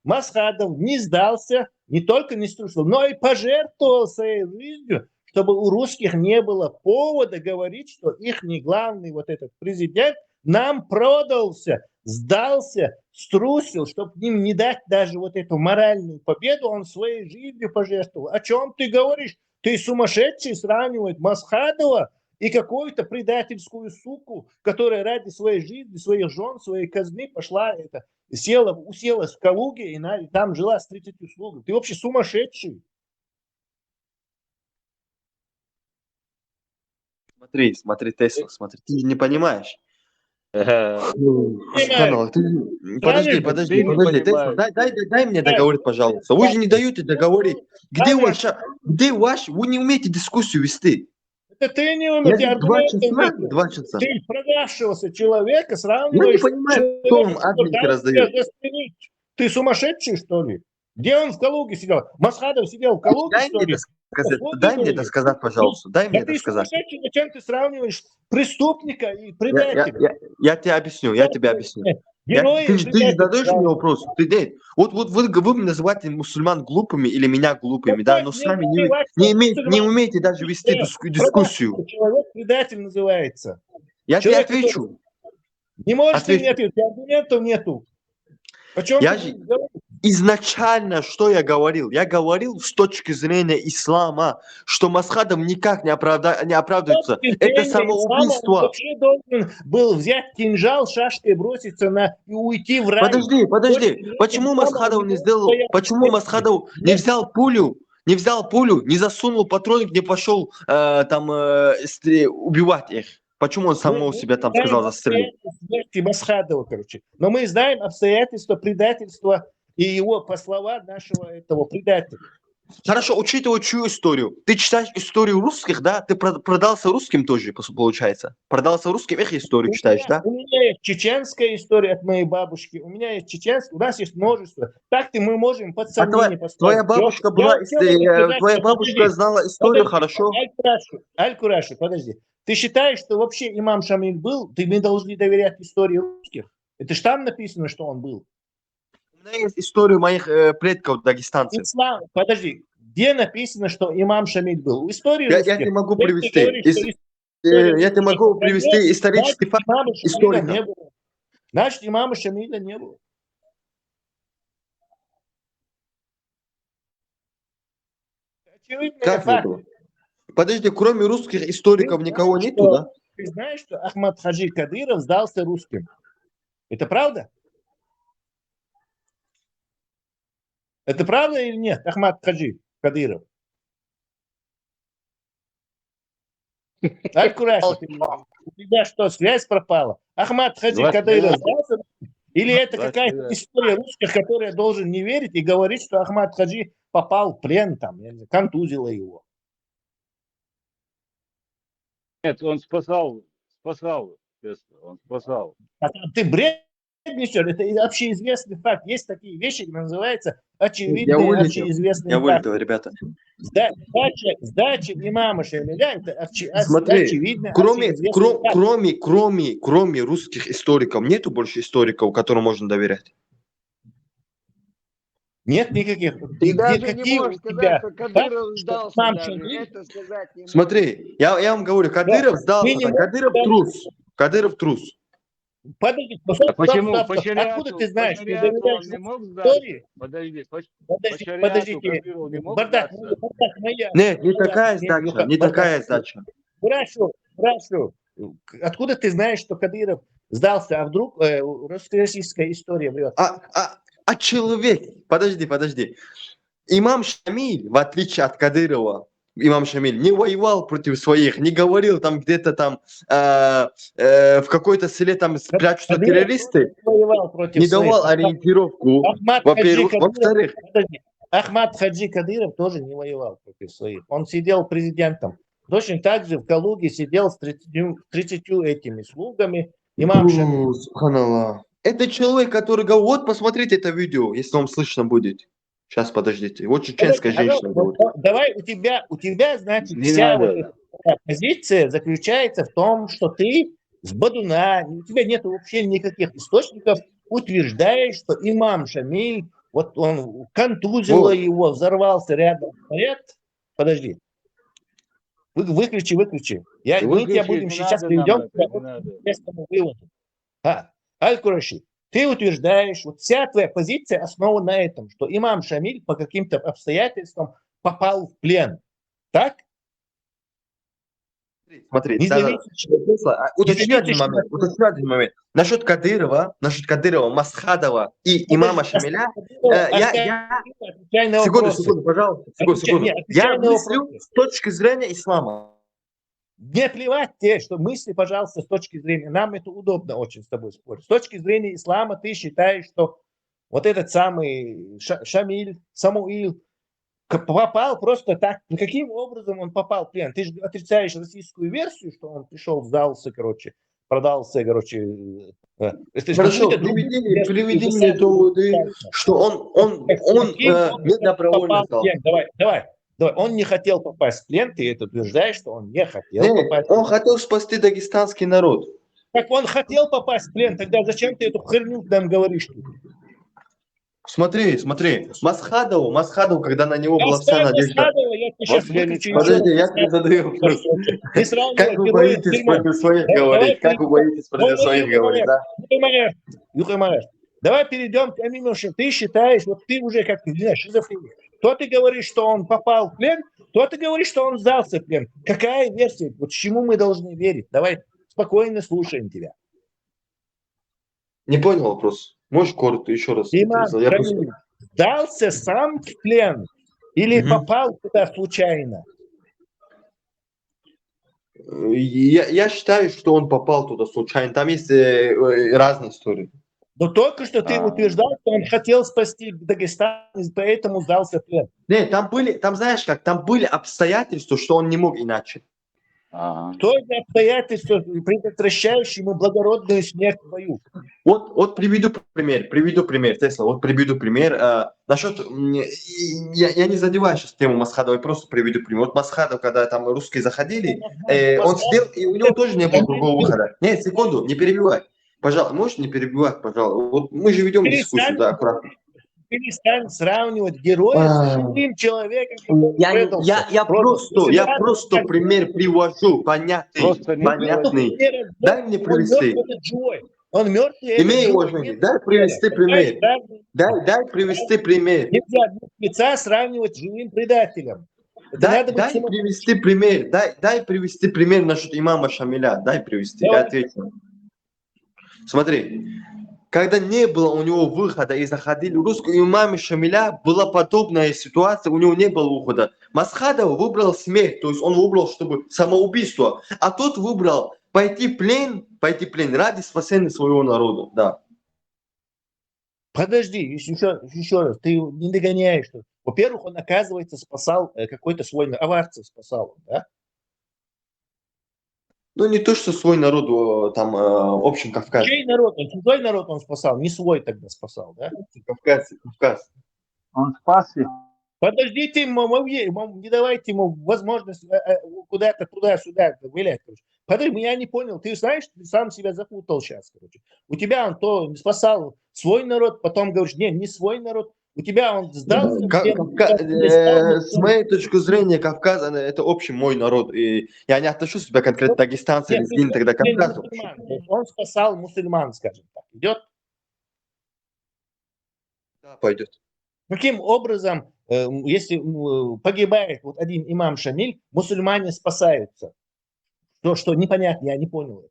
Масхадов не сдался, не только не струсил, но и пожертвовал своей жизнью, чтобы у русских не было повода говорить, что их не главный вот этот президент нам продался, сдался, струсил, чтобы им не дать даже вот эту моральную победу, он своей жизнью пожертвовал. О чем ты говоришь? Ты сумасшедший сравнивать Масхадова и какую-то предательскую суку, которая ради своей жизни, своих жен, своей казны пошла, уселась в Калуге и там жила с 30 слугами. Ты вообще сумасшедший. Смотри, Тесла, смотри. Ты не понимаешь. Подожди, Тесла, дай мне договорить, пожалуйста. Вы же не даете договорить. Где ваш? Вы не умеете дискуссию вести. Это ты не умеешь. 2 часа. Ты продавшегося человека сравниваешь. Я не понимаю, кто вам админки раздает. Ты сумасшедший, что ли? Где он в Калуге сидел? Масхадов сидел в Калуге, что ли? Дай мне это сказать, пожалуйста. Дай мне это сказать. Зачем ты сравниваешь преступника и предателя? Я тебе объясню. Ты же задаешь мне вопрос. Вот вы называете мусульман глупыми или меня глупыми, да, но сами не умеете даже вести дискуссию. Человек-предатель называется. Я тебе отвечу. Не можешь ты мне ответить, аргументов нету. Изначально, что я говорил? Я говорил с точки зрения ислама, что Масхадов никак не оправдывается. Это самоубийство. Он вообще должен был взять кинжал, шашкой броситься и уйти в рай. Подожди. Почему Масхадов не сделал? Почему Масхадов не взял пулю? Не засунул патроник, не пошел убивать их? Почему он самого себя там сказал застрелить? Масхадова, короче. Но мы знаем обстоятельства предательства и его слова нашего этого предателя. Хорошо, учитывая чью историю? Ты читаешь историю русских, да? Ты продался русским тоже, получается? Продался русским, их историю читаешь, да? У меня есть чеченская история от моей бабушки, у меня есть чеченская, у нас есть множество. Так-то мы можем под сомнение поставить. Твоя бабушка твоя бабушка знала историю хорошо? Аль-Кураши, подожди. Ты считаешь, что вообще имам Шамиль был? Мы должны доверять истории русских? Это ж там написано, что он был. У меня есть история моих предков дагестанцев. Подожди, где написано, что имам Шамиль был? В истории я тебе могу привести. Я тебе могу привести исторический факт. Историка. Значит, имама Шамиля не было. Как не было? Подожди, кроме русских историков никого нету, да? Ты знаешь, что Ахмад Хаджи Кадыров сдался русским? Это правда? Это правда или нет, Ахмад Хаджи Кадыров? Аль-Кураши, у тебя что, связь пропала? Ахмад Хаджи Кадыров сдался? Или это какая-то история русских, которая должен не верить и говорить, что Ахмад Хаджи попал в плен, контузило его? Нет, он спасал, он спасал. Ты бредничаешь, это общеизвестный факт. Есть такие вещи, называются очевидные, общеизвестные факты. Я вылетел, ребята. Сдача имама Шамиля, это очевидно. Кроме русских историков, нету больше историков, которым можно доверять? Нет никаких. Ты даже не можешь сказать, что Кадыров сдался. Смотри, я вам говорю, Кадыров сдался, Кадыров трус. Подожди, почему? Откуда ты знаешь? Ты доверяешь истории? Подождите. Бардак, Нет, не такая сдача. Хорошо. Откуда ты знаешь, что Кадыров сдался, а вдруг российская история врет? А человек, подожди. Имам Шамиль, в отличие от Кадырова, имам Шамиль не воевал против своих, не говорил там где-то там в какой-то селе там спрячутся террористы, не давал ориентировку, во-первых. Во-вторых, Ахмад Хаджи Кадыров тоже не воевал против своих. Он сидел президентом. точно так же в Калуге сидел с 30 этими слугами имам Шамиль. Субханаллах. Это человек, который говорит, вот посмотрите это видео, если вам слышно будет. Сейчас, подождите. Вот чеченская женщина говорит. Давай, у тебя, значит, Не вся надо. вот эта позиция заключается в том, что ты с Бадуна, у тебя нет вообще никаких источников, утверждаешь, что имам Шамиль, вот он контузило Вот. его, взорвался рядом. Нет? Подожди. Выключи. Мы тебя Выключить будем не сейчас надо нам приведем это, не надо. к местному выводу. Аль-Кураши, ты утверждаешь, вот вся твоя позиция основана на этом, что имам Шамиль по каким-то обстоятельствам попал в плен. Так? Смотри, Независимо- уточню один момент. Насчет Кадырова, Масхадова и имама Шамиля, Отвечай на вопросы. секунду, пожалуйста, секунду. Отвечай Я на мыслю вопросы. с точки зрения ислама. Не плевать тебе, что мысли, пожалуйста, с точки зрения, нам это удобно очень с тобой спорить. С точки зрения ислама ты считаешь, что вот этот самый Шамиль, Самуил попал просто так. Ну, каким образом он попал в плен? Ты же отрицаешь российскую версию, что он пришел, сдался, продался, Хорошо, приведи мне доводы, что он добровольно стал. Давай. Он не хотел попасть в плен, ты это утверждаешь, что он не хотел попасть в плен. Он хотел спасти дагестанский народ. Так он хотел попасть в плен, тогда зачем ты эту херню нам говоришь? Смотри, Масхадову, когда на него была вся надежда. Подожди, я тебе задаю вопрос. Как вы боитесь против своих говорить? Как вы боитесь против своих говорить, да? Давай перейдем к Амину. Ты считаешь, вот ты уже как шизофреник. То ты говоришь, что он попал в плен, то ты говоришь, что он сдался в плен. Какая версия? Вот чему мы должны верить? Давай спокойно слушаем тебя. Не понял вопрос. Можешь коротко еще раз? Сдался сам в плен или попал туда случайно? Я считаю, что он попал туда случайно. Там есть разные истории. Но только что ты утверждал, что он хотел спасти Дагестан, и поэтому сдался в плен. Нет, там были обстоятельства, что он не мог иначе. Что это обстоятельства, предотвращающие ему благородную смерть в бою? Вот приведу пример, Тесла, насчет, я не задеваю сейчас тему Масхадова, я просто приведу пример. Вот Масхадов, когда там русские заходили, он сидел, и у него тоже не было другого выхода. Нет, секунду, не перебивай. Пожалуйста, можешь не перебивать, пожалуйста. Вот мы же ведем дискуссию, да, аккуратно. Перестань сравнивать героя с живым человеком. Я просто пример привожу, понятный. Дай мне привести. Он мертвый. Имей уважение, дай привести пример. Дай привести пример. Нельзя лица сравнивать с живым предателем. Дай привести пример. Дай привести пример насчет имама Шамиля. Дай привести, я отвечу. Смотри, когда не было у него выхода и заходили русские, у имама Шамиля была подобная ситуация, у него не было выхода. Масхадов выбрал смерть, то есть он выбрал, чтобы самоубийство, а тот выбрал пойти в плен ради спасения своего народа, да. Подожди, еще раз, ты не догоняешь. Во-первых, он, оказывается, спасал какой-то свой аварцев спасал, да? Ну, не то, что свой народ, там, в общем, Кавказ. Чей народ? Чужой народ он спасал, не свой тогда спасал, да? Кавказ. Он спас их. Подождите, не давайте ему возможность куда-то туда-сюда вылять. Подожди, я не понял, ты знаешь, ты сам себя запутал сейчас, короче. У тебя он то спасал свой народ, потом говоришь, не свой народ. У тебя он сдался. С моей точки зрения, Кавказ это общий мой народ. И я не отношу себя конкретно дагестанцы или сгин, тогда Кавказ. Он спасал мусульман, скажем так. Идет? Да, пойдет. Каким образом, если погибает вот один имам Шамиль, мусульмане спасаются? Что непонятно, я не понял.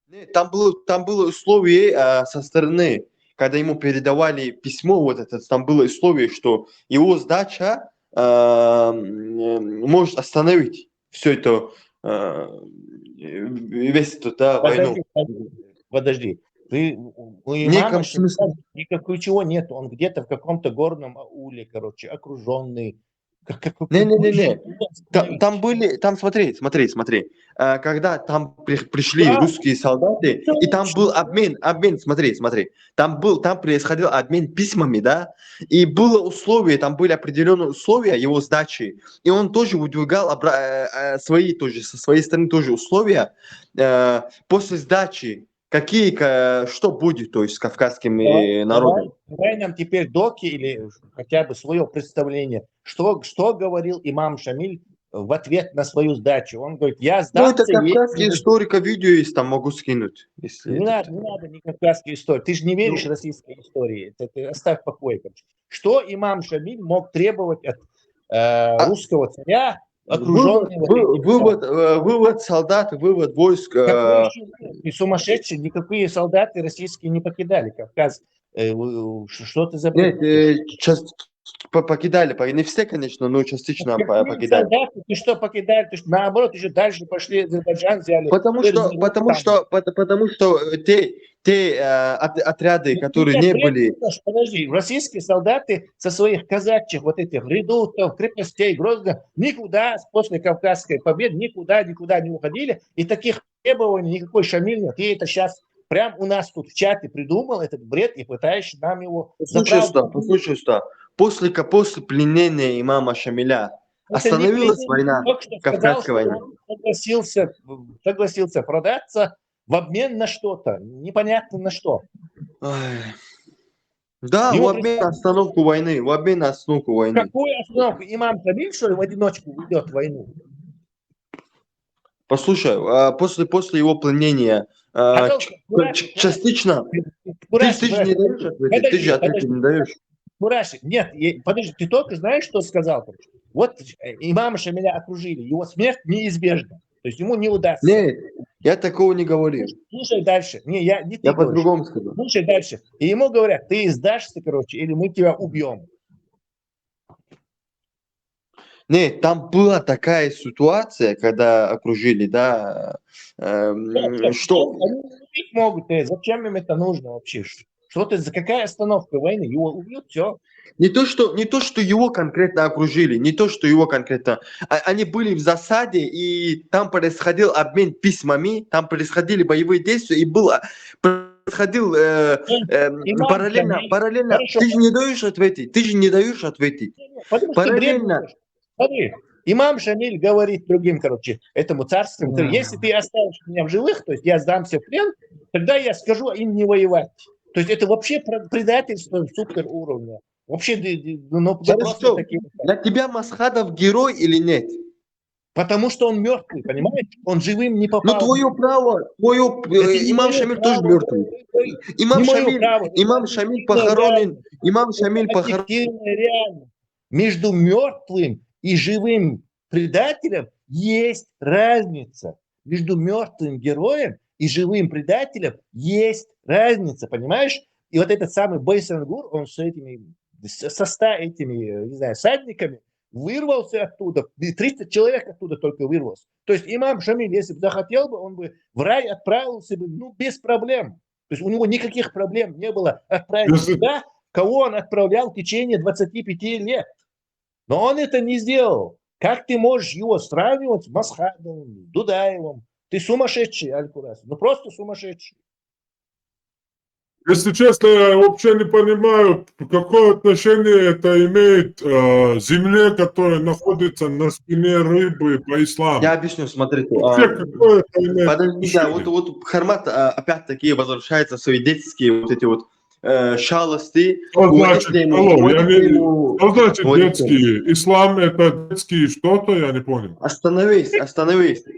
Нет, там было условие со стороны, когда ему передавали письмо, вот это, там было условие, что его сдача может остановить все это, весь этот, войну. Подожди. У имама никакого чего нет. Он где-то в каком-то горном ауле, короче, окруженный Не. Там смотри. Когда там пришли русские солдаты, и там был обмен, смотри. Там происходил обмен письмами, да, и было условие, там были определенные условия его сдачи, и он тоже выдвигал свои тоже, со своей стороны тоже условия после сдачи. Что будет, то есть, с кавказскими народами? Давай нам теперь доки или хотя бы свое представление, что говорил имам Шамиль в ответ на свою сдачу. Он говорит, я сдался. Это кавказский историка видео есть, там могу скинуть. Не надо ни кавказской истории. Ты же не веришь российской истории. Ты оставь в покое. Что имам Шамиль мог требовать от русского царя, окруженного... Вывод солдат, вывод войск. И сумасшедшие, никакие солдаты российские не покидали Кавказ. Что ты за... Нет, покидали, не все, конечно, но частично покидали. Солдаты, ты что покидали? Ты что, наоборот, еще дальше пошли, Азербайджан взяли. Потому что те отряды, которые не были... Подожди, российские солдаты со своих казачьих вот этих редутов, крепостей, Грозного, никуда после Кавказской победы, никуда не уходили. И таких требований никакой Шамиль нет. И это сейчас прям у нас тут в чате придумал этот бред и пытаешься нам его... Послушай, что после пленения имама Шамиля остановилась война, Кавказская война. Он согласился продаться в обмен на что-то, непонятно на что. Да, в обмен на остановку войны. Какую остановку? Имам Шамиль, что ли, в одиночку ведет войну? Послушай, после его пленения частично... Ты же не даешь ответить, ты же ответить не даешь. Мураши, нет, подожди, ты только знаешь, что сказал? Вот имама Шамиля окружили, его смерть неизбежна. То есть ему не удастся. Нет, я такого не говорю. Слушай дальше. Я по-другому сказал. Слушай дальше. И ему говорят, ты сдашься, или мы тебя убьем. Нет, там была такая ситуация, когда окружили, да, что... Они убить могут, зачем им это нужно вообще? Какая остановка войны? Его убьют, все. Не то, что его конкретно окружили, Они были в засаде, и там происходил обмен письмами, там происходили боевые действия, и происходил параллельно. Хорошо. Ты же не даешь ответить. Параллельно. Смотри, имам Шамиль говорит другим, этому царству, если ты оставишь меня в живых, то есть я сдамся в плен, тогда я скажу им не воевать. То есть это вообще предательство супер уровня. Вообще, Для тебя Масхадов герой или нет? Потому что он мертвый, понимаешь? Он живым не попал. Ну, твое право. Имам Шамиль тоже мертвый. Имам Шамиль похоронен. Реально. Между мертвым и живым предателем есть разница. Между мертвым героем и живым предателем есть разница, понимаешь? И вот этот самый Байсангур, он со 100 этими, всадниками вырвался оттуда. 300 человек оттуда только вырвался. То есть имам Шамиль, если бы захотел бы, он бы в рай отправился бы, без проблем. То есть у него никаких проблем не было отправить туда, кого он отправлял в течение 25 лет. Но он это не сделал. Как ты можешь его сравнивать с Масхадовым, Дудаевым? Ты сумасшедший, Аль-Курас. Просто сумасшедший. Если честно, я вообще не понимаю, какое отношение это имеет к земле, которая находится на спине рыбы по исламу. Я объясню, смотрите. Какое это имеет Подожди, вот Хармат опять-таки возвращается в свои детские вот эти вот шалости. Что значит детские? Ислам это детские что-то, я не понял. Остановись.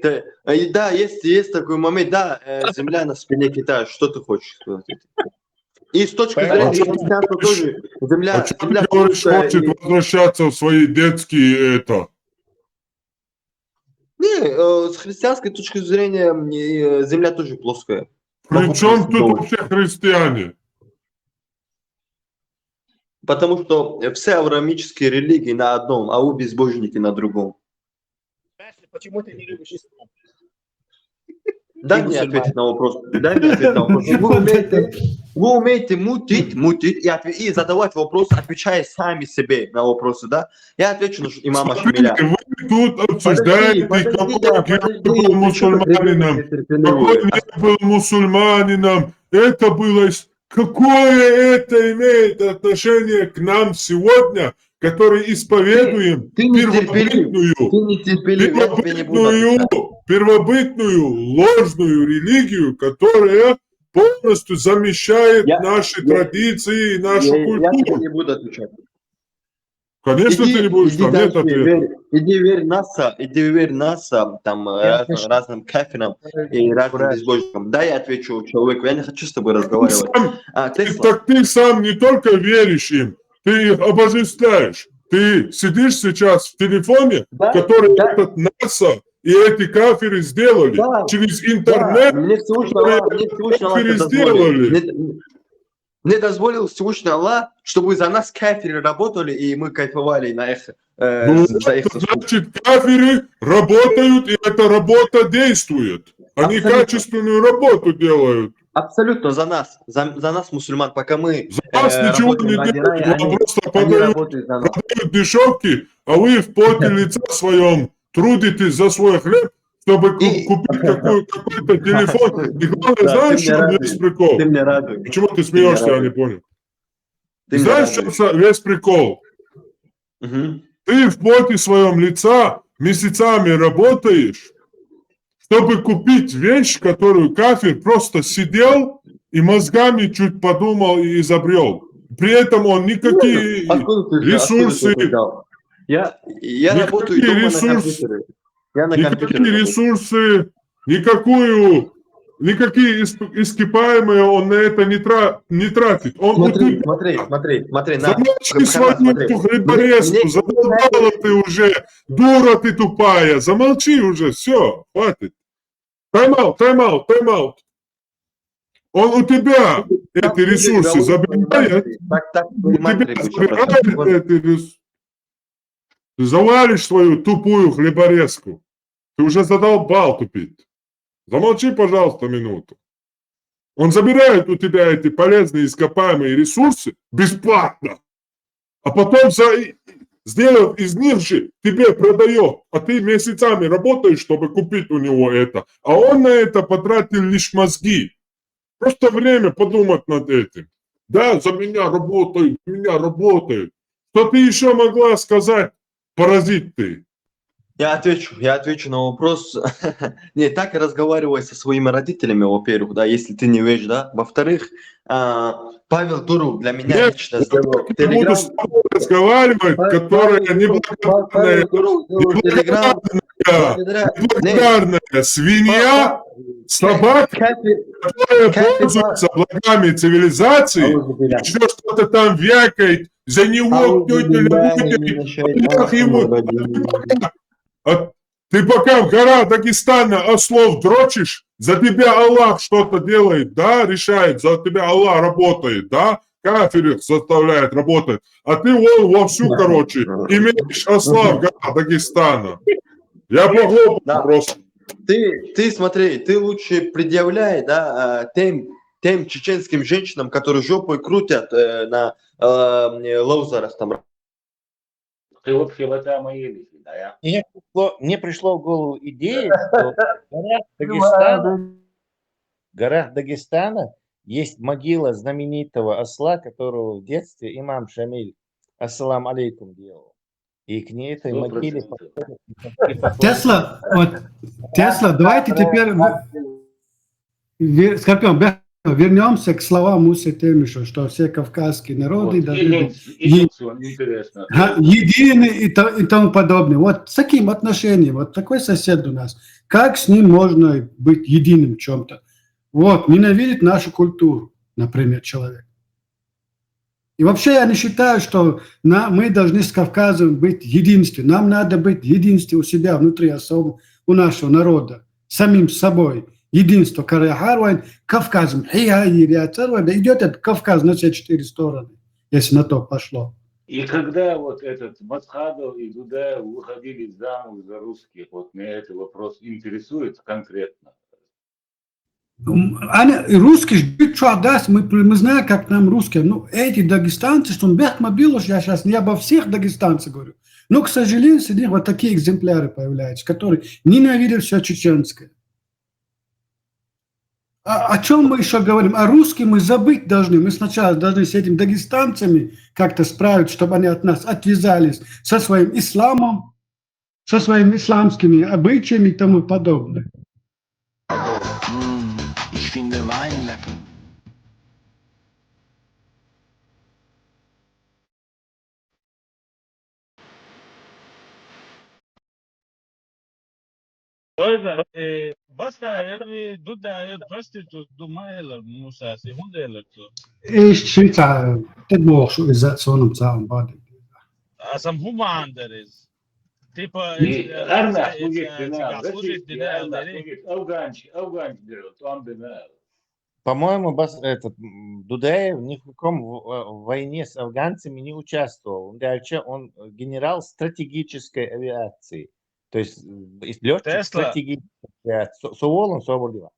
Да, есть такой момент, да, земля на спине Китая, что ты хочешь сказать? И с точки зрения христианства тоже земля... Ты говоришь, хочет возвращаться в свои детские это? Не, с христианской точки зрения земля тоже плоская. Причем тут вообще христиане? Потому что все авраамические религии на одном, а у безбожники на другом. Почему ты не любишь ислам? Дай мне ответить на вопрос. Дай мне ответить на вопрос. Вы умеете мутить и задавать вопросы, отвечая сами себе на вопросы, да? Я отвечу на имама Шамиля. Вы тут обсуждаете, какой герой был мусульманином, какой не был мусульманином. Это было... Какое это имеет отношение к нам сегодня, которые исповедуем первобытную ложную религию, которая полностью замещает наши традиции и нашу культуру? Я не буду отвечать. Конечно, ты не будешь, там нет ответа. Иди верь НАСА, там разным кафирам и разным безбожникам. Да, я отвечу человеку, я не хочу с тобой разговаривать. Так ты сам не только веришь им, ты их обожествляешь. Ты сидишь сейчас в телефоне, который этот НАСА и эти кафиры сделали через интернет. Мне Всевышний Аллах сделали. Мне дозволил Всевышний Аллах, чтобы за нас кафиры работали, и мы кайфовали на их... Значит, кафиры работают, и эта работа действует. Они качественную работу делают. Абсолютно за нас, мусульман, пока мы... За нас ничего не делают, вам просто продают дешевки, а вы в поте лица своем трудитесь за свой хлеб, чтобы купить какой-то телефон. И главное, знаешь, что весь прикол? Ты мне радуешь. Почему ты смеешься, я не понял. Знаешь, что весь прикол? Ты в поте своем лица месяцами работаешь, чтобы купить вещь, которую кафир просто сидел и мозгами чуть подумал и изобрел. При этом он никакие ресурсы... Я работаю дома на компьютере. Никакие ресурсы, никакие ископаемые он на это не тратит. Он Смотри. Замолчи свою эту хлеборезку, задолбала ты уже, дура ты тупая, замолчи уже, все, хватит. Тайм-аут. Он у тебя эти ресурсы забирает, эти ресурсы. Ты завалишь свою тупую хлеборезку. Ты уже задолбал тупить. Замолчи, пожалуйста, минуту. Он забирает у тебя эти полезные ископаемые ресурсы бесплатно, а потом, сделав из них же, тебе продает, а ты месяцами работаешь, чтобы купить у него это, а он на это потратил лишь мозги. Просто время подумать над этим. Да, за меня работают. Что ты еще могла сказать? Паразит ты. Я отвечу на вопрос. Не, так и разговаривай со своими родителями, во-первых, да, если ты не веришь, да. Во-вторых, Павел Дуров для меня лично сделал Телеграм. Разговаривать, которая неблагодарная свинья, собака, которая пользуется благами цивилизации, еще что-то там вякает, за него ты пока в горах Дагестана ослов дрочишь, за тебя Аллах что-то делает, да, решает, за тебя Аллах работает, да, кафир их заставляет работать, а ты вовсю, короче, имеешь осла в горах Дагестана. Я похлопаю просто. Ты смотри, ты лучше предъявляй, да, тем чеченским женщинам, которые жопой крутят на лаузерах там. Мне пришло в голову идея, что в горах Дагестана есть могила знаменитого осла, которого в детстве имам Шамиль, ассалам алейкум, делал. И к ней этой могиле... Тесла, давайте теперь... Скорпион, вернемся к словам Мусы Темиша, что все кавказские народы должны быть едины и тому подобное. Вот с таким отношением, вот такой сосед у нас, как с ним можно быть единым в чем-то? Вот, ненавидит нашу культуру, например, человек. И вообще я не считаю, что мы должны с Кавказом быть единством. Нам надо быть единством у себя внутри, особо у нашего народа, самим собой. Единство Карахарвайн, Кавказом, идет этот Кавказ на все 4 стороны, если на то пошло. И когда вот этот Масхадов и Дудаев выходили замуж за русских, вот меня этот вопрос интересует конкретно. Русские ждут, что даст, мы знаем, как нам русские. Ну, эти дагестанцы, что он бег мобилуш, я сейчас не обо всех дагестанцах говорю, но, к сожалению, среди них вот такие экземпляры появляются, которые ненавидят все чеченское. О чем мы еще говорим? О русских мы забыть должны. Мы сначала должны с этими дагестанцами как-то справиться, чтобы они от нас отвязались со своим исламом, со своими исламскими обычаями и тому подобное. Ich finde Wein lecker. بس يعني ضد prostitute dumailer musasi hundeler to. Ich schwitze, das war schon so einem Zaun. Asam huma anderes. Типа, И армия служит динам, российский армия служит афганский берет, он динам. По-моему, этот Дудаев ни в каком войне с афганцами не участвовал. Он генерал стратегической авиации. То есть летчик стратегической авиации. Суолон Соболева.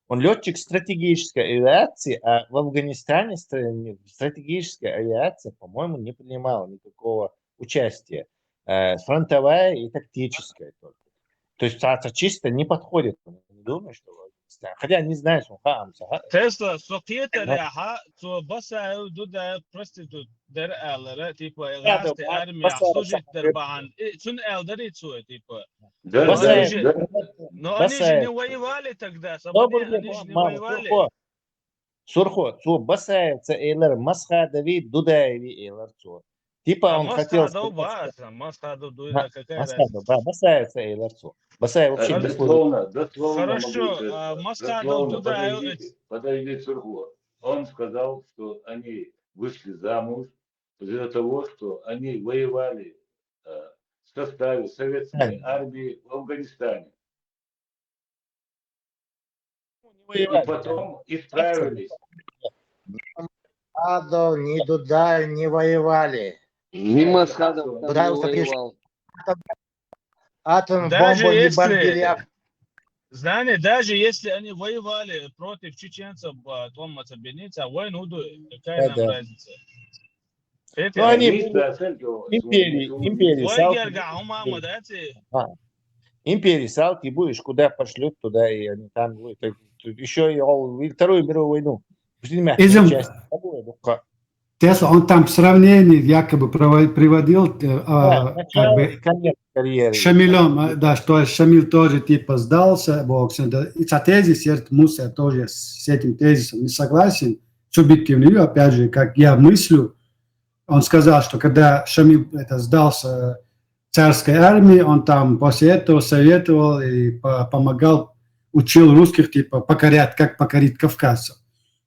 Он летчик стратегической авиации, а в Афганистане стратегическая авиация, по-моему, не принимала никакого участия. Фронтовая и тактическая только. То есть это чисто не подходит. Не думаю, что хотя не знаю, что Tesla sokiyete reha to basa duda prostitute der alere tipo gaste armia служит der bahan sun elderi to tipo. Но они же не воевали тогда, они же не воевали. Сурхо, цу басаевца эйлер, масхадави, дудаеви эйлер цу. Типа он хотел... Масхаду, дуда, какая разница? Да, басаевца эйлер цу. Басаев вообще дословно. Хорошо, Масхаду, дуда... Подожди, Сурхо. Он сказал, что они вышли замуж из-за того, что они воевали в составе советской армии в Афганистане. И потом исправились. Масхадов, ни Дудаев не воевали. Ни Масхадов Дудаев не воевал. Атом, бомбу не бомбили. Знание, даже если они воевали против чеченцев, Тома Цабеница, войну, какая нам разница? Ну, они империи Салки будешь, куда пошлют, туда и они там будут. Еще и Вторую мировую войну. Тесла, он там сравнение якобы приводил как бы Шамилем, да, что Шамиль тоже типа сдался, и тезис, Муса тоже с этим тезисом не согласен, субъективно, опять же, как я мыслю, он сказал, что когда Шамиль сдался царской армии, он там после этого советовал и помогал, учил русских типа покорять, как покорить кавказцев.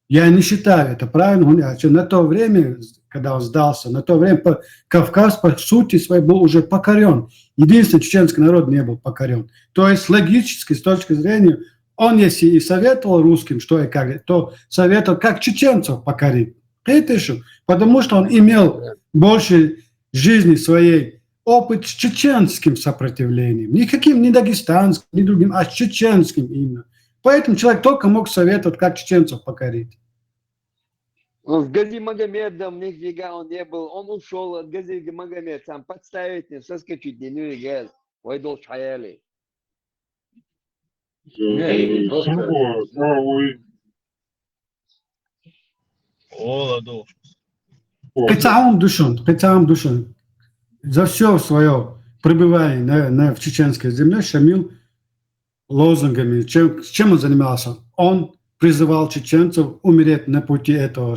Я не считаю это правильно. На то время, когда он сдался, на то время Кавказ по сути своей был уже покорен. Единственный чеченский народ не был покорен. То есть логически, с точки зрения, он если и советовал русским, что и как, то советовал, как чеченцев покорить. Это еще, потому что он имел больше жизни своей опыт с чеченским сопротивлением. Никаким не дагестанским, ни другим, а с чеченским именно. Поэтому человек только мог советовать, как чеченцев покорить. Он с Гази Магомедом нифига он не был. Он ушел от Гази Магомед, сам подставить не, соскочить не нифига. Войдол Шаяли. Пецаум душен. За все свое пребывание в чеченской земле Шамил лозунгами. Чем он занимался? Он призывал чеченцев умереть на пути этого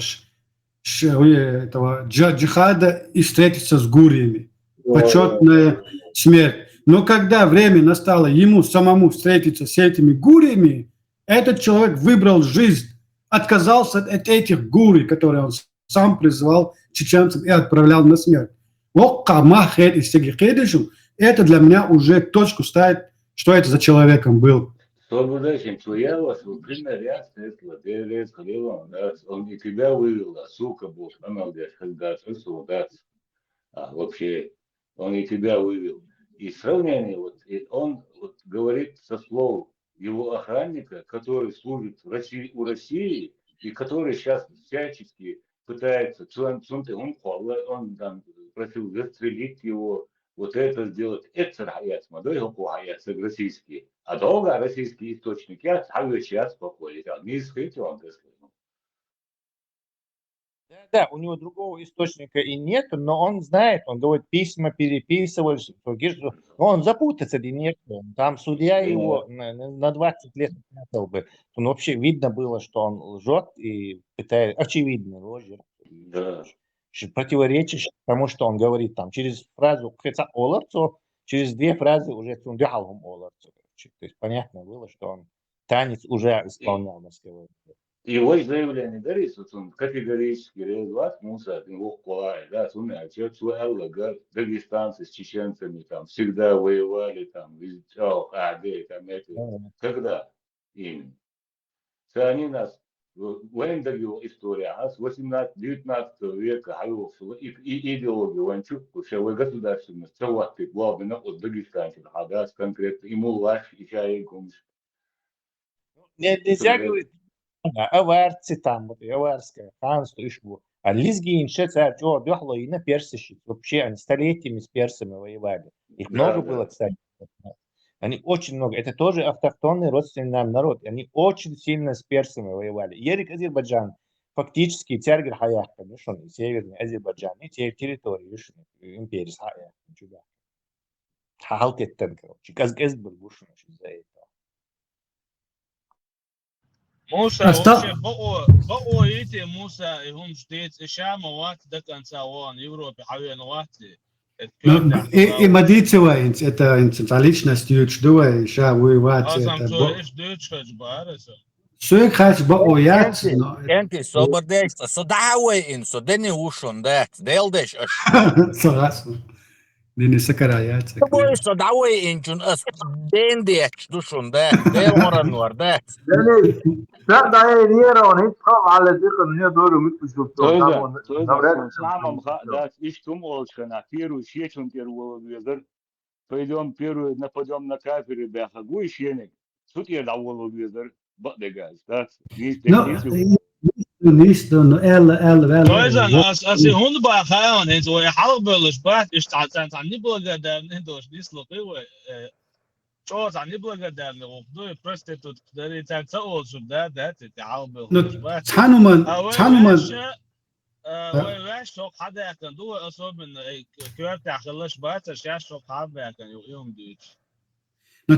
джихада и встретиться с гуриями. Почетная смерть. Но когда время настало ему самому встретиться с этими гуриями, этот человек выбрал жизнь, отказался от этих гурий, которые он сам призывал чеченцев и отправлял на смерть. Это для меня уже точку ставит, что это за человеком был. Твоя пример реакция, он и тебя вывел, сука, бог, вообще, он и тебя вывел. И сравнение, и он говорит со слов его охранника, который служит в России, у России и который сейчас всячески пытается, он там просил застрелить его, вот это сделать. Это хаяц, мадой его хаяц российские. А долго российские источники, я сейчас спокойно, не искрите он Да, у него другого источника и нет, но он знает, он говорит, письма переписывал, он запутаться и нет. Там судья его на 20 лет спрятал бы. Он вообще видно было, что он лжет и пытается, очевидно, ложь. Да. Противоречишь тому, что он говорит там. Через фразу «оларцо», через 2 фразы уже «оларцо». То есть понятно было, что он танец уже исполнял на своего. Его заявление говорит, что он категорически резват, Муса, его колает, да, дагестанцы с чеченцами там всегда воевали, там, там, когда именно. Они нас, военная история, а с 18-19 века, и идеологию ванчук, шевой государственность, целаты, главное, от дагестанцев, да, конкретно, ему лаш, и чай, Нельзя говорить, аварцы там, вот аварское ханство, а лизгин, шеца, что, дохлоина, персищи, вообще они столетиями с персами воевали. Их много было, кстати. Они очень много. Это тоже автохтонный родственный нам народ. Они очень сильно с персами воевали. Ерик Азербайджан, фактически Тяргер Хаях, конечно, северный Азербайджан, и те территории, империи Хаях. Халкеттен, короче, Казгез был бушен из-за этого. موسى вообще بقوا يتي موسى هم جديد إشام وقت ده كان سوان Европе حوالي وقت И мадица инц, это личность ючдуа, иша воевать. Суек хач баоят. Энти собордеш, содауэ ин, содени ушон, да, делдеш. Согласен. Дени сакараят. Тобой содауэ ин, чун ас дендеш душон, да, дел морануар, да. لا ده هي ونتخاف على ذكر ان هي دور مثل пойдем первый нападем на кафере, бяха, гуищенек, тут я давал везер, бадегаз, да, أصل هون بقى خاون هنز ويحارب الإشباح إشتعلت عن نبلغ ده نهدوش نسلقي شوز عن نبلغ ده نقضي برستيتوت ده تسأل شو ده تحارب الإشباح تحنومن ويش شوق حدا كان دو أصوب من كيف تحخلش بات أشياء شوق حدا كان يوم ديش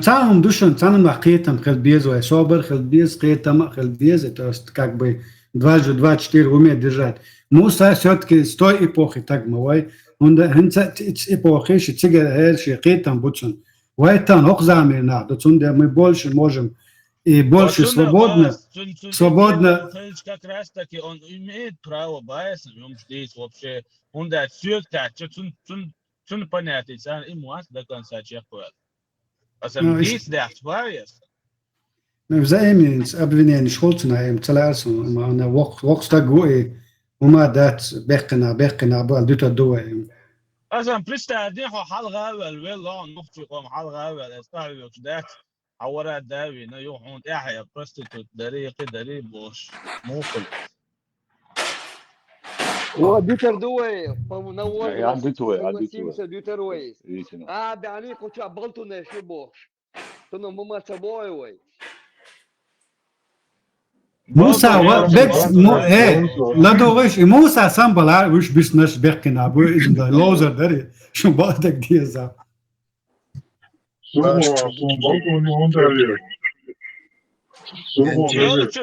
تحنوم دوشن تحنوم قيتم خلبيز ويصابر خلبيز قيتم خلبيز это как бы 2-4 умеет держать. Муса все-таки с той эпохи так мовай, он эпохи что цигар что қитам бучен. Вайтан окзами надо, тунде мы больше можем и больше свободно. Как раз таки он имеет право бояться, он здесь вообще, он да все так, что понятно, ему до конца чекает. А сам здесь да бояться. взаимные обвинения школтنا متلارسون أنا وقت تقوي وما دات بقنا بالدوت الدواء أصلاً بريستادين هو حال غاول ولا نختي قام حال غاول استعمل وكذا عورات داوي نيوحون إحيا برستيتوت دري بوش مو كل ودوتر دوي منور يا دوتوي دوتر ويس يعني كنت عبلتو نشي بوش تنو ماما تبوي وي موسى لا دوغش موسى سامبلا وش بيسنش بيقنا ابو اذا لوزر دري شو بعدك ديزا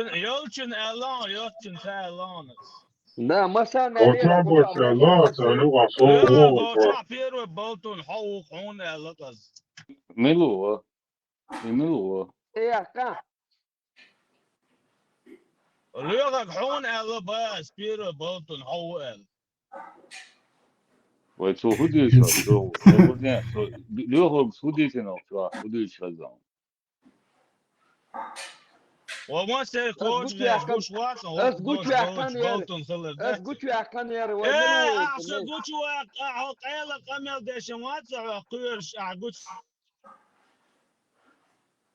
يلچن الان لا مثلا первый болтун حقوق هون لقز ملو ايه كا ليغك حون ألا باس بيرو بولتون حوال ويتو هدي شو ليغك هدي تنو شو هدي شغلان وما سيكوش مش واصل اسقوش يا كان اسقوش يا كان يا رواد ايه اسقوش واق قيل قمل دشمات قيرش اقوش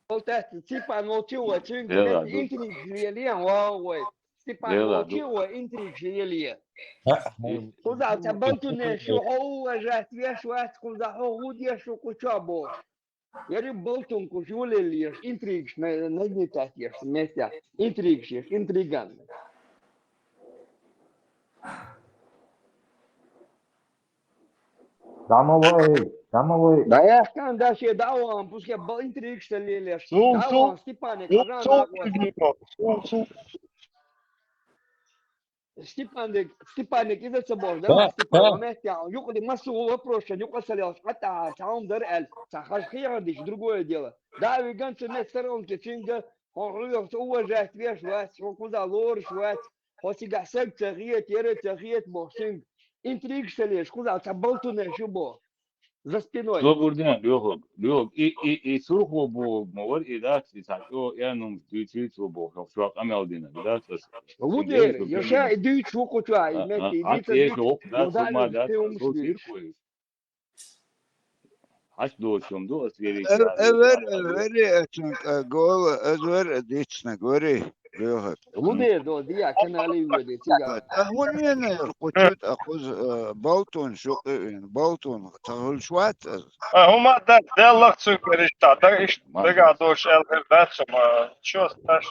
قلت ستيبان وتشوى تشنك يلا مت دوس انتريك جريليا واوي ستيبان يلا دوس وتشوى انتريك جريليا إيه قلت تبنتو شو هو جات فيش وقت قلت هو ودي شو كتشابوش يري بلتون كشول اللي انتريكش نجني تاتيش ميتا انتريكش انتريغان Домовой. Да я кан да ще давам, пускай бал интригш ли леш. Давам, Степане, кажа на Степаник إذا تبغى ده Степан ومات يعني يقعد مسؤول вопрос, يقعد سليش حتى تعاون درقل تخش خير ديش другое дело. Да вы ganze mit сторонки тинга, он рюкс уважать веш вас, он куда лорш вас, хоть и гасек тагиет, ере тагиет бошинг. Интриг селеш, куда табалту не шубо. За спиной. Добрден, Лёг. И сурхо бо мовар идат исачо янум дючицо бо шок амелдина. Идат Лудер, я иду чуку чай, мети, ат иди ешок да сума ты да ты со умшвиш. циркуй. Аш до шомдо асвери Everi gol özver diçne gori. Yok. Лудер до дия канали üyede tiga. Ahun mene kuçut akuz balton şu balton tahıl şuat. هما ده الله تسوق ريشتا ده إيش ده دوش الهردات ما شو استاش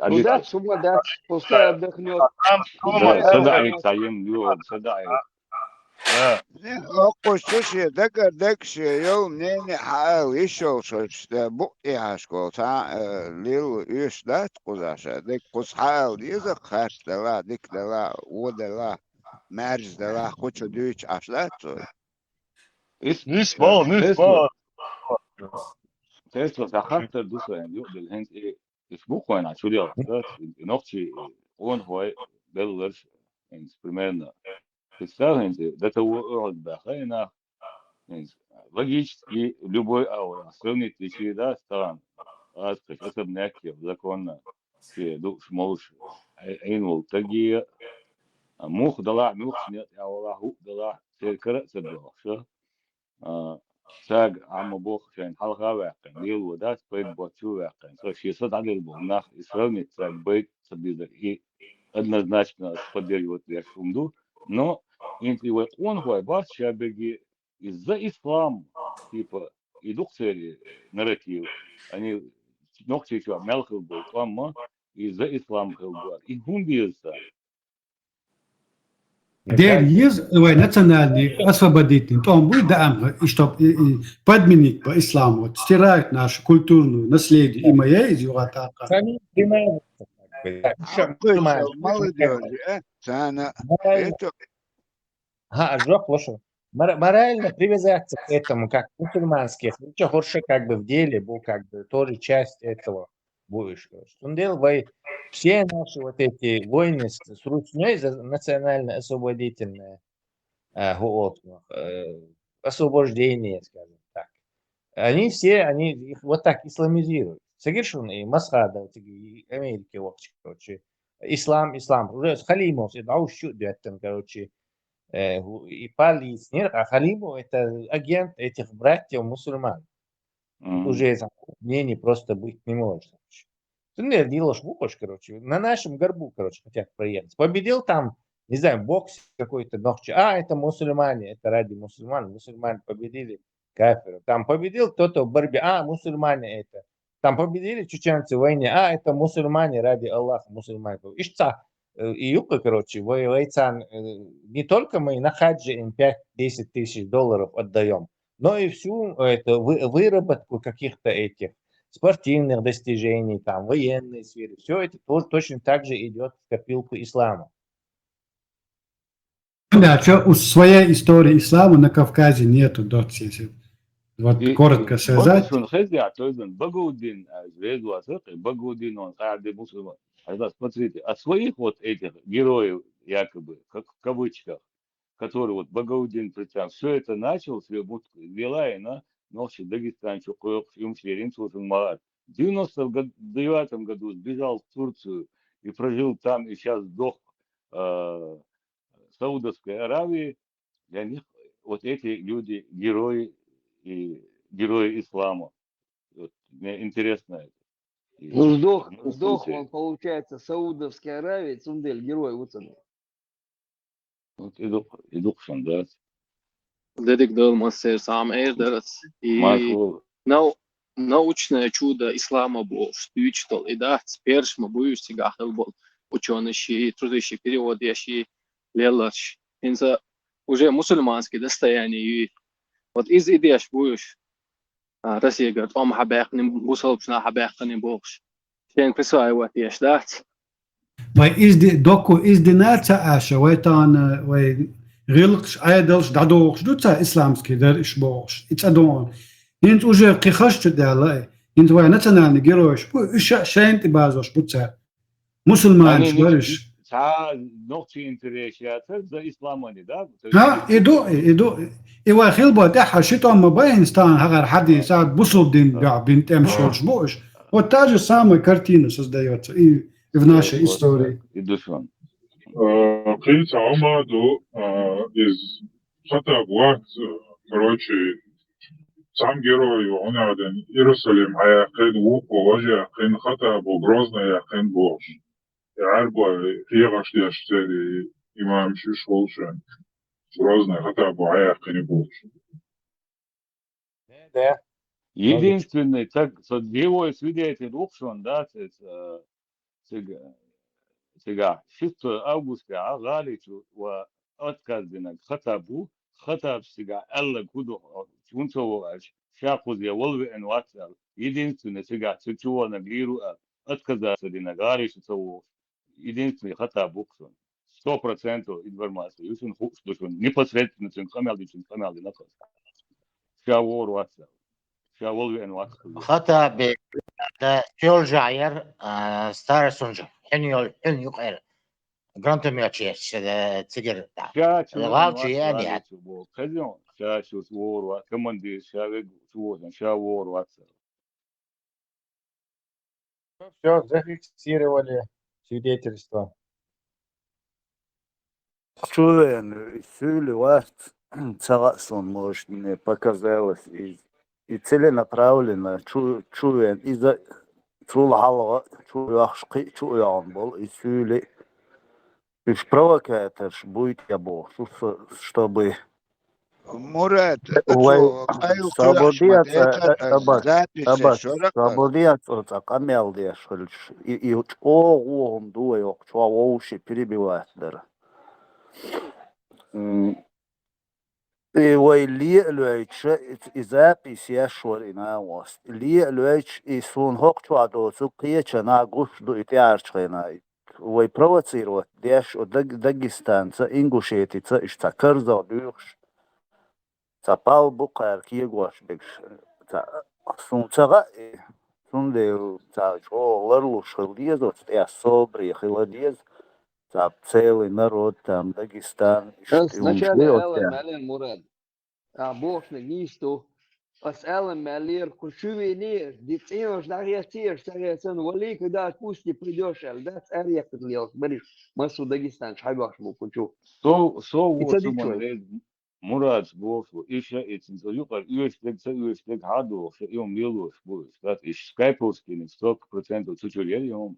Ну да, сумма да, пускай отдохнет. صدعك تعيم ليوغ صدعك Ne kuçut şey dek şey yol ne hal işol şişte bu yaşkol ta lil üstat kuzaşa dek kus hal diye kaç dela dik dela o dela merz dela kuçu düç aslat. نسبة تسلا سخرت دوسا يعني يقدر الهند ايه اسبوع وين عشان يلا نقطي وين هو بلش يعني примерно представляете до того от бахайна логически любой аура сравнить еще да стран аспект особняки законно في دوش молш عين تجي مخ ضلع مخ нет يا والله هو ضلع سكر سبب شو ساق عم بوخ عشان حلقة واقع ليل ودات بيت بوتشو واقع سو شي صد على البناخ إسرائيل ساق بيت سبيل إيه однозначно поддерживать Яшумду, но если он говорит, что из-за ислама, типа, идут цели, нарратив, они ногти еще мелкого был, ама из-за ислама был, и гумбился. There is национальный освободительный, то он будет чтобы подменить по исламу, стирать нашу культурную наследие и моя изюгата. Молодежь, она это Жок лошо. Морально привязаться к этому, как мусульманских, ничего хорошо как бы в деле был как бы тоже часть этого будешь. Все наши вот эти войны с русней за национально-освободительное освобождение, скажем так. Они их вот так исламизируют. Совершенно Масхада, Америки, короче, ислам, уже Халимов, это ущут, короче, и полиция, а Халимов это агент этих братьев мусульман. Уже мнение просто быть не может. Ты делаешь букваш, короче, на нашем горбу, короче, хотят проехать. Победил там, не знаю, бокс какой-то ногче. Это мусульмане, это ради мусульман. Мусульмане победили кафиров. Там победил кто-то в борьбе. Мусульмане это. Там победили чеченцы в войне. Это мусульмане ради Аллаха, мусульмане. Ишца, и юка, короче, воевайцан. Не только мы на хаджи им 5-10 тысяч долларов отдаем, но и всю эту выработку каких-то этих спортивных достижений, там, военной сферы. Все это тоже точно так же идет в копилку ислама. Да, что своей истории ислама на Кавказе нету, вот коротко сказать. Смотрите, от своих вот этих героев, якобы, как в кавычках, которые вот Багаудин причем, все это начал, вела и на ночи Дагестан, Чукоек, Юмшерин, Султан-Марат. В 99 году сбежал в Турцию и прожил там, и сейчас сдох в Саудовской Аравии. Для них вот эти люди герои и герои ислама. Мне интересно это. И Ну, сдох смотреть. он, получается, Саудовской Аравии, Цундель, герой уцелел. Вот иду да. Dedik Dalmas сам Эйрдерс и Маршал. научное чудо ислама был, что учтол, и да, теперь мы будем сега был ученый, трудящий перевод, ящий лелаш. Инса уже мусульманский достояние, и вот из идеяш будешь Россия говорит, ом хабехнем, бусолбшна хабехнем богш. Шен присваивать яш, да? Vai doku izdināca āša, vai tāna, vai rilkš, aidalš, dadokš, duca islamski dar išbokš, it's adon. Int уже қиқашчу дәлай, int vai национальный геройш, bu işa şaynti bazoş buca. Musulmanş barış. Та ногти интересиятся за исламани, да? Ha, idu. Iwa khilba taha shito ma bayin stan hagar hadi saad busl din bint emshorsh bosh. Вот та же самая картина создается и в нашей истории. И душон. Принца Амаду из Хатабуат, короче, сам герой, он один Иерусалим, а я хэн Вуку, ложа хэн Хатабу, Грозный, я хэн Бош. Я арба, хиягаш я штели, имам Шишволшен, Грозный, Хатабу, а я хэн Бош. Да. Единственный, так, его свидетель Укшон, да, сега 6 августа Галичу و отказано خطاب сега الله كده شونتو شاقوز يولو ان واتساب единственный сега чего на гиру отказаться дина Галичу то единственный خطاب Укшон 100% информации юсун хушдушун непосредственно камел на кос шавор ватсап شاول ان واتساب خطأ بتول جاير ستار سونجا حنيول حنيو قير جرانتو ميوتشيس تيجر غالشي يعني كذا شاشو صور كمان دي شاوي صور شاور واتساب Все, зафиксировали свидетельство. Чувен, сюли вас целасон, может, мне показалось, и целенаправленно чувен, из-за чулхала, чуяшки, чуян был, и сюли, и провокатор будет я бог, чтобы Мурат, свободиться, камел дешельш, и огом дует, что уши перебивает даже. Ой, лиэльч и запись я шорина вас. Лиэльч и сон хокчуадо цукиеча на гушду и тярчхайнай. Ой, провоцировать деш от Дагестанца, ингушетица, и ца кырза дюхш. Ца пал букар киегош бекш. Сон цага сон де ца чо ларлуш хилдиезот, я собри хиладиез. Ца целый народ там, Дагестан. Сначала Элен Мурад. А бошны нисту. Ас Элен Малир кушувенир. Дитинош нагьятир, сагясан вали, когда отпусти придешь, да, царь лил. Бориш, масу Дагестан, шайбаш му кучу. So what someone Murad bofu isha it's so you can üyelik hado yom lilos bu dat is Skype-skin 100% tutuyor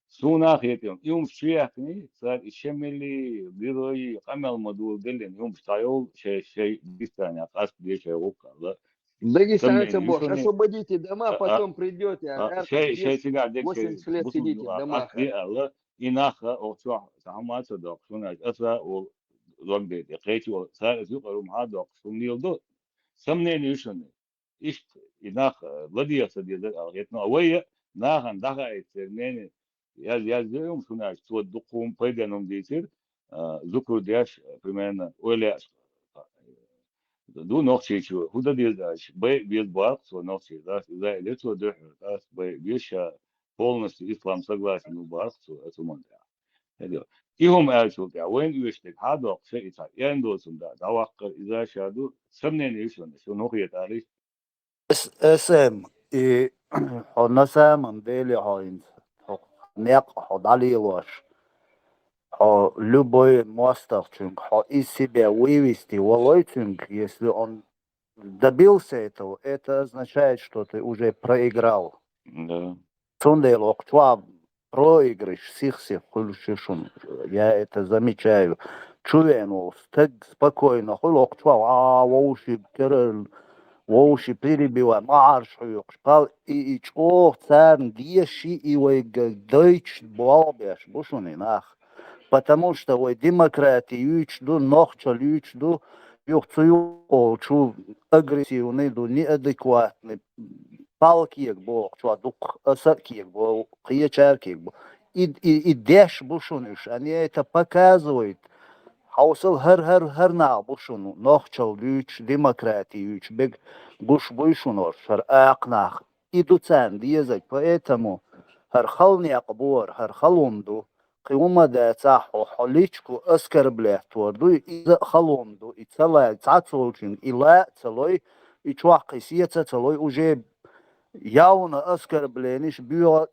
Su nahiyetim yum şiyakni sar işemeli biroyi kamel modu delen yum stayol şey bir tane kas bir şey okalla. Дагестанцы, бож, освободите дома, потом придете. Şey sigar dek 80 лет сидите в домах. Allah inaha o şu zamanı da sonra atra o logde qeyti o sar yuqarum hada sunildo samne nişan işte inaha ladiyasa diye algetna awaya nahan daha eterneni yazıyorum şuna şu dokum paydanım diytir zukur diyaş примерно öyle du noch şu huda diye без бак so noch да за лицо да без полностью ислам согласен у бак so это монда это ihum elçuldu when üyelik hada şey ita yani dostunda davak iza şadu samnen işon şu nohiyet ali اسم и на самом деле нек далилош любой мастер чунг из себя вывести волойчунг если он добился этого, это означает, что ты уже проиграл. Да. Цундейлок, чуа проигрыш, всех хулшишун. Я это замечаю. Чуену, так спокойно, хулок, чуа, воуши, керел, воуши перебивай, марш, шпал, и чо, царн, деши, и вой, дойч, буалбеш, бушуни, нах. Потому что вой демократию, ду, нохча, ду, юхцую, чу, агрессивный, ду, неадекватный. Палкиек бо, чуа дук асакиек бо, киечаркиек бо. И деш бушунуш, они это показывают. Хаусал хар на бушуну, нохчал люч, демократиюч, бег буш бушунор, шар акнах. Иду цен диезать, поэтому хар халняк бор, хар халунду, قيوما دا تاحو حليشكو أسكر بلاه توردو إذا خلوندو إتلا تعطولكين إلا تلوي إتواقي سيتا تلوي وجيب явно оскорблениš bio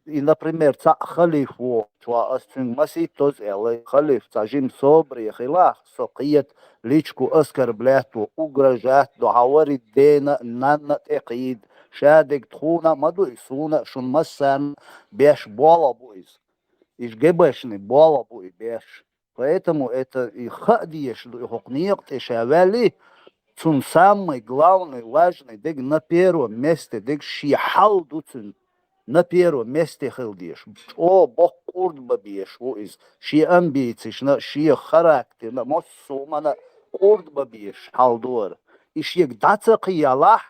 i na primjer ca khalifu čua astun masitos ele khalif ca jim sobre khilah soqiyat lichku oskarbletu ugrajat do hawari dena nan taqid shadig tkhuna madu isuna shun massan беш бола буиз иш гебешни бола буи беш поэтому это и хадиеш хукният шавали цун самый главный, важный, дег на первом месте, дег шихал дуцун на первом месте хилдиш. О, бог курд бабиеш, о из ши амбиции, ши характер, на моссума на курд бабиеш халдуар. И ши гдаца киялах,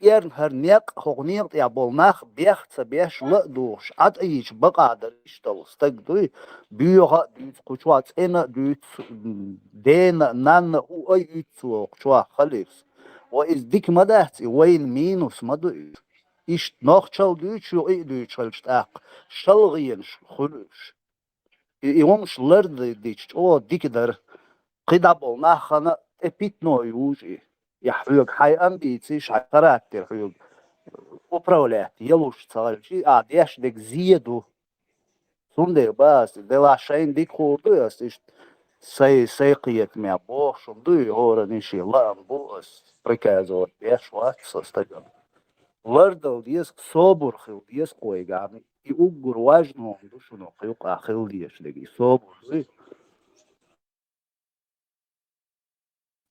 эрн харнек хогният я болнах бехца беш лдуш. Ат ич бакадр иштал стагдуй бюга дюц кучвац эна дюц дена нанна у ай ицу кучва халифс. Ва из дик мадахти вайн минус маду иш нохчал дюч ю ай дюч халштак шалгин хулуш. И омш лерды дич о дикдар قدا болнах хана эпитно южи. Я حيوك حي أمبيتي شعر خراكتر حيوك وبرولات يلوش تصالشي ديش ديك زيدو سوندي باس دلا شين ديك خودو يستيش سيقيت مع بوش ودوي هورا نشي لام بوس приказывать деш ват состоян вардал диск собор хил диск койгами и угур важно душу но хилк ахил деш деги собор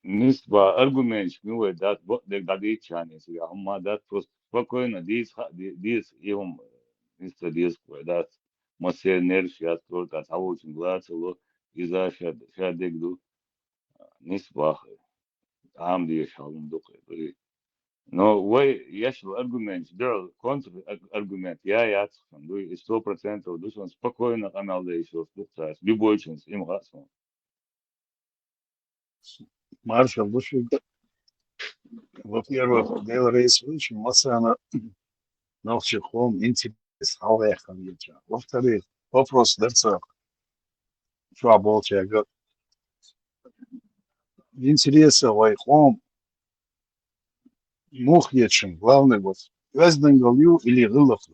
Нисба аргумент мюэ дат дек дади чанис я хумма дат просто спокойно дис им нисба дис кое дат масе нерш я только тавучин глацело иза шадегду нисба ам ди шалун докой но вой яшл аргумент дер контр аргумент я ду 100% душ спокойно канал да еще спустя любой час им гасо Маршал, во-первых, Дейл Рейс очень масана навчехом интерес халехан яча. Во-вторых, вопрос дерца шваболча год. Интереса вайхом мух ячим, главный вот. Везденгалью или гылаху.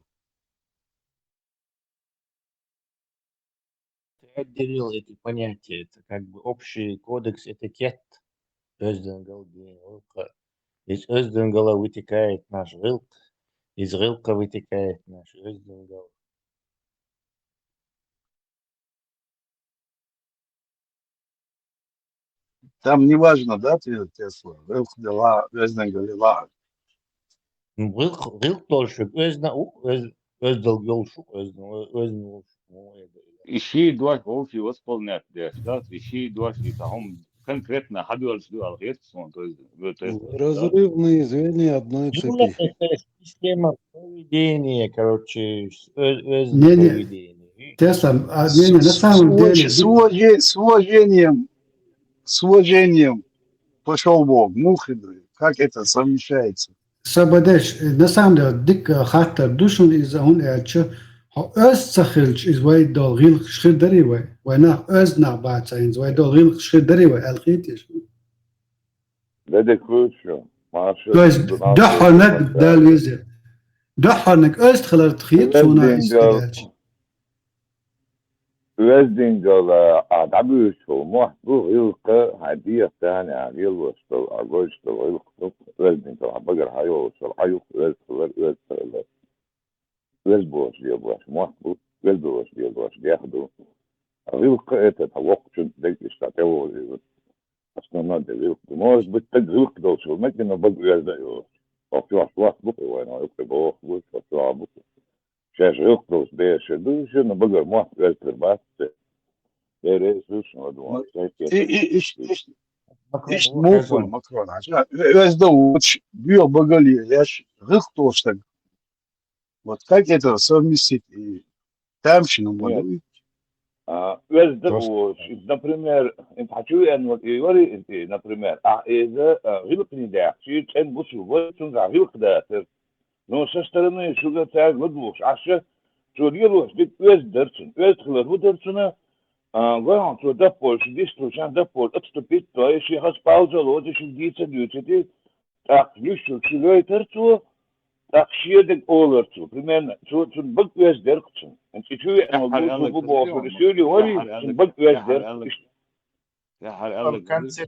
Ты отделил эти понятия, это как бы общий кодекс этикет. Özdöngel değil, ılka. Из özdöngela вытекает наш ылк, из ылка вытекает наш özdöngel. Там не важно, да, Тесла, ылк дела, везденгал или лагаль. Ылк тоже, özdöngel шук, özdöngel шук. Ищи дуаш общий восполнять, да, ищи дуаш и там конкретно хадуал сдуал гетсон, то есть Разрывные звенья одной цепи. Это система поведения, короче, поведения. Тесла, на самом деле... С уважением пошел Бог, мухидры, как это совмещается? Сабадеш, на самом деле, дик хаттер душун из он эче, Östsakhilch is way dol gil schidari way. Way nach öst nach baatsains way dol gil schidari way alkhitish. ده كروشيو То есть дохонек дал визе. Дохонек öst khalar tkhit sona istidalch. Wezdingal adabushul mahbu ilqa hadiya tani agil wastal agostal ilqa Wezdingal abagar hayo wastal hayo Westbosh diyorlar mahbu Westbosh diyorlar بياخدوا ilqa تتوقع ديك يستطيعوا أصلا ده يلقى ما بالتجربة ده شو ما كنا بقى ده في واحد بقى وانا يلقى بوق بوش بقى شاش يلقى ده شو شنو بقى ما يلقى بس ده شو ده إيش ممكن مكرون عشان West'da büyük bagali yaş rık dostak. Вот как это совместить и там что Нет. надо? Везде, например, يوري например, إذا غلقني ده شيء كان بصوا وصل غلق ده но со стороны шуга так выдвуш аша чурилу дик Вездерцен Вестхлер Вудерцена гон то да Польша дистручан да Пол отступить то еще хаспауза лоди шудица дючити так лющу чилойтерцу так шедек олерцу примерно чу бак Вездерцен انت شو انا بقول بقول رسولي ولي бак Вездер В конце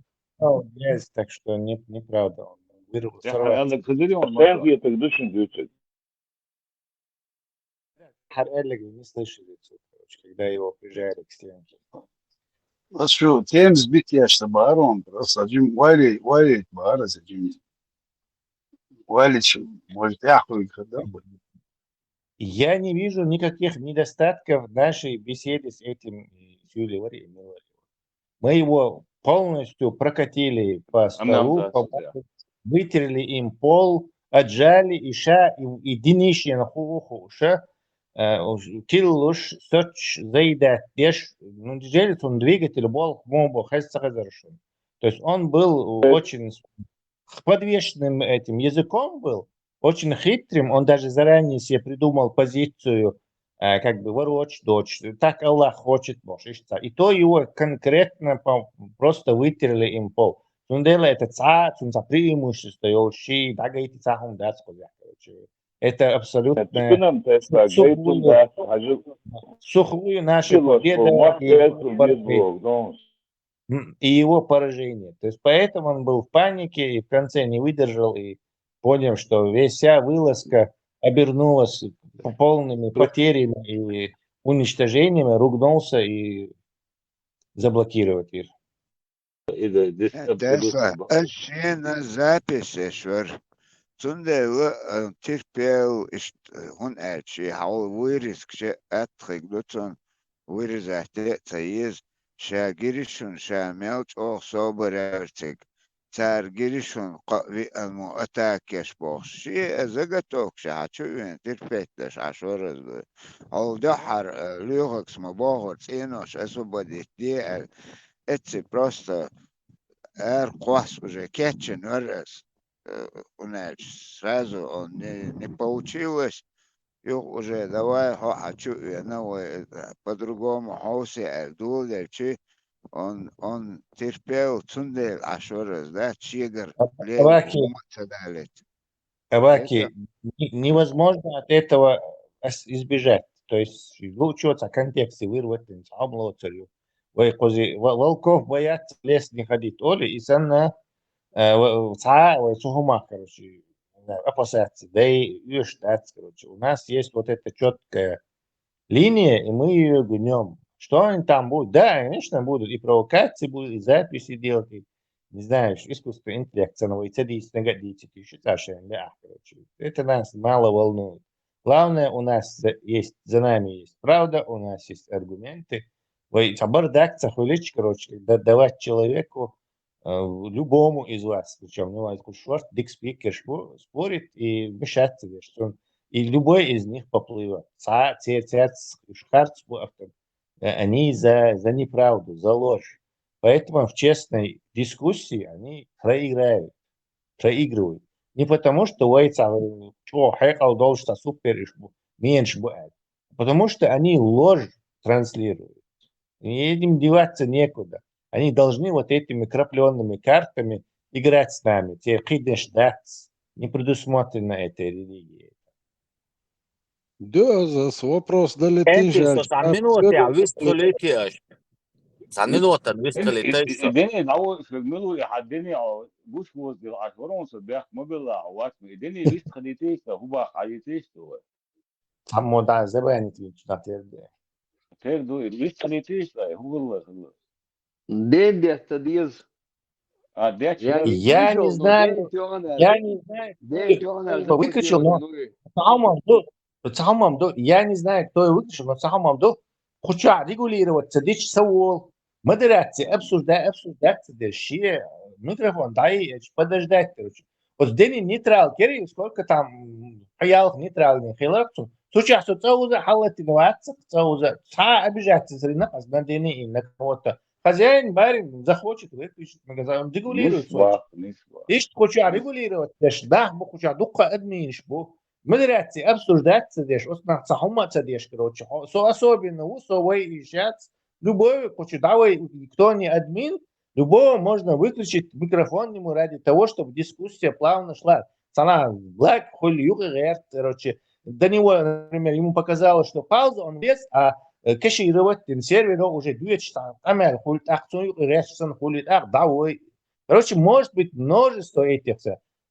есть, так что неправда. Он вырвал, постоянно я так душен дючит Эллиг не слышали, короче, когда его прижали к стенке. А что, тем сбить я что барон, просто один валить бара за один. Валить, может, я хуй когда бы. Я не вижу никаких недостатков в нашей беседе с этим Юлией Варьевной. Мы его полностью прокатили по столу, вытерли им пол, отжали и днище на хуху, тиллуш соч зайда деш, ну делится он двигатель был мобо хасцагазаршун. То есть он был очень подвешенным этим языком был, очень хитрым, он даже заранее себе придумал позицию, как бы ворочь, дочь, так Аллах хочет, может, и то его конкретно просто вытерли им пол. Он делает это за преимущество, и дагайте цахом дать, это абсолютно сухую наша победа и его поражение. То есть поэтому он был в панике и в конце не выдержал и понял, что вся вылазка обернулась полными потерями и уничтожениями, ругнулся и заблокировать их. اشينا записи швар. Цунде терпел он эчи хау вырис кше атхиг лутон вырис ахте цаиз шагиришун шамелч ох соберертик царгиришун قوي المؤتاكش بوش شيء زغتوك شاتشوين تربيتش عشورز او دحر ليوغكس مباغر تينوش اسو بديت دي اتسي просто قوس уже кетчен ورس сразу он не получилось, и уже давай хочу по-другому хоусе дулечи он терпел цундель ашораз, да, чигр Аваки, невозможно от этого избежать. То есть лучше в контексте вырвать царю. Волков боятся в лес не ходить. Оли и санна короче, опасаться, да и ждать, короче. У нас есть вот эта четкая линия, и мы ее гнем. Что они там будут? Да, конечно, будут и провокации, будут и записи делать, и, не знаю, искусственный интеллект, ценовой цедись, нагодите, еще да, короче. Это нас мало волнует. Главное, у нас есть, за нами есть правда, у нас есть аргументы. Бардак, цахулич, короче, давать человеку, любому из вас, причем не важно, шорт, дикспикер спорит и мешается, что он, и любой из них поплывет. Они за неправду, за ложь. Поэтому в честной дискуссии они проигрывают. Не потому, что Хайкал должен супер меньше будет, потому что они ложь транслируют. И этим деваться некуда. Они должны вот этими крапленными картами играть с нами. Те хидеш дац не предусмотрено этой религией. Дёзас, вопрос долетишь, Sos a minūte jau viss tulīt tieši. Sa minūte viss tulīt tieši. الدنيا دعوة في الملو يا الدنيا بوش موز دي عشورون صباح مبلغ واسمه الدنيا ليش خليتيش هو بقى خليتيش هو عمو دا زباني تيجي نتير تردو ليش خليتيش هو والله Дедя стадиз. ده Я не знаю, кто выключил, но я не знаю, кто его выключил, но Мамду хочу регулировать, садись саул, модерация, обсуждать, ши, микрофон, дай подождать, короче. Вот здесь нейтрал, керри, сколько там хаялов нейтральных, хиларцу. Сейчас что цауза халат инновация, цауза, обижаться зрина, а здесь и на кого-то. Хозяин, барин, захочет выключить магазин, он регулирует. Ишь, хочу регулировать, да, хочу духа админиш, модерация, обсуждать, садишь, остна сахума садишь, короче, со особенно, усовой ищать, любой, хочу, давай, кто не админ, любого можно выключить микрофон ему ради того, чтобы дискуссия плавно шла. Цена, блэк, хули, юга, короче, до него, например, ему показалось, что пауза, он без, а кэшировать сервер уже 2 часа, амер, хули, акцию, решен, хули, давай. Короче, может быть множество этих.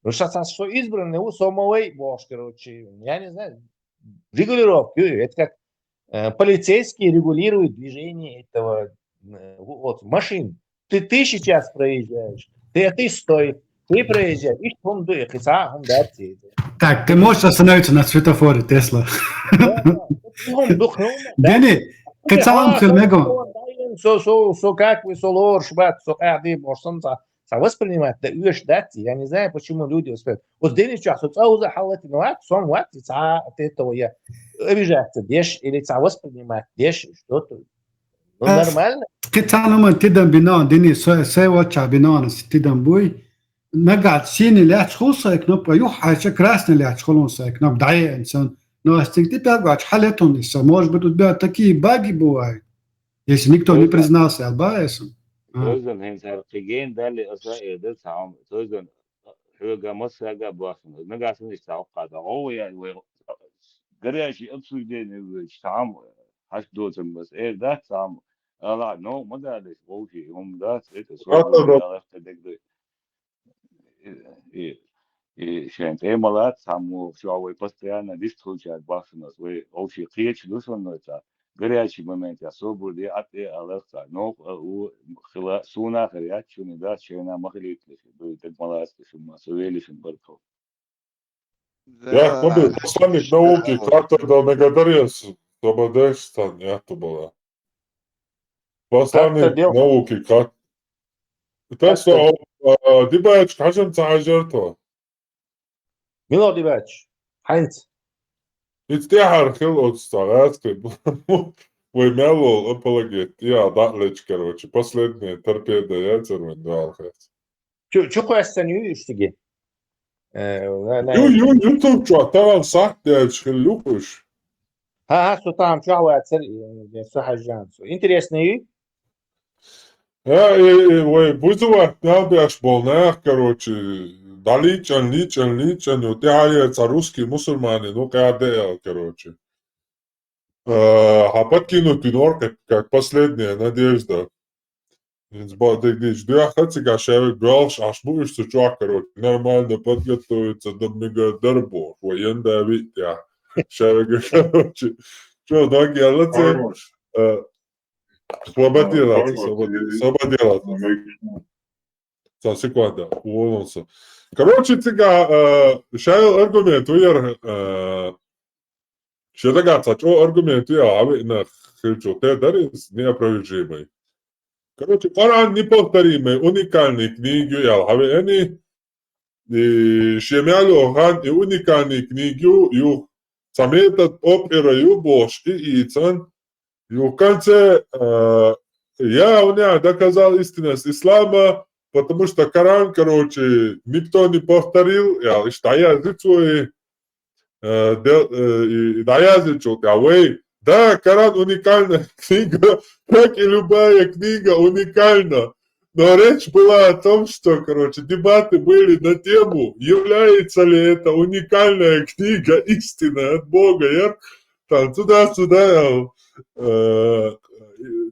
Сейчас что избранный у самой бошь, короче, я не знаю, регулировки, это как полицейские регулируют движение этого вот, машин. Ты сейчас проезжаешь, ты стой, ты проезжаешь, и что он дует, Так, ты можешь остановиться на светофоре, Тесла. Дени, кацалам филмегом. Как вы солор, шбат, ады, бошсанца. Воспринимать, да, я не знаю, почему люди воспринимают. Вот здесь сейчас, вот цауза халат инноват, сон ват, от этого я обижаться, дешь, или воспринимать, дешь, что-то. Ну, нормально. كتعلم تدم بنان دني سوى بنان تدم بوي نقعد سين اللي هتشخلص يكنب يوح حاجة كراسنا اللي هتشخلص يكنب دعية إنسان نو استنتي بيقعد حالتهم لسه موش بتبيع تكي باقي بواي يس نيكتو не признался البايسم Sözün hemşerkigen dali asa edil sağım sözün hüga masaga basın ne gasın işte o kadar o ya garajı absurde ne sağım haş dozum bas da sağım Allah no madalış o şey da это сложно и шент эмалат саму шоу постоянно дискуссия баснас вы вообще кричь душонно горячий момент особо де ате аларса но у хила суна хрячу не да чена махлит будет так маласки шума совелишин барков Я был посланник науки, как-то дал Негадарес, Слободешстан, это было. Посланник науки, как... Это что, Дибач, кажем, цажерто. Мило Дибач, Хайнц. Ицтяхар хил от старатки, вымяло апологет. Я датлеч, короче, последняя торпеда, я термин дуалхас. Чё хуястаню иштиги? YouTube чё, там сахтяч хилюкуш. Ха, что там, чё хуяцер, что хажан. Интересный. Бузова набяш болнах, короче, личен, вот я русский мусульманин, ну КДЛ, короче. А подкинутый нор, как последняя надежда. Я хочу, чтобы Белш, аж будешь чувак, короче, нормально подготовиться до мегадербо, военная витя. Короче, что, ноги, я Слободела. Со секунда, уволился. Короче, сега, шайл аргумент, ще догадаться, что аргумент, на хричу, те дарис неопровержимый. Короче, Коран неповторимый, уникальный книги, они шемялю хан и уникальный книги, сам этот опера Бош и Ицан, и в конце я у меня доказал истинность ислама, потому что Коран, короче, никто не повторил, я свой, да я зачел, да, Коран уникальная книга, как и любая книга уникальна, Но речь была о том, что, короче, дебаты были на тему, является ли это уникальная книга истина от Бога. Я там туда-сюда,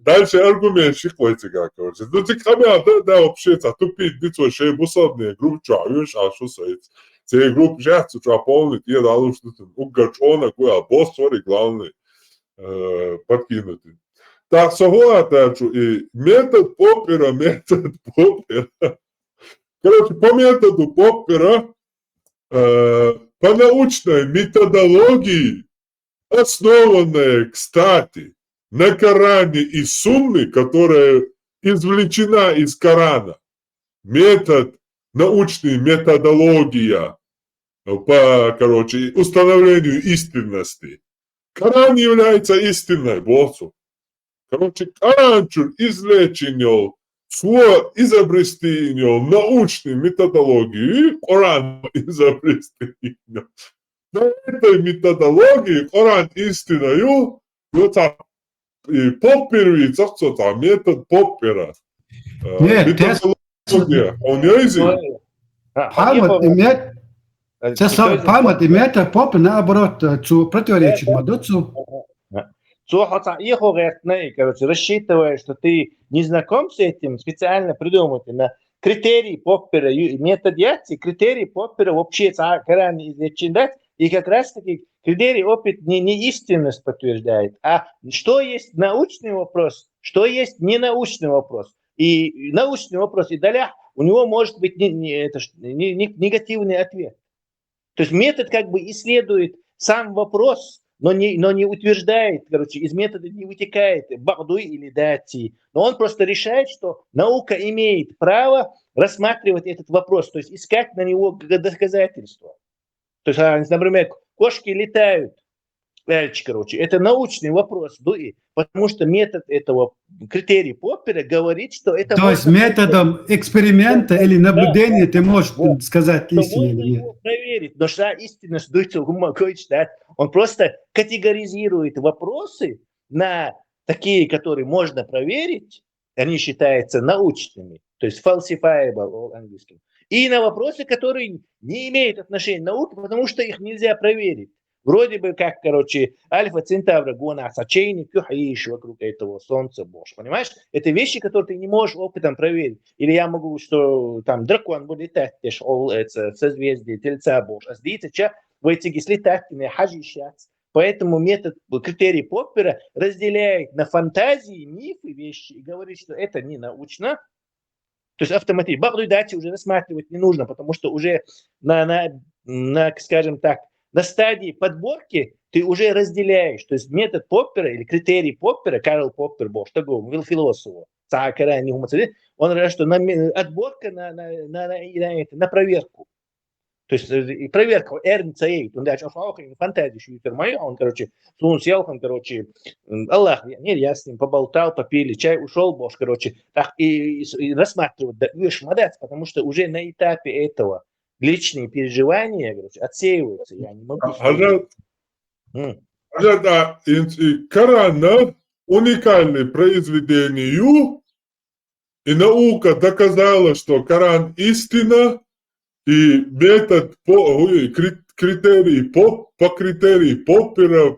дальше аргумент шиквойцега, короче. Ну, ты хамя, да, вообще, тупить, дицо, шей бусадные группы, видишь, а что соится. Те группы жертвы, что полнит, я дал, что угорчона, кое, босс, смотри, главный, подкинутый. Так, согласен, и метод Поппера. Короче, по методу Поппера, по научной методологии, основанная, кстати, на Коране и Сунне, которая извлечена из Корана, метод, научная методология по, короче, установлению истинности. Коран является истинной, боссу. Короче, Коран извлеченил, свой изобретенил научную методологию, и Коран изобретенил. На этой методологии Коран истинную, вот так, и Поппер, что там, метод Поппера. Нет, методология, он не изменил. Память и метод Поппер, наоборот, противоречит Мадуцу. Короче, рассчитывая, что ты не знаком с этим, специально придумать на критерии Поппера, метод яйца, критерии Поппера вообще Коран изучать, и как раз таки критерий опыт не истинность подтверждает, а что есть научный вопрос, что есть ненаучный вопрос. И научный вопрос, и далее у него может быть негативный ответ. То есть метод как бы исследует сам вопрос, но не утверждает, короче, из метода не вытекает багдуй или дати. Но он просто решает, что наука имеет право рассматривать этот вопрос, то есть искать на него доказательства. То есть, например, кошки летают, короче, это научный вопрос, потому что метод этого критерия Поппера говорит, что это... То есть методом эксперимента или наблюдения ты можешь сказать истину или нет? Проверить, но что истинность, он просто категоризирует вопросы на такие, которые можно проверить, они считаются научными, то есть falsifiable английским, и на вопросы, которые не имеют отношения к науке, потому что их нельзя проверить. Вроде бы как, короче, Альфа Центавра Гона Сачейни, Кюхаиш вокруг этого Солнца, Бож, понимаешь? Это вещи, которые ты не можешь опытом проверить. Или я могу, что там дракон будет летать, это созвездие Тельца, Бож, а здесь в этих слетать, не хажищаться. Поэтому метод, критерий Поппера разделяет на фантазии, мифы, вещи и говорит, что это не научно. То есть автоматически. Багдуй дати уже рассматривать не нужно, потому что уже на скажем так, на стадии подборки ты уже разделяешь. То есть метод Поппера или критерий Поппера, Карл Поппер, что говорил философу, он говорит, что отборка на проверку. То есть проверка Эрнцаэйт, он дальше фантазию он, короче, сел, короче, Аллах, я с ним поболтал, попили чай, ушел, Бож, короче, так, и рассматривать, да, потому что уже на этапе этого личные переживания, короче, отсеиваются, я не могу сказать. Коран уникальное произведение, и наука доказала, что Коран истина, и метод критерий по критерии Поппера,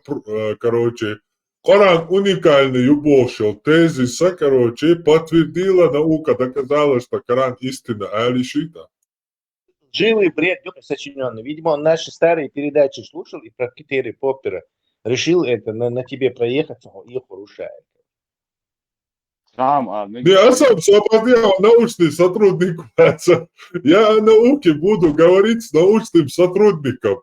короче, Коран уникальный убошел тезиса, короче, подтвердила наука, доказала, что Коран истина, а лишита. Живый бред, сочиненный. Видимо, он наши старые передачи слушал и про критерии Поппера решил это на тебе проехаться, их порушает. Я сам свободный научный сотрудник. Я о науке буду говорить с научным сотрудником.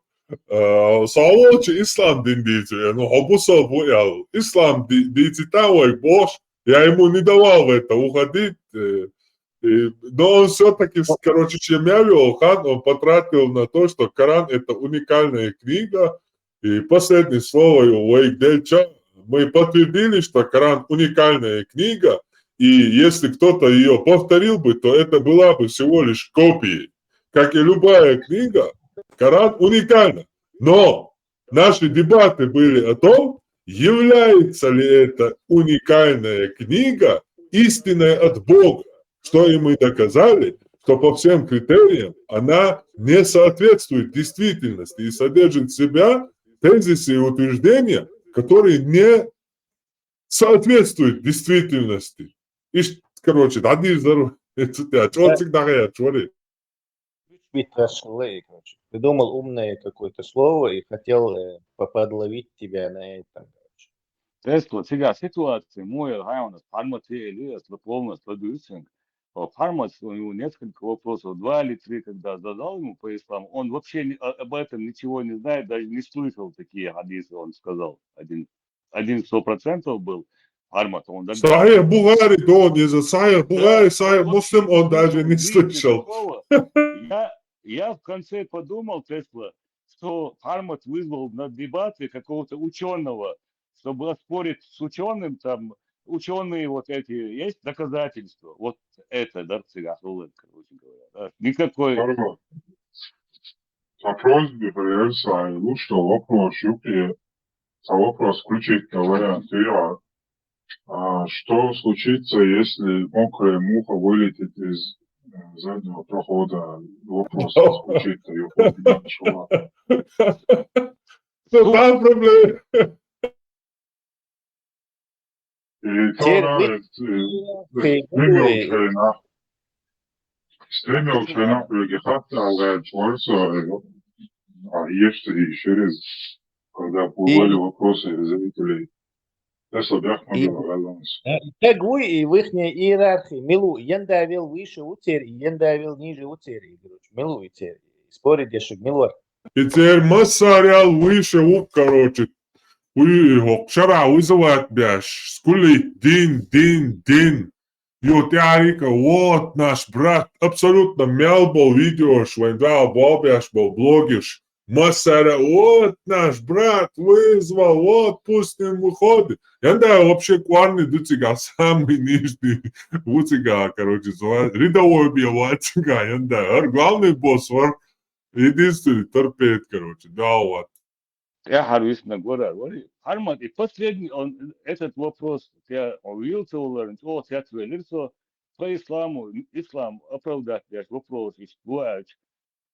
Саолчи ислам диндите, ну обусал боял. Ислам дите того Бож, я ему не давал в это уходить. Но он все-таки, короче, чем я вел, он потратил на то, что Коран это уникальная книга. И последнее слово его, мы подтвердили, что Коран уникальная книга, и если кто-то ее повторил бы, то это была бы всего лишь копией. Как и любая книга, Коран уникальна. Но наши дебаты были о том, является ли эта уникальная книга истиной от Бога. что и мы доказали, что по всем критериям она не соответствует действительности и содержит в себя тезисы и утверждения, которые не соответствуют действительности. И, короче, одни здоровы. Это что всегда говорят, чуваки. Короче. Придумал умное какое-то слово и хотел подловить тебя на этом. Тесла, сега ситуация, мой район, фармация или полностью продюсинг. Фармац, у него несколько вопросов, 2 или 3, когда задал ему по исламу, он вообще об этом ничего не знает, даже не слышал такие хадисы, он сказал. Один 100% был фармац. Сахих Бугари, да, не за Сахих Бугари, Сахих Муслим, он даже не слышал. Я в конце подумал, Тесла, что фармац вызвал на дебаты какого-то ученого, чтобы оспорить с ученым, там, ученые вот эти, есть доказательства. Вот это, да, короче говоря. Да. Никакой... По просьбе проверяю, лучше вопрос, вопрос включить на вариант что случится, если мокрая муха вылетит из заднего прохода? Вопрос включить ее. Там проблема. И стремил члена Плюгихата, Алгая Чварца, есть и через, когда были вопросы зрителей. Тегуй и в их иерархии. Милу, ендавил выше утери, ендавил ниже утери. Милу и тери. Спорить еще милор. И теперь массарял выше, короче. Вчера вызывает бяш. Скули дин. Ютярика, вот наш брат. Абсолютно мял был видео, швайндал был бяш, был блогиш. Массара, вот наш брат вызвал, вот пусть не выходит. Я вообще кварный дуцига, самый нижний вуцига, короче, рядовой белватига, главный босс, единственный торпед, короче, да, вот. Я харвис на гора, Арман, и последний, этот вопрос, я увидел, вот я твоего по исламу, ислам оправдать, вопрос,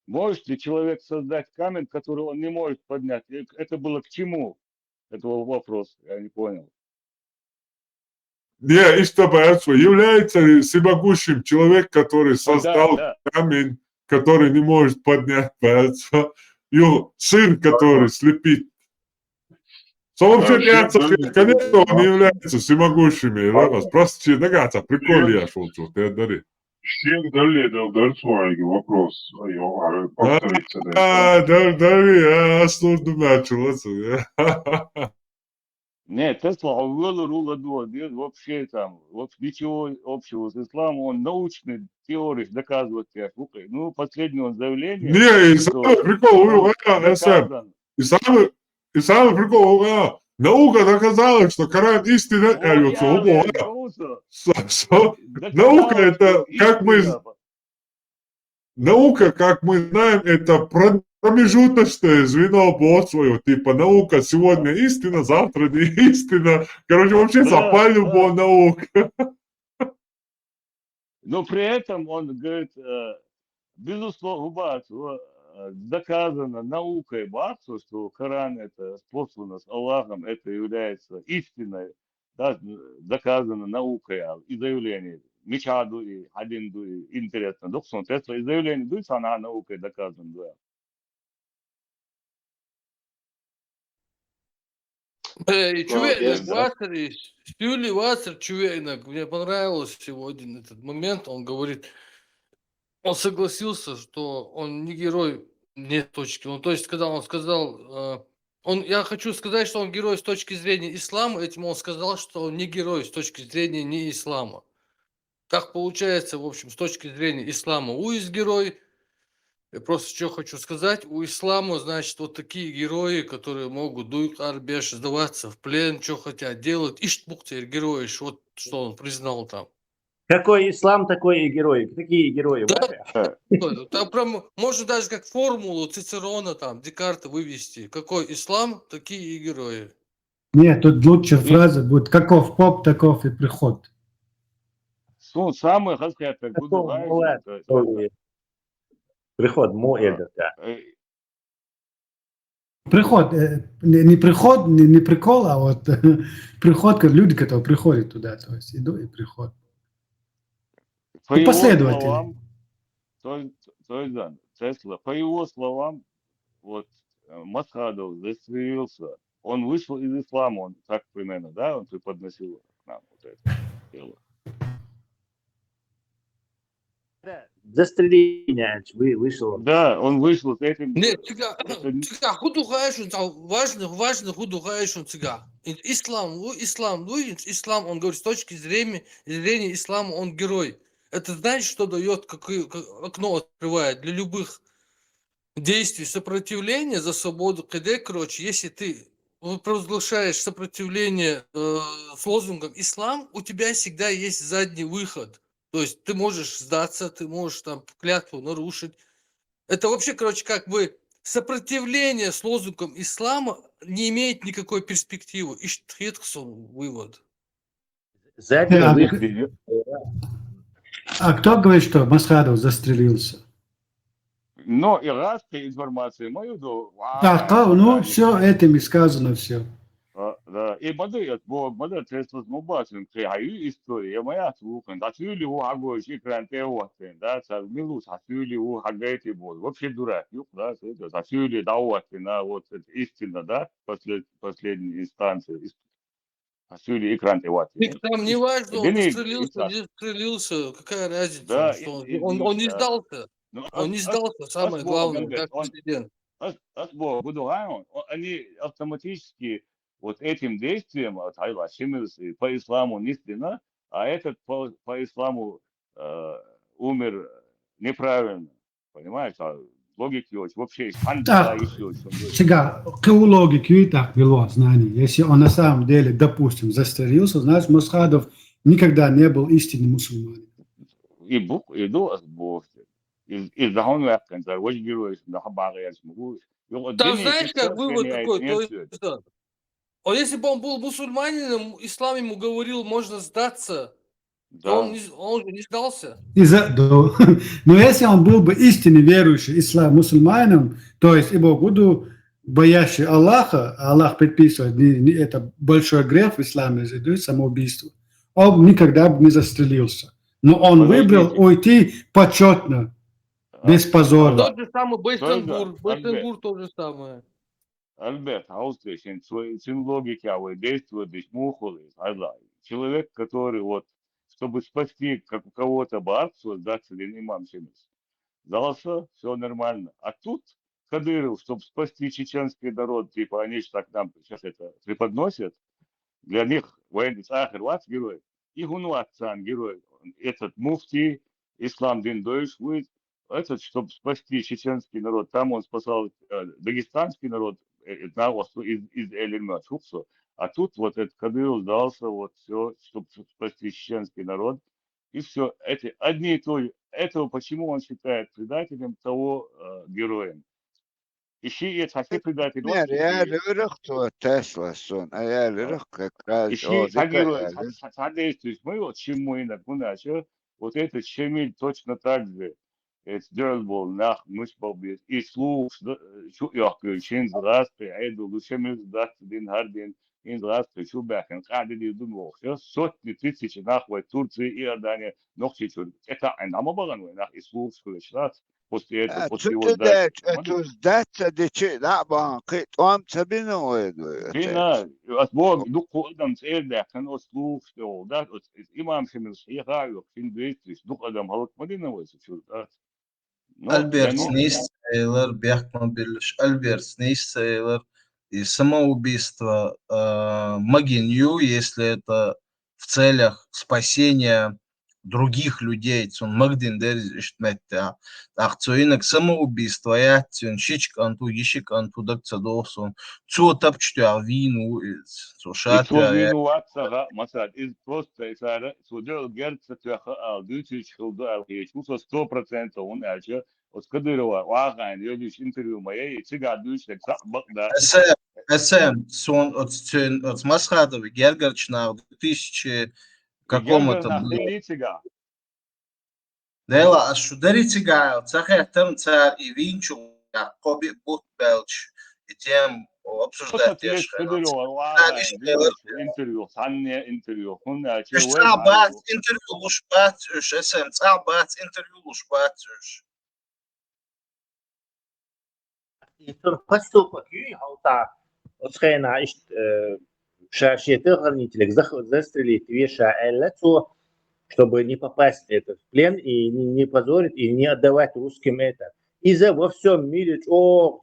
может ли человек создать камень, который он не может поднять? Это было к чему? Этого вопроса, я не понял. Не, и что боятся, является ли всемогущим человек, который создал камень, который не может поднять, боятся, и сын, который слепит. Вообще, конечно, он не является всемогущим. Просто догадаться, прикольно я шел, что ты отдали. Всех дали вопрос. Повторится. Сложно начался. Нет, Тесла увел рула вообще там, вот ничего общего с исламом, он научный теорий доказывает, ну, последнее заявление. Не, и самый прикол, и самый прикол, наука доказала, что Коран истина, наука это, как мы знаем, это промежуточное звено бот свое, типа наука сегодня истина, завтра не истина. Короче, вообще запали была наука. Но при этом он говорит, безусловно, доказано наукой Бацу, что Коран это послано с Аллахом, это является истиной, да, доказано наукой и заявление. Мечаду и Хадинду и интересно. Доксон Тесла и заявление дуется, она наукой доказана, да. Мне понравилось сегодня этот момент. Он говорит, он согласился, что он не герой, нет точки. То есть, когда он сказал, я хочу сказать, что он герой с точки зрения ислама, этим он сказал, что он не герой с точки зрения не ислама. Так получается, в общем, с точки зрения ислама есть герой. Я просто что хочу сказать, у ислама, значит, вот такие герои, которые могут дуют арбеш, сдаваться в плен, что хотят делать. Иштбухтер герои, вот что он признал там. Какой ислам, такой и герой. Какие герои? Да. Там прям, можно даже как формулу Цицерона, там, Декарта вывести. Какой ислам, такие и герои. Нет, тут лучше фраза будет: каков поп, таков и приход. самый хасхетер буду تو موعد приход موعد Приход, не приход, не прикол, а вот приход, как люди, которые приходят туда, то есть иду и приход. По И его последователи. словам, Тесла, по его словам, вот Масхадов застрелился, он вышел из ислама, он так примерно, да, он преподносил к нам вот это дело. застреление вышел. Да, он вышел с этим. Нет, цыга, худу хаешун, важно худу хаешун цыга. Ислам, он говорит, с точки зрения ислама, он герой. Это знаешь, что дает, какое окно открывает для любых действий, сопротивления за свободу, короче, если ты провозглашаешь сопротивление с лозунгом ислам, у тебя всегда есть задний выход. То есть ты можешь сдаться, ты можешь там клятву нарушить. Это вообще, короче, как бы сопротивление с лозунгом ислама не имеет никакой перспективы. И вывод. А кто говорит, что Масхадов застрелился? Но иранская информация, мою Ну, все, этим и сказано все. Да, и модель Тесла с Мубасом, хаю история, моя слухань, да сюли у агош и кранте уатен, да, милус, сюли у хагайти бол, вообще дурак, да, сюли дауатен, вот истина, да, последней инстанции, сюли и кранте уатен. Там не важно, он застрелился, не застрелился, какая разница, Да, что он не сдался. Он не сдался, самое главное, как президент. Они автоматически вот этим действием по исламу низкина, а этот по исламу умер неправильно. Понимаешь? Логики вообще Так, сега, какую логику и так вело знание. Если он на самом деле, допустим, застрелился, значит, Масхадов никогда не был истинным мусульманином. И Бог, и до Бог. И захон векан, за очень герой, на хабаре я смогу. Там знаешь, как вывод такой, то есть, а если бы он был мусульманином, ислам ему говорил, можно сдаться, то он же не сдался. Но если он был бы истинно верующий ислам мусульманином, то есть его буду боящий Аллаха, Аллах предписывает, это большой грех в исламе, самоубийство, он никогда бы не застрелился. Но он выбрал уйти почетно, без позора. Тот же самый Бейтенгур то же самое. Альберт, сын логики, а вы действуете, человек, который вот, чтобы спасти как у кого-то братство, сдаться имам Шемис, сдался, все нормально. А тут Кадыров, чтобы спасти чеченский народ, типа они же так нам сейчас это преподносят, для них военный царь герой, и Гунуатсан герой, этот муфти, Ислам Дин Дойш, этот, чтобы спасти чеченский народ, там он спасал дагестанский народ, из Эльма, а тут вот этот Кадыров сдался, вот все, чтобы спасти чеченский народ, и все, эти одни и то же. Этого почему он считает предателем, того героем. Ищи эти предатели. Нет, я лирых Тесла сон, а я лирых как раз. Ищи содействуешь мы вот чему иначе, вот этот Шемиль точно так же. сделал был нах мышбал без и слух что я чин здрасте айду лучше здрасте дин хардин ин здрасте что бахен قاعدين يدумوا все сотни тысяч нахуй Турции и Иордания ногти чур это нам обоган нах и слух что после этого после его это сдаться дичи да банкет он сабину هنا أسبوع دوك قدام سير ده كان أسلوب شو ده إمام شمل شيء غايو في البيت دوك قدام هلك مدينة ويسوي ده Альберт Снейстейлор, Бяхмобилиш, Альберт Снейстейлор и самоубийство Магинью, если это в целях спасения других людей, он Магдиндер иштметта, акцоинок самоубийство, я тюн щичк анту ещик анту дакцадовсон, цо тапчтя вину, цо шатя. вину ватсага, масад, из просто исара, судел герца тяха ал, дючич хилда ал, хечмуса 100% он ача, от Кадырова, ваган, йодиш интервью моей, цыга дючек, да. СМ, сон от Масхадова, Гергарчна в 2000 каком это было? Dēlā, es šo darīju gāju, cahē tam cēr i viņš un kobi būt belč. I tiem obsуждать تلك tieši تدروا انترفيو ثانية انترفيو هنا شيء Es وين cēbāt interviju lušpācuši, esam cēbāt interviju lušpācuši. Поступок и хаута отхена ишт шашетер не телек застрелить веша эллацу, чтобы не попасть в плен и не позорить и не отдавать русским это. إذا во всем мире он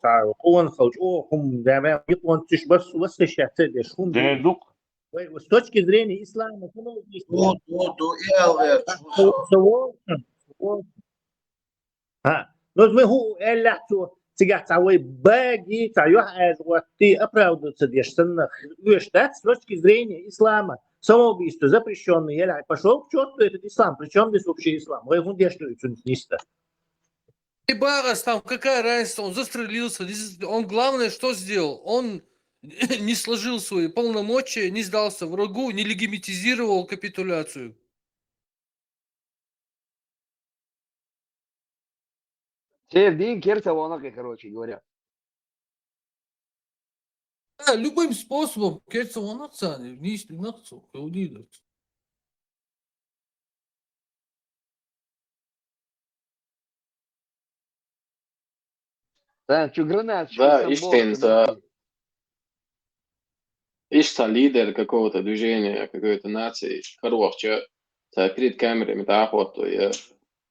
хочет, да, он тишь вас сейчас цедишь, с точки зрения ислама, но мы هو إلا تيجي تعوي باقي تعيوح وقتي оправдываться дешевно, с точки зрения ислама. Самоубийство запрещенное, я пошел к черту этот ислам, причем здесь вообще ислам, вы ему дешевле не И Барас там, какая разница, он застрелился, он главное, что сделал, он не сложил свои полномочия, не сдался врагу, не легитимизировал капитуляцию. Дин Керцевонаки, короче говоря. Да, любым способом Керцевонаца, не нахцу, каудидовцы. Да, гранат. Да, Ишта лидер какого-то движения, какой-то нации, короче, перед камерами, да, вот, я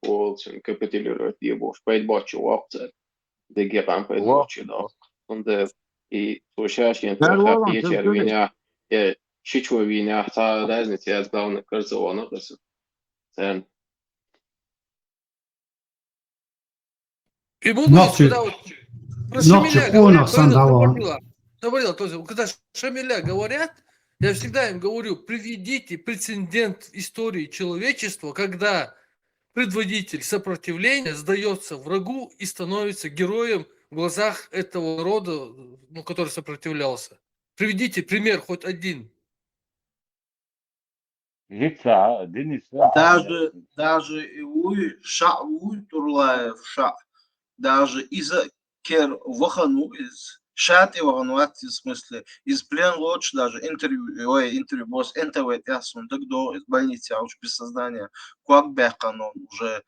полностью капитулирует его, пойдет бочу, опция, где там пойдет бочу, да. Он и слушающий, вечер виня, щичу виня, та разница, я главное, Керцевона, это И буду сюда вот про Шамиля говорил, то есть, когда Шамиля говорят, я всегда им говорю, приведите прецедент истории человечества, когда предводитель сопротивления сдается врагу и становится героем в глазах этого рода, который сопротивлялся. Приведите пример хоть один. Даже и Турлаев даже из-за выходу из шат его в смысле из плен лучше даже интервью босс НТВ ясно так до из больницы уж без сознания как беканон уже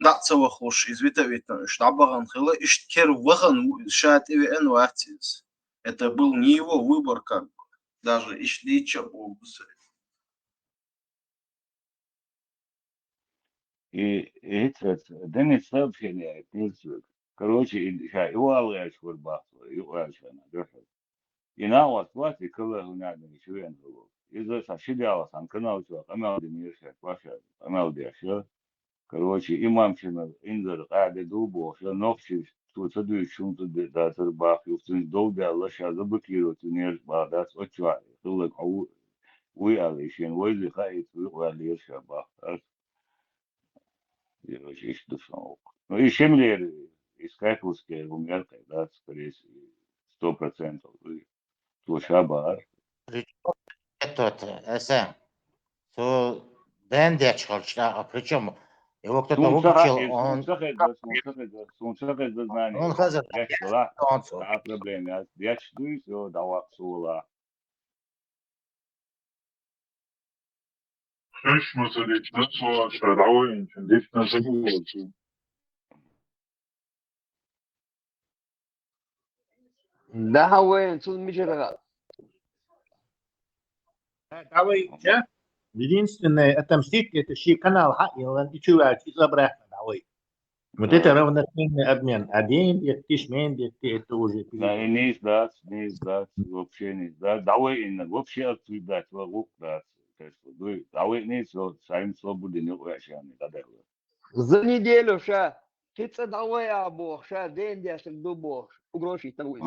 нацелых уж из витавитна штабаган хила иштер выходу шат его НВАТИС. Это был не его выбор как бы даже ишлича обусы. И это Денис сообщение, короче, его алгаш вырбахло, его алгашана, дошел. И на вот и когда у нас не чуем было. Из-за сошидяла сам канал чувак, амалдиниршет, ваша, амалдиашо. Короче, имамчина, индер, аде дубо, что ногти, тут садуют шум-то да зарбах, и в том долбя лоша заблокируют, и не жбадас, отчвали. Тулек, уй алишен, уй лихает, уй алишен, бах. Короче, что самого. Ну и чем ли искать русские умер, когда, скорее всего, 100% слуша бар. Это, то Бендич, а причем его кто-то выключил, он хазар, проблема, я чувствую, все, давай, сула. Шеш مسئله نسوا شرعوين ليش نسبوه Да, وين сон мижера. Давай, единственное, отомстить, это щи канал Хаи, он и чувак, и забрать, давай. Вот это равноценный обмен. Один, тишмен, это уже... Да, и не сдать, вообще не сдать. Давай, вообще отсюда, вокруг, да. Давай, не все, сами свободы не угощаны, да, да. За неделю, ша, ты давай, бог, ша, день, десять, до бог. Угроши, давай.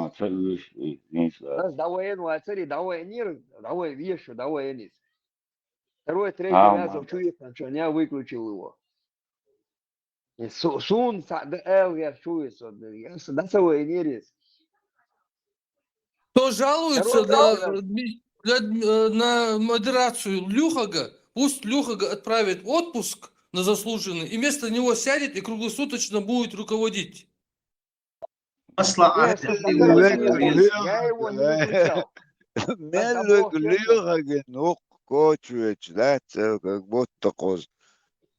Давай, ну, а цари, давай, нир, давай, вещи, давай, нис. Второй, третий раз, чует, что я выключил его. Сун, я чует, да, свой нирис. Кто жалуется на модерацию Люхага, пусть Люхага отправит в отпуск, на заслуженный, и вместо него сядет и круглосуточно будет руководить. مصلحة Я его не изучал. Мелок лига ног кочует, да, как будто коз.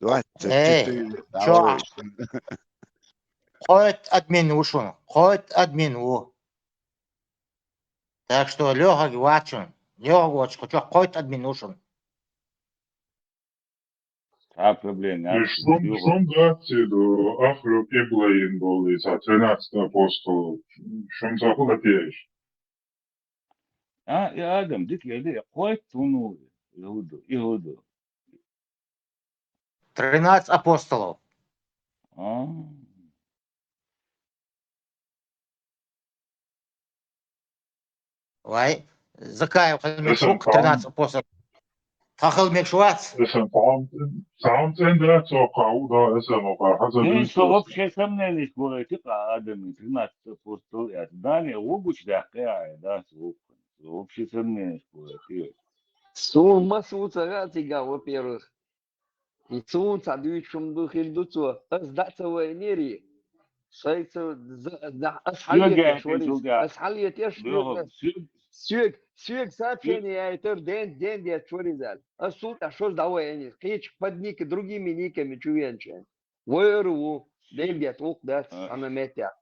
24 чё? Ходит админушун, ходит админу. Так что лёга гвачун, чё ходит админушун. И шум дати до Афру Киблаин был из 13 апостолов. Шум забыл опять. يا ادم ديك يا دي قويت تونو يهودو 13 апостолов. Вай, закаев халмекшук, 13 апостолов. Тахал мекшуац. ساعات ده توقعوا ده اسمه حسب إن صوب شيء سمنا ليش بغيتك آدم يترمى تفوستو يا داني وبوش دقيقة ده صوب شيء سمنا ليش بغيتك Сун масуца ратига, во-первых. И сун цадует шум духил дуцу. Сдаться в энергии. Шайца асхалиет я что сюк сообщение это день я чуризал. А суд а что давай кич под ник другими никами чувенче. Выру день я тук да она метя.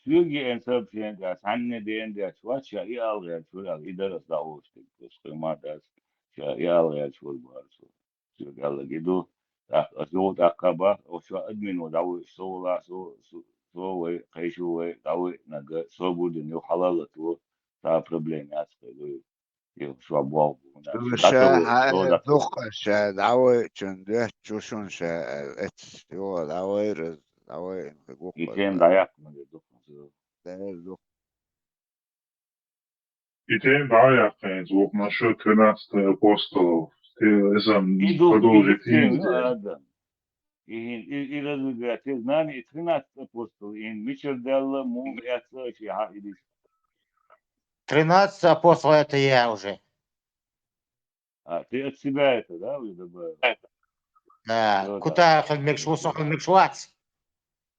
سيجي إن سب شيء ده سنة دين ده شو شيء ألغى شو لا إدارة داوش تقص ما ده شيء ألغى شو البارسو شو قال كده شو تقبل وشو أدمن وداوش شو لا شو قيشوا داوي نجا شو بدن يو حلال تو تا problem ياسكو يو شو أبوه شا دوخ شا دعوة چنده چوشون شا ات يو دعوة يتم دايق من دوخ И тем далее, вот насчет 13 апостолов, ты сам продолжит и разыграть. Знание 13 апостолов, и Мичер Делла, Мум, и Ацачи, Хаидиш. 13 апостолов это я уже. А, ты от себя это, да, уже добавил? Да, куда халмекшуац.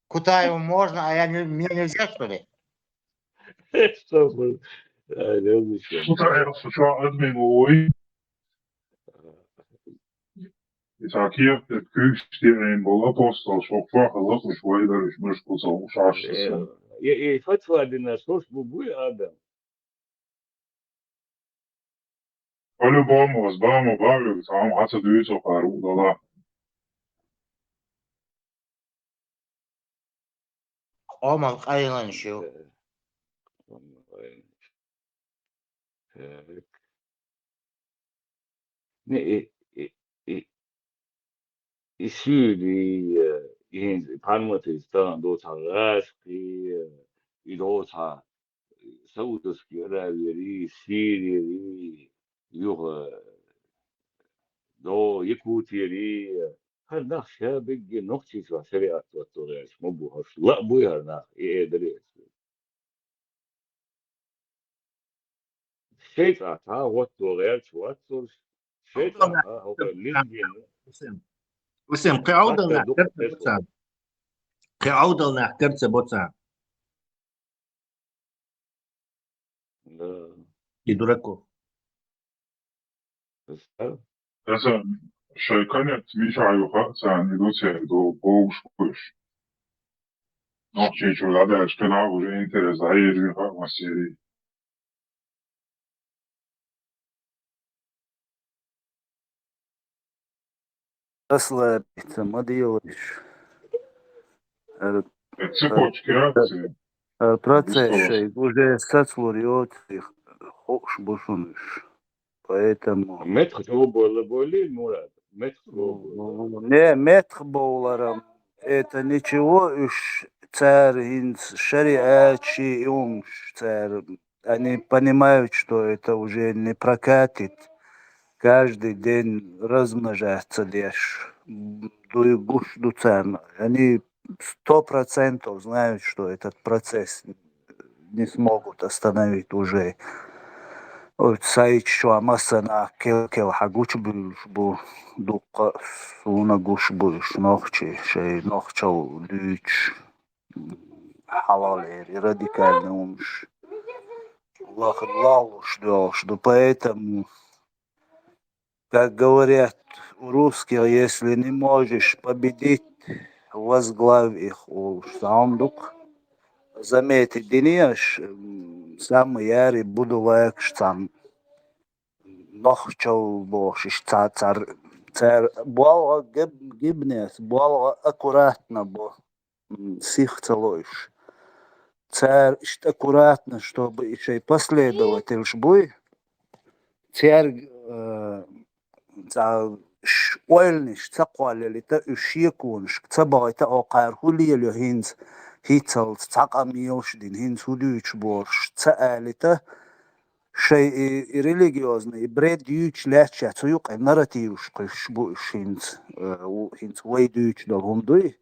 Куда его можно, а мне нельзя, что ли? Что вы? Что админ ой. Het had hier het kuustiering wel apostel, zo vaak gelukkig verder is misschien zo samen. Je fatwa dina soos boei Adam. Alle bomen was bomen bouwen, samen had ze dus op haar roedela. Allemaal eiland show. Nee, 이슈리 반모트 있던 도 장라스키 이도사 사우드스키 아라비아리 시리리 유허 도 이쿠티리 هذا شابك نقطة سريعة وطريقة مبوهش لا بويرنا يدري شيء عطا وطريقة وطر شيء عطا هو لينجين وسام قعودنا كرت بوتسان قعودنا كرت بوتسان لا يدركوا Also, ich kann jetzt mich auch sagen, du sagst, du brauchst. Noch nicht so lange, ich kann auch уже интересует, как серии. Расслабиться, моделишь. Цепочки реакции. Процесс уже сацлуриот хош бушуныш. Поэтому... Метр было более, Мурат. Не, метр боуларам. Это ничего уж царь инс шариат шиумш царь. Они понимают, что это уже не прокатит. Каждый день размножаться лишь. Дуй гуш дуцан. Они 100% знают, что этот процесс не смогут остановить уже. وتسايد شو مثلا كيل حقوش بو دوق سونا قوش بوش نوخشي شي نوخشو ديش حلال رادикально نومش лауш что поэтому, как говорят русские, если не можешь победить, возглавь их саундук. Заметьте, Денис, сам ярый буду лайк, сам нохчел бошиш, цар буал гибнес, буал аккуратно бо сих целуешь. Царь аккуратно, чтобы еще и последователь шбуй, царь школьниш, цаквалили, та ушьекунш, цабайта окар хулиелю хинц, хицал, цакамилш, дин хинц худюч борш, цаалита, шей и религиозный, и бред дюч ляча, цуюк, и нарративш, шбуш хинц, хинц вейдюч дал хундуй,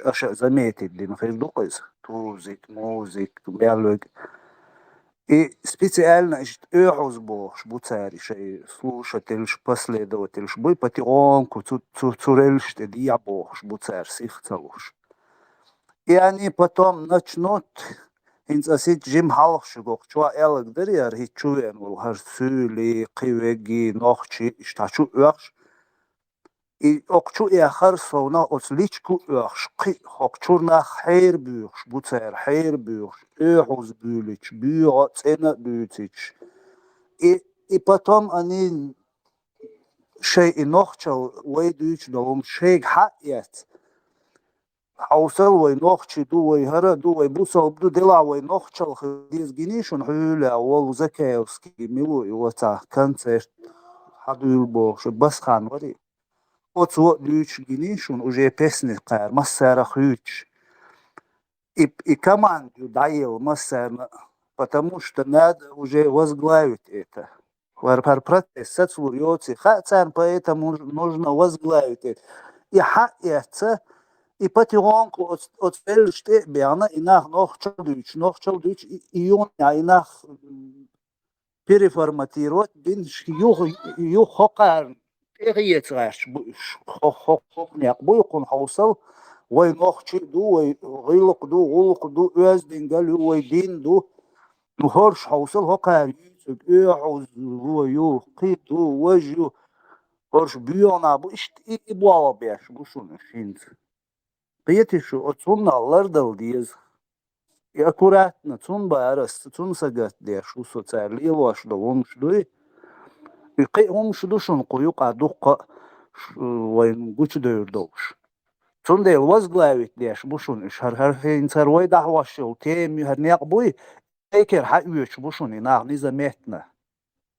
аша заметит, дин хиздукайз. Музик, диалог. И специально бог, шбуцари, шей слушатель, последователь, шбуй потихоньку, цурельш, бог, шбуцар, сих целуш. И они потом начнут, инцасит жим халхшигох, чуа элэг дырьяр, хичуен, вулхар сюли, кивеги, нохчи, иштачу уахш. И окчу яхар сона осличку яхшки окчурна хайр бюхш буцер хайр бюхш эхуз бюлич бюа цена бютич. И потом они шей и нохчал вейдуч долом шейг хаят хаусал вей нохчи ду вей хара ду вей бусал ду дела вей нохчал хидиз гинишун хуля вол закаевский милу и вата концерт хадуил бохш басхан вари. Вот луч гинишун уже песни кар массара хюч. И команду даил массара, потому что надо уже возглавить это. Пар протест соцвурёцы, хацан, поэтому нужно возглавить это. И хаятся, и потихоньку от фельште бяна, и нах нохчалдуч, и он, и нах переформатировать, бин юх хокар. إغيتغاش خو يقبل حوصل وينخشي دو ويغلق دو غلق دو أزدين قال ويدين دو نهارش حوصل هقار يعوز ويو قيد دو وجو هرش بيونا bu işte bu alabiyaş bu şunu şimdi قيتي شو أتصون الله دل ديز аккуратно цун барас цун сагат деш у социалии ваш довом шдуй هم شدوشون قيوق عدوق وين قوش ديردوش تون ديل возглавить ديش بوشون إش هر هين سروي دعواشل تيم هرنيق بوي ايكر حقوش بوشون يناغ نزمتنا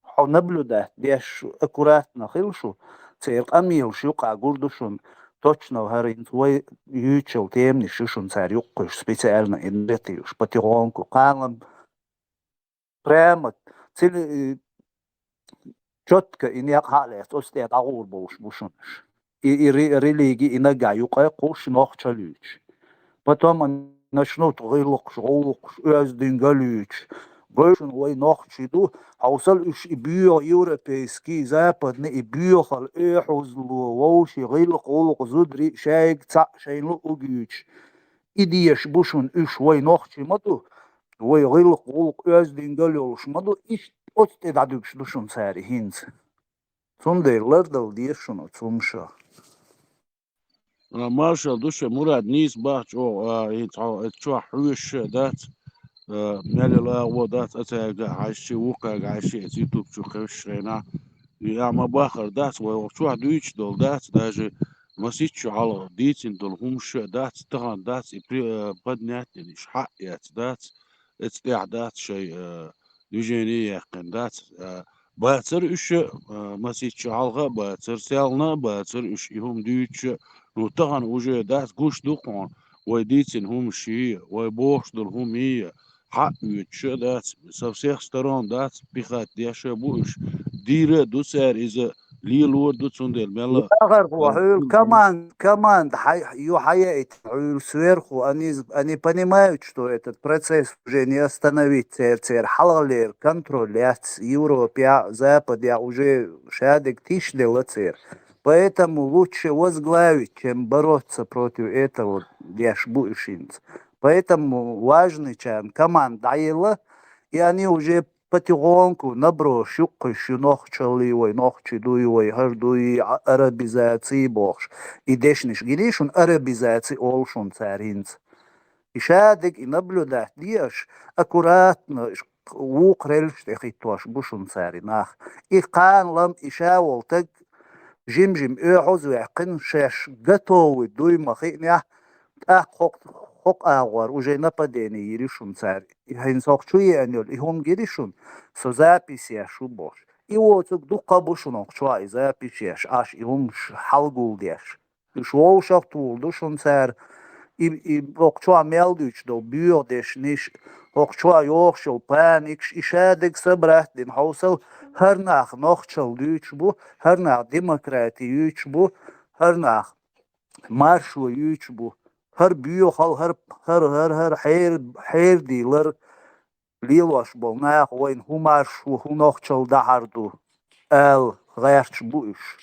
حو نبلوده ديش أكوراتنا خلشو تيق أميل شيوق عقوردوشون точно هرين سوي يوتشل تيم نشوشون ساريوقش специально إنرتيوش потихоньку قالم прямо цели четко и не халес, остеет агур бушунш. И религии иногда юкайкуш нохчалюч. Потом начнут гылок, жолок, özdингалюч. Гошун вой нохчиду, хаусал уж и био европейский, западный, и биохал эхузлу, воуши, гылок, олок, зудри, шайк, ца, шайну угюч. Идиеш бушун уж вой нохчимаду, вой гылок, олок, özdингалюш, маду иш Otte dadux duşun sari hins. Son derler dal diye şunu çumşa. مارشال دوش مراد نيس باش او تشوا حوش دات مالي لا ودات اتاقا عايشي وقا عايشي يوتيوب شو خشينا يا ما باخر دات وشوا دويتش دول دات даже مسيتشو على ديتين دول همش دات تغان دات بدنات يعني شحقيات دات اتقعدات شيء движение قندات باتر اش مسيتشو على باتر سالنا باتر اش يهم دويتش وطبعا уже دات قوش دوقون ويديتين هم شيء ويبوش دول هم هي حق يتشو دات со всех сторон дат пихать дяша буш дире дусер из ليه لور دو تسوندل ملا آخر وحول كمان يو حياتي حول сверху они понимают, что этот процесс уже не остановить. Цер халалер контролять Европе, Западе уже шадик тишдела цер. Поэтому лучше возглавить, чем бороться против этого дешбуишинц. Поэтому важный чем команда и они уже потихоньку наброшу кышу нохчалыйой нохчидуйой хардуй арабизации бохш и дешниш гиришун арабизации олшун царинц и шадик и наблюдать диаш аккуратно вукрельш техитош бушун царинах и канлам и шаволтак жим عضو шеш готовый дуйма хиня حق آوار уже нападение иришун царь. И хинсох чуе анёл, и хом гиришун, со записи шу бош. И вот дука бушун охчуа, и записи аш, и хом халгул деш. И шоу шахтул душун царь, и охчуа мелдуч до бюр деш ниш, охчуа йохшел пан, и шадик собрат, дин хаусел, харнах нохчел дюч бу, харнах демократи юч бу, харнах маршу юч бу. هر بيو خال هر حير ديلر ليلوش بولناخ وين هماش وهنوخ تشل دهردو غيرش بوش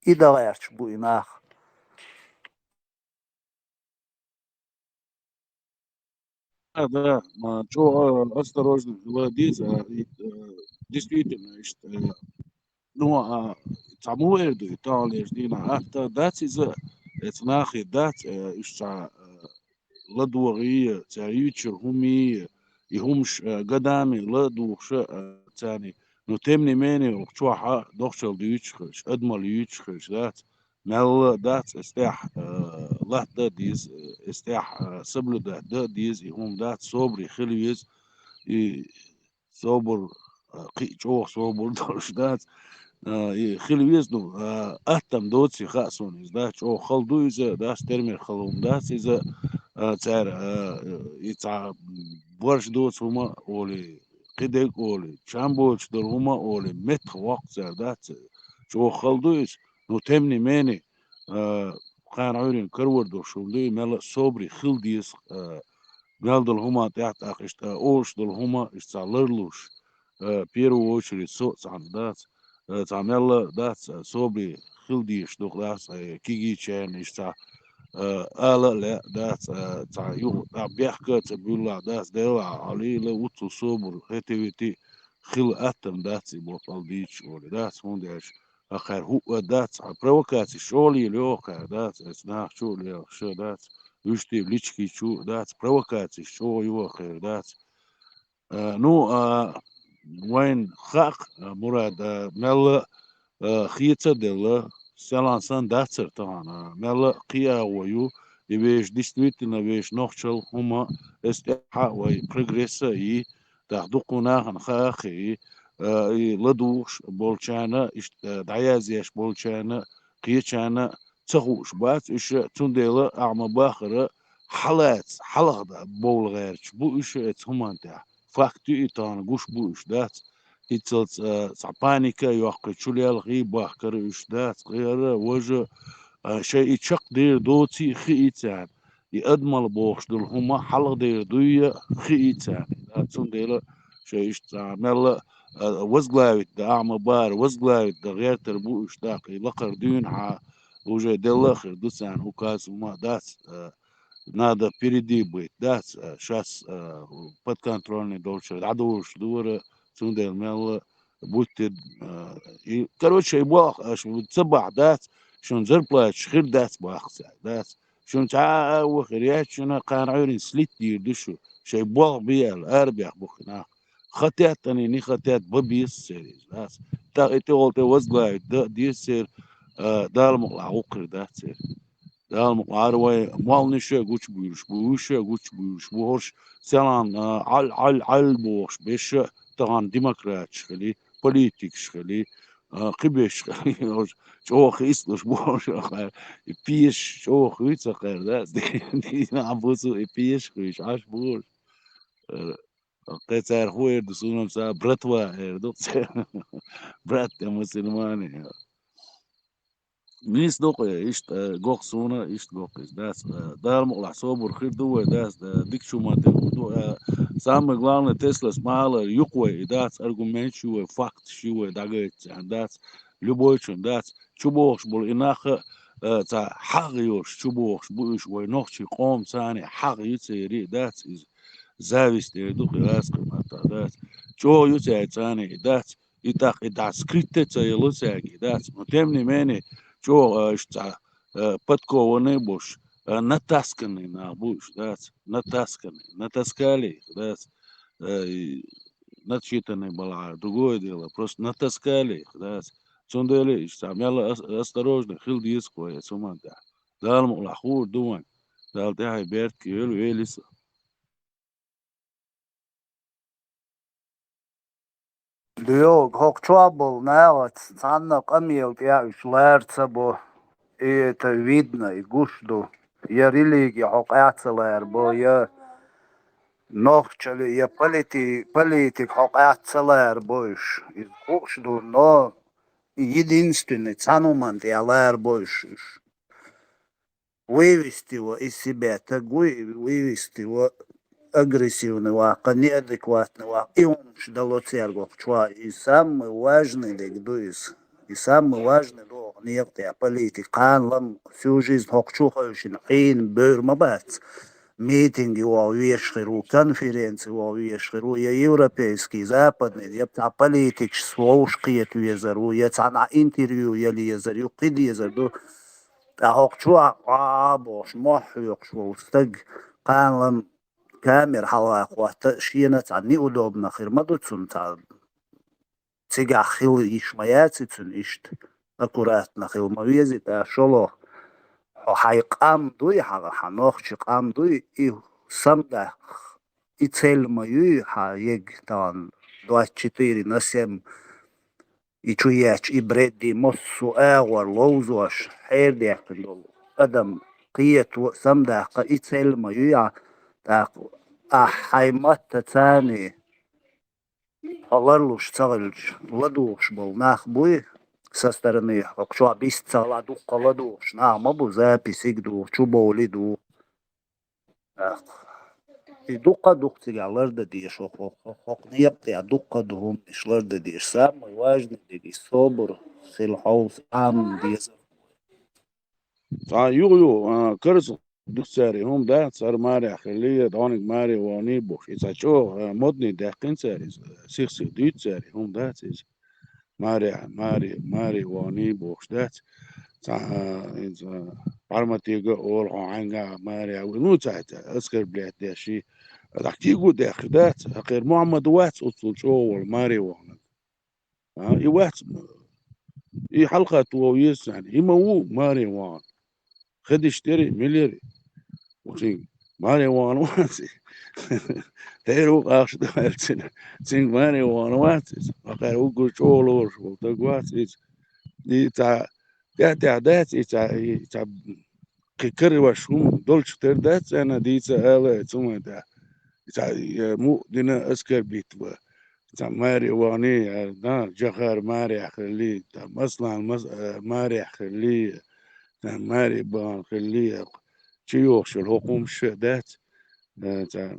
إذا غيرش بويناخ Да, что осторожно, молодец, действительно, ну, саму эрду, Италия, ждина, дать это нахи, дать, لدوغية تايوتشر همي يهمش قدامي لدوغش تاني نو تمني ماني وقتوحا دوغشل ديوتشخش ادمال يوتشخش ذات مال ذات استاح لا ديز استاح سبل ذات ديز يهم ذات صبري خليز صبر قيچوخ صبر دوش ذات خليز نو اتم دوتسي خاصون ذات او خلدو إذا ذات ترمي خلوم ذات إذا царь ица борщ доц ума оли кидек оли чамбоч дор ума оли мет вак царь да чо халдуис но тем не менее кан عورين كرور دور شولي ملا صبري خلديس مالدل هما تحت اخشت اوش دل هما استعلرلوش первую очередь соцан да تعمل да صبري خلديش دوغ да كيجي чен иста آلا لا داس تعيو بيحكي تبيلا داس ديلا علي لا وتو صبر هتويتي خل أتم داس بوطل ديش ولا داس هون داش آخر هو داس بروكاتي شولي ليوكا داس اسنا شو ليو شو داس يشتي بليشكي شو داس بروكاتي شو يوخر داس نو وين خاق مراد مل خيطة دلا سلانسان داتر طبعا ملا قيا ويو يبيش действительно بيش نوخشل هما استحاء وي بروجريسا يي تحدقنا خنخاخي لدوش بولشانا دعيازيش بولشانا قيشانا تخوش بات إيش تنديلا أعمى باخرة حلقة بول غيرش بو إيش هما انتح فاكتو إيطان قوش بو إيش دات إتصلت صعبانيكا يوقع شوليال غيبا كريش دات غير وجه شيء يتشق دير دوتي خيتان يأدمل بوخش دول هما حلق دير دوية خيتان داتون ديلا شيء يستعمل وزغلاويت دا أعمى بار وزغلاويت دا غير تربو اشتاق يلقر دون وجه دلخر دوسان وكاس وما دات надо впереди быть, да, сейчас подконтрольный должен, радуешь, дура, цундел, мел, будьте, и, короче, и бог, شو تسبع دات شون زربلا شخير دات باخسا دات شون تعا وخريات شون قان عورين سليت ديردشو شي بوغ بيال اربيع بوخنا خطيات تاني ني خطيات ببيس سيريز دات تا ايتي غولتي وزغلاي دي سير دال مقلع وقر دات سير دال مقلع روي مال نشا قوش بيرش بوشا قوش بيرش بوش سلام على بوش بيش طبعا ديمقراط شخلي بوليتيك شخلي قبش خلي شوخ يسلش بوش خير بيش شوخ يتسخر ده دي نعبوسو بيش خيش عاش بوش قيتار خوير دسونم سا برتوا هردوت برات يا مسلماني ميس دوقي إشت جوق سونا إشت جوقيس داس دار مقلع صوبر خير دو داس ديك شو ما دو سام جوان تسلا سمال يقوى داس أرجومنت شو فاكت شو داقيت داس لبويشن داس شو بوش بول إناخ تا حق يوش شو بوش بوش وينوخ قوم ثاني حق يتسيري داس زاويس دوقي داس قمتا داس شو يتسيري ثاني داس يتاق داس كريتة تسيلوساكي داس متمني ماني شو اشتا بتكو ونيبوش نتاسكني نابوش داس نتاسكالي داس نتشيتني بلع другое дело просто натаскали داس цундели اشتعمل осторожно خيل ديسكو يا سومانتا دال مقلحور دوان دال تاعي بيرت كيلو ايه لسه Diog hok trouble now цанна камил я шлерцабо и это видно и гушду я религия хок ацелер бо я нохчали я политик хок ацелер боиш и гушду но единственный цанумант я лер боиш вывести его из себя так вывести его агрессивный вака, неадекватный вака. И он дало церковь, чува. И самый важный легдуис. И самый важный до нефтя политик. Канлам всю жизнь хокчухающин. Ин бörма бац. Митинги у вешхеру, конференции у вешхеру, я европейский, западный, я та политик, слушки я везару, я та на интервью я лезарю, ты лезару. Та хокчуа, бош, мохюк, шву, стыг. Канлам كامير حواق وتأشينة عني أدوبنا خير ما دوتسون تا تيجا خيل يشمياتي تون إشت أكوراتنا خيل ما ويزي تا شلو حيقام دوي حاجة حنوخ شقام دوي إيه سمدا إتسيل ما يو حايق تان 24 на 7 и чуяч и бредди моссу أغور لوزوش حير ديكن دول أدم قيت سمدا إتسيل ما يو حيمات تاني الله штагылч ладуш был нах буй со стороны окчо бисца ладух ладуш на мабу записи гду чуболи ду и дука дуктигалар да диш хок ният я дука дум ишлар да диш самый важный ди собор хилхаус ам дис يو كرس دوساري هم ده صار ماري خليه دونك ماري واني بوش إذا شو مدني دقين ساري سيخ دوت ساري هم ده سيز ماري واني بوش ده إذا برمتيجا أول عنجا ماري أو نو تاعته أذكر بلاد ده شيء دقيقو داخل ده غير محمد وات أصل شو والماري وانا يوات حلقة تويس يعني هو ماري وان خد اشتري مليري وشين ماني وان واتي تيرو قاش دوالتنا سين ماني وان واتي وقال وقول شولوش وتقواتي دي تا داتي تا كيكري وشوم دولش تردات انا دي تا ثم دا تا مو دينا اسكر بيت تا ماري واني دا جخر ماري خلي تا مصنع ماري خلي تا ماري بان خلي شيوخ الحكومة شدات تا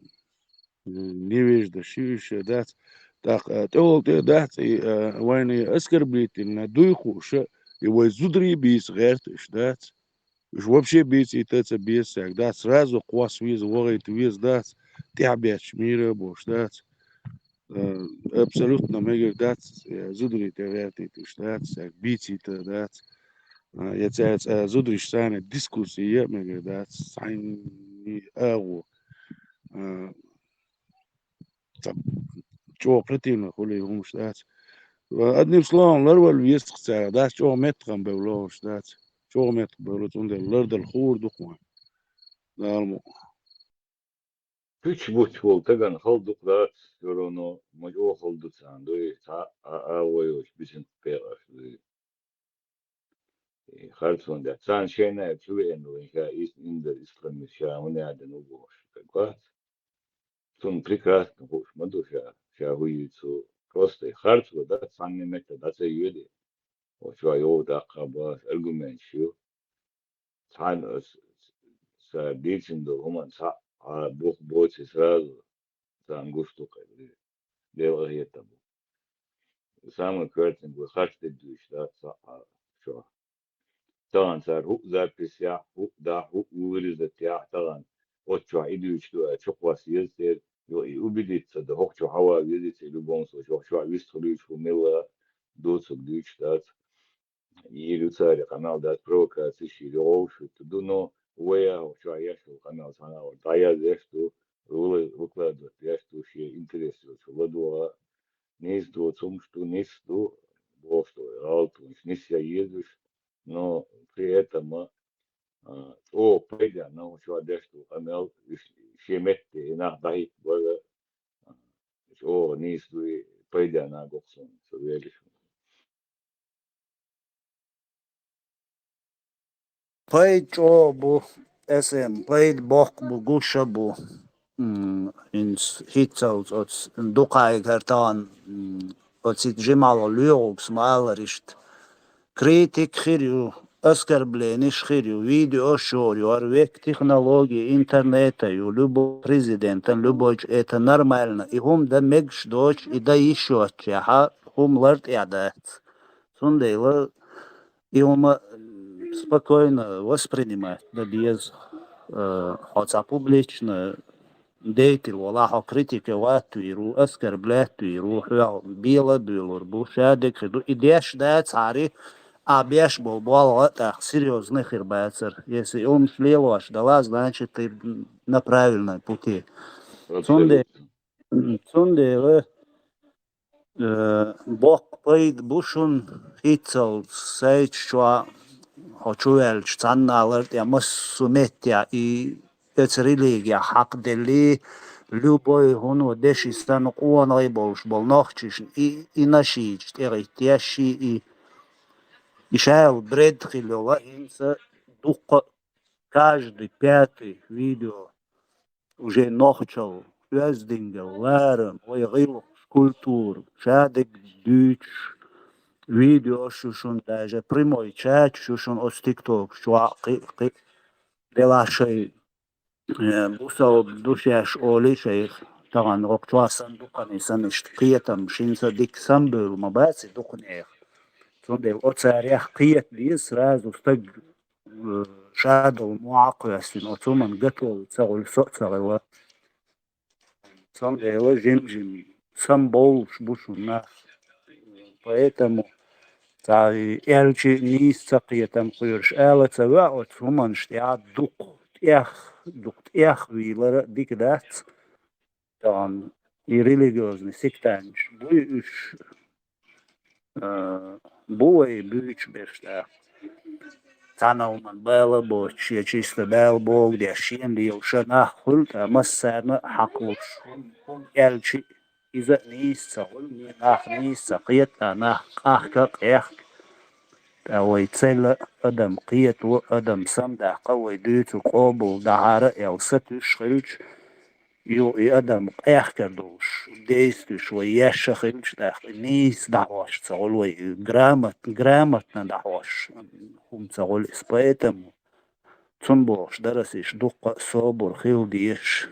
نيويج شيوش دات تقول دات وين أسكر بيت إن دويخوش يوي زودري بيس غيرتش دات مش вообще بيس يتاتس بيس ساك دات сразу قواس ويز وغيت ويز دات تعبيت شميرة بوش دات абсолютно мегер дат زودري تغيرتش دات ساك بيتي دات يتساعد زودري شتانة ديسكوسية مجر دات سعين أغو طب شو قرتين خلي هم شتات أدني بسلام لرول ويستق ساعة دات شو متقن بولو شتات شو متقن بولو تندر لرد الخور دقوان دارمو Üç buç voltagan haldık da yorono majo haldık sandı ta avoyoş bizim peraş. Hartson da san şeyne çüveno ya in İslam şahune aden uboş. Takvat. Сон прекрасно, в общем, душа, вся выйдет просто и харцу, да, сам не метод, да, це юди. وشو يودا قباس argument شو تان ساديتشن دو همان سا بوخ بوتش سرال سانغوستو قبل ديو هي تبو سامو كرتن وخاش تدوش لا سا شو طبعا صار هو запись я هو да هو вырезать я طبعا отчу идущ что чё есть и убедиться да хо чё хава видите в любом случае чё виструлить фумила доцу дичь да и люцари канал да провокации широв что дуно уя чё я что канал канал да я здесь что выкладывать я что все интересует что ладуа не что том что не что бог что алту не ся едешь но при этом о пойдя на что одежду амел шеметте на дай было о не что пойдя на гоксон что видишь Păi bu esem, păi boc bu gusha bu ins hitsaus ots dukai kertaan otsit jimalo lyuks malarist kritik khirju оскорбление шхирю видео шорю арвек технологии интернета ю любой президента любой это нормально и хум да мегш дочь и да еще чаха хум ларт ядат сундейла и ума спокойно воспринимать, да без хотя публично деятель, валаха критика ватуиру, оскорблятуиру, била бюлур, бушадик, идешь да цари, а беш был так серьезный хербацер. Если он шлелош дала, значит ты на правильном пути. Цунде, бог пойд бушун хитцел сейч шва Очуел станналар я массуметя и это религия хак дели любой хуну деши стану куанай болш болнохчиш и нашич теритяши и шайл бред хилола инса духа каждый пятый видео уже нохчал Вездингел, Ларен, Ойгил, скульптур, Шадик, Дюч, видео шушун даже прямой чат шушун от ТикТок шуа делашей бусал душяш оли шейх طبعا وقتها صندوقني سنشت قيتم شينسا ديك سامبل مباسي دقنيخ صندوق أتساريخ قيت ديس راز وستج شادو معاقيسين أتومن قتل تسغل سأتسغل صندوق جمجمي سامبولش بوشو الناس поэтому элчи низ цакиятам куйрш элацава от суманш я дук вилара дикдат тан и религиозный сектанш буйш буй бюч бешта танауман бала боч я чисто бел бог де шин дил шана хулта массана хаклуш элчи إذا نيسا قلني ناخ نيسا قيتا ناخ قاحك قيخ تاوي تسيلا أدم قيت وأدم سمدا قوي ديتو قوبل دعارة يو ستوش خلش يو أدم قيخ كردوش ديستوش وياشا خلش داخل نيس دعواش تقولوي جرامتنا دعواش هم تقول إسبايتم تنبوش درسيش دقة صابر خيل ديش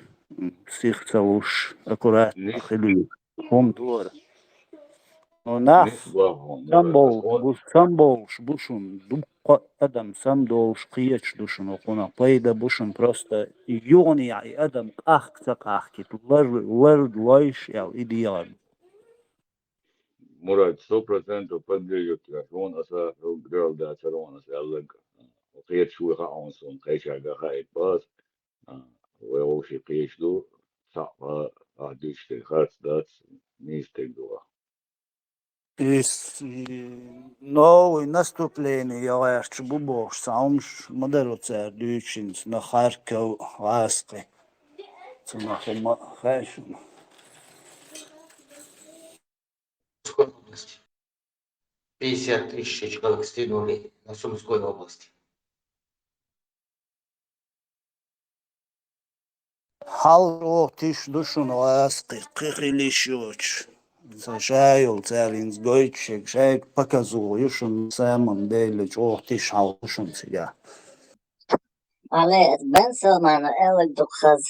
سيخ تسووش أكورات خلي هم دور وناف سامبولش بوشون دقة أدم سامدولش قيتش دوشون وقونا قيدة بوشون просто يوني يعني أدم قاحكي لرد لايش يعني إديال Мурат 100% поддерживает тебя. Он аса грал да царон аса аллаг. وقيت شو خاونسون قيش على خايت باس ووشي قيش دو صعب عديش تخات دات نيستك دوا. Новое наступление, я аж бубош, саумш модеруцер дючинс на Харьков ласки. Це на Харьков. Сумской области. 50 тысяч человек стянули на Сумской области. Хал тиш душун ласки, кихилишоч. شايل تالينز دويتشك شايك بكازو يشن سامن ديل جوه تشعو يشن سيجا Але Бен Салман Элек Дукхаз.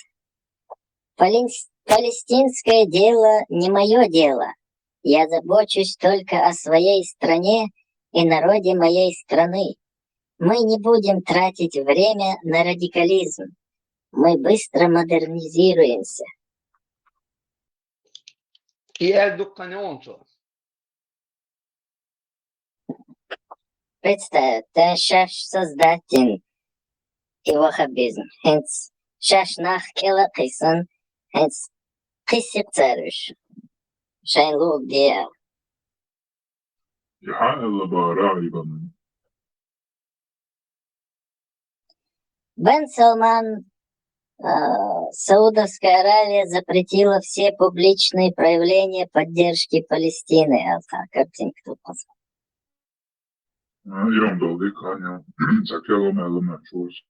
Палестинское дело не мое дело. Я забочусь только о своей стране и народе моей страны. Мы не будем тратить время на радикализм. Мы быстро модернизируемся. И Элдук Канеонцо. Представь, ты шаш создатель и ваххабизм. Хенц шаш нах кела кисан, хенц кисик царюш. Шайн лук диал. يحقق لبراعي بمن Бен Салман, Саудовская Аравия запретила все публичные проявления поддержки Палестины. Картинка тут посмотрим. يوم دولي كان سكيلو مالما شوز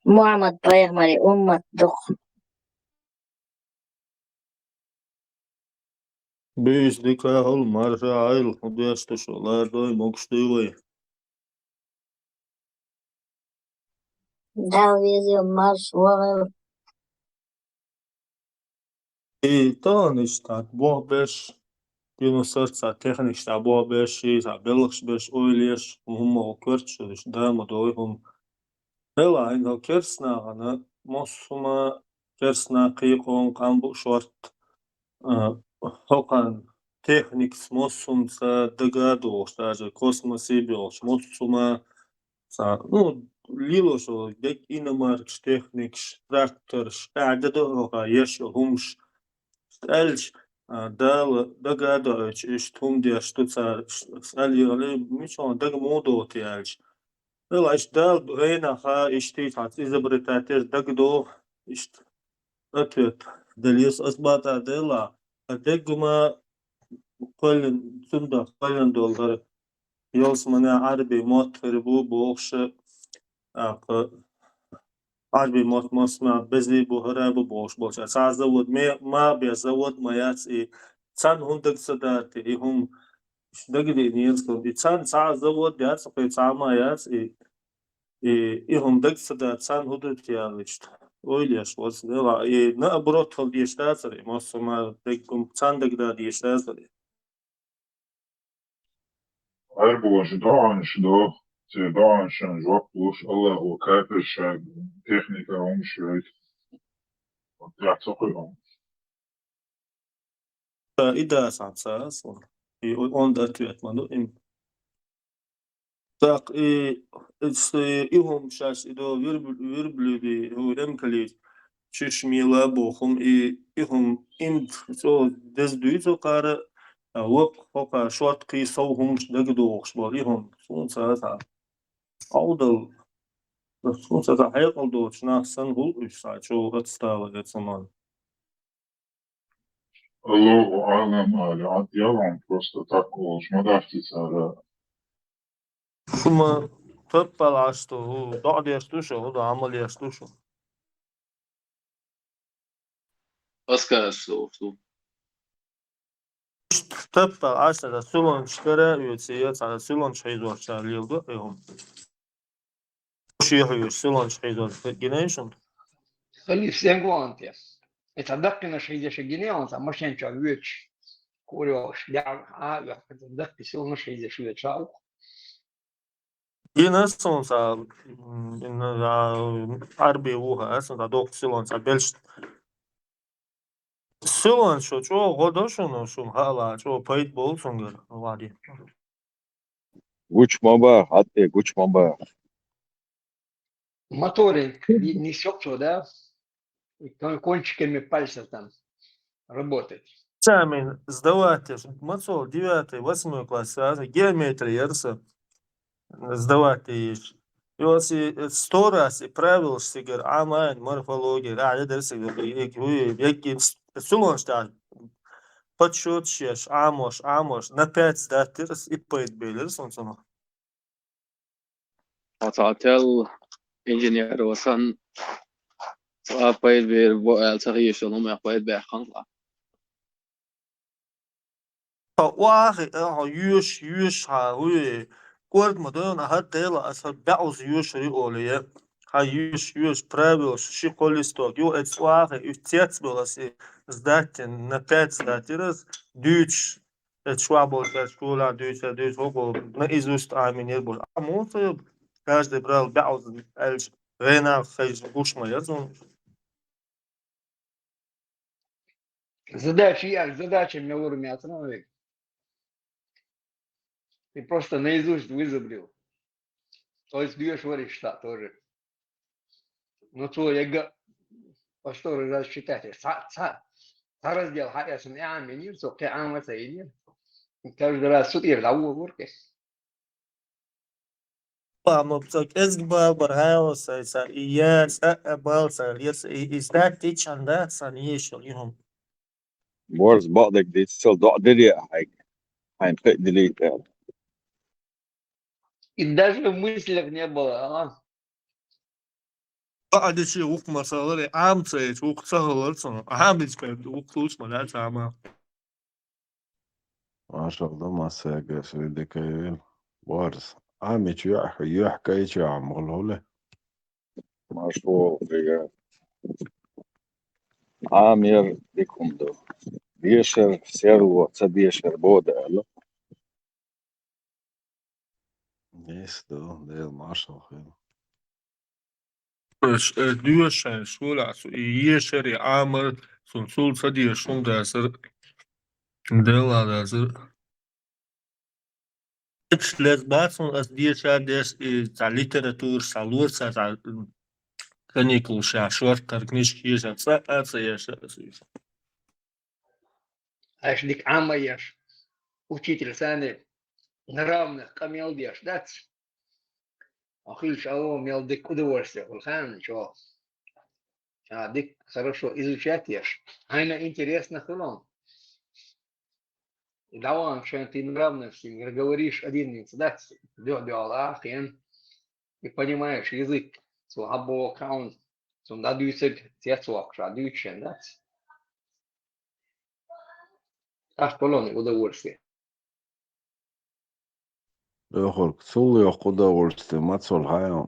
Мухаммад Пайгамбар уммат дух. Бейс дикахол марша айл удясту шолардой мокштуй. Дал визио марш вогел. И то ништат бо беш Диносорца технична бо беш и забелш беш ойлеш уммо курчш дама дойхум. Hela in kersna ana mosuma kersna qiyqon qambu short hoqan technics mosum sa degado stage kosmosi bios mosuma sa ну lilo so dek inamark technics tractor qada do hoqa yesh humsh elch dal degado ich tum der stutza ali ali mishon deg modo tialch Ela işte reyna ha işte tat izabretatier dagdo işte atvet delis asbata dela degma kolin sunda kolin dollar yolsmana arbi motor bu boğuşu arbi mot mosma bezi bu harabu boğuş bolsa sazavod ma be zavod mayats i san hundak sadati i hum dagdi niensko i san sazavod yats pe sama yats и он дексада цан худут ялышт ойлеш was нела и наоборот хол диштасре мосома декум цан дегда диштасре أربو شدوان شدو تدوان شن جواب بوش الله وكافش تكنيكا ومشيت يعتقلهم إذا سانساس и он ответ ману им так и им сейчас идо вирблюди урем кали чешмила бохум и им ин so дездуйцо кара وق فوق شوط قي صوهم دقدو خشباليهم سونسا تا أودل سونسا تا حيقل دو شنا سن هول إشتا شو أتستاوى يتسمان الله أعلم على يلعن просто такого шмадафти цара ثم تبقى عشتو هو ضعد يشتوشو هو عمل يشتوشو أسكار شو تبقى عشتو سلون شكرا يوتسيات على سلون شحيزور شاليلدو إيهم شيحيو سلون شحيزور جنيشن خلي سينغوانتي. يتدقنا شيء جنيه وانت ماشين شاويتش كوريوش دعم يتدق سلون شيء شوية شاو. جنيشن سا إن عربي وها أصلا دوق سلون سا بلش سلون شو غدوشون شو هلا شو بايت بولسونجر وادي Güç mamba, hatta güç mamba. Моторы несет сюда, и кончиками пальцев там работать. Экзамен сдавати, мацол 9-8 класс, геометрия ярса сдавати. И вот 100 раз и правил сигар, амайн, морфология, да, дерсы, який сулон штат, подсчет шеш, амош, на 5 сдати раз и пойт белер, сонцоно. أتعتل إنجنير وسن سأبيد بير بوال تغيير شنو ما يقبل بير خنقة واخي يوش ها هو قلت مدن هات يلا أصل بعوز يوش ريوليه ها يوش правило شي колесто يو اتس واخي افتيت بلاسي сдать на 5 сдать раз дюч это швабол школа дюч هو наизусть аминер был а мото каждый брал بعوز الش рена خيش уж моя Задача на уровне основы. Ты просто наизусть вызубрил. То есть бьешь в что тоже. Ну то я по что раз читать. раздел хаясун аминир, so кеама сейнир. Каждый раз сутир лаву ворке. Pamuk ezgba barhayo sa iya sa abal sa yes is that teach and that san yeshul yum بورز بعضك دي تصل ضع دري حينفق ديليت يعني И даже в мыслях не было. بعد شيء وق مسألة عام سيد وق سهل صنع عام يسكت وق فلوس ملا تعمل ما شاء الله ما ساقى سيدك بارز عامي يحكي يا عم غلولة مشروع في عامر بكم دو بيشر سيرو تبيشر بودا لا يس ده ما شاء الله duur zijn school hier seri amer son sul sadi shung da ser dela da ser les batson as die des za literatur salur sa каникул ша шортар книжки есть са я Аж дик ама ешь. Учитель сани на равных камел бьешь, да? Ахиль шало мел дик удовольствие. Улхан, что? А дик хорошо изучать ешь. Айна интересно хулон. И давай, что ты нравно с ним говоришь один, да? Дёдёла, хен. И понимаешь язык. Слабо каун. Сунда дюйцек тецуак, ша дюйчен, да? Аж полон удовольствие. Ехор, цул я удовольствие, мацол хайон.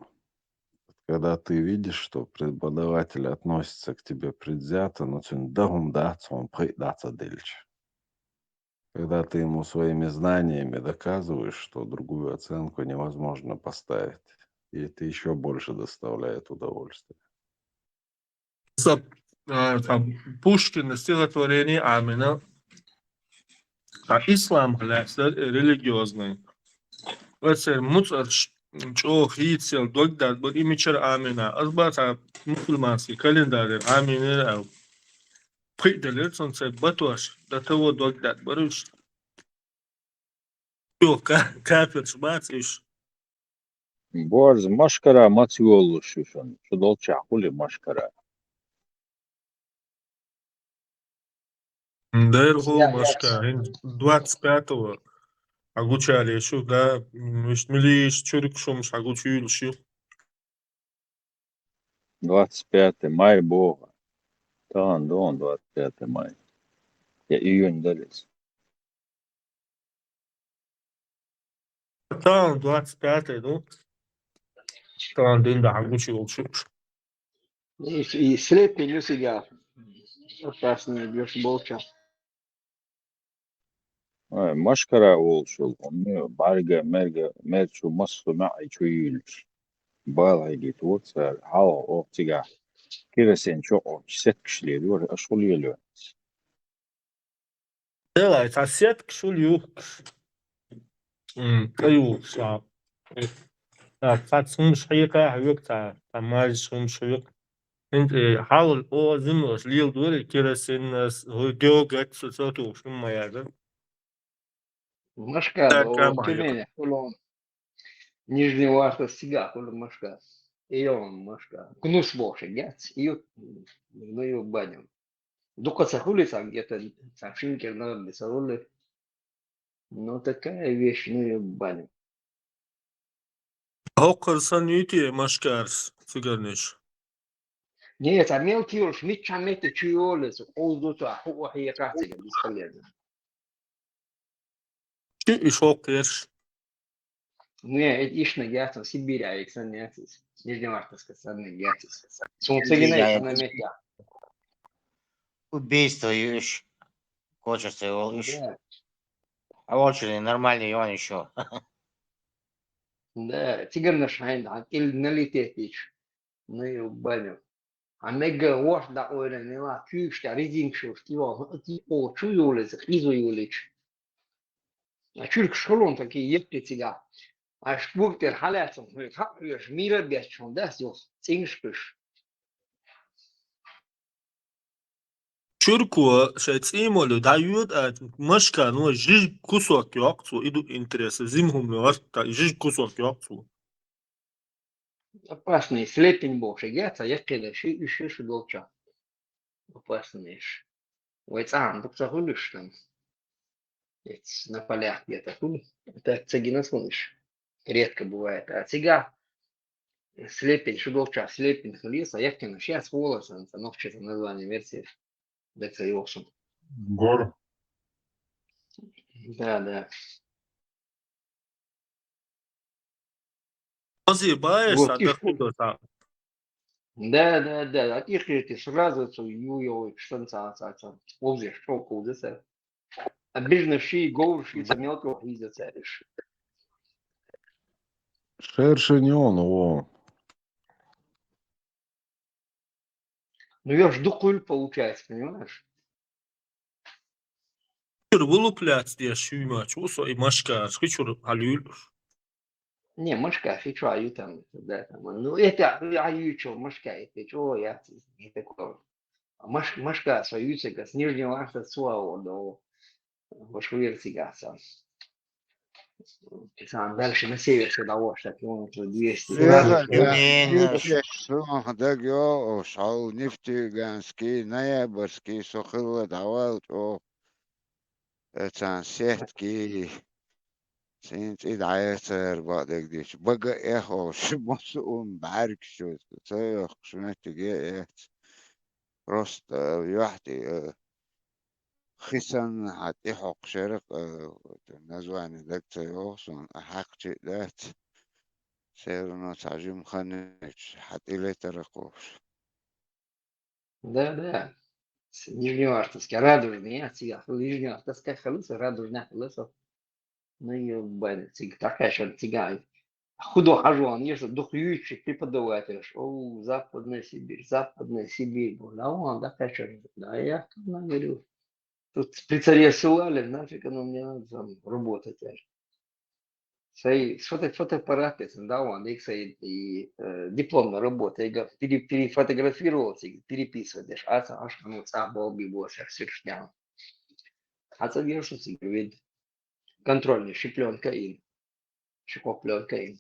Когда ты видишь, что преподаватель относится к тебе предвзято, но ты дагум даться, он придаться дельче. Когда ты ему своими знаниями доказываешь, что другую оценку невозможно поставить, и это еще больше доставляет удовольствие. Пушкин стихотворение Амина, а ислам религиозный. Это мусор, что хитсел, догдат, but имечер Амина. Азбата мусульманский календарь Амина. Приделит, он сказать, батош, до того догдат, баруш. Что, кафир, шматиш. بورز مشكرة ما تقول شوشن شو دول تعقولي مشكرة Дайр хол машка, 25-го. Агучали еще, да, мили чурик шумш, агучили еще. 25 мая Бога. Тан дон 25 мая. Я июнь далец. Там 25-й, ну, там день да, агучили шумш. И слепи не себя. Опасно, бьешь болча. مشكرة والشغل أمي بارجة مرجع مصر معي شويلش بالها يجي توصل هوا أو تيجا كده سنشوف ستكش ليدور أشغل يلون Ela, tá certo que chuliu. Caiu, já. فاتسون شيقة هيوكتا تمارس شون شيق انت حاول او زمرس ليل دوري كيرا سنس هو جوغت سوتو شو ما يعرف Машка, о Тюмени, хулон. Нижний Варта стига, хулон машка. И он машка. Кнус боши, гец. И ну ее баню. Дука сахули сам где-то сашинкер на бесолы. Ну такая вещь, ну ее баню. هوكر سنيتي مشكارس سيجرنيش Нет, а мелкий уж ничем это чуёлес. Олдута, хуа хия катига, бесполезно. Чи шок еш. Не, ишь на гяту Сибирь, Александр Яцис. Нижневартовская страна Яцис. Я Сумцегиней, на метя. убийство ешь. Хочется его ешь. Да, А очень нормальный он еще. да. Тигр на шайн, а или налететь ич. Ну и баню. А мега ваш да ойра не ла кюшта резинг шуш. Тиво, типо чуюлец, изуюлич. А чурк школон такие епте тига. А шпуктер халятом. Хап еш мира без чон, да, сёс. Цингшпыш. Чурку шецимолю дают мышка, ну, жиж кусок ёкцу, иду интересы. Зимхум та жиж кусок ёкцу. Опасный слепень боши. Яца, я кеда, еще долча. Опасный иш. Вайцан, букса хулиш там. Ведь на полях где-то хули. Это цигина слышь. Редко бывает. А цыга слепень, шудовча, слепень хлиса, я кину, сейчас волосы, но что-то название версии. Да, это Йошин. Гор. Да, да. Позибаешь, Вот, а тишь, ты там. да, да, да. А тишь ты сразу юю штанца, Овзе, что кузеса. Обиженно ши, гоуши, это мелко видится. Шершенён, о. Ну я жду куль получается, понимаешь? Чур вылуплять я шума, чусо и машка, шкичур алюль. Не, мышка, фичу, аю там, да, там. Ну это, аю что, мышка, это что, я не такого. Мышка, союзка, с нижнего акта суао, до Башкирия, сам. Сам дальше на север, сюда, вот, так, километров 200. Леха, да, Блин, нефти, да, гео, шал, нефтеганский, ноябрьский, сухого, давал, то, это сетки, سنت إيد عياسر بعدك ديش بقى إخو شمسون بعرك شو تسيخ شمت جاءت رست يحتي خسن حتى حق شرق نزوان دك تيوصن أحق شيء دات سيرنا تعجيم خنش حتى لا ترقوش Да, да. Нижневартовский, радужный, я тебя, Нижневартовская халуса, радужная халуса. Ну и, блин, такая же тига. Худо хожу, он есть духующий преподаватель. О, Западная Сибирь, Западная Сибирь. Да, он такая же. Да, я говорю. Тут при царе ссылали, нафиг оно мне надо там работать. Свои фотоаппараты, да, он их и дипломная работа. Я говорю, перефотографировался, переписываешь. Аж ну сам был бы больше всех шнял. А це віршуці, від контрольний, щепленка і щепопленка і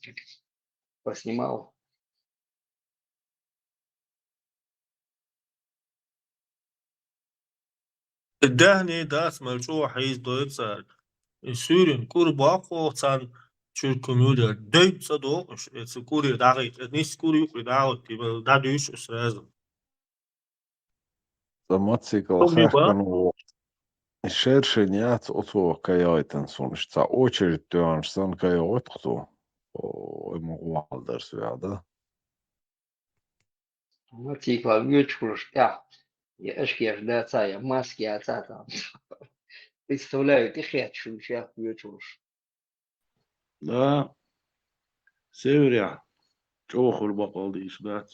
поснимал. الدهني داس ملشوع حيز دويتسال سورين كور باقو تان شو كوميودا دويت صدو سكوري داغي نيس كوري يقري داغو تيبا دادوش اسرازم Самоцикл Тоби ба хахкану шершенят оту каяйтен суншта очередь тюанш сан каяотту ему валдерс да. Мотикла, вючкуш, я эшки жда цая, маски отца там. Представляю, ты хочу, сейчас вючкуш. Да, северя, чего хулбакал диш, да.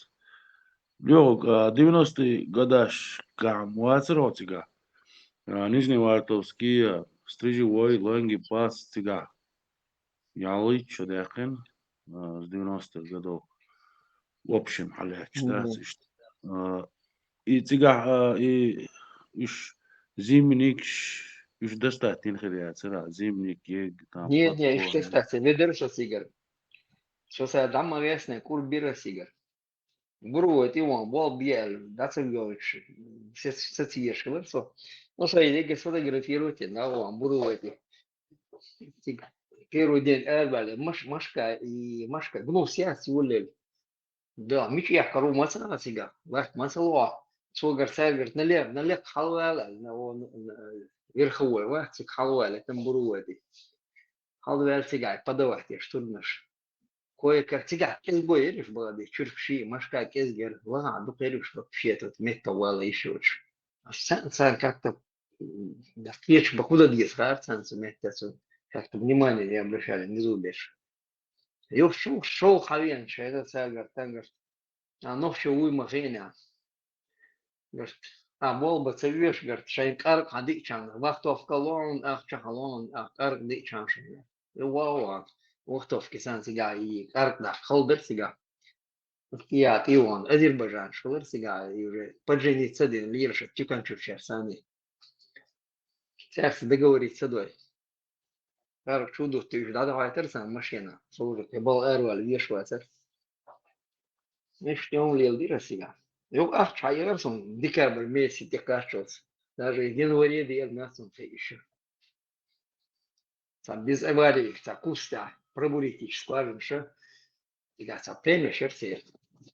Лёг, 90-й годаш камуацеро тига. Нижневартовский, стрижевой, лонги, пас, тига. Ялый, чудакин, с 90-х годов. В общем, халяч, да, и тига, и иш зимник, иш достатин хряцера, зимник, ег, там, Не, что подкован. кстати, не держи сигар. Что са дама весне, кур бира сигар. Буру, это он, бол бьел, да, цельёвич. Все тиешь, что? Ну, что, я сфотографируйте, да, он, буру, эти. Первый день, бали, машка, ну, все сюлель. Да, мич я кору масала сига. Ваш масало. Цогар сагар налег халвала, на он верховой, вах халвала, там буру эти. Халвер цигай, подавать, что наш. Кое-как цигай, из боя, видишь, было, да, чурпши, машка, кезгер, ладно, ну, видишь, вообще тут металл еще очень. А сам как-то, да, вечер, покуда дес, кажется, металл, как-то внимание не обращали, не зубишь. И шел хавен, что это царь, там, говорит, а ну все уйма геня. Говорит, а бол бы цевеш, говорит, шайкар кадик чан, вахтов колон, ах чахалон, ах кар дик чан шайна. И вау, вахтов кисан сига и кар да, холбер сига. Я и он, Азербайджан, шолер сига, и уже поджениться один, лирша, чукан чучер сани. Сейчас договориться дой. Кар чудо, ты же давай терсан машина, служит, я был эрвал, вешвацер. Миш он лил дира сига. Yok ah çayırsın diker bir mesi dikkaços. Даже январе değil nasıl еще. Сам без аварии, так куста, пробурить скажем, что с апреля сердце,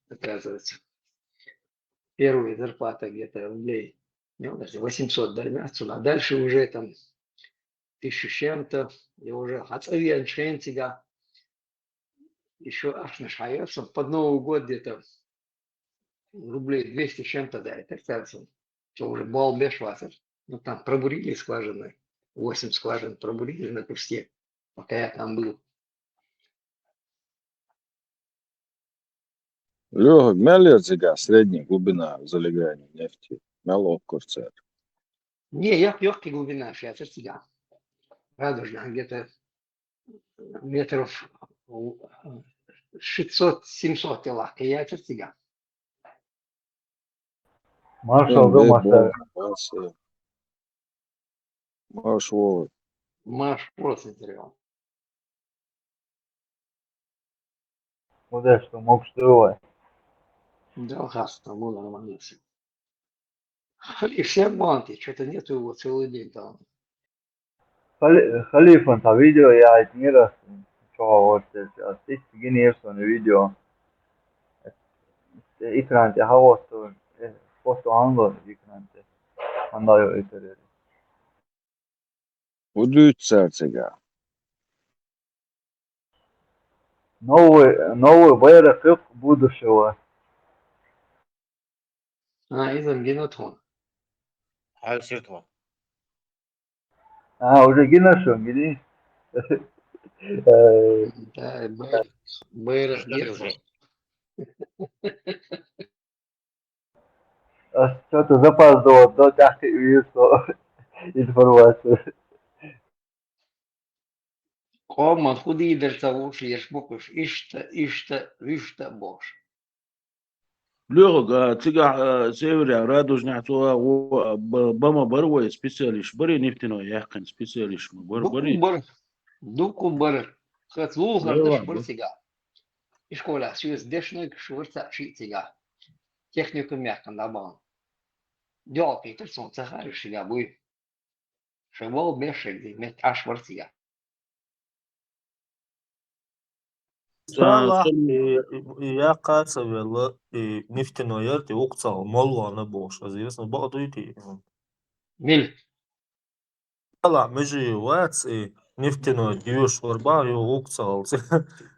оказывается. Первая зарплата где-то рублей, ну, даже 800 дальмяцу, а дальше уже там 1000 с чем-то, и уже отцовен шенцига. Еще аж на шайерсом под Новый год где-то рублей 200 с чем-то дает, оказывается. Что уже бал без васер. Ну там пробурили скважины, 8 скважин пробурили на кусте, пока я там был. Лёга, мялер цигай, средняя глубина залегания нефти, мяло курцер. Не, я легкий глубина, сейчас это радужно, где-то метров 600-700 тела, и я это сега. Маршал Гомаса. Маршал. Маш просто интервью. Вот это что мог что. Да, хаста, был нормально все. И все банки, что-то нету его целый день там. Халифан, та видео я не раз чого вот это. Ты генеришь видео. Ikranti havastu foto anlar ikranti. Andayo iterir. Удуется цигай. Новый байрак будущего. Изам генотон. А сертва. Уже гинашон, гини. Да, байрак герзо. Что-то запаздывал до тяжкой информацию. Коман худи дерца уж ешь букуш, ишта бош. Лёга, цигай, северя, радужня, то бама барвай специалист, бери нефтяной яхкан специалист, бери. Дуку бар. Хацлу хардаш бар сега. И школа, сюз дешной швырца шитига. Технику мягко набал. Дёл Питер сон цахари шига буй. Шевол бешек мет аш варсига. Сала я кацавела нефтяной ти уqцал моллана бош. Известно بعض يتي. Миль. Сала межи вац нефтяной дюш варба ю уqцал.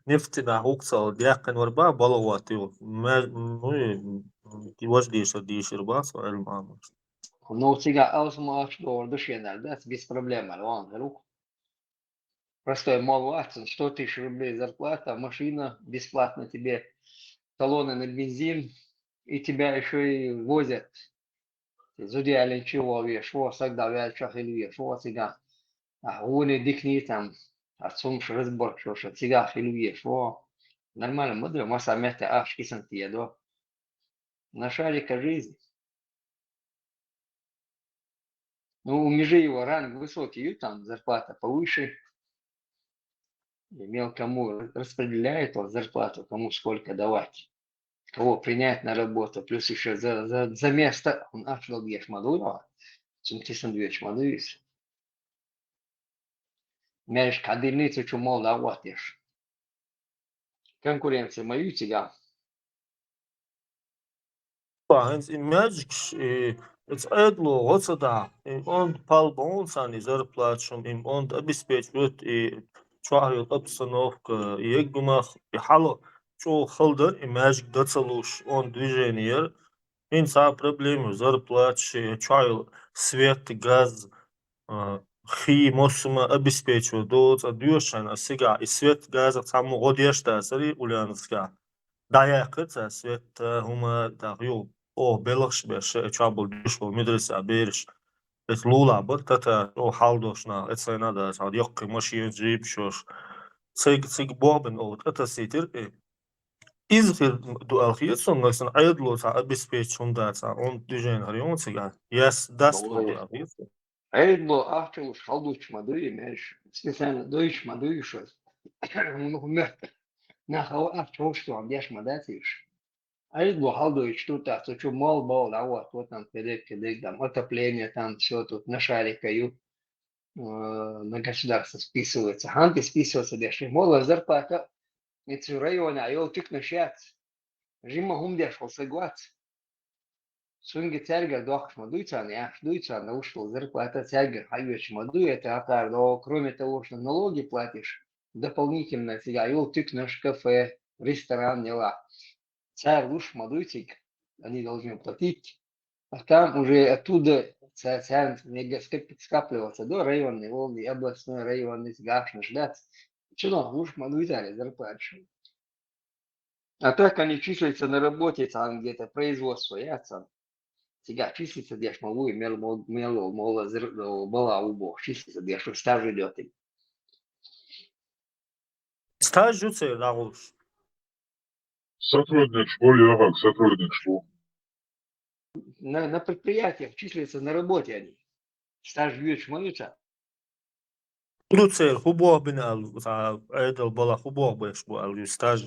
Нефтяна уqцал яқин варба балават ю. Ну и вождиш диш рба свал мама. Ну сега алсмаш до душенал, да, без проблем, алван, рук. Простой малватсон, 100 000 рублей зарплата, машина, бесплатно тебе талоны на бензин, и тебя еще и возят. Зудиален чего веш, вот тогда вячах или веш, вот сега. А уни дихни там, отсумш разбор, что сега или веш, вот. Нормально, мудро, масса мята аж кисантия, на шарика жизни. Ну, у межи его ранг высокий, там зарплата повыше. Имел кому распределяет вот зарплату, кому сколько давать, кого принять на работу, плюс еще за место он ашвал геш мадуева, сумтисан двеч мадуис. Мяш кадильницу чумол даватеш. Конкуренция мою тебя. Magic it's idlo what's that? On pal bonds and is зарплатшом им он обеспечивает شو обстановка, егмах, и хало, что халдер, и мяжик дацалуш, он движение, инца проблемы, зарплаты, чайл, свет, газ, хи, мосума обеспечиваю, доц, адюшан, а сега, и свет газа там годешта, сари, улянска. Да, я кыца, свет, хума, да, ю, белахш, беш, чабл, дюшбл, медресе, береш. Es lūlā, bet tā haldošanā, es nādā, tāda joki mašīnas dzīvšos, cik bobin, tas ir, izhir du alhietson, lai san aidlot, обеспечен, да, он движение харионцига, yes, das du Эйдло ахчулуш халдуч мадуи меш. Специально дойч мадуи шос. Ну нахал ахчул что он деш мадатиш. Эйдло халдуич тут а то что мол бол а вот там перед там отопление там все тут на шарикаю на государство списывается. Ханты списывается деш. Мола зарплата эти районы, а eu tik на шец. Жима хумдеш согласен. Sungi церга дохш мадуйца, не дуйца, на ушел зарплата церга, хайвеч мадуй, это атар, но кроме того, что налоги платишь, дополнительно себя, ел тыкнешь кафе, ресторан, дела. Царь уж мадуйцик, они должны платить, а там уже оттуда царь не скапливался до районной волны, областной районный гашно ждать. Что уж мадуйцали зарплатишь. А так они числятся на работе, там где-то производство, яйца. Сега числится, деш малу и мело была убо, числится, деш стаж идет. Стаж жуце, да, уж. Сотрудничество, я как сотрудничество. На предприятиях числятся на работе они. Стаж жует шмалюча. Жуце, хубо бинал, это была хубо бешбу, а стаж.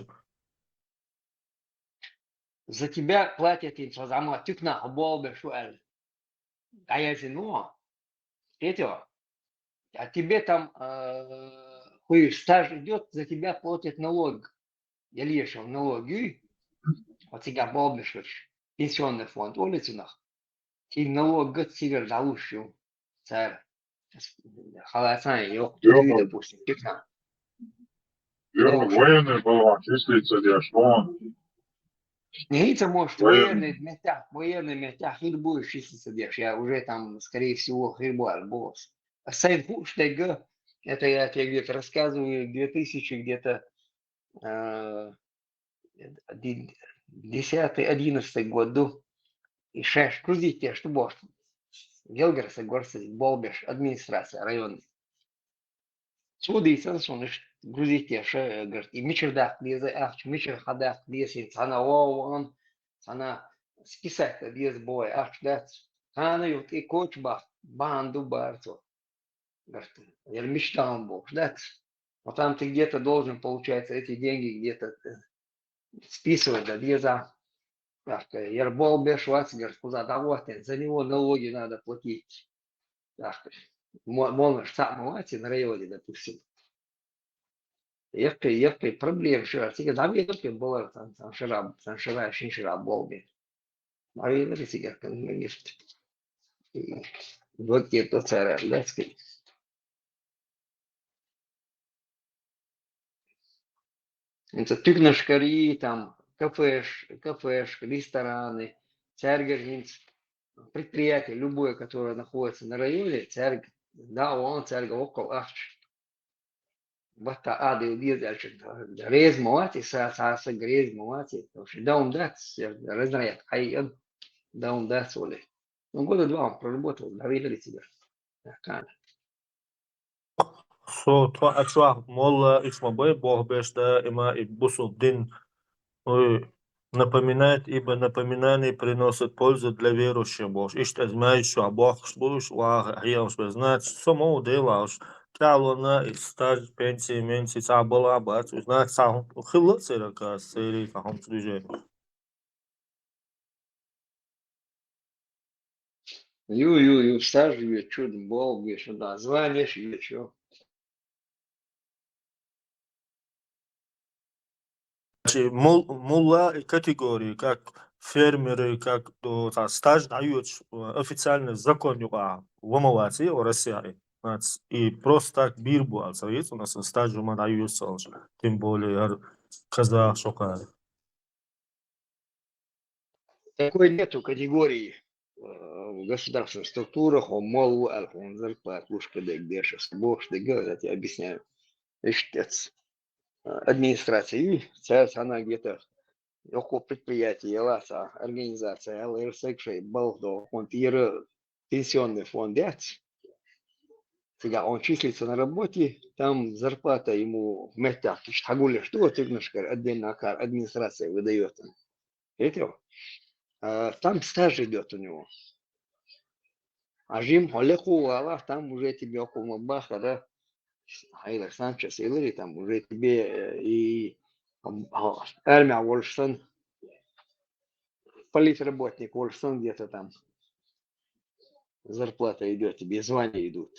За тебя платят инфозама, тыкна, хубо бешуэль. А я зину, это, а тебе там хуй стаж идет, за тебя платят налог. Я лишил налоги, вот тебя болбишь, пенсионный фонд, улицунах. И налог год сигар залушил, царь. Халасан yok, tüy допустим, тыкна. Верно, военный был, числится, деш, вон. Не, это может военный метях, хирбуй числится, деш, я уже там, скорее всего, хирбуй, босс. А сайт хуштега, это я тебе где-то рассказываю, 2000 где-то 10-11 году, и шеш, крузите, что босс. Велгарса, горса, болбеш, администрация районная. Судится, что он грузите, ше, говорит, и мичердах, мичер хадах, леси, цана он, цана списать, без боя, ах, да, цана ют и кочбах, банду барцу. Говорит, я мечтал бог, да. Вот там ты где-то должен, получается, эти деньги где-то списывать, да, веза. Так, Ербол Бешвац, говорит, куда давать, за него налоги надо платить. Так, можно сам на районе, допустим. Епкой проблем ширак. Сега да епкой была там ширак, ширак болби. А видели сега, как есть. Вот это царь, да, сказать. Это тыкнашкари, там, кафешки, рестораны, церковь, предприятие любое, которое находится на районе, церковь, да, он церковь около арч. Вот ады убьют, рез муати, саса грез муати, потому что да он даст, разнает, айон, да он даст соли. Ну, года два он проработал, доверили тебе. Со, това, мола, исмабай, бог бешта, има и бусу дин, напоминает, ибо напоминание приносит пользу для верующих Бог. И что знаешь, что Бог слушаешь, я уж знать, само делаешь, калона, и стаж, пенсии, менси, цабала, бац, знать, сам, хилоцы, рака, серии, сам, служение. Ю, стаж, чудо, Бог, что да, звонишь, что. Мулла категории, как фермеры, как стаж дают официальный закон в Малайзии, в России. И просто так бирбуал, у нас стажу man аюсал, тем более казах шокали. Такой нету категории в государственных структурах, он мол, он зарплат, лушка да где сейчас, бог что говорят, я объясняю. Иштец. Администрация, она где-то около предприятия, ласа, организация, ЛРСК, Балдо, он пенсионный фонд, когда он числится на работе, там зарплата ему в метах, что ты отдельно администрация выдает. Видите? Там стаж идет у него. А Жим Олеку Аллах, там уже тебе около Баха, да, Хайлер Санчес, или там уже тебе и армия Волжсон, политработник Волжсон где-то там, зарплата идет, тебе звания идут.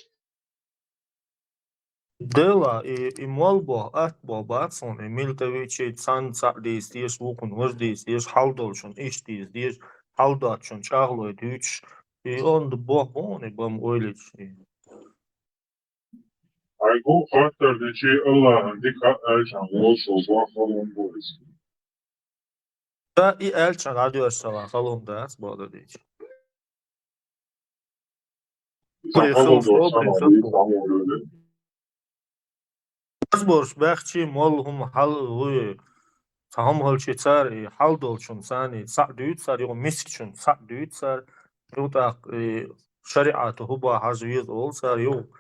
Дела и молбо атбо батсон и милтавичи цанца действиеш вукун вождейс халдолшун иштейс халдатшун чаглой дюч и он бон и бом ойлич. Айгу фактор дечи Аллах, дика айчан лошо бахалон бойс. Да и элчан радиошала халунда бода дич. Захалон до самого Разборш бахчи молхум хал хуй сахам холчи цар и халдолшун сани садуит цар его мискчун садуит цар юта шариату хуба хажвиз ол цар ю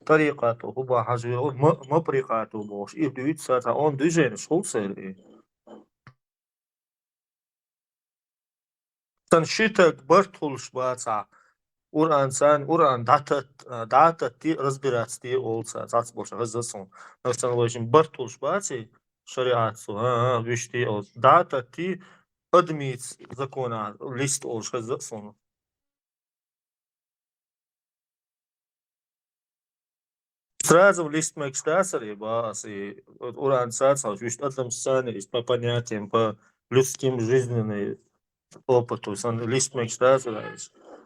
طريقته هو حجر مبرقاته boş ibduit sata on düzeni sol seri san shitak bartulş baca uran datat ti разбираться olsa zats boş razson nasıl oluşun bartulş baca şariatsu vişti ol datat ti admit zakona list olş razson. Сразу в лист Макстасаре, и уран сацал, чуть этом сцене, по понятиям, по людским жизненным опыту, лист Макстасаре,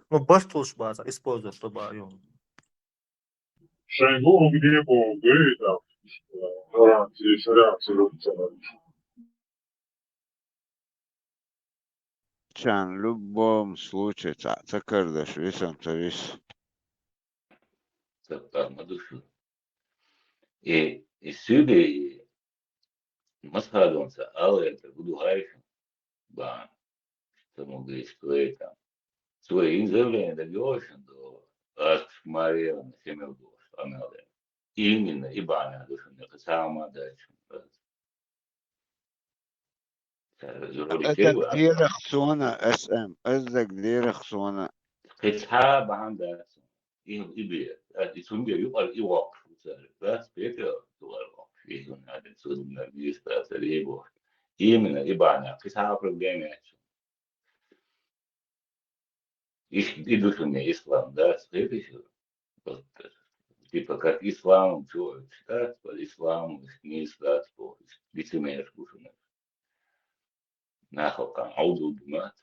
ну, бартулш база, использует, чтобы он. Шайгу где по гейта, гарантии шариатсы рубцовались. Чан, в любом случае, цакардаш, висам, вис. Так, на душу. И сюда масхадонца, але это буду гайшем, ба, что могли сказать там. Свои заявления добьешься до Мария на семью душ, амеле. Именно и баня душу, это самое дальше. Это где рахсона СМ, это где рахсона. كتاب عندها إبية تسمى يقال إيواق بس بيتر تقال في زون هذا سود من الجيش بس الإيبو من الإبانة كتاب проблемات إيش идущий إسلام да следующий типа как ислам что читать по исламу не стать по лицемер кушать нахуй там аудио думать